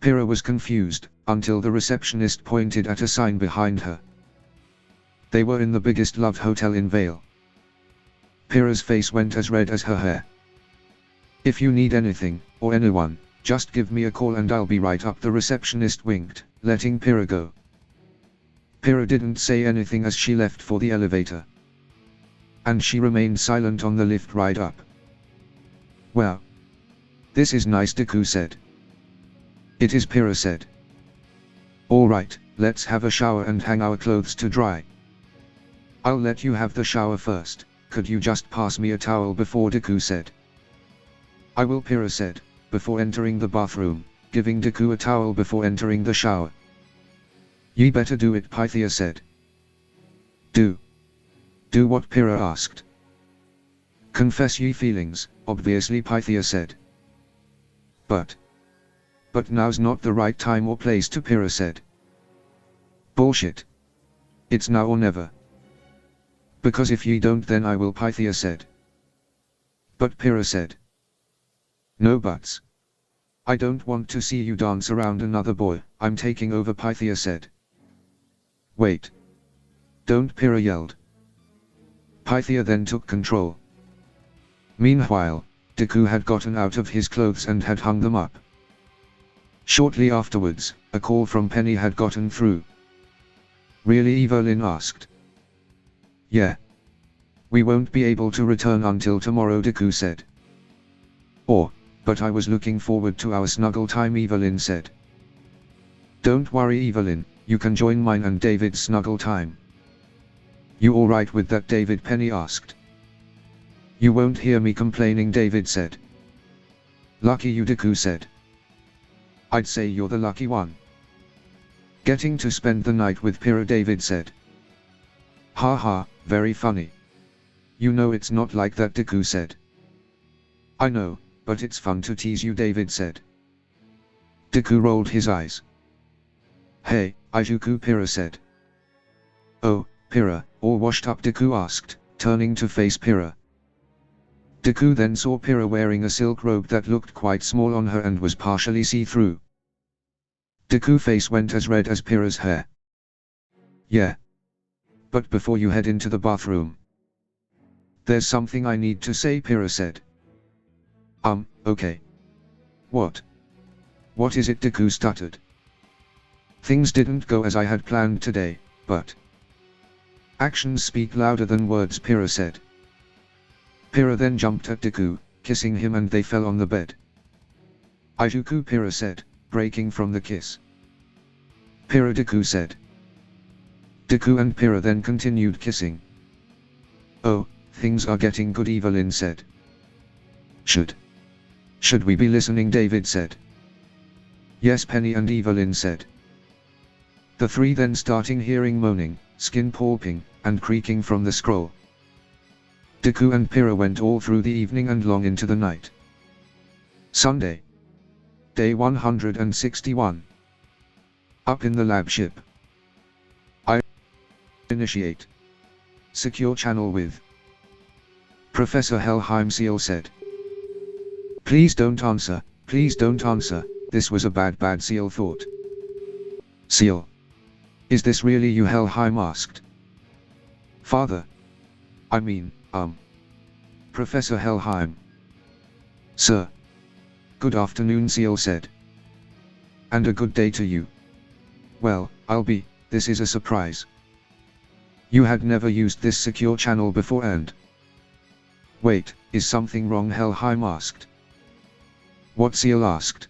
Speaker 1: Pira was confused, until the receptionist pointed at a sign behind her. They were in the biggest loved hotel in Vale. Pira's face went as red as her hair. If you need anything, or anyone, just give me a call and I'll be right up, the receptionist winked, letting Pira go. Pira didn't say anything as she left for the elevator. And she remained silent on the lift ride up. Wow. This is nice, Deku said. It is, Pira said. Alright, let's have a shower and hang our clothes to dry. I'll let you have the shower first, could you just pass me a towel before, Deku said. I will, Pira said, before entering the bathroom, giving Deku a towel before entering the shower. Ye better do it, Pythia said. Do what, Pira asked. Confess ye feelings, obviously, Pythia said. But now's not the right time or place to, Pira said. Bullshit. It's now or never. Because if ye don't then I will, Pythia said. But Pira said. No buts. I don't want to see you dance around another boy, I'm taking over, Pythia said. Wait. Don't, Pira yelled. Pythia then took control. Meanwhile, Deku had gotten out of his clothes and had hung them up. Shortly afterwards, a call from Penny had gotten through. Really, Evelyn asked. Yeah. We won't be able to return until tomorrow, Deku said. But I was looking forward to our snuggle time, Evelyn said. Don't worry, Evelyn, you can join mine and David's snuggle time. You alright with that, David? Penny asked. You won't hear me complaining, David said. Lucky you, Deku said. I'd say you're the lucky one. Getting to spend the night with Pira, David said. Ha ha, very funny. You know it's not like that, Deku said. I know, but it's fun to tease you, David said. Deku rolled his eyes. Hey, Ijuku, Pira said. Oh, Pira, all washed up, Deku asked, turning to face Pira. Deku then saw Pira wearing a silk robe that looked quite small on her and was partially see-through. Deku's face went as red as Pira's hair. Yeah. But before you head into the bathroom. There's something I need to say, Pira said. Okay. What? What is it? Deku stuttered. Things didn't go as I had planned today, but... Actions speak louder than words, Pira said. Pira then jumped at Deku, kissing him, and they fell on the bed. Ijuku, Pira said, breaking from the kiss. Pira, Deku said. Deku and Pira then continued kissing. Oh, things are getting good, Evelyn said. Should we be listening? David said. Yes, Penny and Evelyn said. The three then starting hearing moaning, skin pulping, and creaking from the scroll. Deku and Pira went all through the evening and long into the night. Sunday. Day 161. Up in the lab ship. Initiate. Secure channel with. Professor Helheim, Seal said. Please don't answer, this was a bad, Seal thought. Seal. Is this really you? Helheim asked. Father. I mean, Professor Helheim. Sir. Good afternoon, Seal said. And a good day to you. Well, this is a surprise. You had never used this secure channel before and... Wait, is something wrong? Helheim asked. What? Seal asked.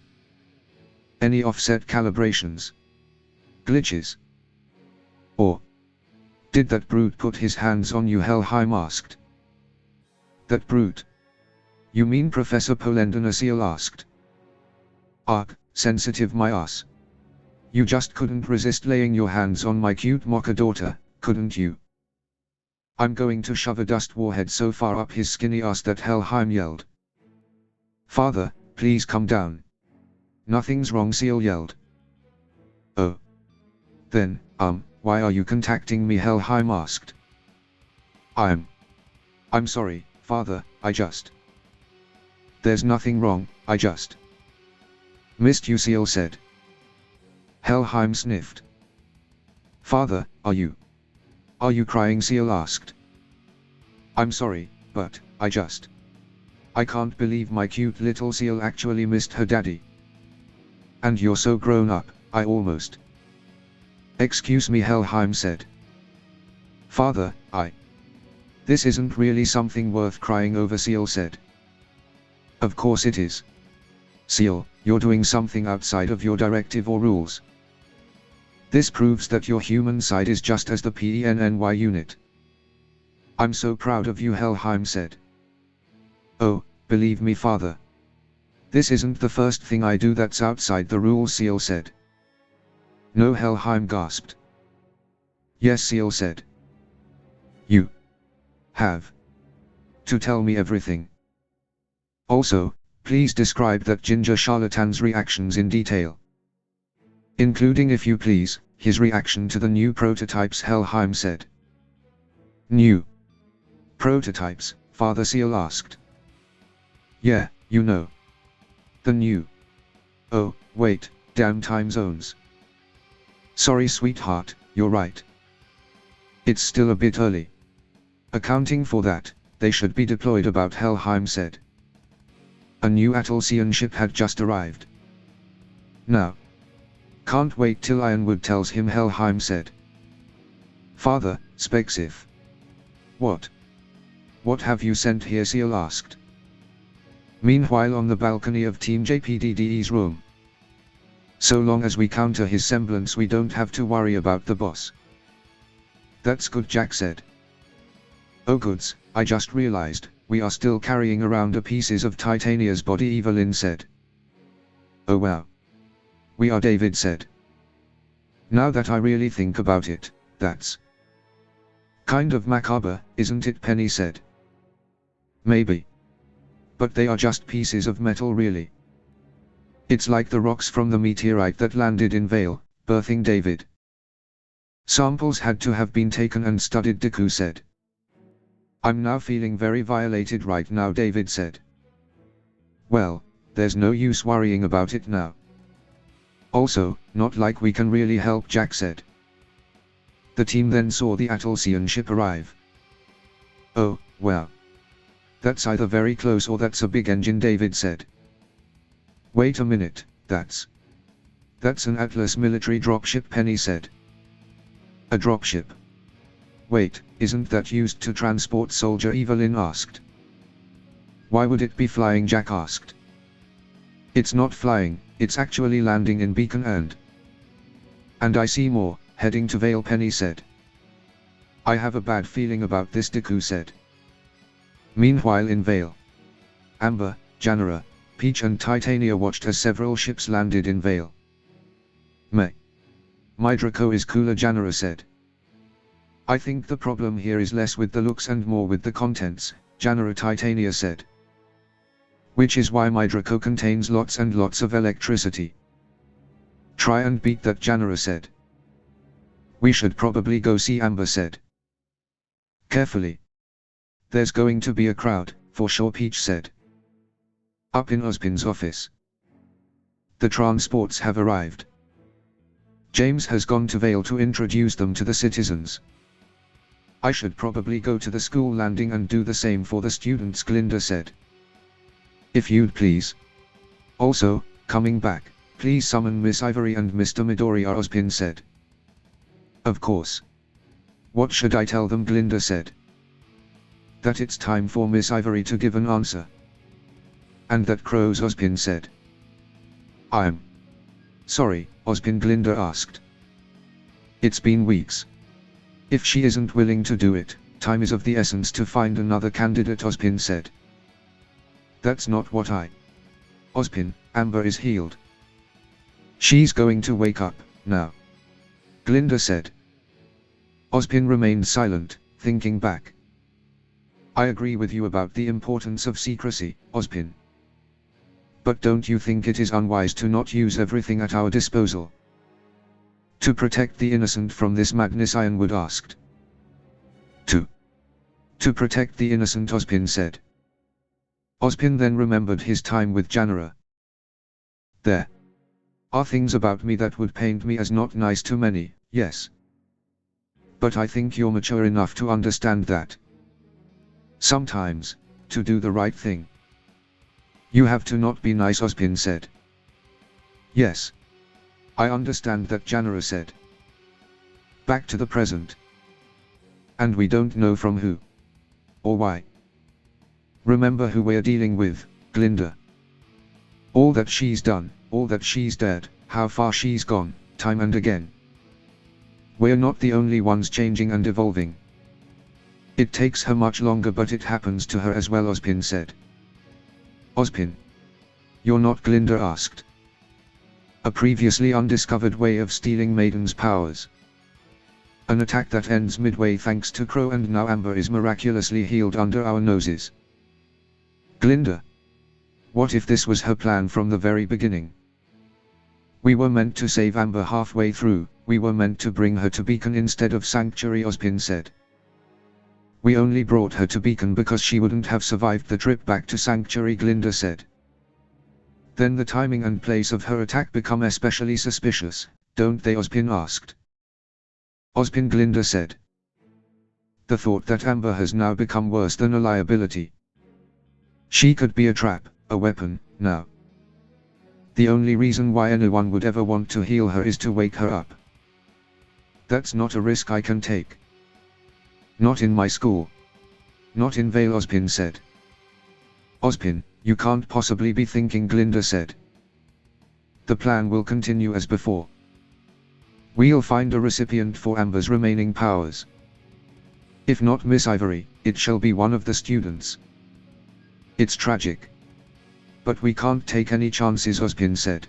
Speaker 1: Any offset calibrations? Glitches? Or... Did that brute put his hands on you? Helheim asked. That brute? You mean Professor Polendina? Seal asked. Ark, sensitive my ass. You just couldn't resist laying your hands on my cute mocha daughter, couldn't you? I'm going to shove a dust warhead so far up his skinny ass that Helheim yelled. Father, please come down. Nothing's wrong, Seal yelled. Oh. Then, why are you contacting me? Helheim asked. I'm sorry, Father, There's nothing wrong, I just... Missed you, Seal said. Helheim sniffed. Father, are you crying? Seal asked. I'm sorry, but, I can't believe my cute little Seal actually missed her daddy. And you're so grown up, I almost... Excuse me, Helheim said. Father, This isn't really something worth crying over, Seal said. Of course it is. Seal, you're doing something outside of your directive or rules. This proves that your human side is just as the PENNY unit. I'm so proud of you, Helheim said. Oh, believe me, Father. This isn't the first thing I do that's outside the rules, Seal said. No, Helheim gasped. Yes, Seal said. You have to tell me everything. Also, please describe that ginger charlatan's reactions in detail. Including, if you please, his reaction to the new prototypes, Helheim said. New prototypes? Father Seal asked. Yeah, you know. The new. Oh, wait, damn time zones. Sorry sweetheart, you're right. It's still a bit early. Accounting for that, they should be deployed about, Helheim said. A new Atolsian ship had just arrived. Now. Can't wait till Ironwood tells him, Helheim said. Father, Spexif. What? What have you sent here, Seal asked. Meanwhile, on the balcony of Team JPDDE's room. So long as we counter his semblance, we don't have to worry about the boss. That's good, Jack said. Oh goods, I just realized, we are still carrying around the pieces of Titania's body, Evelyn said. Oh wow. We are, David said. Now that I really think about it, that's kind of macabre, isn't it, Penny said. Maybe. But they are just pieces of metal, really. It's like the rocks from the meteorite that landed in Vale, birthing David. Samples had to have been taken and studied, Deku said. I'm now feeling very violated right now, David said. Well, there's no use worrying about it now. Also, not like we can really help, Jack said. The team then saw the Atolsian ship arrive. Oh, wow. That's either very close or that's a big engine, David said. Wait a minute, that's an Atlas military dropship, Penny said. A dropship? Wait, isn't that used to transport soldier, Evelyn asked. Why would it be flying, Jack asked. It's not flying, it's actually landing in Beacon and I see more, heading to Vale, Penny said. I have a bad feeling about this, Deku said. Meanwhile in Vale, Amber, Janora, Peach and Titania watched as several ships landed in Vale. My Draco is cooler, Janora said. I think the problem here is less with the looks and more with the contents, Janora, Titania said. Which is why my Draco contains lots and lots of electricity. Try and beat that, Janora said. We should probably go see, Amber said. Carefully. There's going to be a crowd, for sure, Peach said. Up in Ospin's office. The transports have arrived. James has gone to Vale to introduce them to the citizens. I should probably go to the school landing and do the same for the students, Glinda said. If you'd please. Also, coming back, please summon Miss Ivory and Mr. Midoriya, Ospin said. Of course. What should I tell them, Glinda said. That it's time for Miss Ivory to give an answer. And that crows, Ospin said. I'm sorry, Ospin, Glinda asked. It's been weeks. If she isn't willing to do it, time is of the essence to find another candidate, Ospin said. That's not what Ospin, Amber is healed. She's going to wake up, now. Glinda said. Ospin remained silent, thinking back. I agree with you about the importance of secrecy, Ospin. But don't you think it is unwise to not use everything at our disposal? To protect the innocent from this madness, Ironwood asked. To protect the innocent, Ospin said. Ospin then remembered his time with Janora. There are things about me that would paint me as not nice to many, yes. But I think you're mature enough to understand that. Sometimes, to do the right thing, you have to not be nice, Ospin said. Yes. I understand that, Janora said. Back to the present. And we don't know from who. Or why. Remember who we're dealing with, Glinda. All that she's done, all that she's dared, how far she's gone, time and again. We're not the only ones changing and evolving. It takes her much longer, but it happens to her as well, Ospin said. Ospin. You're not, Glinda asked. A previously undiscovered way of stealing Maiden's powers. An attack that ends midway thanks to Crow, and now Amber is miraculously healed under our noses. Glinda. What if this was her plan from the very beginning? We were meant to save Amber halfway through, we were meant to bring her to Beacon instead of Sanctuary, Ospin said. We only brought her to Beacon because she wouldn't have survived the trip back to Sanctuary, Glinda said. Then the timing and place of her attack become especially suspicious, don't they, Ospin asked. Ospin, Glinda said. The thought that Amber has now become worse than a liability. She could be a trap, a weapon, now. The only reason why anyone would ever want to heal her is to wake her up. That's not a risk I can take. Not in my school. Not in Vale, Ospin said. Ospin, you can't possibly be thinking, Glinda said. The plan will continue as before. We'll find a recipient for Amber's remaining powers. If not Miss Ivory, it shall be one of the students. It's tragic. But we can't take any chances, Ospin said.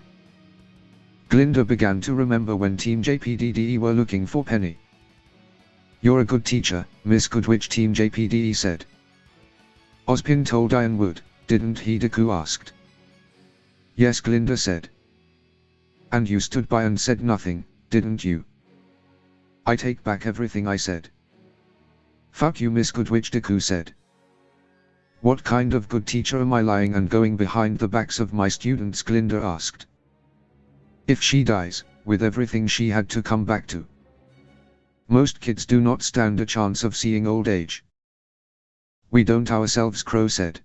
Speaker 1: Glinda began to remember when Team JPDE were looking for Penny. You're a good teacher, Miss Goodwitch, Team JPDE said. Ospin told Ironwood, didn't he? Deku asked. Yes, Glinda said. And you stood by and said nothing, didn't you? I take back everything I said. Fuck you, Miss Goodwitch, Deku said. What kind of good teacher am I, lying and going behind the backs of my students? Glinda asked. If she dies, with everything she had to come back to. Most kids do not stand a chance of seeing old age. We don't ourselves, Crow said.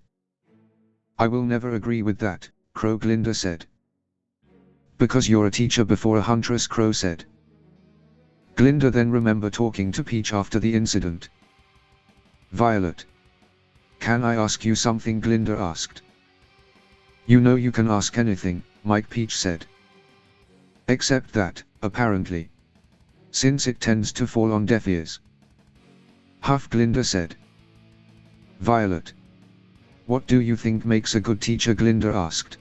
Speaker 1: I will never agree with that, Crow, Glinda said. Because you're a teacher before a huntress, Crow said. Glinda then remembered talking to Peach after the incident. Violet. Can I ask you something? Glinda asked. You know you can ask anything, Mike, Peach said. Except that, apparently. Since it tends to fall on deaf ears. Huff, Glinda said. Violet. What do you think makes a good teacher? Glinda asked.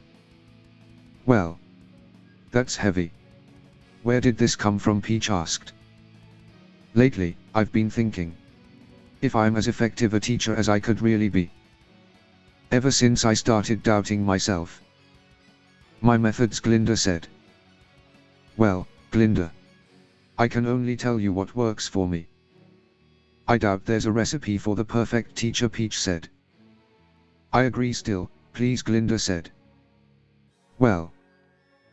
Speaker 1: Well. That's heavy. Where did this come from? Peach asked. Lately, I've been thinking. If I'm as effective a teacher as I could really be. Ever since I started doubting myself. My methods, Glinda said. Well, Glinda. I can only tell you what works for me. I doubt there's a recipe for the perfect teacher, Peach said. I agree still, please, Glinda said. Well.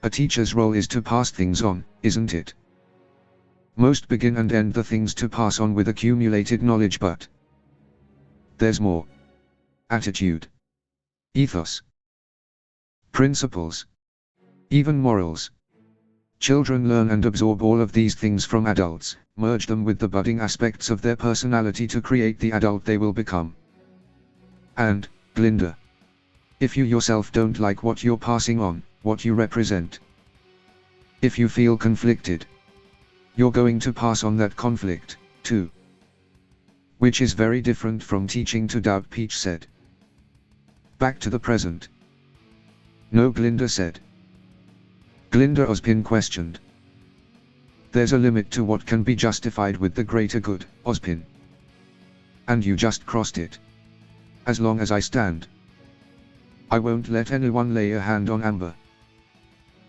Speaker 1: A teacher's role is to pass things on, isn't it? Most begin and end the things to pass on with accumulated knowledge, but there's more. Attitude. Ethos. Principles. Even morals. Children learn and absorb all of these things from adults, merge them with the budding aspects of their personality to create the adult they will become. And, Glinda, if you yourself don't like what you're passing on, what you represent, if you feel conflicted, you're going to pass on that conflict, too. Which is very different from teaching to doubt, Peach said. Back to the present. No, Glinda said. Glinda, Ospin questioned. There's a limit to what can be justified with the greater good, Ospin. And you just crossed it. As long as I stand, I won't let anyone lay a hand on Amber.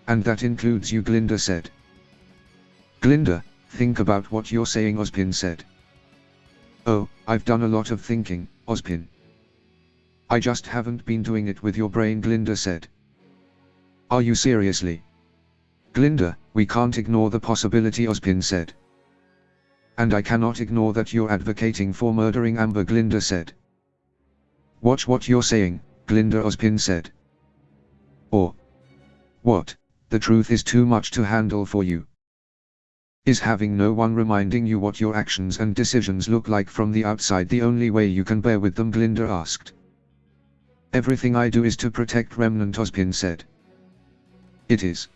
Speaker 1: And that includes you, Glinda said. Glinda, think about what you're saying, Ospin said. Oh, I've done a lot of thinking, Ospin. I just haven't been doing it with your brain, Glinda said. Are you seriously? Glinda, we can't ignore the possibility, Ospin said. And I cannot ignore that you're advocating for murdering Amber, Glinda said. Watch what you're saying, Glinda, Ospin said. Or what? The truth is too much to handle for you. Is having no one reminding you what your actions and decisions look like from the outside the only way you can bear with them? Glinda asked. Everything I do is to protect Remnant, Ospin said. It is.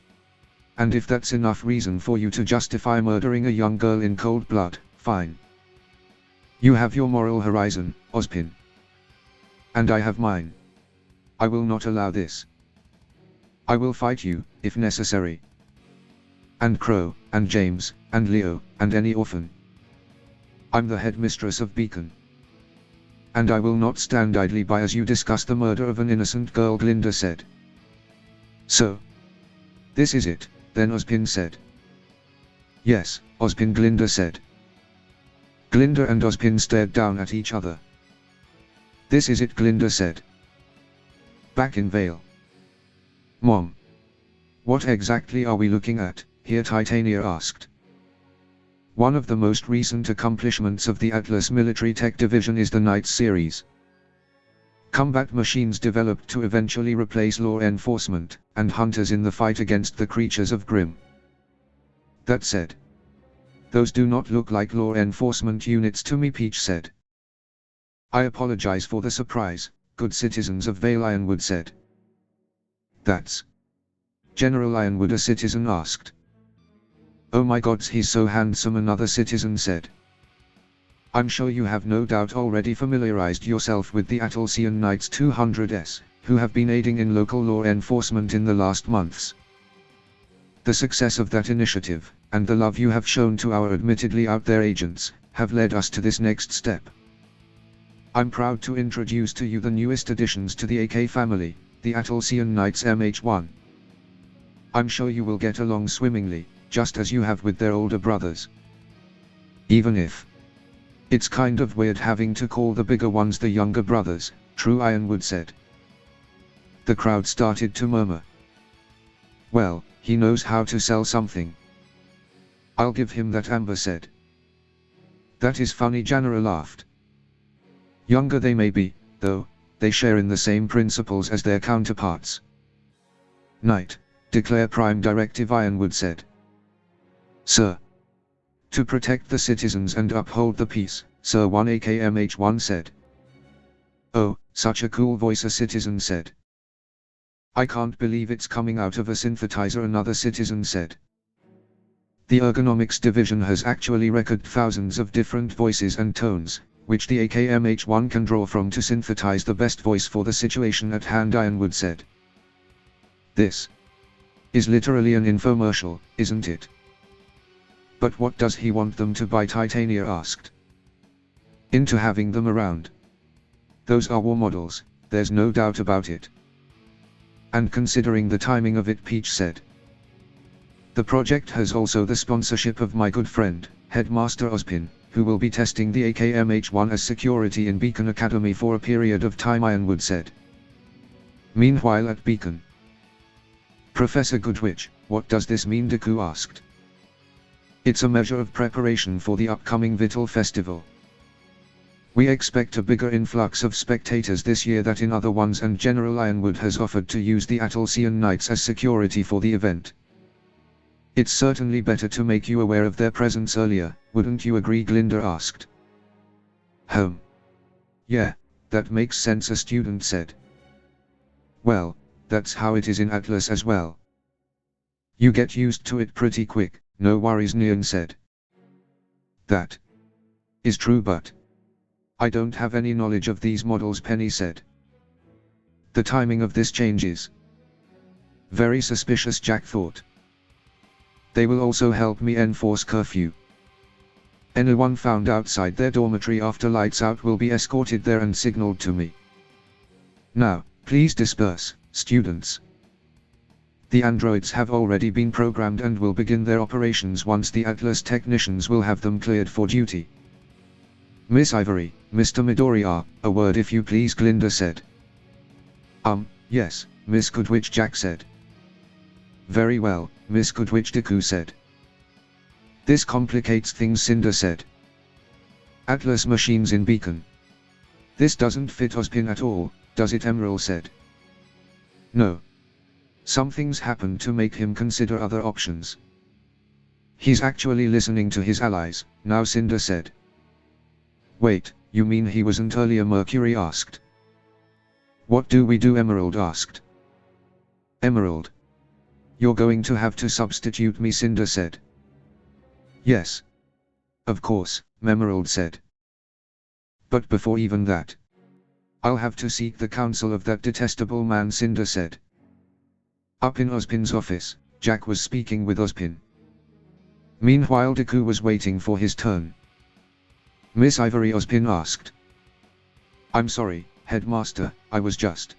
Speaker 1: And if that's enough reason for you to justify murdering a young girl in cold blood, fine. You have your moral horizon, Ospin. And I have mine. I will not allow this. I will fight you, if necessary. And Crow, and James, and Leo, and any orphan. I'm the headmistress of Beacon. And I will not stand idly by as you discuss the murder of an innocent girl, Glinda said. So. This is it, then, Ospin said. Yes, Ospin, Glinda said. Glinda and Ospin stared down at each other. This is it, Glinda said. Back in Vale. Mom. What exactly are we looking at here? Titania asked. One of the most recent accomplishments of the Atlas Military Tech Division is the Knights series. Combat machines developed to eventually replace law enforcement and hunters in the fight against the creatures of Grim. That said, those do not look like law enforcement units to me, Peach said. I apologize for the surprise, good citizens of Vale, Ironwood said. That's General Ironwood, a citizen asked. Oh my gods, he's so handsome, another citizen said. I'm sure you have no doubt already familiarized yourself with the Atalcian Knights 200s, who have been aiding in local law enforcement in the last months. The success of that initiative, and the love you have shown to our admittedly out there agents, have led us to this next step. I'm proud to introduce to you the newest additions to the AK family, the Atalcian Knights MH1. I'm sure you will get along swimmingly, just as you have with their older brothers. Even if it's kind of weird having to call the bigger ones the younger brothers, true, Ironwood said. The crowd started to murmur. Well, he knows how to sell something. I'll give him that, Amber said. That is funny, Janara laughed. Younger they may be, though, they share in the same principles as their counterparts. Knight, declare prime directive, Ironwood said. Sir. To protect the citizens and uphold the peace, Sir 1 AKMH1 said. Oh, such a cool voice, a citizen said. I can't believe it's coming out of a synthetizer, another citizen said. The ergonomics division has actually recorded thousands of different voices and tones, which the AKMH1 can draw from to synthesize the best voice for the situation at hand, Ironwood said. This is literally an infomercial, isn't it? But what does he want them to buy? Titania asked. Into having them around. Those are war models, there's no doubt about it. And considering the timing of it, Peach said. The project has also the sponsorship of my good friend, Headmaster Ospin, who will be testing the AKMH1 as security in Beacon Academy for a period of time, Ironwood said. Meanwhile at Beacon. Professor Goodwitch, what does this mean? Deku asked. It's a measure of preparation for the upcoming Vital Festival. We expect a bigger influx of spectators this year than in other ones, and General Ironwood has offered to use the Atalcian Knights as security for the event. It's certainly better to make you aware of their presence earlier, wouldn't you agree? Glinda asked. Yeah, that makes sense, a student said. Well, that's how it is in Atlas as well. You get used to it pretty quick, no worries, Neon said. That is true, but I don't have any knowledge of these models, Penny said. The timing of this change is very suspicious, Jack thought. They will also help me enforce curfew. Anyone found outside their dormitory after lights out will be escorted there and signaled to me. Now, please disperse, students. The androids have already been programmed and will begin their operations once the Atlas technicians will have them cleared for duty. Miss Ivory, Mr. Midoriya, a word if you please, Glinda said. Yes, Miss Goodwitch, Jack said. Very well, Miss Goodwitch, Deku said. This complicates things, Cinder said. Atlas machines in Beacon. This doesn't fit Ospin at all, does it? Emerald said. No. Something's happened to make him consider other options. He's actually listening to his allies, now Cinder said. Wait, you mean he wasn't earlier? Mercury asked. What do we do? Emerald asked. Emerald. You're going to have to substitute me, Cinder said. Yes. Of course, Emerald said. But before even that, I'll have to seek the counsel of that detestable man, Cinder said. Up in Ospin's office, Jack was speaking with Ospin. Meanwhile Deku was waiting for his turn. Miss Ivory, Ospin asked. I'm sorry, Headmaster, I was just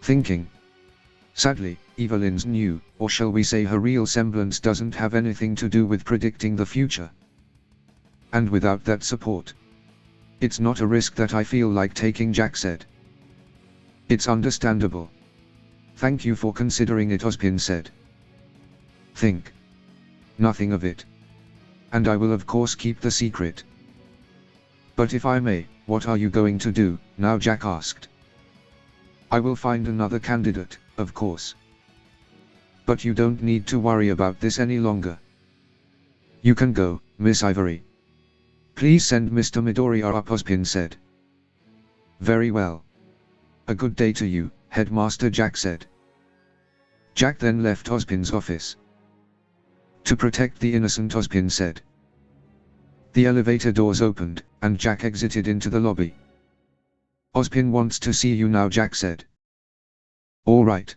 Speaker 1: thinking. Sadly, Evelyn's new, or shall we say her real semblance doesn't have anything to do with predicting the future. And without that support, it's not a risk that I feel like taking, Jack said. It's understandable. Thank you for considering it, Ospin said. Think nothing of it. And I will of course keep the secret. But if I may, what are you going to do, now? Jack asked. I will find another candidate, of course. But you don't need to worry about this any longer. You can go, Miss Ivory. Please send Mr. Midoriya up, Ospin said. Very well. A good day to you, Headmaster, Jack said. Jack then left Ospin's office. To protect the innocent, Ospin said. The elevator doors opened, and Jack exited into the lobby. Ospin wants to see you now, Jack said. All right.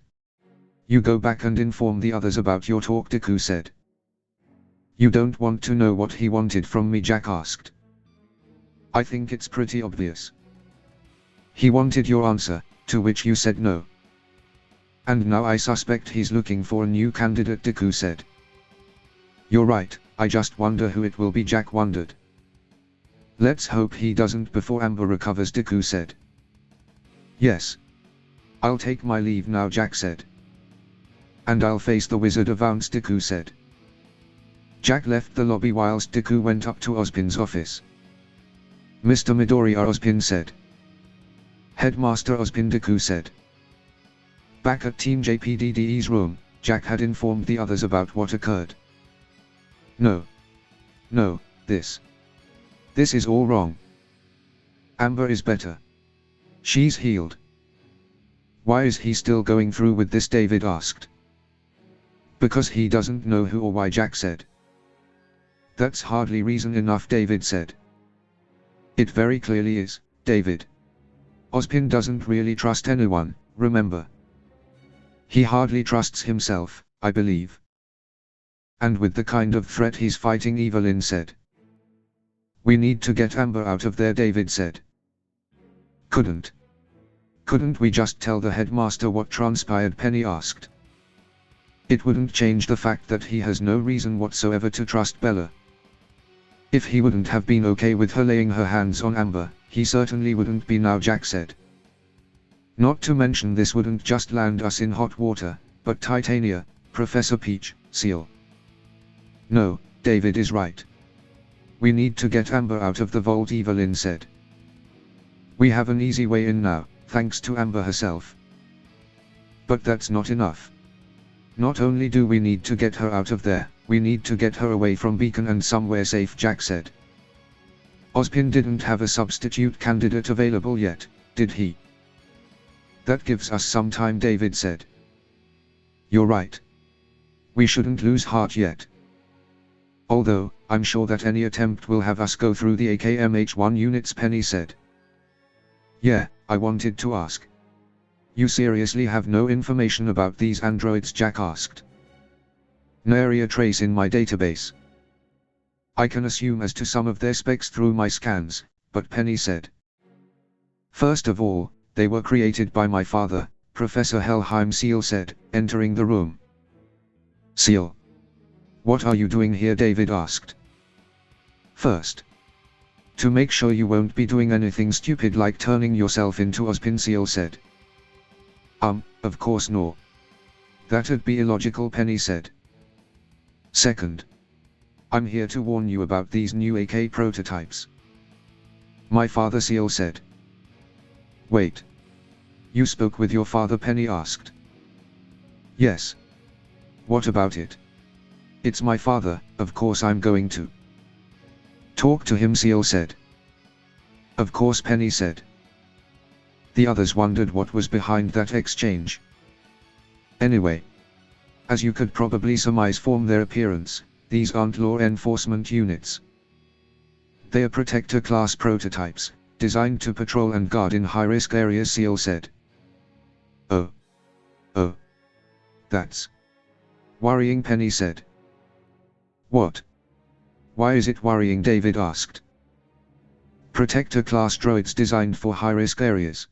Speaker 1: You go back and inform the others about your talk, Deku said. You don't want to know what he wanted from me? Jack asked. I think it's pretty obvious. He wanted your answer, to which you said no. And now I suspect he's looking for a new candidate, Deku said. You're right, I just wonder who it will be, Jack wondered. Let's hope he doesn't before Amber recovers, Deku said. Yes. I'll take my leave now, Jack said. And I'll face the Wizard of Ounce, Deku said. Jack left the lobby whilst Deku went up to Ospin's office. Mr. Midoriya, Ospin said. Headmaster Ospin, Deku said. Back at Team JPDDE's room, Jack had informed the others about what occurred. No, this is all wrong. Amber is better. She's healed. Why is he still going through with this? David asked. Because he doesn't know who or why, Jack said. That's hardly reason enough, David said. It very clearly is, David. Ospin doesn't really trust anyone, remember? He hardly trusts himself, I believe. And with the kind of threat he's fighting, Evelyn said. We need to get Amber out of there, David said. Couldn't we just tell the headmaster what transpired? Penny asked. It wouldn't change the fact that he has no reason whatsoever to trust Bella. If he wouldn't have been okay with her laying her hands on Amber, he certainly wouldn't be now, Jack said. Not to mention this wouldn't just land us in hot water, but Titania, Professor Peach, Seal. No, David is right. We need to get Amber out of the vault, Evelyn said. We have an easy way in now, thanks to Amber herself. But that's not enough. Not only do we need to get her out of there, we need to get her away from Beacon and somewhere safe, Jack said. Ospin didn't have a substitute candidate available yet, did he? That gives us some time, David said. You're right. We shouldn't lose heart yet. Although, I'm sure that any attempt will have us go through the AKMH1 units, Penny said. Yeah, I wanted to ask. You seriously have no information about these androids? Jack asked. Nary a trace in my database. I can assume as to some of their specs through my scans, but Penny said. First of all, they were created by my father, Professor Helheim, Seal said, entering the room. Seal. What are you doing here? David asked. First, to make sure you won't be doing anything stupid like turning yourself into Ospin, Seal said. Of course no. That'd be illogical, Penny said. Second, I'm here to warn you about these new AK prototypes. My father, Seal said. Wait. You spoke with your father? Penny asked. Yes. What about it? It's my father, of course I'm going to talk to him, Seal said. Of course, Penny said. The others wondered what was behind that exchange. Anyway, as you could probably surmise from their appearance, these aren't law enforcement units. They are protector-class prototypes, designed to patrol and guard in high-risk areas, Seal said. Oh. That's worrying, Penny said. What? Why is it worrying, David asked. Protector-class droids designed for high-risk areas.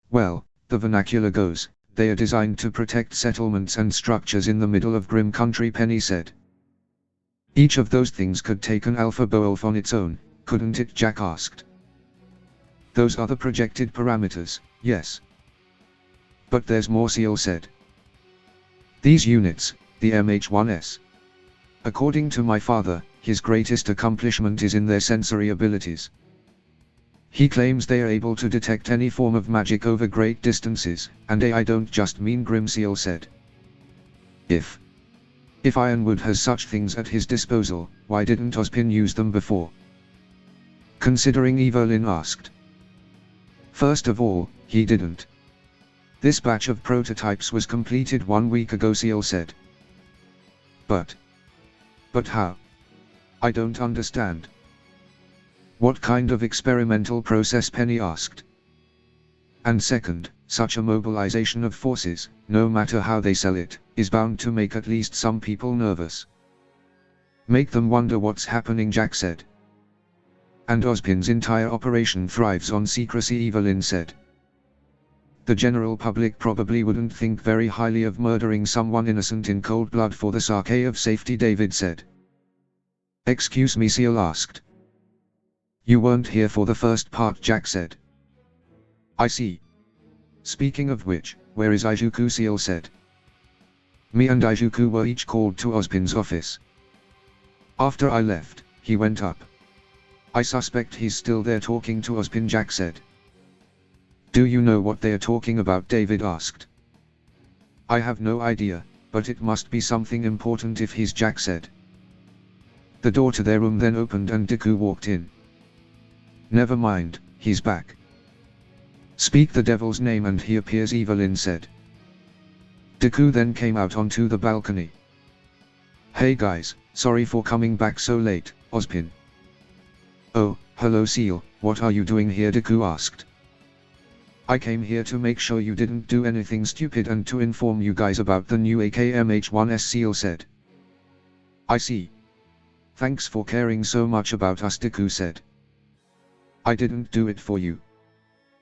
Speaker 1: Well, the vernacular goes, they are designed to protect settlements and structures in the middle of grim country, Penny said. Each of those things could take an alpha Beowulf on its own, couldn't it, Jack asked. Those are the projected parameters, yes. But there's more, Seal said. These units, the MH-1S. According to my father, his greatest accomplishment is in their sensory abilities. He claims they are able to detect any form of magic over great distances, and I don't just mean grim, Seal said. If Ironwood has such things at his disposal, why didn't Ospin use them before? Considering Evelyn asked. First of all, he didn't. This batch of prototypes was completed 1 week ago, Seal said. But how? I don't understand. What kind of experimental process, Penny asked. And second, such a mobilization of forces, no matter how they sell it, is bound to make at least some people nervous. Make them wonder what's happening, Jack said. And Ospin's entire operation thrives on secrecy, Evelyn said. The general public probably wouldn't think very highly of murdering someone innocent in cold blood for the sake of safety, David said. Excuse me, Seal asked. You weren't here for the first part, Jack said. I see. Speaking of which, where is Ijuku, Seal said. Me and Ijuku were each called to Ospin's office. After I left, he went up. I suspect he's still there talking to Ospin, Jack said. Do you know what they are talking about, David asked. I have no idea, but it must be something important if he's, Jack said. The door to their room then opened and Deku walked in. Never mind, he's back. Speak the devil's name and he appears, Evelyn said. Deku then came out onto the balcony. Hey guys, sorry for coming back so late, Ospin. Oh, hello Seal, what are you doing here, Deku asked. I came here to make sure you didn't do anything stupid and to inform you guys about the new AKMH-1S, Seal said. I see. Thanks for caring so much about us, Deku said. I didn't do it for you.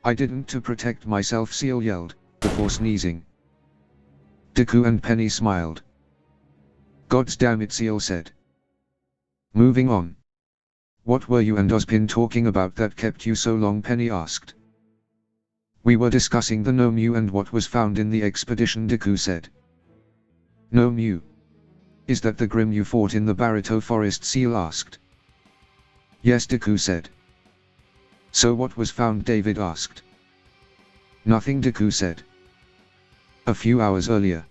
Speaker 1: I didn't to protect myself, Seal yelled, before sneezing. Deku and Penny smiled. Gods damn it, Seal said. Moving on. What were you and Ospin talking about that kept you so long, Penny asked. We were discussing the Nomu and what was found in the expedition, Deku said. Nomu? Is that the Grim you fought in the Barito forest, Seal asked. Yes, Deku said. So what was found, David asked. Nothing, Deku said. A few hours earlier.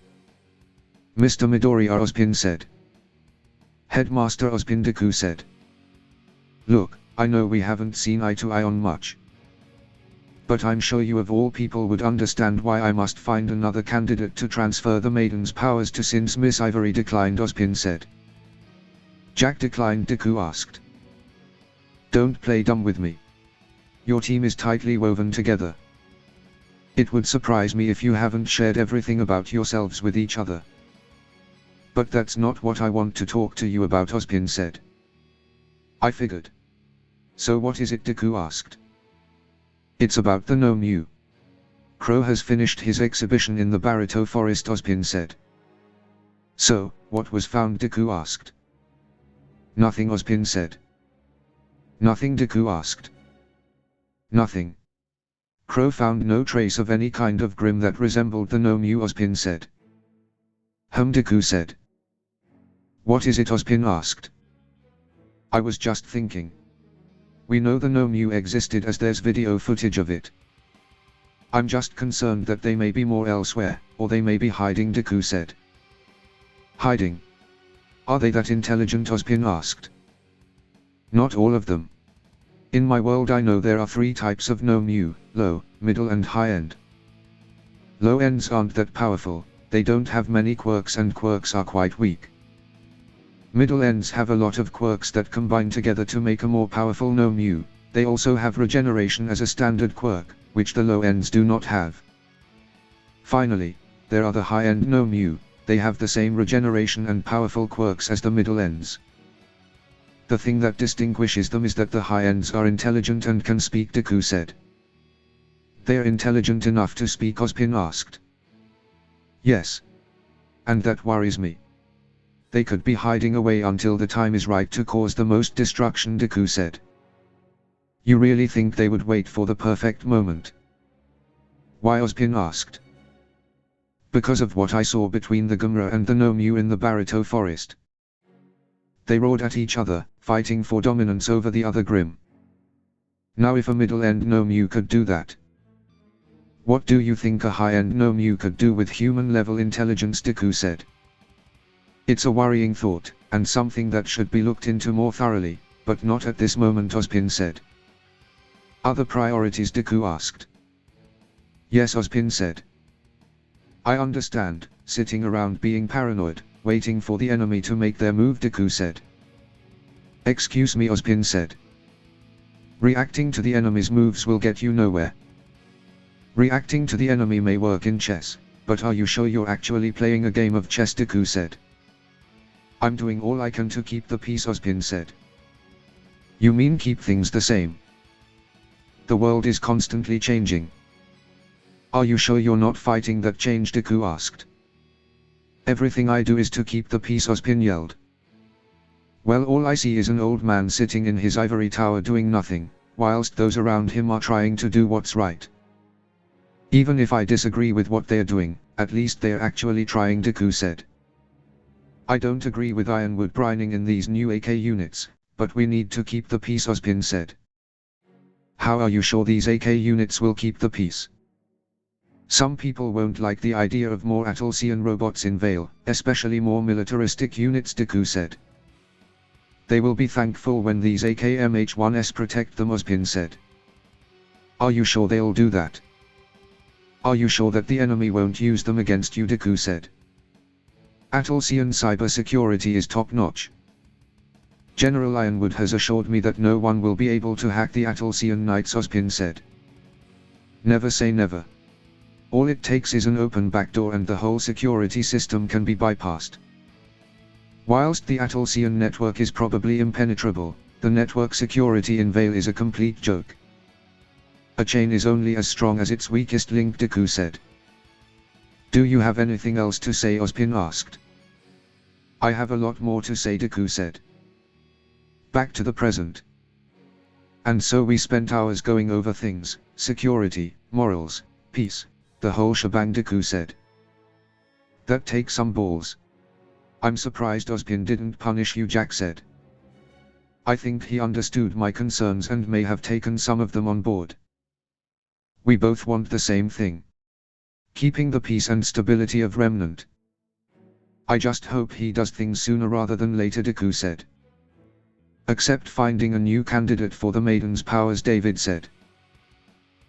Speaker 1: Mr. Midoriya, Ospin said. Headmaster Ospin, Deku said. Look, I know we haven't seen eye to eye on much. But I'm sure you of all people would understand why I must find another candidate to transfer the Maiden's powers to since Miss Ivory declined, Ospin said. Jack declined, Deku asked. Don't play dumb with me. Your team is tightly woven together. It would surprise me if you haven't shared everything about yourselves with each other. But that's not what I want to talk to you about, Ospin said. I figured. So what is it, Deku asked. It's about the Nomu. Crow has finished his exhibition in the Barito forest, Ospin said. So, what was found, Deku asked. Nothing, Ospin said. Nothing, Deku asked. Nothing. Crow found no trace of any kind of grim that resembled the Nomu, Ospin said. Deku said. What is it, Ospin asked. I was just thinking. We know the Nomu existed as there's video footage of it. I'm just concerned that they may be more elsewhere, or they may be hiding, Deku said. Hiding? Are they that intelligent? Ospin asked. Not all of them. In my world I know there are 3 types of gnome: low, middle and high end. Low ends aren't that powerful, they don't have many quirks and quirks are quite weak. Middle ends have a lot of quirks that combine together to make a more powerful gnome. They also have regeneration as a standard quirk, which the low ends do not have. Finally, there are the high-end gnome. They have the same regeneration and powerful quirks as the middle ends. The thing that distinguishes them is that the high ends are intelligent and can speak, Deku said. They're intelligent enough to speak? Ospin asked. Yes. And that worries me. They could be hiding away until the time is right to cause the most destruction, Deku said. You really think they would wait for the perfect moment? Why? Ospin asked. Because of what I saw between the Gumra and the gnome in the Barito forest. They roared at each other, fighting for dominance over the other Grim. Now if a middle-end gnome could do that, what do you think a high-end gnome could do with human-level intelligence? Deku said. It's a worrying thought, and something that should be looked into more thoroughly, but not at this moment, Ospin said. Other priorities? Deku asked. Yes, Ospin said. I understand, sitting around being paranoid, waiting for the enemy to make their move, Deku said. Excuse me, Ospin said. Reacting to the enemy's moves will get you nowhere. Reacting to the enemy may work in chess, but are you sure you're actually playing a game of chess? Deku said. I'm doing all I can to keep the peace, Ospin said. You mean keep things the same? The world is constantly changing. Are you sure you're not fighting that change? Deku asked. Everything I do is to keep the peace, Ospin yelled. Well, all I see is an old man sitting in his ivory tower doing nothing, whilst those around him are trying to do what's right. Even if I disagree with what they're doing, at least they're actually trying, Deku said. I don't agree with Ironwood brining in these new AK units, but we need to keep the peace, Ospin said. How are you sure these AK units will keep the peace? Some people won't like the idea of more Atalsian robots in Vale, especially more militaristic units, Deku said. They will be thankful when these AKMH-1s protect them, Ospin said. Are you sure they'll do that? Are you sure that the enemy won't use them against you? Deku said. Atalsian cybersecurity is top-notch. General Ironwood has assured me that no one will be able to hack the Atalsian Knights, Ospin said. Never say never. All it takes is an open backdoor and the whole security system can be bypassed. Whilst the Atalsian network is probably impenetrable, the network security in Vale is a complete joke. A chain is only as strong as its weakest link, Deku said. Do you have anything else to say? Ospin asked. I have a lot more to say, Deku said. Back to the present. And so we spent hours going over things, security, morals, peace, the whole shebang, Deku said. That takes some balls. I'm surprised Ospin didn't punish you, Jack said. I think he understood my concerns and may have taken some of them on board. We both want the same thing. Keeping the peace and stability of Remnant. I just hope he does things sooner rather than later, Deku said. Except finding a new candidate for the Maiden's powers, David said.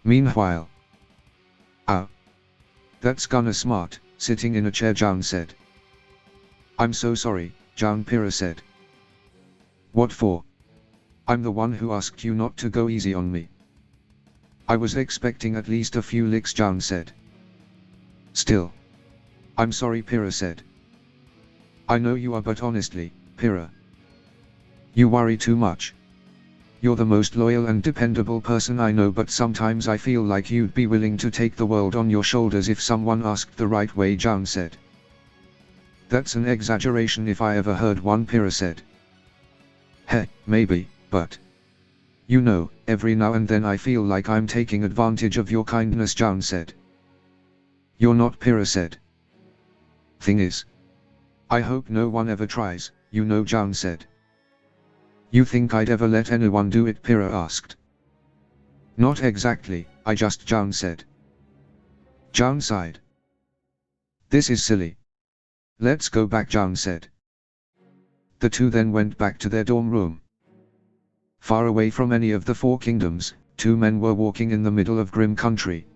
Speaker 1: Meanwhile. Oh. That's kinda smart, sitting in a chair, Jaun said. I'm so sorry, Jaun, Pira said. What for? I'm the one who asked you not to go easy on me. I was expecting at least a few licks, Jaun said. Still. I'm sorry, Pira said. I know you are, but honestly, Pira. You worry too much. You're the most loyal and dependable person I know, but sometimes I feel like you'd be willing to take the world on your shoulders if someone asked the right way, Jaun said. That's an exaggeration if I ever heard one, Pira said. Heh, maybe, but... You know, every now and then I feel like I'm taking advantage of your kindness, Jaun said. You're not, Pira said. Thing is. I hope no one ever tries, you know, Jaun said. You think I'd ever let anyone do it? Pira asked. Not exactly, Jaun said. Jaun sighed. This is silly. Let's go back, Jaun said. The two then went back to their dorm room. Far away from any of the four kingdoms, two men were walking in the middle of grim country.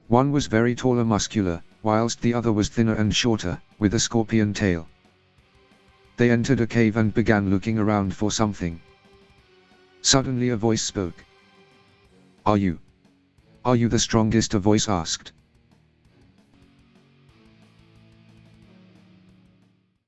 Speaker 1: One was very tall and muscular, whilst the other was thinner and shorter, with a scorpion tail. They entered a cave and began looking around for something. Suddenly a voice spoke. Are you the strongest? A voice asked.